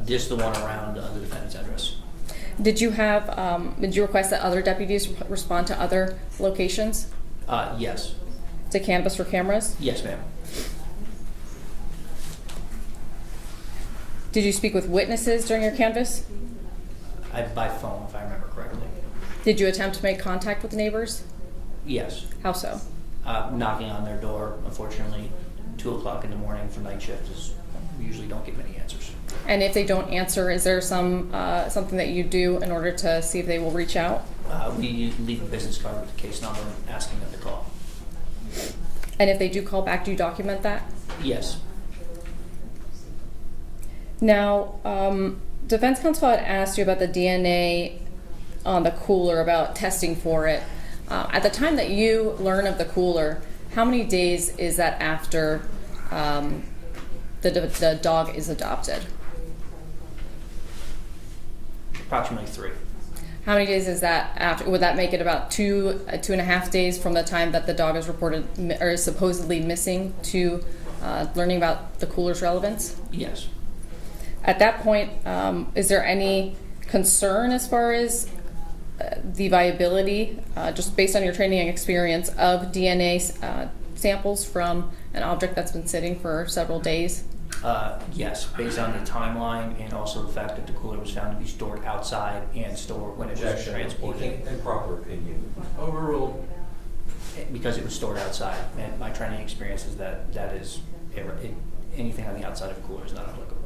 Just the one around the defendant's address. Did you request that other deputies respond to other locations Yes. to canvass for cameras? Yes, ma'am. Did you speak with witnesses during your canvass? By phone, if I remember correctly. Did you attempt to make contact with neighbors? Yes. How so? Knocking on their door. Unfortunately, 2 o'clock in the morning for night shift we usually don't get many answers. And if they don't answer, is there something that you do in order to see if they will reach out? We leave a business card with the case number and asking them to call. And if they do call back, do you document that? Yes. Now, defense counsel had asked you about the DNA on the cooler, about testing for it. At the time that you learn of the cooler, how many days is that after the dog is adopted? Approximately 3. How many days is that after? Would that make it about 2.5 days from the time that the dog is reported or is supposedly missing to learning about the cooler's relevance? Yes. At that point, is there any concern as far as the viability, just based on your training and experience, of DNA samples from an object that's been sitting for several days? Yes, based on the timeline and also the fact that the cooler was found to be stored outside and stored when it was transported. Improper opinion. Overruled. Because it was stored outside, and my training experience is that anything on the outside of a cooler is not applicable.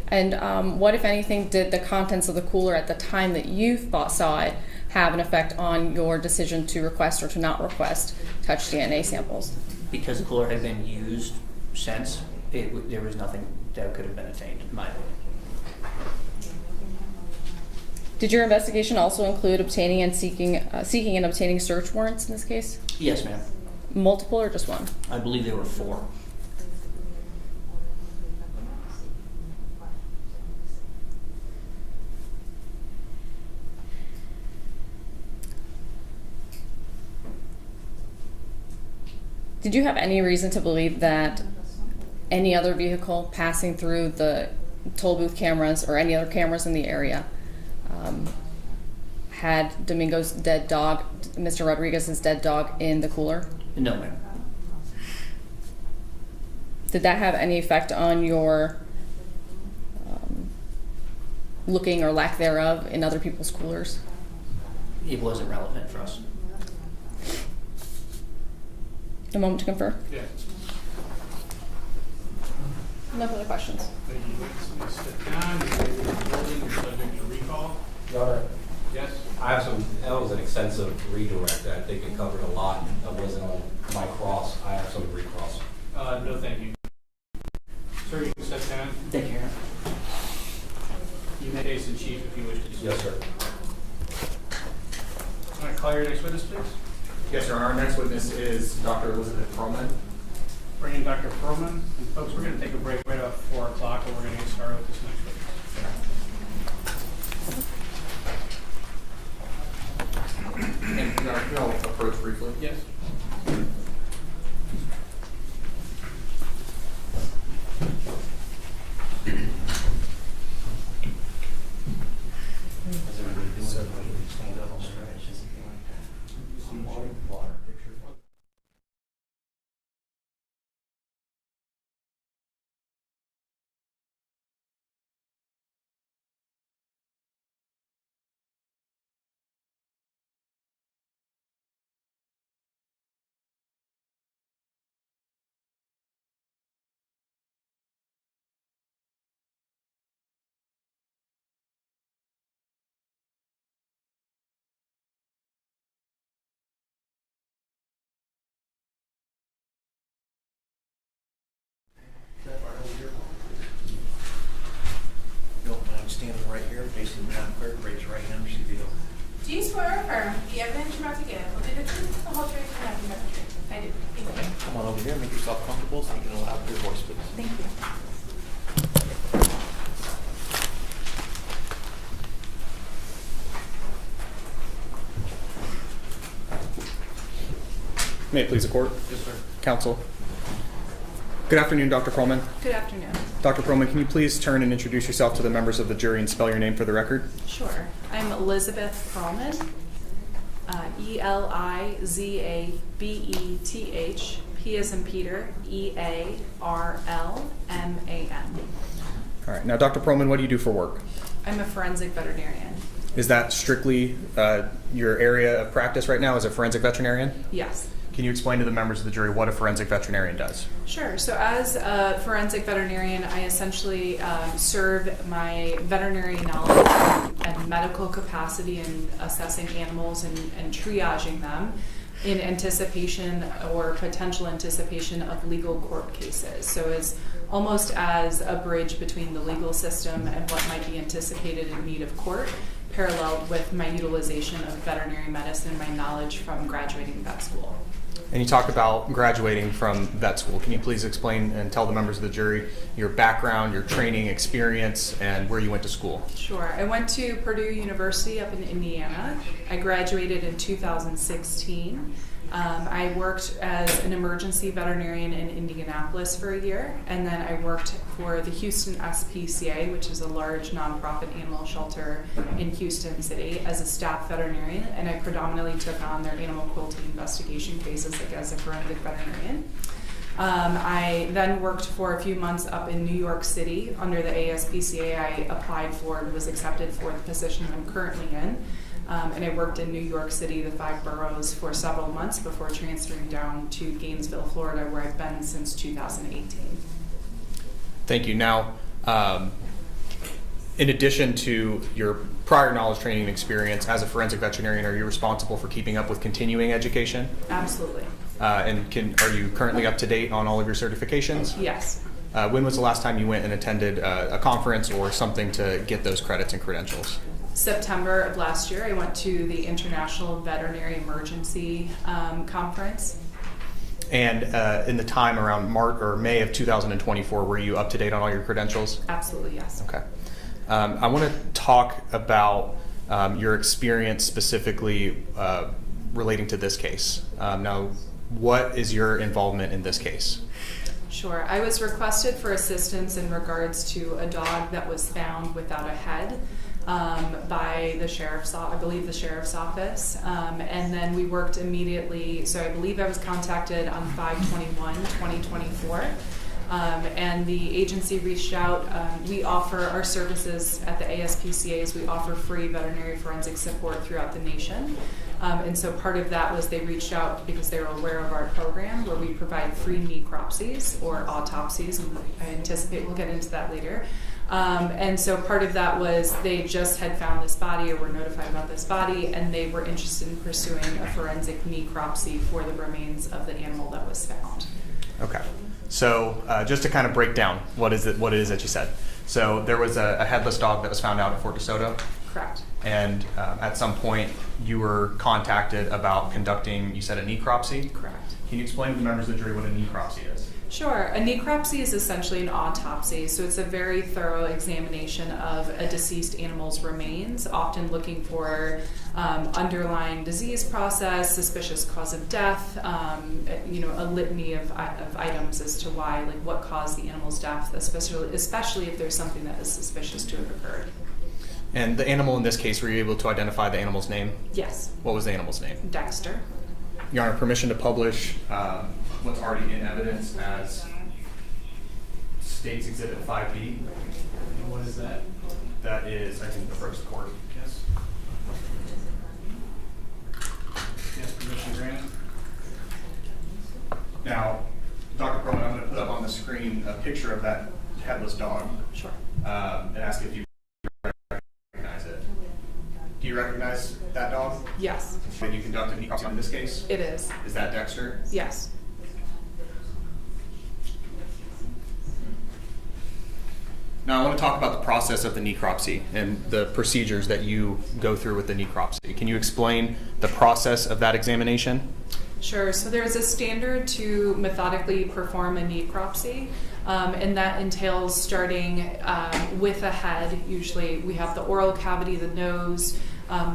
And what, if anything, did the contents of the cooler at the time that you saw it have an effect on your decision to request or to not request touch DNA samples? Because the cooler had been used since, there was nothing that could have been attained, in my opinion. Did your investigation also include obtaining and seeking and obtaining search warrants in this case? Yes, ma'am. Multiple or just one? I believe there were 4. Did you have any reason to believe that any other vehicle passing through the toll booth cameras or any other cameras in the area had Domingo's dead dog, Mr. Rodriguez's dead dog, in the cooler? No, ma'am. Did that have any effect on your looking or lack thereof in other people's coolers? It wasn't relevant for us. A moment to confer. Yeah. No further questions. Thank you. Please sit down. You're subject to recall. Your Honor, Yes? I have that was an extensive redirect. I think it covered a lot. That wasn't on my cross. I have some recross. No, thank you. Sir, you can sit down. Thank you, Your Honor. You may case in chief if you wish to do so. Yes, sir. All right, call your next witness, please. Yes, Your Honor. Our next witness is Dr. Elizabeth Perman. Bring in Dr. Fermin. And folks, we're going to take a break right about 4 o'clock, and we're going to get started with this next witness. Yes. Standing right here, facing down, raise your right hand, repeat the oath. Do you swear or affirm the evidence you're about to give will be the truth, the whole truth, and nothing but the truth? I do. Thank you. Come on over here, make yourself comfortable, speak in a loud, clear voice, please. Thank you. May it please the court? Yes, sir. Counsel. Good afternoon, Dr. Perlman. Good afternoon. Dr. Perlman, can you please turn and introduce yourself to the members of the jury and spell your name for the record? Sure. I'm Elizabeth Perlman. Elizabeth, P as in Peter, Earlman. All right. Now, Dr. Perlman, what do you do for work? I'm a forensic veterinarian. Is that strictly your area of practice right now as a forensic veterinarian? Yes. Can you explain to the members of the jury what a forensic veterinarian does? Sure. So as a forensic veterinarian, I essentially serve my veterinary knowledge and medical capacity in assessing animals and triaging them in anticipation or potential anticipation of legal court cases. So it's almost as a bridge between the legal system and what might be anticipated in need of court, paralleled with my utilization of veterinary medicine and my knowledge from graduating vet school. And you talk about graduating from vet school. Can you please explain and tell the members of the jury your background, your training experience, and where you went to school? Sure. I went to Purdue University up in Indiana. I graduated in 2016. I worked as an emergency veterinarian in Indianapolis for a year, and then I worked for the Houston SPCA, which is a large nonprofit animal shelter in Houston City, as a staff veterinarian, and I predominantly took on their animal cruelty investigation cases as a forensic veterinarian. I then worked for a few months up in New York City under the ASPCA. I applied for and was accepted for the position I'm currently in. And I worked in New York City, the 5 boroughs, for several months before transferring down to Gainesville, Florida, where I've been since 2018. Thank you. Now, in addition to your prior knowledge, training, and experience as a forensic veterinarian, are you responsible for keeping up with continuing education? Absolutely. And are you currently up to date on all of your certifications? Yes. When was the last time you went and attended a conference or something to get those credits and credentials? September of last year, I went to the International Veterinary Emergency Conference. And in the time around March or May of 2024, were you up to date on all your credentials? Absolutely, yes. Okay. I want to talk about your experience specifically relating to this case. Now, what is your involvement in this case? Sure. I was requested for assistance in regards to a dog that was found without a head by the sheriff's, I believe the sheriff's office. And then we worked immediately. So I believe I was contacted on 5/21/2024. And the agency reached out. We offer our services at the ASPCA's. We offer free veterinary forensic support throughout the nation. And so part of that was they reached out because they were aware of our program where we provide free necropsies or autopsies. And I anticipate we'll get into that later. And so part of that was they just had found this body or were notified about this body, and they were interested in pursuing a forensic necropsy for the remains of the animal that was found. Okay. So just to kind of break down what it is that you said. So there was a headless dog that was found out at Fort De Soto. Correct. And at some point you were contacted about conducting, you said, a necropsy? Correct. Can you explain to the members of the jury what a necropsy is? Sure. A necropsy is essentially an autopsy, so it's a very thorough examination of a deceased animal's remains, often looking for underlying disease process, suspicious cause of death, a litany of items as to why, like what caused the animal's death, especially if there's something that is suspicious to have occurred. And the animal in this case, were you able to identify the animal's name? Yes. What was the animal's name? Dexter. Your Honor, permission to publish what's already in evidence as State's Exhibit 5B. And what is that? That is, I think, the first court. Yes. Yes, permission granted. Now, Dr. Perman, I'm going to put up on the screen a picture of that headless dog. Sure. And ask if you recognize it. Do you recognize that dog? Yes. Did you conduct a necropsy on this case? It is. Is that Dexter? Yes. Now I want to talk about the process of the necropsy and the procedures that you go through with the necropsy. Can you explain the process of that examination? Sure. So there's a standard to methodically perform a necropsy, and that entails starting with a head. Usually we have the oral cavity, the nose,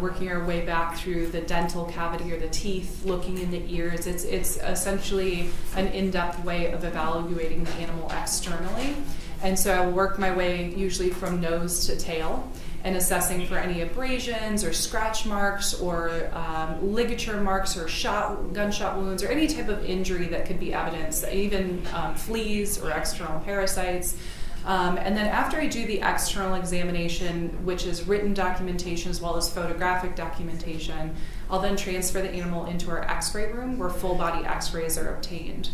working our way back through the dental cavity or the teeth, looking in the ears. It's essentially an in-depth way of evaluating the animal externally. And so I will work my way usually from nose to tail and assessing for any abrasions or scratch marks or ligature marks or gunshot wounds or any type of injury that could be evidence, even fleas or external parasites. And then after I do the external examination, which is written documentation as well as photographic documentation, I'll then transfer the animal into our x-ray room where full body x-rays are obtained.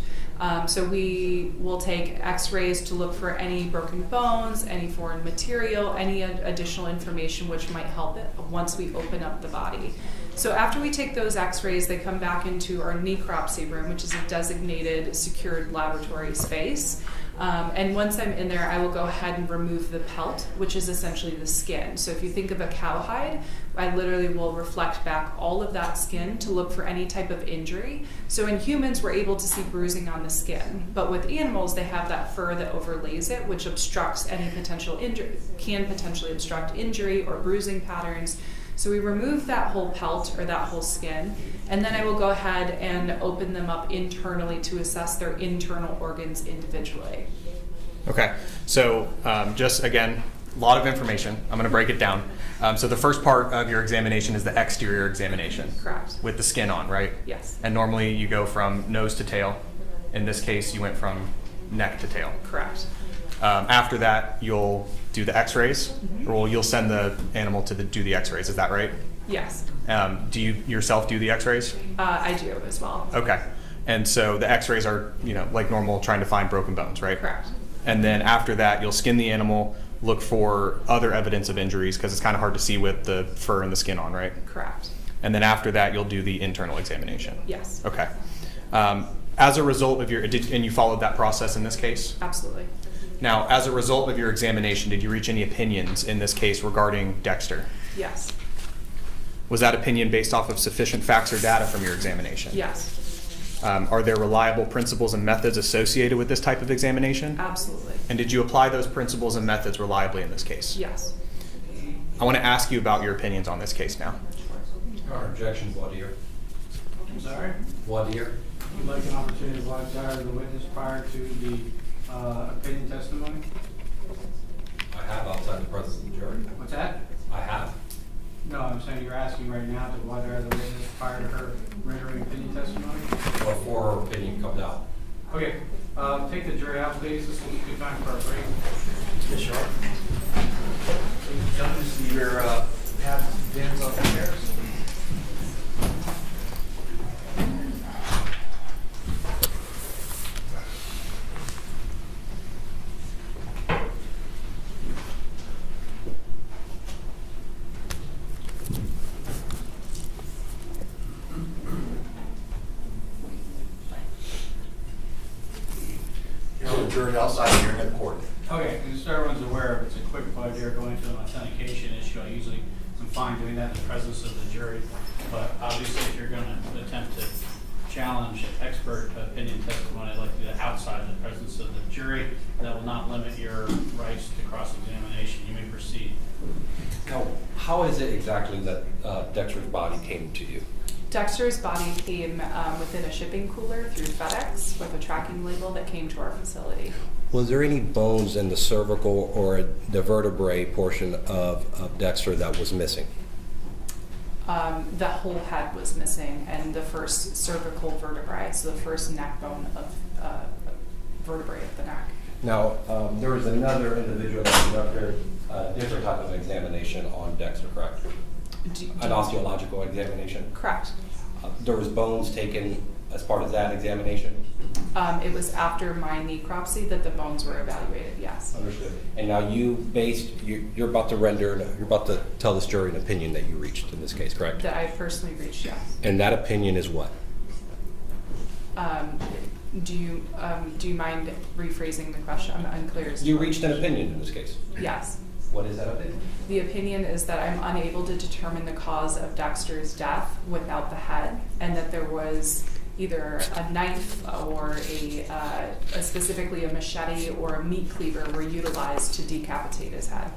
So we will take x-rays to look for any broken bones, any foreign material, any additional information which might help it once we open up the body. So after we take those x-rays, they come back into our necropsy room, which is a designated secured laboratory space. And once I'm in there, I will go ahead and remove the pelt, which is essentially the skin. So if you think of a cowhide, I literally will reflect back all of that skin to look for any type of injury. So in humans, we're able to see bruising on the skin. But with animals, they have that fur that overlays it, which obstructs any potential injury, can potentially obstruct injury or bruising patterns. So we remove that whole pelt or that whole skin, and then I will go ahead and open them up internally to assess their internal organs individually. Okay, so just again, a lot of information. I'm going to break it down. So the first part of your examination is the exterior examination. Correct. With the skin on, right? Yes. And normally you go from nose to tail. In this case, you went from neck to tail. Correct. After that, you'll do the x-rays, or you'll send the animal to do the x-rays. Is that right? Yes. Do you yourself do the x-rays? I do as well. Okay. And so the x-rays are, like normal, trying to find broken bones, right? Correct. And then after that, you'll skin the animal, look for other evidence of injuries, because it's kind of hard to see with the fur and the skin on, right? Correct. And then after that, you'll do the internal examination. Yes. Okay. As a result of and you followed that process in this case? Absolutely. Now, as a result of your examination, did you reach any opinions in this case regarding Dexter? Yes. Was that opinion based off of sufficient facts or data from your examination? Yes. Are there reliable principles and methods associated with this type of examination? Absolutely. And did you apply those principles and methods reliably in this case? Yes. I want to ask you about your opinions on this case now. Our objection, voir dire. I'm sorry? Voir dire. Would you like an opportunity to voir dire the witness prior to the opinion testimony? I have outside the presence of the jury. What's that? I have. No, I'm saying you're asking right now to voir dire the witness prior to her rendering opinion testimony? Before her opinion comes out. Okay, take the jury out, please. This will be good time for a break. Yes, sure. Gentlemen, see your pads and pins off the chairs. Jury outside here in the court. Okay, and just so everyone's aware of, it's a quick voir dire going to an authentication issue. I usually am fine doing that in the presence of the jury, but obviously if you're going to attempt to challenge expert opinion testimony like that outside the presence of the jury. That will not limit your rights to cross-examination. You may proceed. Now, how is it exactly that Dexter's body came to you? Dexter's body came within a shipping cooler through FedEx with a tracking label that came to our facility. Was there any bones in the cervical or the vertebrae portion of Dexter that was missing? The whole head was missing, and the first cervical vertebrae, so the first neck bone of vertebrae of the neck. Now, there was another individual that conducted a different type of examination on Dexter, correct? An osteological examination? Correct. There was bones taken as part of that examination? It was after my necropsy that the bones were evaluated, yes. Understood. And now you're about to tell this jury an opinion that you reached in this case, correct? That I personally reached, yes. And that opinion is what? Do you mind rephrasing the question? I'm unclear. As to You reached an opinion in this case? Yes. What is that opinion? The opinion is that I'm unable to determine the cause of Dexter's death without the head, and that there was either a knife or specifically a machete or a meat cleaver were utilized to decapitate his head.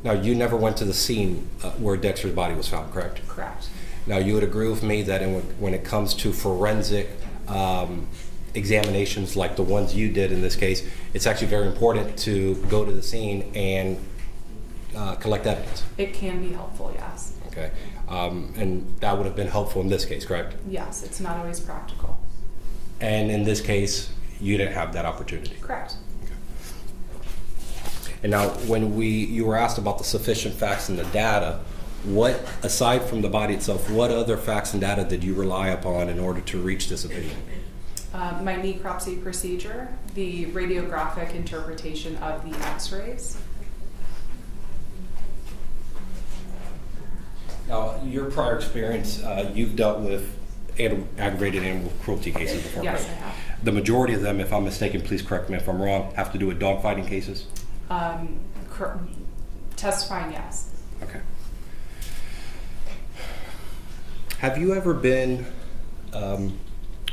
Now, you never went to the scene where Dexter's body was found, correct? Correct. Now, you would agree with me that when it comes to forensic examinations like the ones you did in this case, it's actually very important to go to the scene and collect evidence. It can be helpful, yes. Okay. And that would have been helpful in this case, correct? Yes, it's not always practical. And in this case, you didn't have that opportunity. Correct. And now, when you were asked about the sufficient facts and the data, what, aside from the body itself, what other facts and data did you rely upon in order to reach this opinion? My necropsy procedure, the radiographic interpretation of the x-rays. Now, your prior experience, you've dealt with aggravated animal cruelty cases before, Yes, right? I have. The majority of them, if I'm mistaken, please correct me if I'm wrong, have to do with dogfighting cases? Testifying, yes. Okay. Have you ever been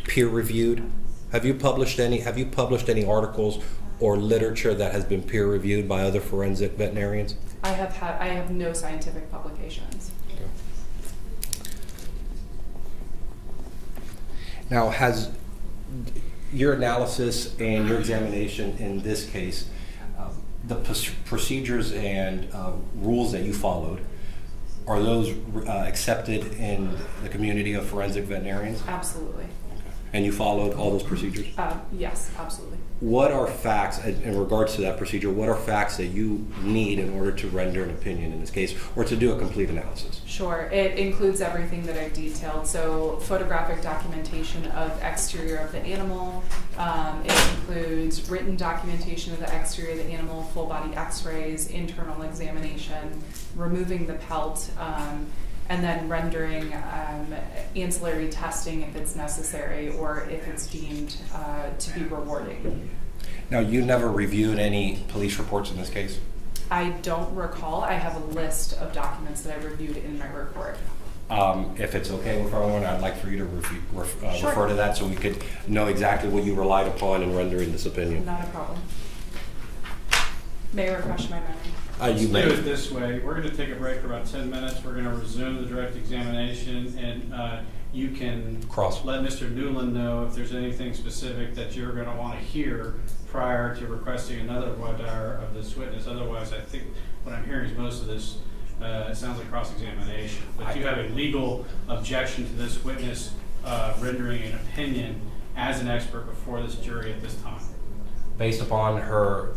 peer reviewed? Have you published any articles or literature that has been peer reviewed by other forensic veterinarians? I have no scientific publications. Now, has your analysis and your examination in this case, the procedures and rules that you followed, are those accepted in the community of forensic veterinarians? Absolutely. And you followed all those procedures? Yes, absolutely. What are facts, in regards to that procedure, what are facts that you need in order to render an opinion in this case, or to do a complete analysis? Sure. It includes everything that I've detailed. So photographic documentation of exterior of the animal. It includes written documentation of the exterior of the animal, full body x-rays, internal examination, removing the pelt, and then rendering ancillary testing if it's necessary or if it's deemed to be rewarding. Now, you never reviewed any police reports in this case? I don't recall. I have a list of documents that I reviewed in my report. If it's okay with everyone, I'd like for you to Sure. refer to that so we could know exactly what you relied upon in rendering this opinion. Not a problem. May I refresh my memory? You may. Let's do it this way. We're going to take a break for about 10 minutes. We're going to resume the direct examination, and you can let Mr. Newland know if there's anything specific that you're going to want to hear prior to requesting another voir dire of this witness. Otherwise, I think what I'm hearing is most of this it sounds like cross-examination. But you have a legal objection to this witness rendering an opinion as an expert before this jury at this time. Based upon her,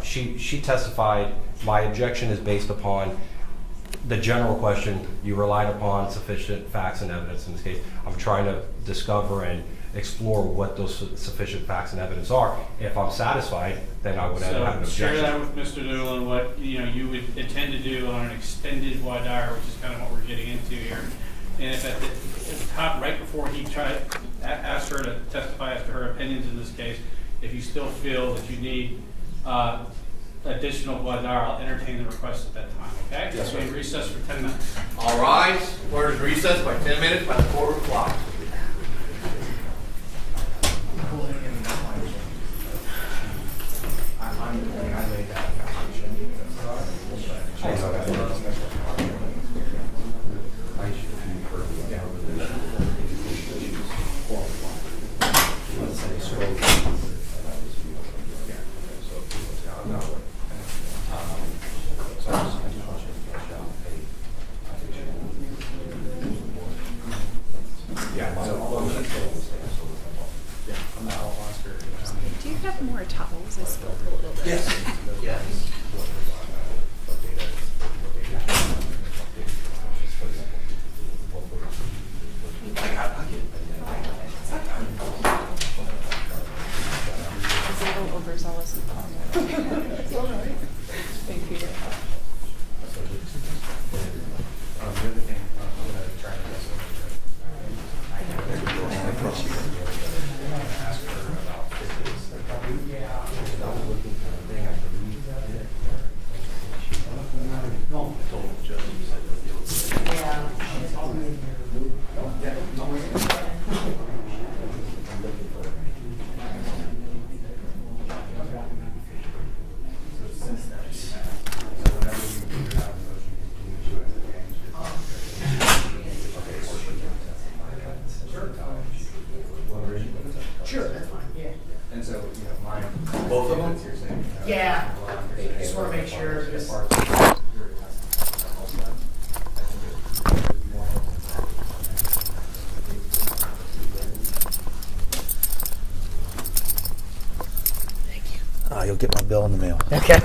she testified, my objection is based upon the general question, you relied upon sufficient facts and evidence in this case. I'm trying to discover and explore what those sufficient facts and evidence are. If I'm satisfied, then I would have an objection. Share that with Mr. Newland, what you would intend to do on an extended voir dire, which is kind of what we're getting into here. And if at the top, right before he asked her to testify as to her opinions in this case, if you still feel that you need additional voir dire, I'll entertain the request at that time, okay? Yes, sir. We recess for 10 minutes. All rise. Court is recessed by 10 minutes by the courtroom clock. towels. I spilled a little bit. Yes. Yes. It's a little overzealous. It's all right. Thank you. Sure, that's fine, yeah. And so, mine. Both of them? You're saying, Yeah. Just want to make sure, just. You'll get my bill in the mail. Okay.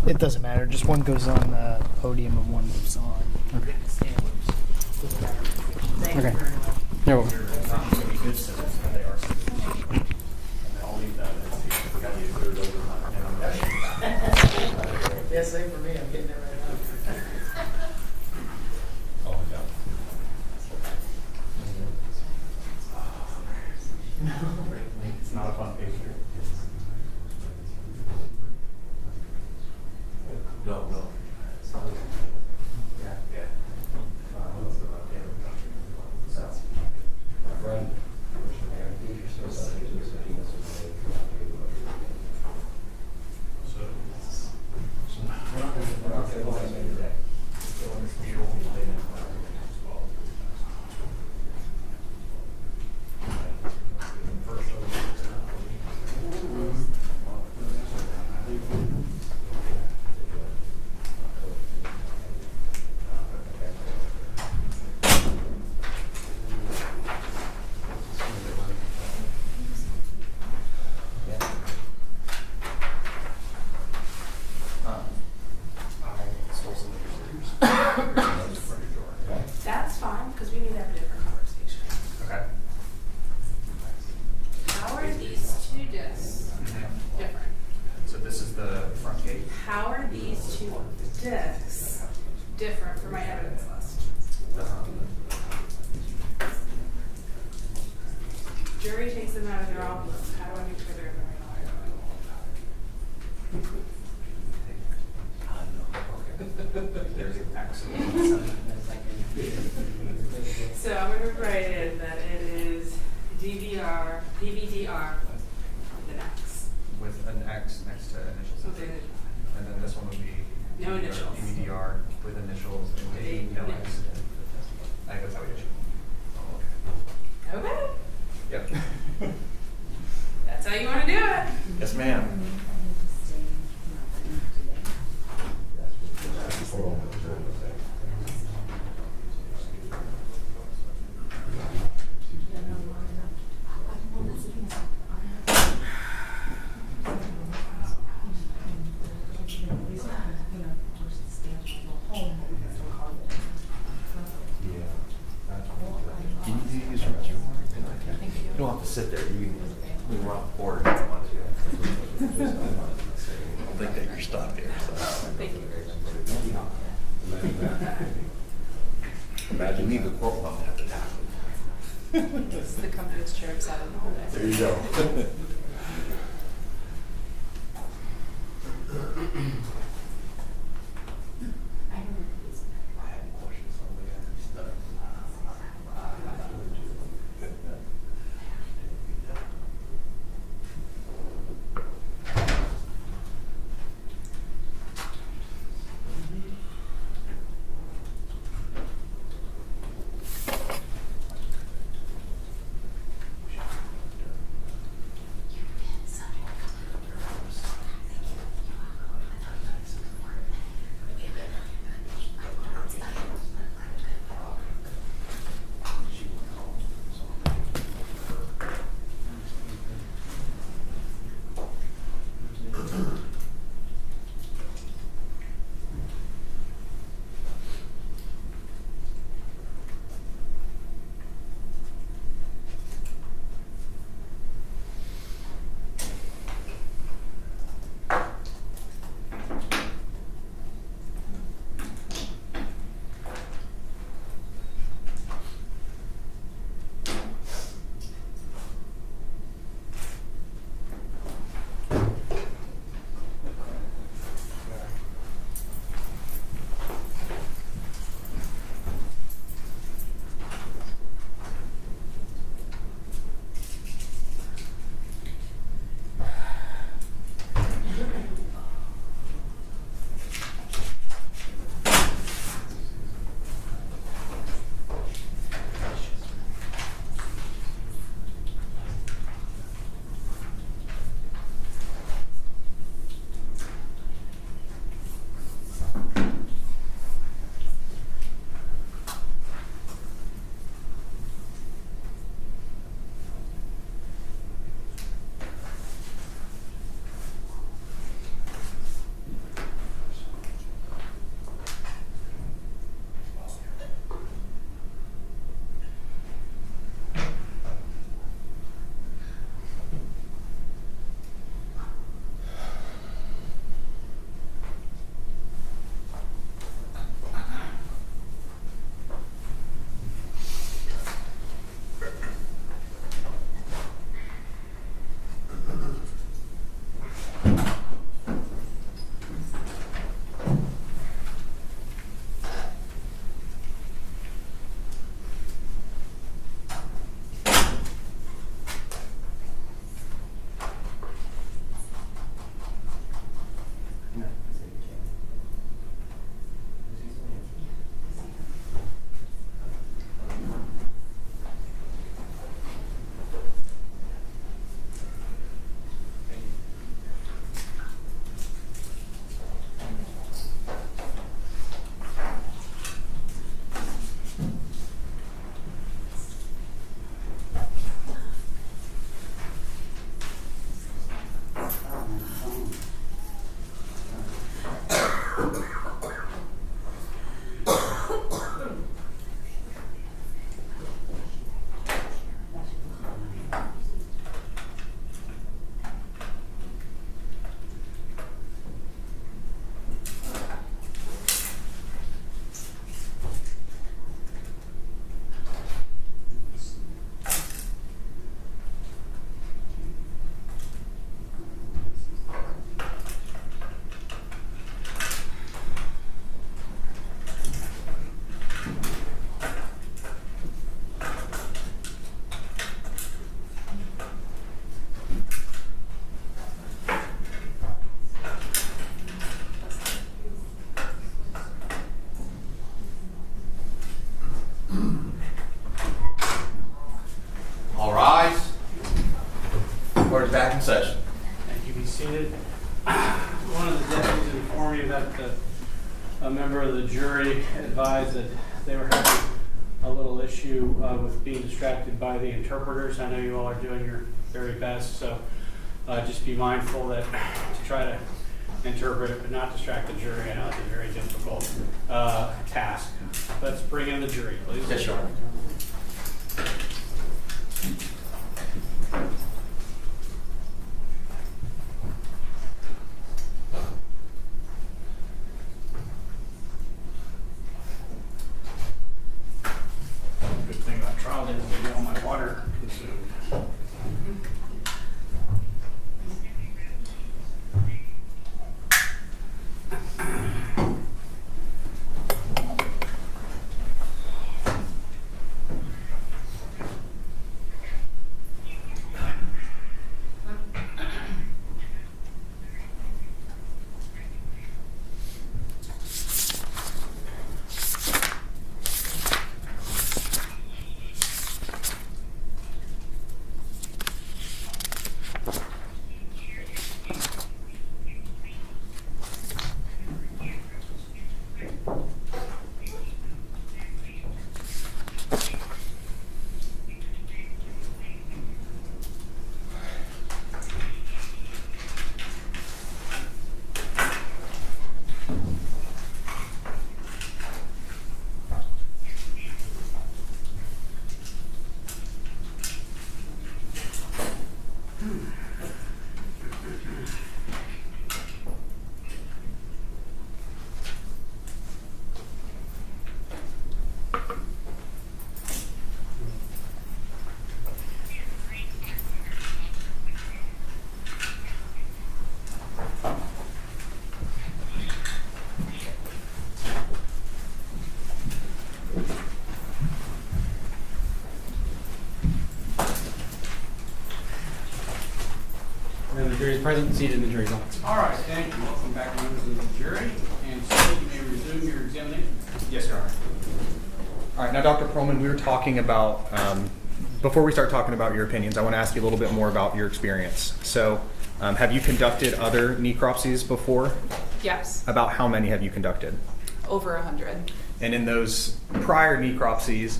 It doesn't matter. Just one goes on the podium and one goes on. Okay. Okay. You're welcome. Yeah, same for me. I'm getting it right now. Oh, my God. It's not a fun picture. No. Yeah. Friend. That's fine, because we need to have a different conversation. Okay. How are these two discs different? So this is the front gate. How are these two discs different for my evidence list? Jury takes them out of their envelope. How do I make sure they're in the right There's an X. So I'm going to write in that it is DVDR with an X. With an X next to initials. With an And then this one would be No initials. DVDR with initials and With no a- X. I think that's how we did it. Okay. Yep. That's how you want to do it. Yes, ma'am. Imagine me, the court will have to tackle. It's the company's chair side of the whole day. There you go. Court is back in session. Thank you. Be seated. One of the deputies informed me that a member of the jury advised that they were having a little issue with being distracted by the interpreters. I know you all are doing your very best, so just be mindful that to try to interpret it but not distract the jury. I know it's a very difficult task. Let's bring in the jury, please. Yes, Your Honor. jury is present, seated, and the jury's on. All right, thank you. Welcome back, members of the jury. And so you may resume your examination. Yes, Your Honor. All right, now, Dr. Perlman, we were talking about, before we start talking about your opinions, I want to ask you a little bit more about your experience. So, have you conducted other necropsies before? Yes, About how many have you conducted? over 100. And in those prior necropsies,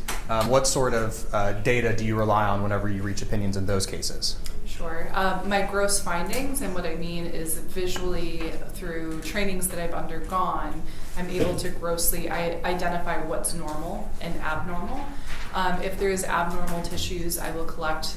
what sort of data do you rely on whenever you reach opinions in those cases? Sure. My gross findings, and what I mean is visually through trainings that I've undergone, I'm able to grossly identify what's normal and abnormal. If there's abnormal tissues, I will collect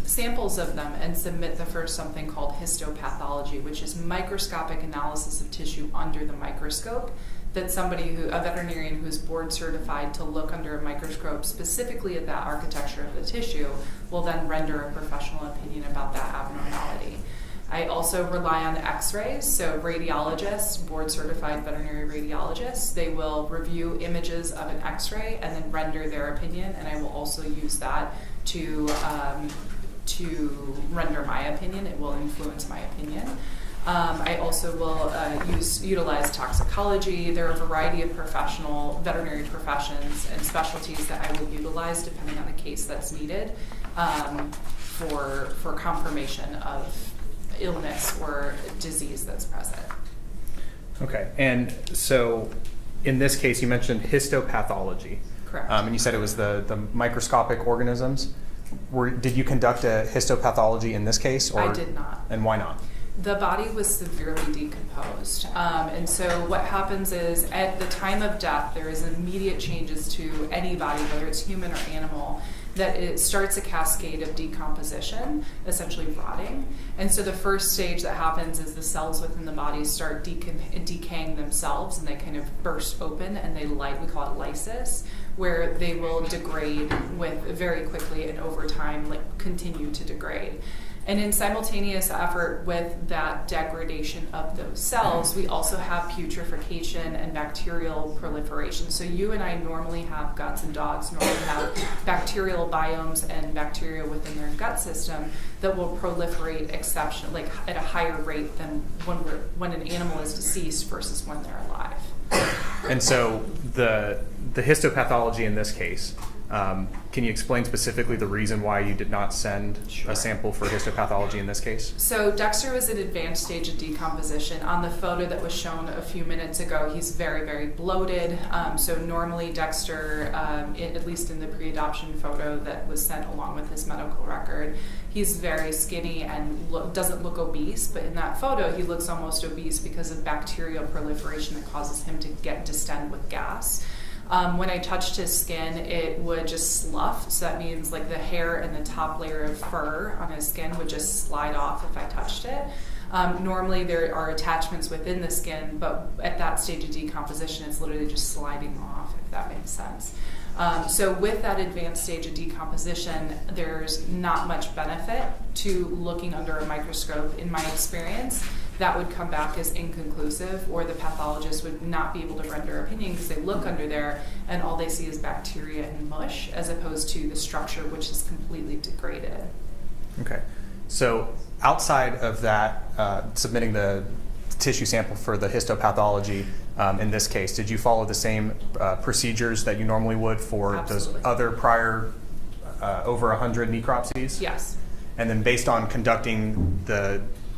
samples of them and submit the first something called histopathology, which is microscopic analysis of tissue under the microscope. That a veterinarian who's board certified to look under a microscope specifically at that architecture of the tissue will then render a professional opinion about that abnormality. I also rely on x-rays, so radiologists, board certified veterinary radiologists, they will review images of an x-ray and then render their opinion, and I will also use that to render my opinion. It will influence my opinion. I also will utilize toxicology. There are a variety of professional veterinary professions and specialties that I will utilize depending on the case that's needed for confirmation of illness or disease that's present. Okay, and so in this case, you mentioned histopathology. Correct. And you said it was the microscopic organisms. Did you conduct a histopathology in this case? Or, I did not. And why not? The body was severely decomposed. And so what happens is at the time of death, there is immediate changes to any body, whether it's human or animal, that it starts a cascade of decomposition, essentially rotting. And so the first stage that happens is the cells within the body start decaying themselves, and they kind of burst open, and we call it lysis, where they will degrade very quickly and over time continue to degrade. And in simultaneous effort with that degradation of those cells, we also have putrefaction and bacterial proliferation. So you and I normally have guts, and dogs normally have bacterial biomes and bacteria within their gut system that will proliferate at a higher rate than when an animal is deceased versus when they're alive. And so the histopathology in this case, can you explain specifically the reason why you did not send a sample for histopathology in this case? So Dexter was at advanced stage of decomposition. On the photo that was shown a few minutes ago, he's very, very bloated. So normally Dexter, at least in the pre-adoption photo that was sent along with his medical record, he's very skinny and doesn't look obese, but in that photo he looks almost obese because of bacterial proliferation that causes him to distend with gas. When I touched his skin, it would just slough. So that means like the hair and the top layer of fur on his skin would just slide off if I touched it. Normally there are attachments within the skin, but at that stage of decomposition, it's literally just sliding off, if that makes sense. So with that advanced stage of decomposition, there's not much benefit to looking under a microscope in my experience. That would come back as inconclusive, or the pathologist would not be able to render opinion because they look under there and all they see is bacteria and mush, as opposed to the structure, which is completely degraded. Okay, so outside of that, submitting the tissue sample for the histopathology in this case, did you follow the same procedures that you normally would for Absolutely. those other prior over 100 necropsies? Yes. And then based on conducting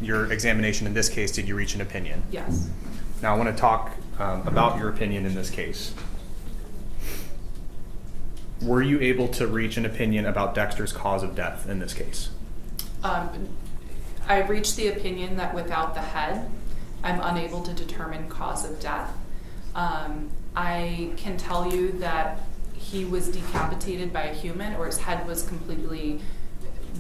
your examination in this case, did you reach an opinion? Yes. Now I want to talk about your opinion in this case. Were you able to reach an opinion about Dexter's cause of death in this case? I reached the opinion that without the head, I'm unable to determine cause of death. I can tell you that he was decapitated by a human, or his head was completely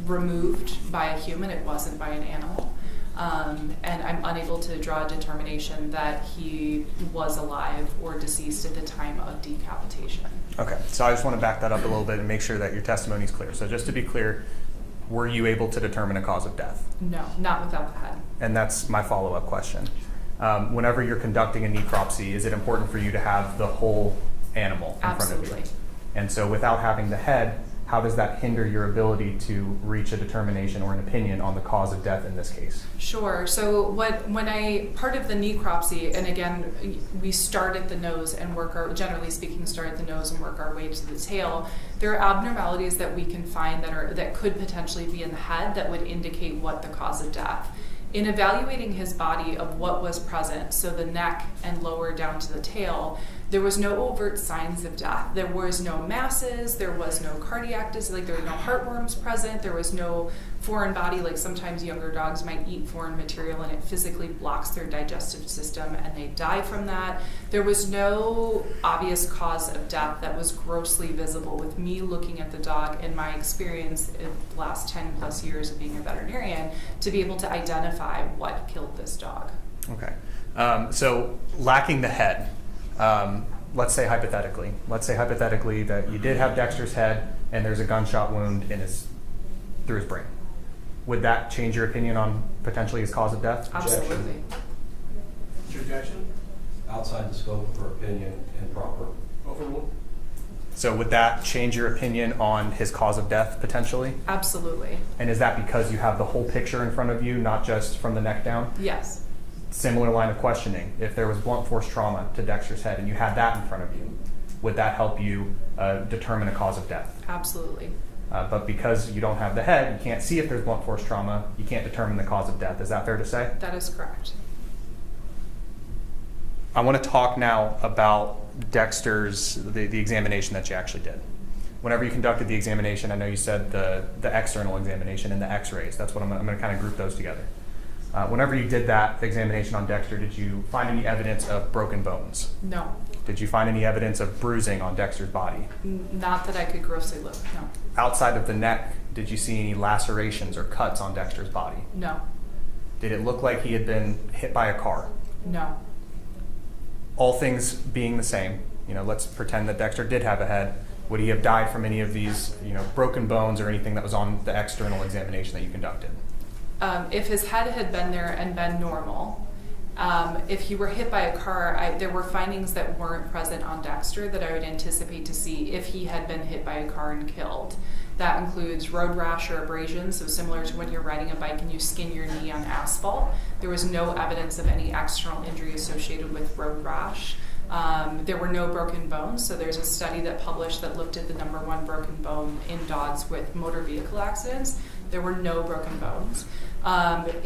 removed by a human. It wasn't by an animal. And I'm unable to draw a determination that he was alive or deceased at the time of decapitation. Okay, so I just want to back that up a little bit and make sure that your testimony is clear. So just to be clear, were you able to determine a cause of death? No, not without the head. And that's my follow-up question. Whenever you're conducting a necropsy, is it important for you to have the whole animal in front of you? Absolutely. And so without having the head, how does that hinder your ability to reach a determination or an opinion on the cause of death in this case? Sure. So part of the necropsy, and again, we start at the nose and generally speaking, start at the nose and work our way to the tail. There are abnormalities that we can find that could potentially be in the head that would indicate what the cause of death. In evaluating his body of what was present, so the neck and lower down to the tail, there was no overt signs of death. There was no masses, there was no cardiac disease, like there were no heartworms present, there was no foreign body, like sometimes younger dogs might eat foreign material and it physically blocks their digestive system and they die from that. There was no obvious cause of death that was grossly visible with me looking at the dog in my experience in the last 10 plus years of being a veterinarian to be able to identify what killed this dog. Okay. So lacking the head, let's say hypothetically that you did have Dexter's head and there's a gunshot wound through his brain. Would that change your opinion on potentially his cause of death? Absolutely. What's your objection? Outside the scope for opinion, improper. Overruled. So would that change your opinion on his cause of death potentially? Absolutely. And is that because you have the whole picture in front of you, not just from the neck down? Yes. Similar line of questioning. If there was blunt force trauma to Dexter's head and you had that in front of you, would that help you determine a cause of death? Absolutely. But because you don't have the head, you can't see if there's blunt force trauma, you can't determine the cause of death. Is that fair to say? That is correct. I want to talk now about Dexter's, the examination that you actually did. Whenever you conducted the examination, I know you said the external examination and the x-rays. That's what I'm going to kind of group those together. Whenever you did that examination on Dexter, did you find any evidence of broken bones? No. Did you find any evidence of bruising on Dexter's body? Not that I could grossly look, no. Outside of the neck, did you see any lacerations or cuts on Dexter's body? No. Did it look like he had been hit by a car? No. All things being the same, let's pretend that Dexter did have a head. Would he have died from any of these, broken bones or anything that was on the external examination that you conducted? If his head had been there and been normal, if he were hit by a car, there were findings that weren't present on Dexter that I would anticipate to see if he had been hit by a car and killed. That includes road rash or abrasion, so similar to when you're riding a bike and you skin your knee on asphalt. There was no evidence of any external injury associated with road rash. There were no broken bones, so there's a study that published that looked at the number one broken bone in dogs with motor vehicle accidents. There were no broken bones.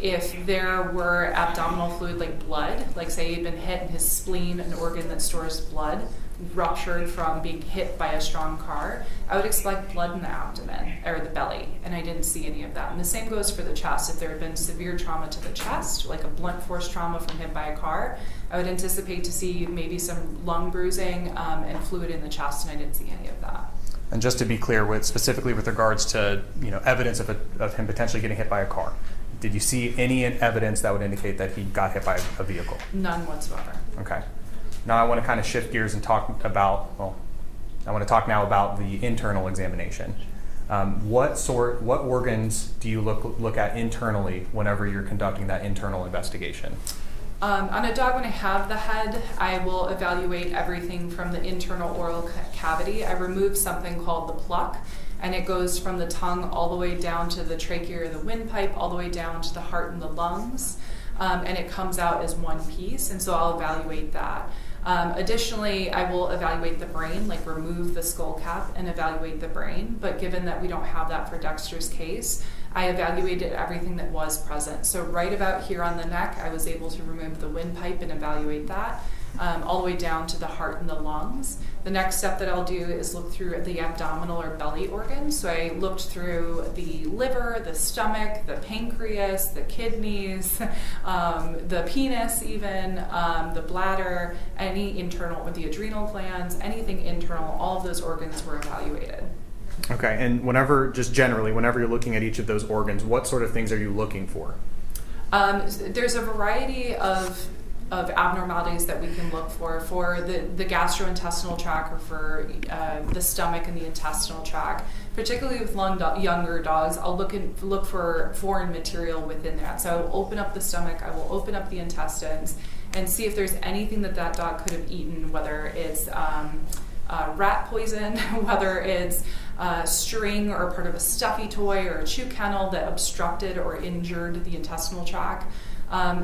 If there were abdominal fluid like blood, like say he'd been hit and his spleen, an organ that stores blood, ruptured from being hit by a strong car, I would expect blood in the abdomen or the belly, and I didn't see any of that. And the same goes for the chest. If there had been severe trauma to the chest, like a blunt force trauma from hit by a car, I would anticipate to see maybe some lung bruising and fluid in the chest, and I didn't see any of that. And just to be clear, specifically with regards to evidence of him potentially getting hit by a car, did you see any evidence that would indicate that he got hit by a vehicle? None whatsoever. Okay. Now I want to kind of shift gears and talk now about the internal examination. What organs do you look at internally whenever you're conducting that internal investigation? On a dog, when I have the head, I will evaluate everything from the internal oral cavity. I remove something called the pluck, and it goes from the tongue all the way down to the trachea or the windpipe, all the way down to the heart and the lungs, and it comes out as one piece, and so I'll evaluate that. Additionally, I will evaluate the brain, like remove the skull cap and evaluate the brain, but given that we don't have that for Dexter's case, I evaluated everything that was present. So right about here on the neck, I was able to remove the windpipe and evaluate that, all the way down to the heart and the lungs. The next step that I'll do is look through the abdominal or belly organs. So I looked through the liver, the stomach, the pancreas, the kidneys, the penis even, the bladder, any internal, or the adrenal glands, anything internal, all of those organs were evaluated. Okay, and whenever you're looking at each of those organs, what sort of things are you looking for? There's a variety of abnormalities that we can look for the gastrointestinal tract or for the stomach and the intestinal tract. Particularly with younger dogs, I'll look for foreign material within that. So I will open up the stomach, I will open up the intestines, and see if there's anything that dog could have eaten, whether it's rat poison, whether it's string or part of a stuffy toy or a chew kennel that obstructed or injured the intestinal tract.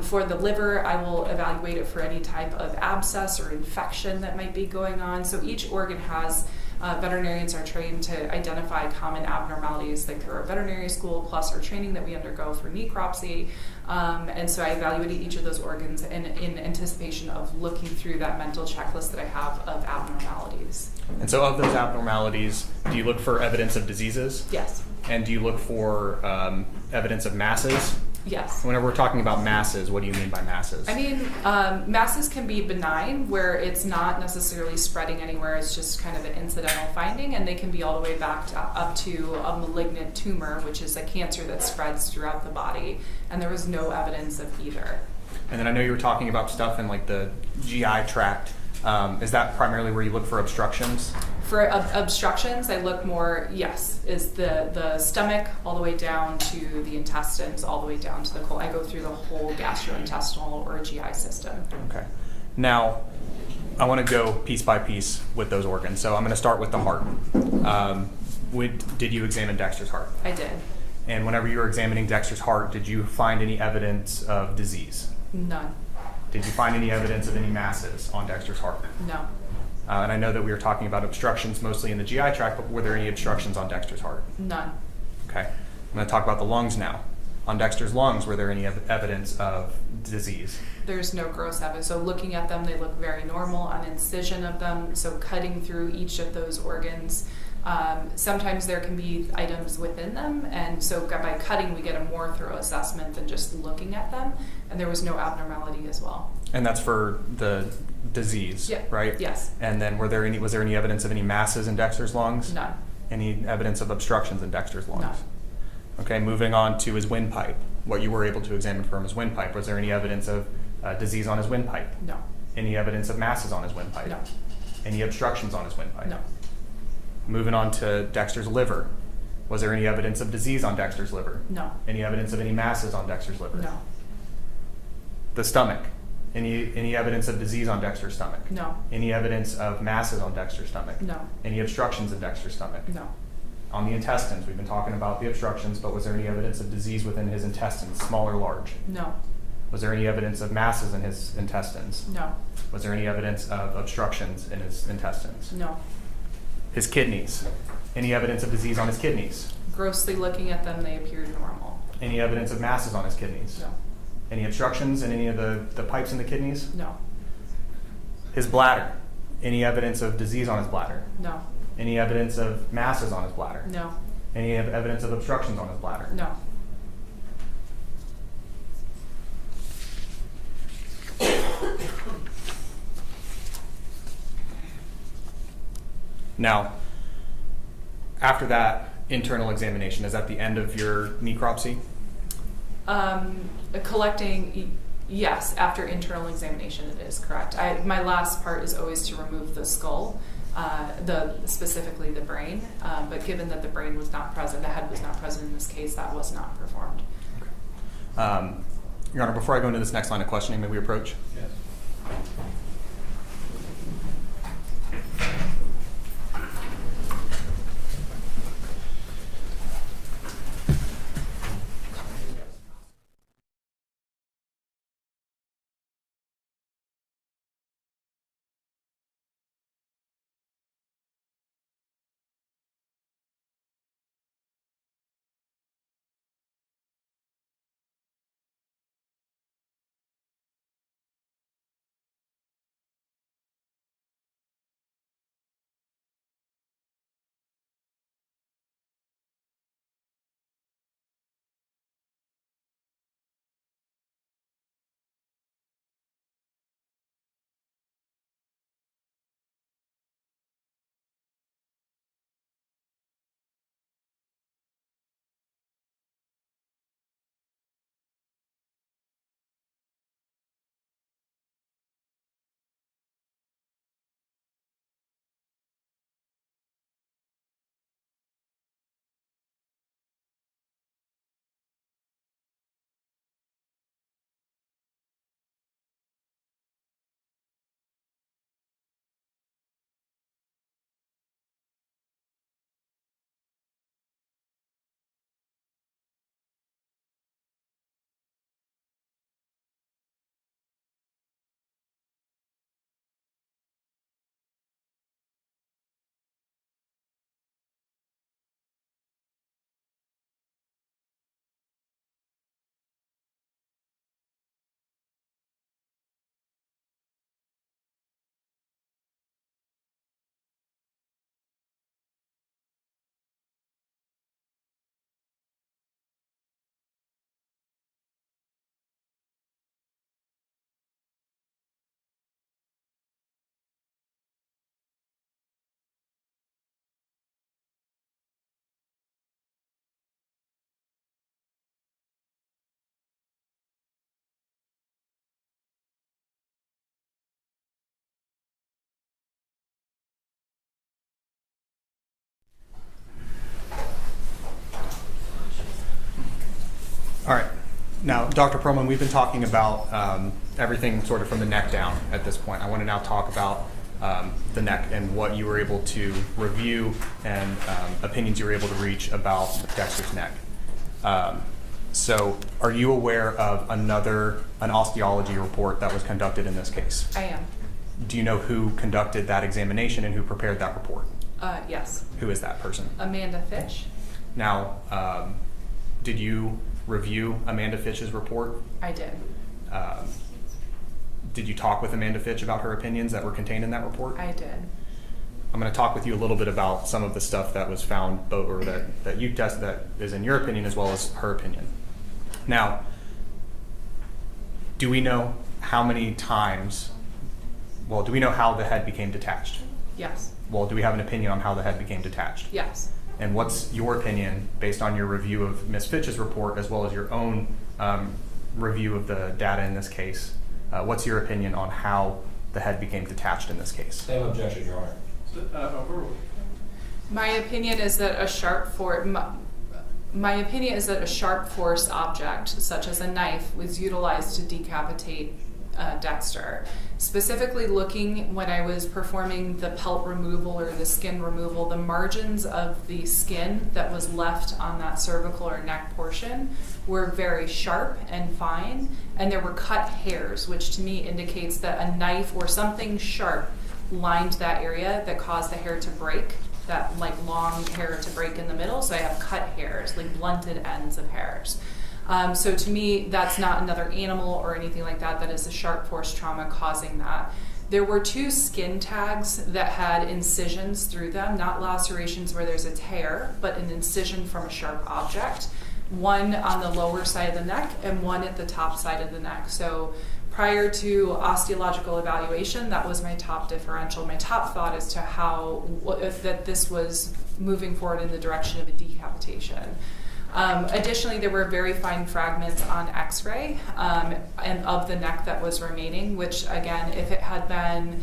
For the liver, I will evaluate it for any type of abscess or infection that might be going on. So each organ has, veterinarians are trained to identify common abnormalities like through our veterinary school, plus our training that we undergo for necropsy. And so I evaluated each of those organs in anticipation of looking through that mental checklist that I have of abnormalities. And so of those abnormalities, do you look for evidence of diseases? Yes. And do you look for evidence of masses? Yes. Whenever we're talking about masses, what do you mean by masses? I mean, masses can be benign, where it's not necessarily spreading anywhere, it's just kind of an incidental finding, and they can be all the way back to, up to a malignant tumor, which is a cancer that spreads throughout the body, and there was no evidence of either. And then I know you were talking about stuff in like the GI tract. Is that primarily where you look for obstructions? For obstructions, I look more, yes, is the stomach all the way down to the intestines, all the way down to the colon. I go through the whole gastrointestinal or GI system. Okay. Now, I want to go piece by piece with those organs. So I'm going to start with the heart. Did you examine Dexter's heart? I did. And whenever you were examining Dexter's heart, did you find any evidence of disease? None. Did you find any evidence of any masses on Dexter's heart? No. And I know that we were talking about obstructions mostly in the GI tract, but were there any obstructions on Dexter's heart? None. Okay. I'm going to talk about the lungs now. On Dexter's lungs, were there any evidence of disease? There's no gross evidence. So looking at them, they look very normal on incision of them. So cutting through each of those organs, sometimes there can be items within them. And so by cutting, we get a more thorough assessment than just looking at them. And there was no abnormality as well. And that's for the disease, yeah. Right? Yes. And then was there any evidence of any masses in Dexter's lungs? None. Any evidence of obstructions in Dexter's lungs? None. Okay, moving on to his windpipe. What you were able to examine from his windpipe, was there any evidence of disease on his windpipe? No. Any evidence of masses on his windpipe? No. Any obstructions on his windpipe? No. Moving on to Dexter's liver. Was there any evidence of disease on Dexter's liver? No. Any evidence of any masses on Dexter's liver? No. The stomach. Any evidence of disease on Dexter's stomach? No. Any evidence of masses on Dexter's stomach? No. Any obstructions in Dexter's stomach? No. On the intestines, we've been talking about the obstructions, but was there any evidence of disease within his intestines, small or large? No. Was there any evidence of masses in his intestines? No. Was there any evidence of obstructions in his intestines? No. His kidneys. Any evidence of disease on his kidneys? Grossly looking at them, they appeared normal. Any evidence of masses on his kidneys? No. Any obstructions in any of the pipes in the kidneys? No. His bladder. Any evidence of disease on his bladder? No. Any evidence of masses on his bladder? No. Any evidence of obstructions on his bladder? No. Now, after that internal examination, is that the end of your necropsy? Collecting, yes, after internal examination, it is correct. My last part is always to remove the skull, specifically the brain. But given that the brain was not present, the head was not present in this case, that was not performed. Your Honor, before I go into this next line of questioning, may we approach? Yes. All right. Now, Dr. Perman, we've been talking about everything sort of from the neck down at this point. I want to now talk about the neck and what you were able to review and opinions you were able to reach about Dexter's neck. So, are you aware of an osteology report that was conducted in this case? I am. Do you know who conducted that examination and who prepared that report? Yes. Who is that person? Amanda Fitch. Now, did you review Amanda Fitch's report? I did. Did you talk with Amanda Fitch about her opinions that were contained in that report? I did. I'm going to talk with you a little bit about some of the stuff that was found, or that you tested, that is in your opinion as well as her opinion. Now, do we know how many times, well, do we know how the head became detached? Yes. Well, do we have an opinion on how the head became detached? Yes. And what's your opinion, based on your review of Ms. Fitch's report, as well as your own review of the data in this case? What's your opinion on how the head became detached in this case? Same objection, Your Honor. My opinion is that a sharp force object, such as a knife, was utilized to decapitate Dexter. Specifically looking, when I was performing the pelt removal or the skin removal, the margins of the skin that was left on that cervical or neck portion were very sharp and fine, and there were cut hairs, which to me indicates that a knife or something sharp lined that area that caused the hair to break, that like long hair to break in the middle. So I have cut hairs, like blunted ends of hairs. So to me, that's not another animal or anything like that. That is a sharp force trauma causing that. There were 2 skin tags that had incisions through them, not lacerations where there's a tear, but an incision from a sharp object. One on the lower side of the neck and one at the top side of the neck. So prior to osteological evaluation, that was my top differential, my top thought as to that this was moving forward in the direction of a decapitation. Additionally, there were very fine fragments on x-ray and of the neck that was remaining, which again, if it had been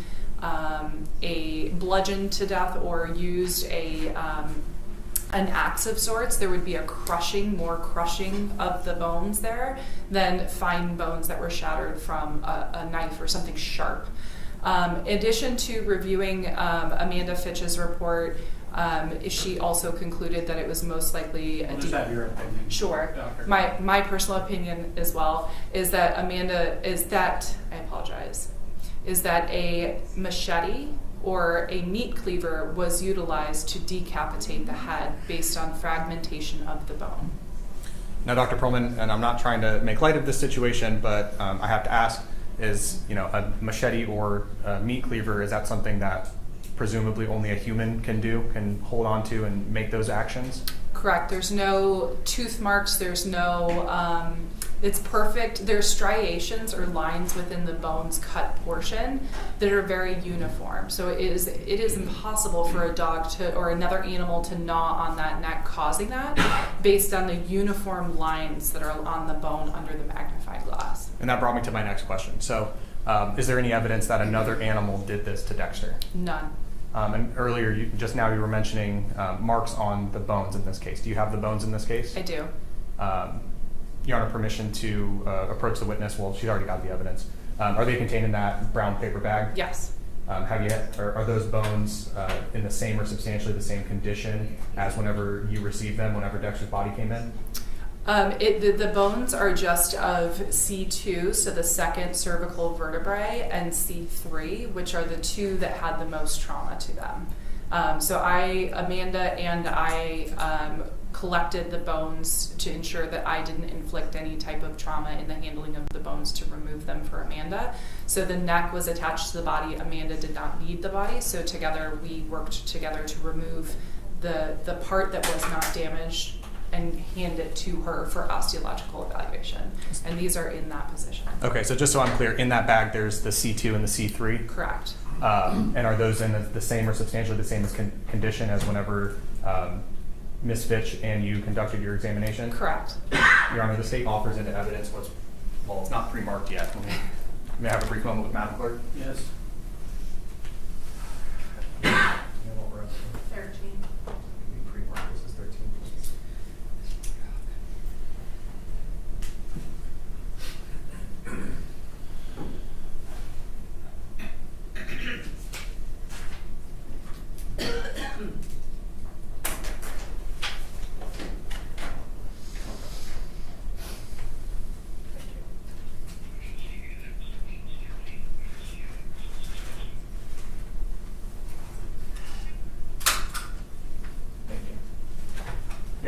a bludgeon to death or used an axe of sorts, there would be more crushing of the bones there than fine bones that were shattered from a knife or something sharp. In addition to reviewing Amanda Fitch's report, she also concluded that it was most likely We'll just have your opinion. Sure. Doctor. My personal opinion as well is that is that a machete or a meat cleaver was utilized to decapitate the head based on fragmentation of the bone. Now, Dr. Perlman, and I'm not trying to make light of this situation, but I have to ask, is a machete or a meat cleaver, is that something that presumably only a human can hold on to and make those actions? Correct. There's no tooth marks. There's no, it's perfect. There's striations or lines within the bone's cut portion that are very uniform. So it is impossible for a dog or another animal to gnaw on that neck, causing that based on the uniform lines that are on the bone under the magnifying glass. And that brought me to my next question. So is there any evidence that another animal did this to Dexter? None. And earlier, just now you were mentioning marks on the bones in this case. Do you have the bones in this case? I do. Your Honor, permission to approach the witness. Well, she's already got the evidence. Are they contained in that brown paper bag? Yes. Are those bones in the same or substantially the same condition as whenever you received them, whenever Dexter's body came in? The bones are just of C2, so the second cervical vertebrae, and C3, which are the 2 that had the most trauma to them. So Amanda and I collected the bones to ensure that I didn't inflict any type of trauma in the handling of the bones to remove them for Amanda. So the neck was attached to the body. Amanda did not need the body, so together we worked together to remove the part that was not damaged and hand it to her for osteological evaluation. And these are in that position. Okay, so just so I'm clear, in that bag there's the C2 and the C3? Correct. And are those in the same or substantially the same condition as whenever Ms. Fitch and you conducted your examination? Correct. Your Honor, the state offers into evidence it's not pre-marked yet. May I have a brief moment with Madam Clerk? Yes. 13. Pre-marked, this is 13.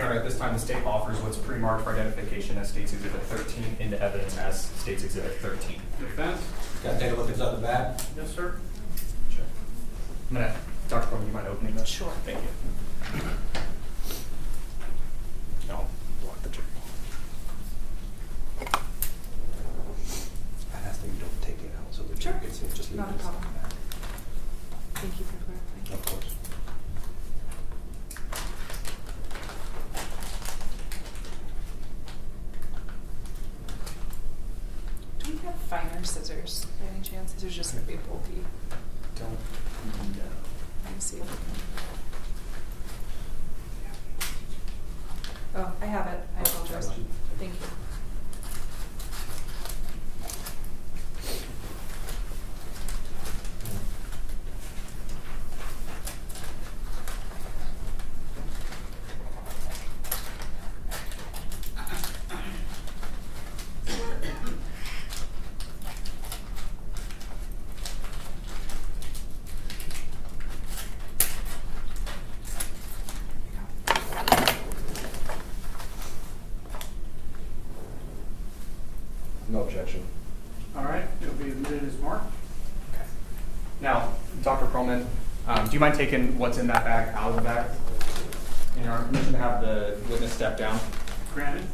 Your Honor, at this time, the state offers what's pre-marked for identification as State's Exhibit 13 into evidence as State's Exhibit 13. Defense? Can I take a look inside the bag? Yes, sir. Sure. I'm gonna, Dr. Perman, you mind opening this? Sure. Thank you. I'll block the jury. I ask that you don't take it out so the jury gets it. Just leave Not a it. problem. Thank you for clarifying. Of course. Do we have finer scissors by any chance? These are just going to be bulky. Don't know. Let me see if I can. Oh, I have it. I apologize. Thank you. No objection. All right, it'll be admitted as marked. Now, Dr. Perlman, do you mind taking what's in that bag out of the bag? And Your Honor, permission to have the witness step down. Granted.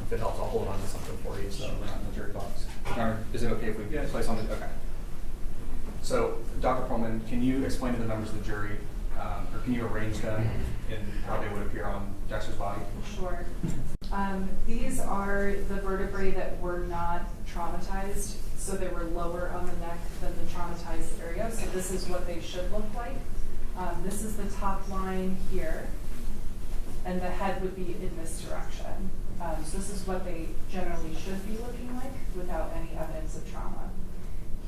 If it helps, I'll hold on to something for you so we're not in the jury box. Your Honor, is it okay if we place on the, okay. So, Dr. Perlman, can you explain to the members of the jury, or can you arrange them in how they would appear on Dexter's body? Sure. These are the vertebrae that were not traumatized, so they were lower on the neck than the traumatized area. So this is what they should look like. This is the top line here, and the head would be in this direction. So this is what they generally should be looking like without any evidence of trauma.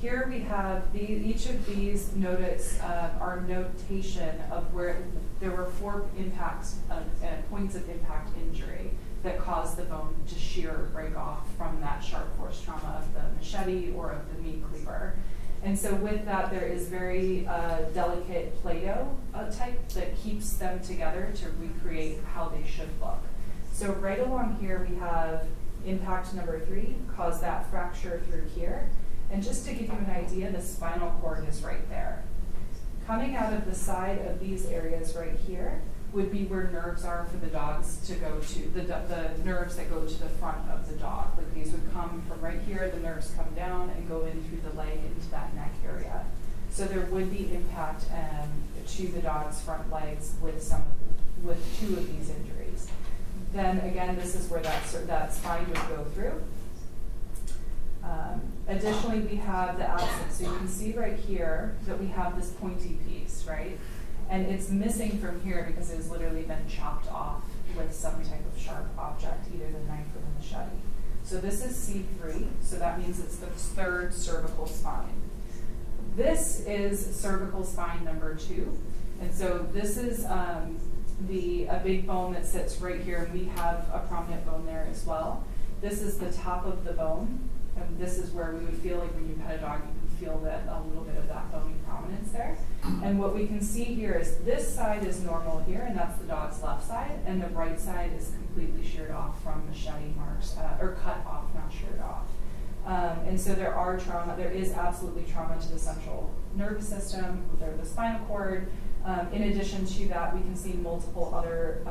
Here we have each of these notice our notation of where there were 4 impacts points of impact injury that caused the bone to shear or break off from that sharp force trauma of the machete or of the meat cleaver. And so with that, there is very delicate Play-Doh type that keeps them together to recreate how they should look. So right along here, we have impact number 3, caused that fracture through here. And just to give you an idea, the spinal cord is right there. Coming out of the side of these areas right here would be where nerves are for the dogs to go to, the nerves that go to the front of the dog. Like these would come from right here, the nerves come down and go in through the leg into that neck area. So there would be impact to the dog's front legs with 2 of these injuries. Then again, this is where that spine would go through. Additionally, we have the absence. So you can see right here that we have this pointy piece, right? And it's missing from here because it has literally been chopped off with some type of sharp object, either the knife or the machete. So this is C3, so that means it's the 3rd cervical spine. This is cervical spine number 2. And so this is a big bone that sits right here, and we have a prominent bone there as well. This is the top of the bone. And this is where we would feel like when you pet a dog, you can feel that a little bit of that bony prominence there. And what we can see here is this side is normal here, and that's the dog's left side, and the right side is completely sheared off from machete marks, or cut off, not sheared off. And so there is absolutely trauma to the central nervous system, the spinal cord. In addition to that, we can see multiple other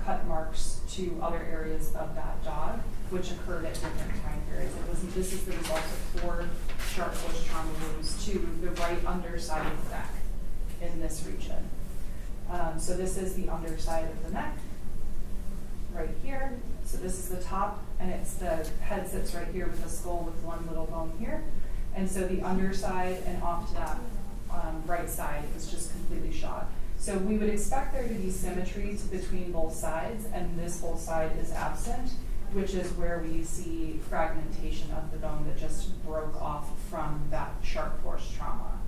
cut marks to other areas of that dog, which occurred at different time periods. This is the result of 4 sharp force trauma wounds to the right underside of the neck in this region. So this is the underside of the neck, right here. So this is the top, and it's the head sits right here with the skull with one little bone here. And so the underside and off to that right side is just completely shot. So we would expect there to be symmetry between both sides, and this whole side is absent, which is where we see fragmentation of the bone that just broke off from that sharp force trauma.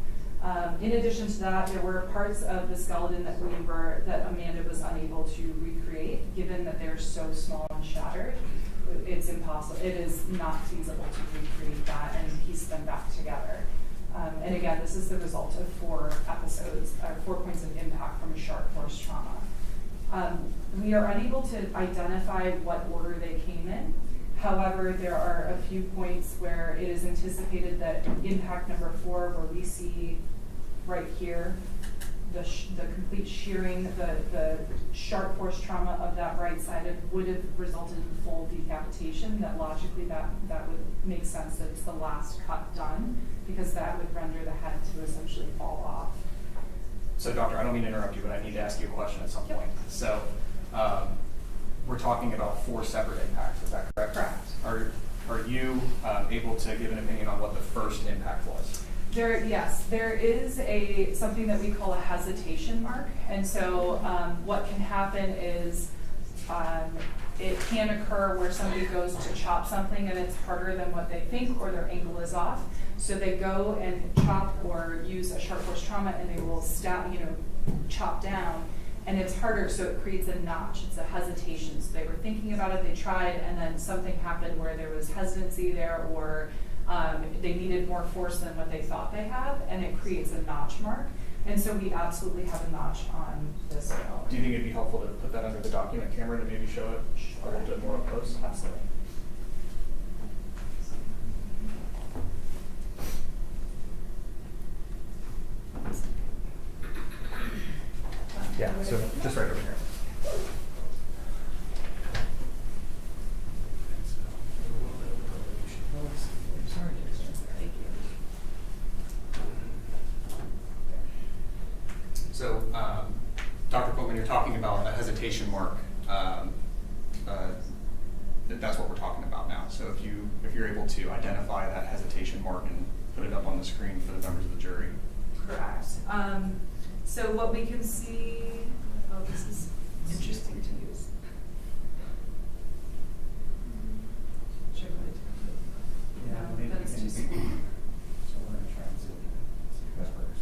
In addition to that, there were parts of the skeleton that Amanda was unable to recreate, given that they're so small and shattered. It's impossible. It is not feasible to recreate that and piece them back together. And again, this is the result of 4 points of impact from a sharp force trauma. We are unable to identify what order they came in. However, there are a few points where it is anticipated that impact number 4, where we see right here, the complete shearing, the sharp force trauma of that right side would have resulted in full decapitation. That logically that would make sense that it's the last cut done, because that would render the head to essentially fall off. So doctor, I don't mean to interrupt you, but I need to ask you a question at some point. So we're talking about 4 separate impacts, is that correct? Correct. Are you able to give an opinion on what the first impact was? Yes, there is something that we call a hesitation mark, and so what can happen is it can occur where somebody goes to chop something and it's harder than what they think, or their angle is off. So they go and chop or use a sharp force trauma, and they will chop down, and it's harder, so it creates a notch. It's a hesitation. So they were thinking about it, they tried, and then something happened where there was hesitancy there, or they needed more force than what they thought they had, and it creates a notch mark. And so we absolutely have a notch on this bone. Do you think it'd be helpful to put that under the document camera to maybe show it a little bit more up close? Absolutely. Yeah, so just right over here. So, Dr. Coleman, you're talking about a hesitation mark. That's what we're talking about now. So if you're able to identify that hesitation mark and put it up on the screen for the members of the jury. Correct. So what we can see, this is interesting to use. No, that is too small. So we're going to try and see if that works.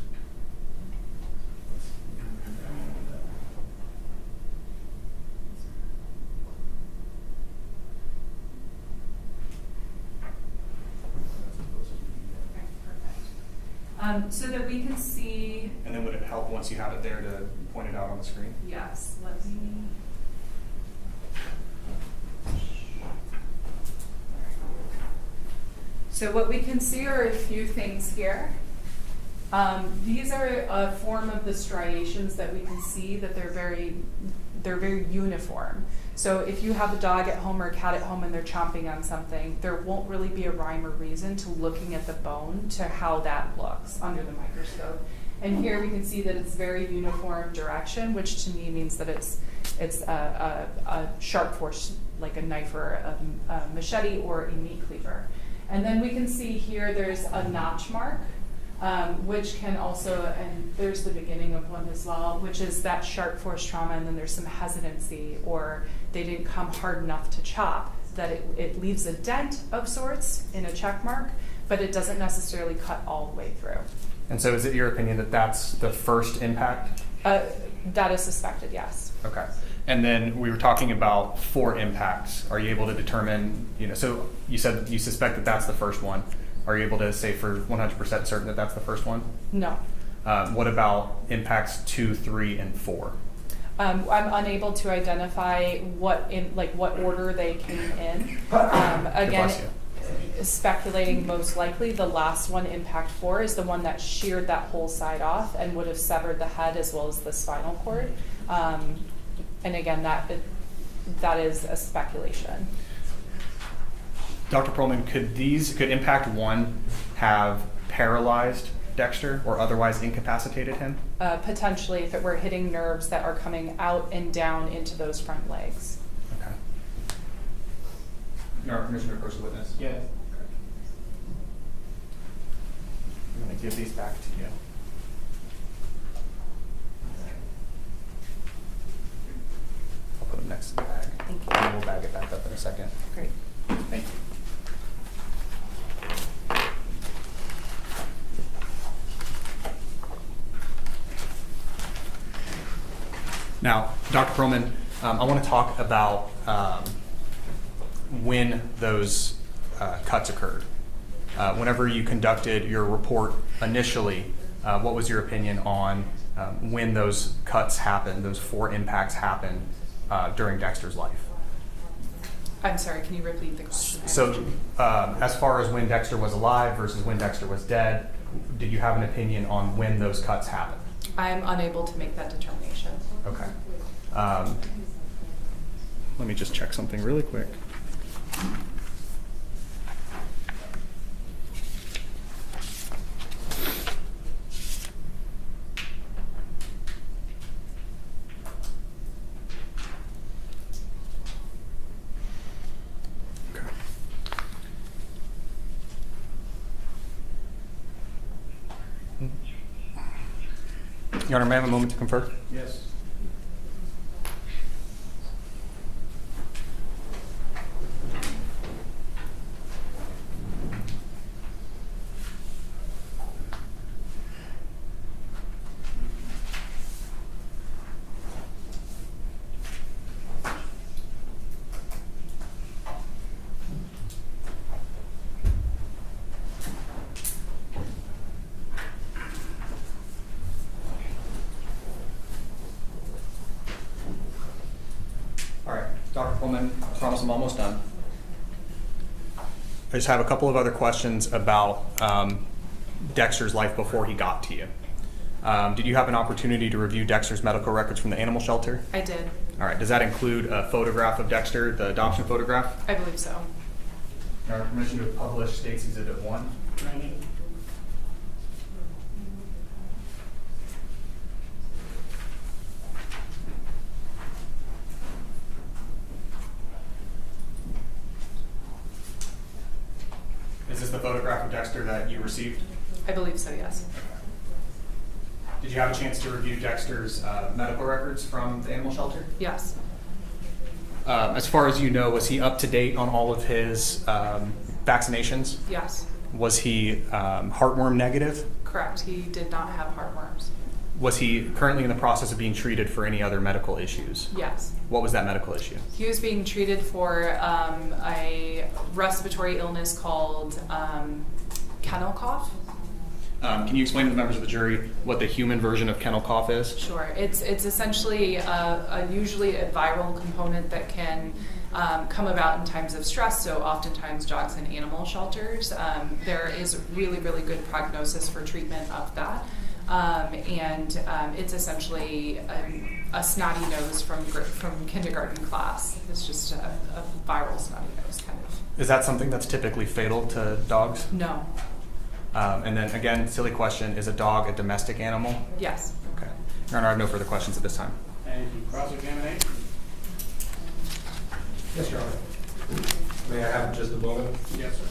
So that we can see. And then would it help once you have it there to point it out on the screen? Yes, let me. So what we can see are a few things here. These are a form of the striations that we can see that they're very uniform. So if you have a dog at home or a cat at home and they're chomping on something, there won't really be a rhyme or reason to looking at the bone to how that looks under the microscope. And here we can see that it's very uniform direction, which to me means that it's a sharp force, like a knife or a machete or a meat cleaver. And then we can see here there's a notch mark, which can also, and there's the beginning of one as well, which is that sharp force trauma, and then there's some hesitancy, or they didn't come hard enough to chop, that it leaves a dent of sorts in a check mark, but it doesn't necessarily cut all the way through. And so is it your opinion that that's the first impact? That is suspected, yes. Okay. And then we were talking about 4 impacts. Are you able to determine, so you said you suspect that that's the first one. Are you able to say for 100% certain that that's the first one? No. What about impacts 2, 3, and 4? I'm unable to identify what order they came in. Again, speculating most likely the last one, impact 4, is the one that sheared that whole side off and would have severed the head as well as the spinal cord. And again, that is a speculation. Dr. Perlman, could impact 1 have paralyzed Dexter or otherwise incapacitated him? Potentially, if it were hitting nerves that are coming out and down into those front legs. Okay. Your permission to approach the witness? Yeah. I'm going to give these back to you. I'll put them next to the bag. Thank you. And we'll bag it back up in a second. Great. Thank you. Now, Dr. Perlman, I want to talk about when those cuts occurred. Whenever you conducted your report initially, what was your opinion on when those cuts happened, those 4 impacts happened during Dexter's life? I'm sorry, can you repeat the question? So, as far as when Dexter was alive versus when Dexter was dead, did you have an opinion on when those cuts happened? I'm unable to make that determination. Okay. Let me just check something really quick. Your Honor, may I have a moment to confer? Yes. All right, Dr. Pullman, I promise I'm almost done. I just have a couple of other questions about Dexter's life before he got to you. Did you have an opportunity to review Dexter's medical records from the animal shelter? I did. All right, does that include a photograph of Dexter, the adoption photograph? I believe so. Your Honor, permission to publish State's Exhibit 1. Is this the photograph of Dexter that you received? I believe so, yes. Did you have a chance to review Dexter's medical records from the animal shelter? Yes. As far as you know, was he up to date on all of his vaccinations? Yes. Was he heartworm negative? Correct. He did not have heartworms. Was he currently in the process of being treated for any other medical issues? Yes. What was that medical issue? He was being treated for a respiratory illness called kennel cough. Can you explain to the members of the jury what the human version of kennel cough is? Sure. It's essentially usually a viral component that can come about in times of stress. So oftentimes dogs in animal shelters, there is really, really good prognosis for treatment of that. It's essentially a snotty nose from kindergarten class. It's just a viral snotty nose kind of. Is that something that's typically fatal to dogs? No. And then again, silly question, is a dog a domestic animal? Yes. Okay. Your Honor, I have no further questions at this time. Thank you. Cross-examination? Yes, Your Honor. May I have just a moment? Yes, sir.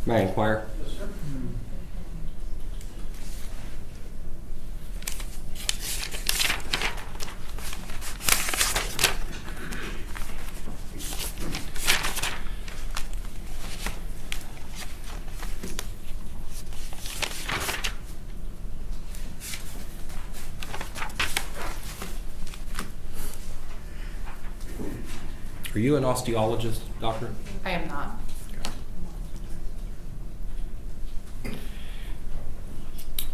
May I inquire? Yes, sir. Are you an osteologist, doctor? I am not.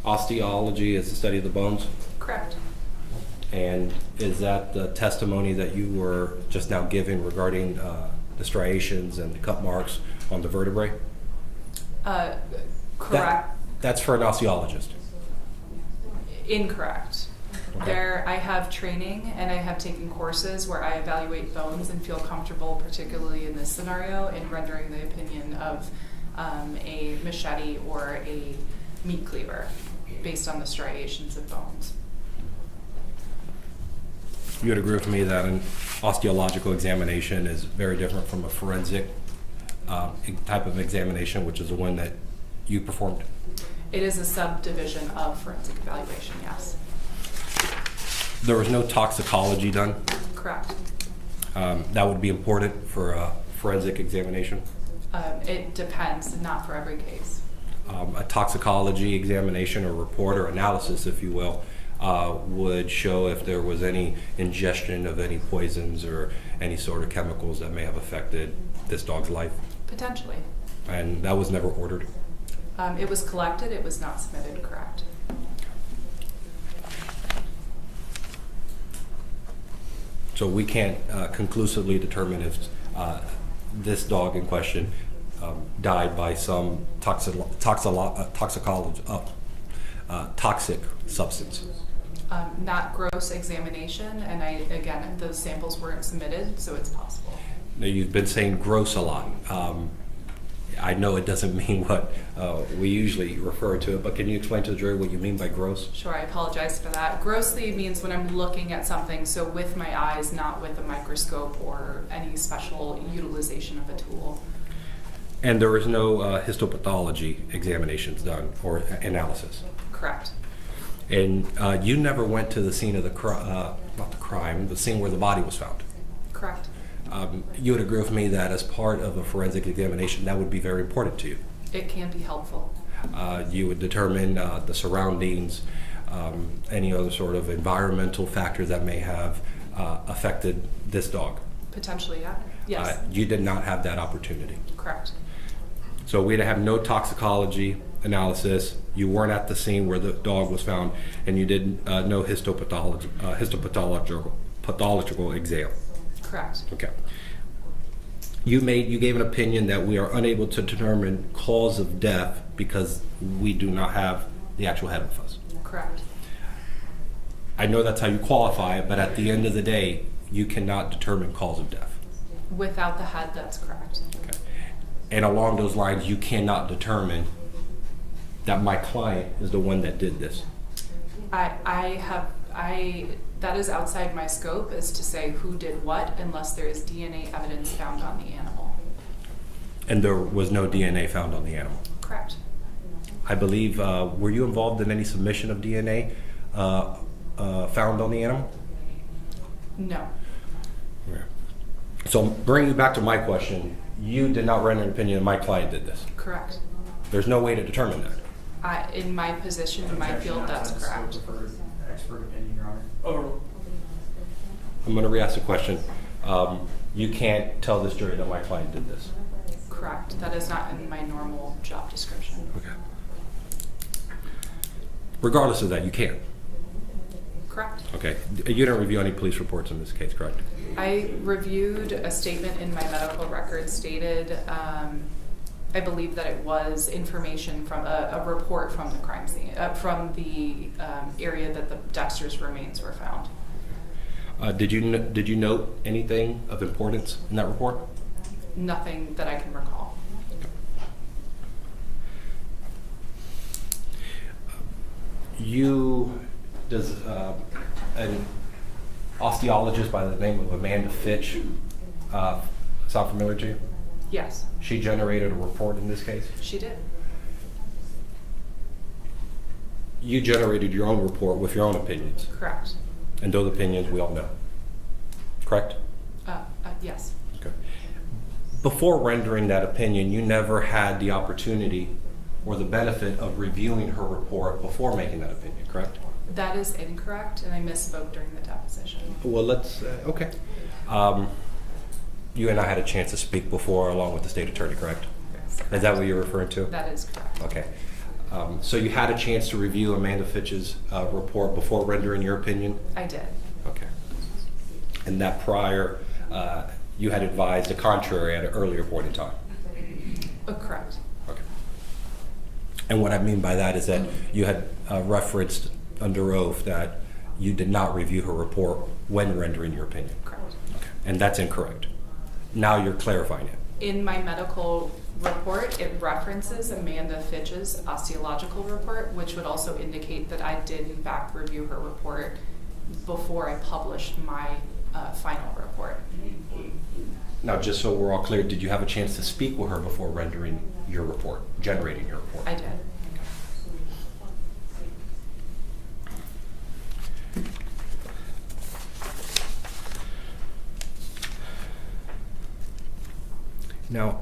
Osteology is the study of the bones? Correct. And is that the testimony that you were just now giving regarding the striations and the cut marks on the vertebrae? Correct. That's for an osteologist. Incorrect. Okay. There Sure, I have training and I have taken courses where I evaluate bones and feel comfortable, particularly in this scenario, in rendering the opinion of a machete or a meat cleaver based on the striations of bones. You would agree with me that an osteological examination is very different from a forensic type of examination, which is the one that you performed? It is a subdivision of forensic evaluation, yes. There was no toxicology done? Correct. That would be important for a forensic examination? It depends, not for every case. A toxicology examination or report or analysis, if you will, would show if there was any ingestion of any poisons or any sort of chemicals that may have affected this dog's life. Potentially. And that was never ordered? It was collected, it was not submitted, correct. So we can't conclusively determine if this dog in question died by some toxic substance. Not gross examination, and again, those samples weren't submitted, so it's possible. Now, you've been saying gross a lot. I know it doesn't mean what we usually refer to it, but can you explain to the jury what you mean by gross? Sure, I apologize for that. Grossly means when I'm looking at something, so with my eyes, not with a microscope or any special utilization of a tool. And there was no histopathology examinations done or analysis? Correct. And you never went to the scene of not the crime, the scene where the body was found? Correct. You would agree with me that as part of a forensic examination, that would be very important to you? It can be helpful. You would determine the surroundings, any other sort of environmental factors that may have affected this dog? Potentially, yeah. Yes. You did not have that opportunity? Correct. So we'd have no toxicology analysis, you weren't at the scene where the dog was found, and you did no histopathological exam? Correct. Okay. You gave an opinion that we are unable to determine cause of death because we do not have the actual head with us. Correct. I know that's how you qualify it, but at the end of the day, you cannot determine cause of death. Without the head, that's correct. Okay. And along those lines, you cannot determine that my client is the one that did this. That is outside my scope, is to say who did what, unless there is DNA evidence found on the animal. And there was no DNA found on the animal? Correct. I believe, were you involved in any submission of DNA found on the animal? No. Okay. So bringing you back to my question, you did not render an opinion that my client did this? Correct. There's no way to determine that? In my position, in my field, that's correct. Expert opinion, Your Honor. Overruled. I'm going to re-ask the question. You can't tell this jury that my client did this? Correct. That is not in my normal job description. Okay. Regardless of that, you can? Correct. Okay. You didn't review any police reports in this case, correct? I reviewed a statement in my medical record stated, I believe that it was information from a report from the crime scene, from the area that the Dexter's remains were found. Did you note anything of importance in that report? Nothing that I can recall. Does an osteologist by the name of Amanda Fitch sound familiar to you? Yes. She generated a report in this case? She did. You generated your own report with your own opinions? Correct. And those opinions we all know? Correct? Yes. Okay. Before rendering that opinion, you never had the opportunity or the benefit of reviewing her report before making that opinion, correct? That is incorrect, and I misspoke during the deposition. Well, let's, okay. You and I had a chance to speak before along with the state attorney, correct? Yes. Is that what you're referring to? That is correct. Okay. So you had a chance to review Amanda Fitch's report before rendering your opinion? I did. Okay. And that prior, you had advised the contrary at an earlier point in time? Correct. Okay. And what I mean by that is that you had referenced under oath that you did not review her report when rendering your opinion. Correct. Okay. And that's incorrect. Now you're clarifying it. In my medical report, it references Amanda Fitch's osteological report, which would also indicate that I did in fact review her report before I published my final report. Now, just so we're all clear, did you have a chance to speak with her before rendering your report, generating your report? I did. Now,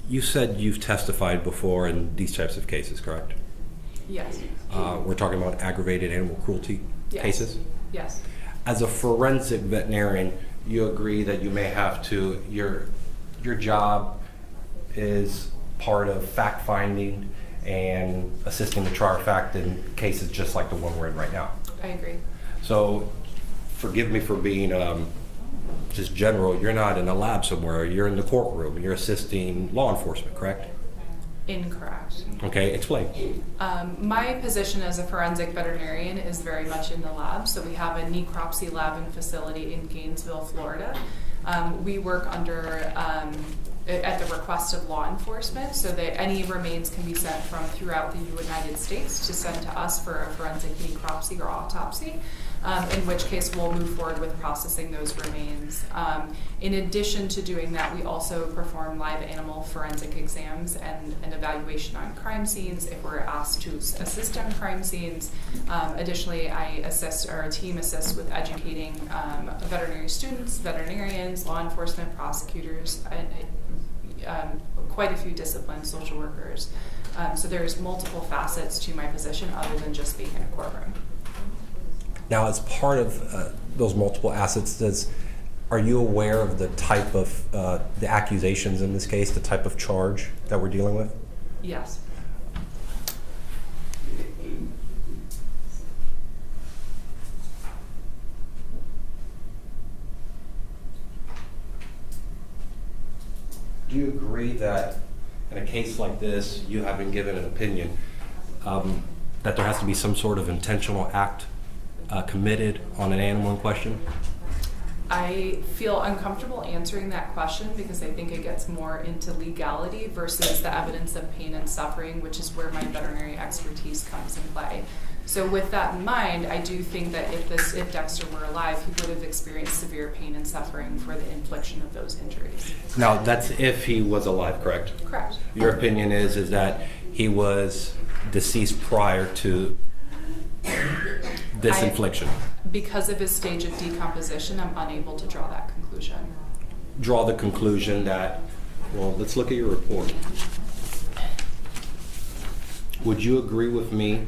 you said you've testified before in these types of cases, correct? Yes. We're talking about aggravated animal cruelty Yes. cases? Yes. As a forensic veterinarian, you agree that you may have to, your job is part of fact finding and assisting the trial of fact in cases just like the one we're in right now. I agree. So forgive me for being just general. You're not in a lab somewhere. You're in the courtroom. You're assisting law enforcement, correct? Incorrect. Okay, explain. My position as a forensic veterinarian is very much in the lab. So we have a necropsy lab and facility in Gainesville, Florida. We work under at the request of law enforcement, so that any remains can be sent from throughout the United States to send to us for a forensic necropsy or autopsy. In which case we'll move forward with processing those remains. In addition to doing that, we also perform live animal forensic exams and an evaluation on crime scenes if we're asked to assist on crime scenes. Additionally, I assist, or our team assists with educating veterinary students, veterinarians, law enforcement, prosecutors, and quite a few disciplines, social workers. So there's multiple facets to my position other than just being in a courtroom. Now, as part of those multiple assets, are you aware of the type of the accusations in this case, the type of charge that we're dealing with? Yes. Do you agree that in a case like this, you have been given an opinion that there has to be some sort of intentional act committed on an animal in question? I feel uncomfortable answering that question because I think it gets more into legality versus the evidence of pain and suffering, which is where my veterinary expertise comes in play. So with that in mind, I do think that if Dexter were alive, he would have experienced severe pain and suffering for the infliction of those injuries. Now, that's if he was alive, correct? Correct. Your opinion is that he was deceased prior to this infliction? Because of his stage of decomposition, I'm unable to draw that conclusion. Draw the conclusion that, well, let's look at your report. Would you agree with me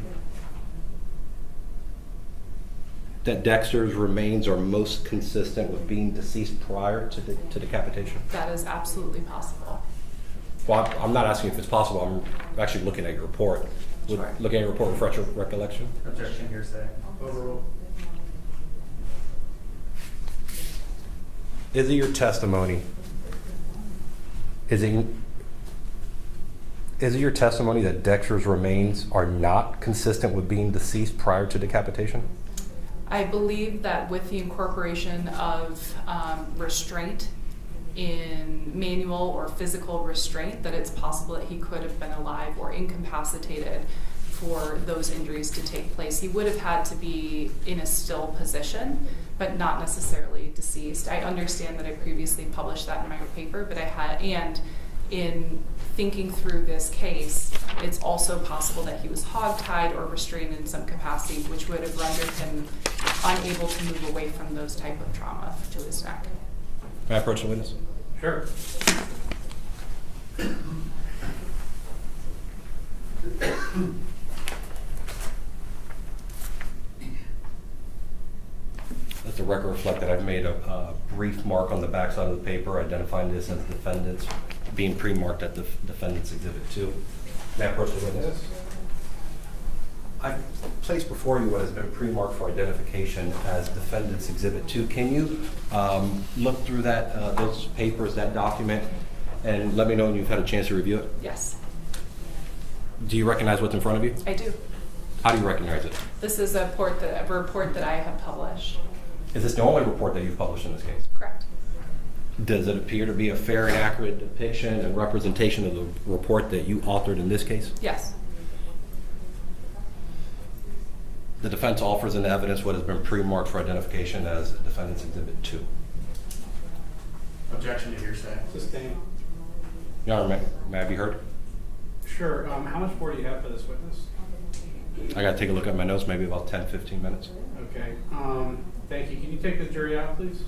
that Dexter's remains are most consistent with being deceased prior to decapitation? That is absolutely possible. Well, I'm not asking if it's possible. I'm actually looking at your report. Would Sure. looking at your report refresh your recollection? Objection, hearsay. Overruled. Is it your testimony? Is it your testimony that Dexter's remains are not consistent with being deceased prior to decapitation? I believe that with the incorporation of restraint in manual or physical restraint, that it's possible that he could have been alive or incapacitated for those injuries to take place. He would have had to be in a still position, but not necessarily deceased. I understand that I previously published that in my paper, but and in thinking through this case, it's also possible that he was hogtied or restrained in some capacity, which would have rendered him unable to move away from those type of trauma to his neck. May I approach the witness? Sure. Let the record reflect that I've made a brief mark on the backside of the paper identifying this as defendants, being pre-marked at the defendant's exhibit 2. May I approach the witness? I've placed before you what has been pre-marked for identification as defendant's exhibit 2. Can you look through that, those papers, that document, and let me know when you've had a chance to review it? Yes, Do you recognize what's in front of you? I do. How do you recognize it? This is a report that I have published. Is this the only report that you've published in this case? Correct. Does it appear to be a fair and accurate depiction and representation of the report that you authored in this case? Yes. The defense offers in the evidence what has been pre-marked for identification as Defendant's Exhibit 2. Objection to hearsay. Sustained. Your Honor, may I be heard? Sure, how much more do you have for this witness? I gotta take a look at my notes, maybe about 10, 15 minutes. Okay, thank you. Can you take the jury out, please?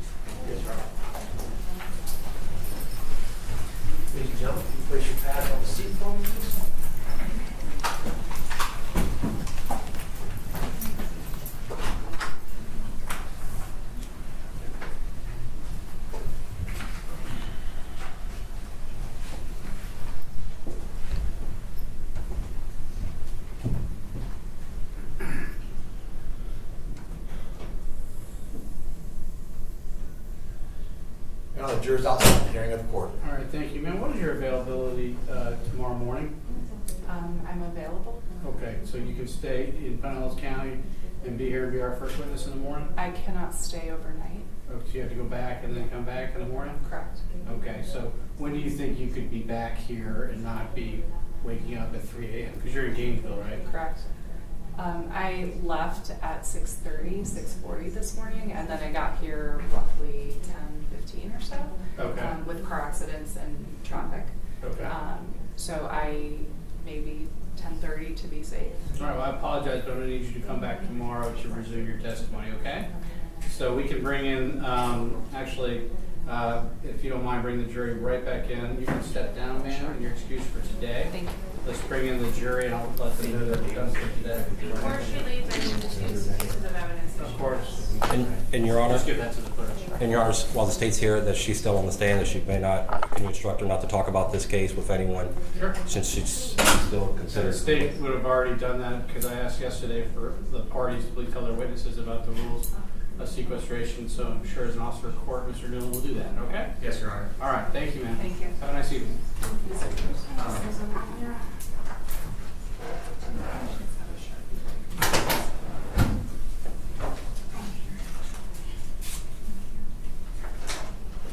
Yes, sir. Ladies and gentlemen, can you place your pad on the seat for me, please? The jurors outside the hearing of the court. All right, thank you. Ma'am, what is your availability tomorrow morning? I'm available. Okay, so you can stay in Pinellas County and be here and be our first witness in the morning? I cannot stay overnight. Oh, so you have to go back and then come back in the morning? Correct. Okay, so when do you think you could be back here and not be waking up at 3 a.m.? Because you're in Gainesville, right? Correct. I left at 6:30, 6:40 this morning, and then I got here roughly 10:15 or so. Okay. With car accidents and traffic. Okay. So I maybe 10:30 to be safe. All right, well, I apologize, but I'm gonna need you to come back tomorrow to resume your testimony, okay? So we can bring in, if you don't mind, bring the jury right back in. You can step down, ma'am, and you're excused for today. Thank you. Let's bring in the jury and I'll let them know that we're done for today. Before she leaves, I need to see pieces of evidence. that Of she course. In Your Honor, Just give that to the clerk. in Your Honor, while the state's here, that she's still on the stand, that she may not, can you instruct her not to talk about this case with anyone? Sure. Since she's still So considered. the state would have already done that because I asked yesterday for the parties to please tell their witnesses about the rules of sequestration. So I'm sure as an officer of court, Mr. Newell will do that, okay? Yes, Your Honor. All right, thank you, ma'am. Thank you. Have a nice evening.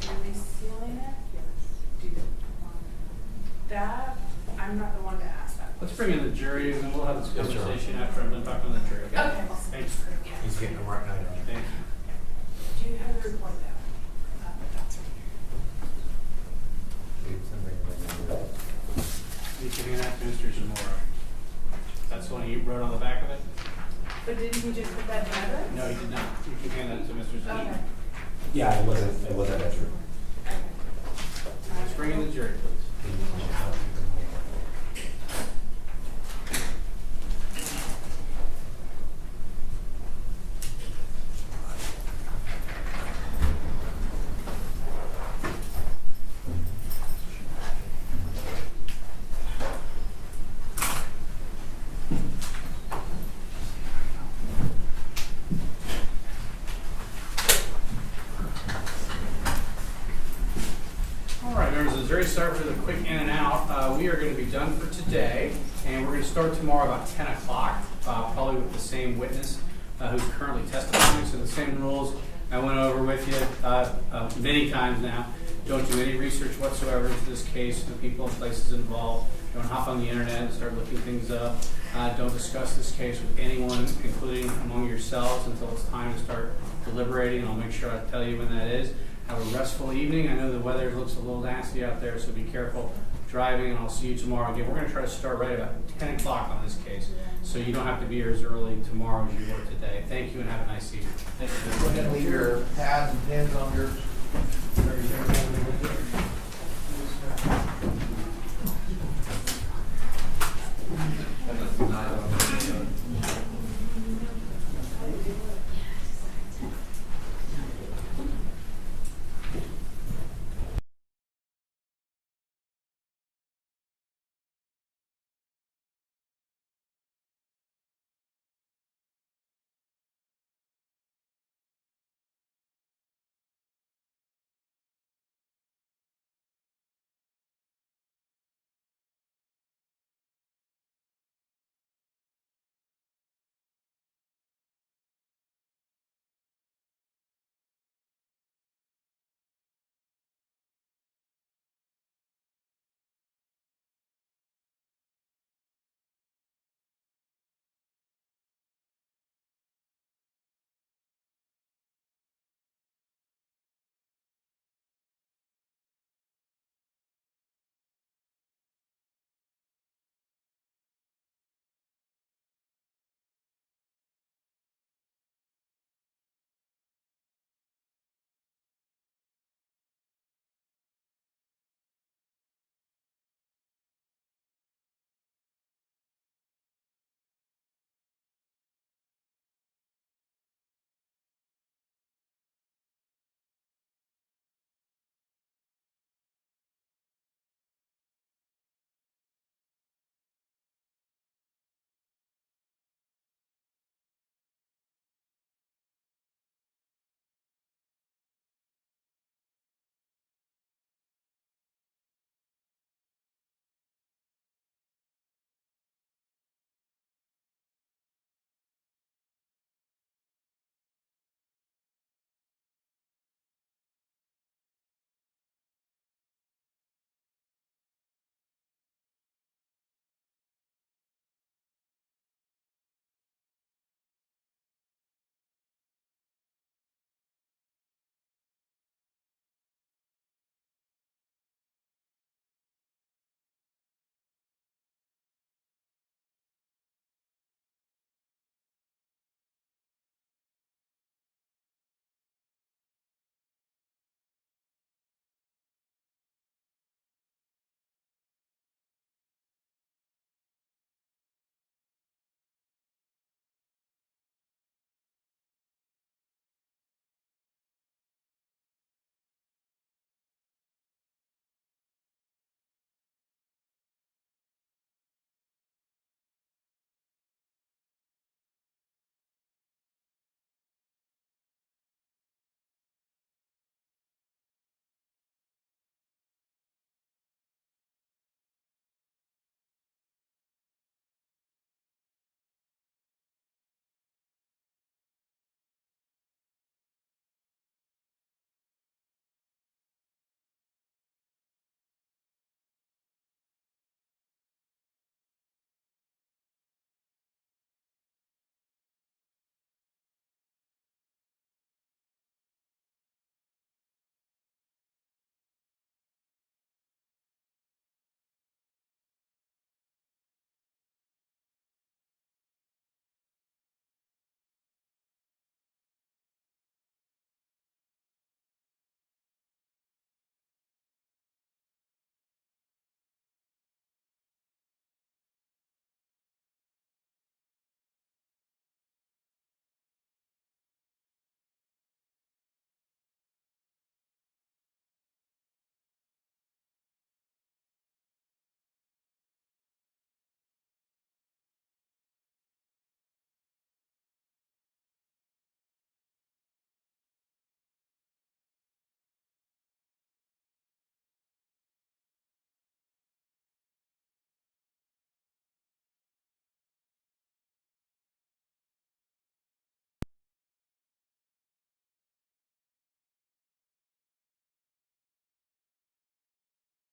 Are we sealing it? That, I'm not the one to ask that. Let's bring in the jury and then we'll have this Yes, sir. conversation after I'm done talking to the jury, okay? Okay. Thanks. He's getting them right now, Your Honor. Thank you. Do you have the report there? That's right You can hand that to Mr. Zamora. That's the one you wrote on the back of it? But didn't you just put that together? No, you did not. You can hand that to Mr. Zamora. Okay. Yeah, it wasn't that true. Let's bring in the jury, please. Sorry for the quick in and out. We are going to be done for today, and we're going to start tomorrow about 10 o'clock, probably with the same witness who's currently testifying. So the same rules I went over with you many times now. Don't do any research whatsoever into this case, the people and places involved. Don't hop on the internet and start looking things up. Don't discuss this case with anyone, including among yourselves, until it's time to start deliberating. I'll make sure I tell you when that is. Have a restful evening. I know the weather looks a little nasty out there, so be careful driving, and I'll see you tomorrow. Again, we're going to try to start right about 10 o'clock on this case, so you don't have to be here as early tomorrow as you were today. Thank you, and have a nice evening. Go ahead and leave your pads and pens on your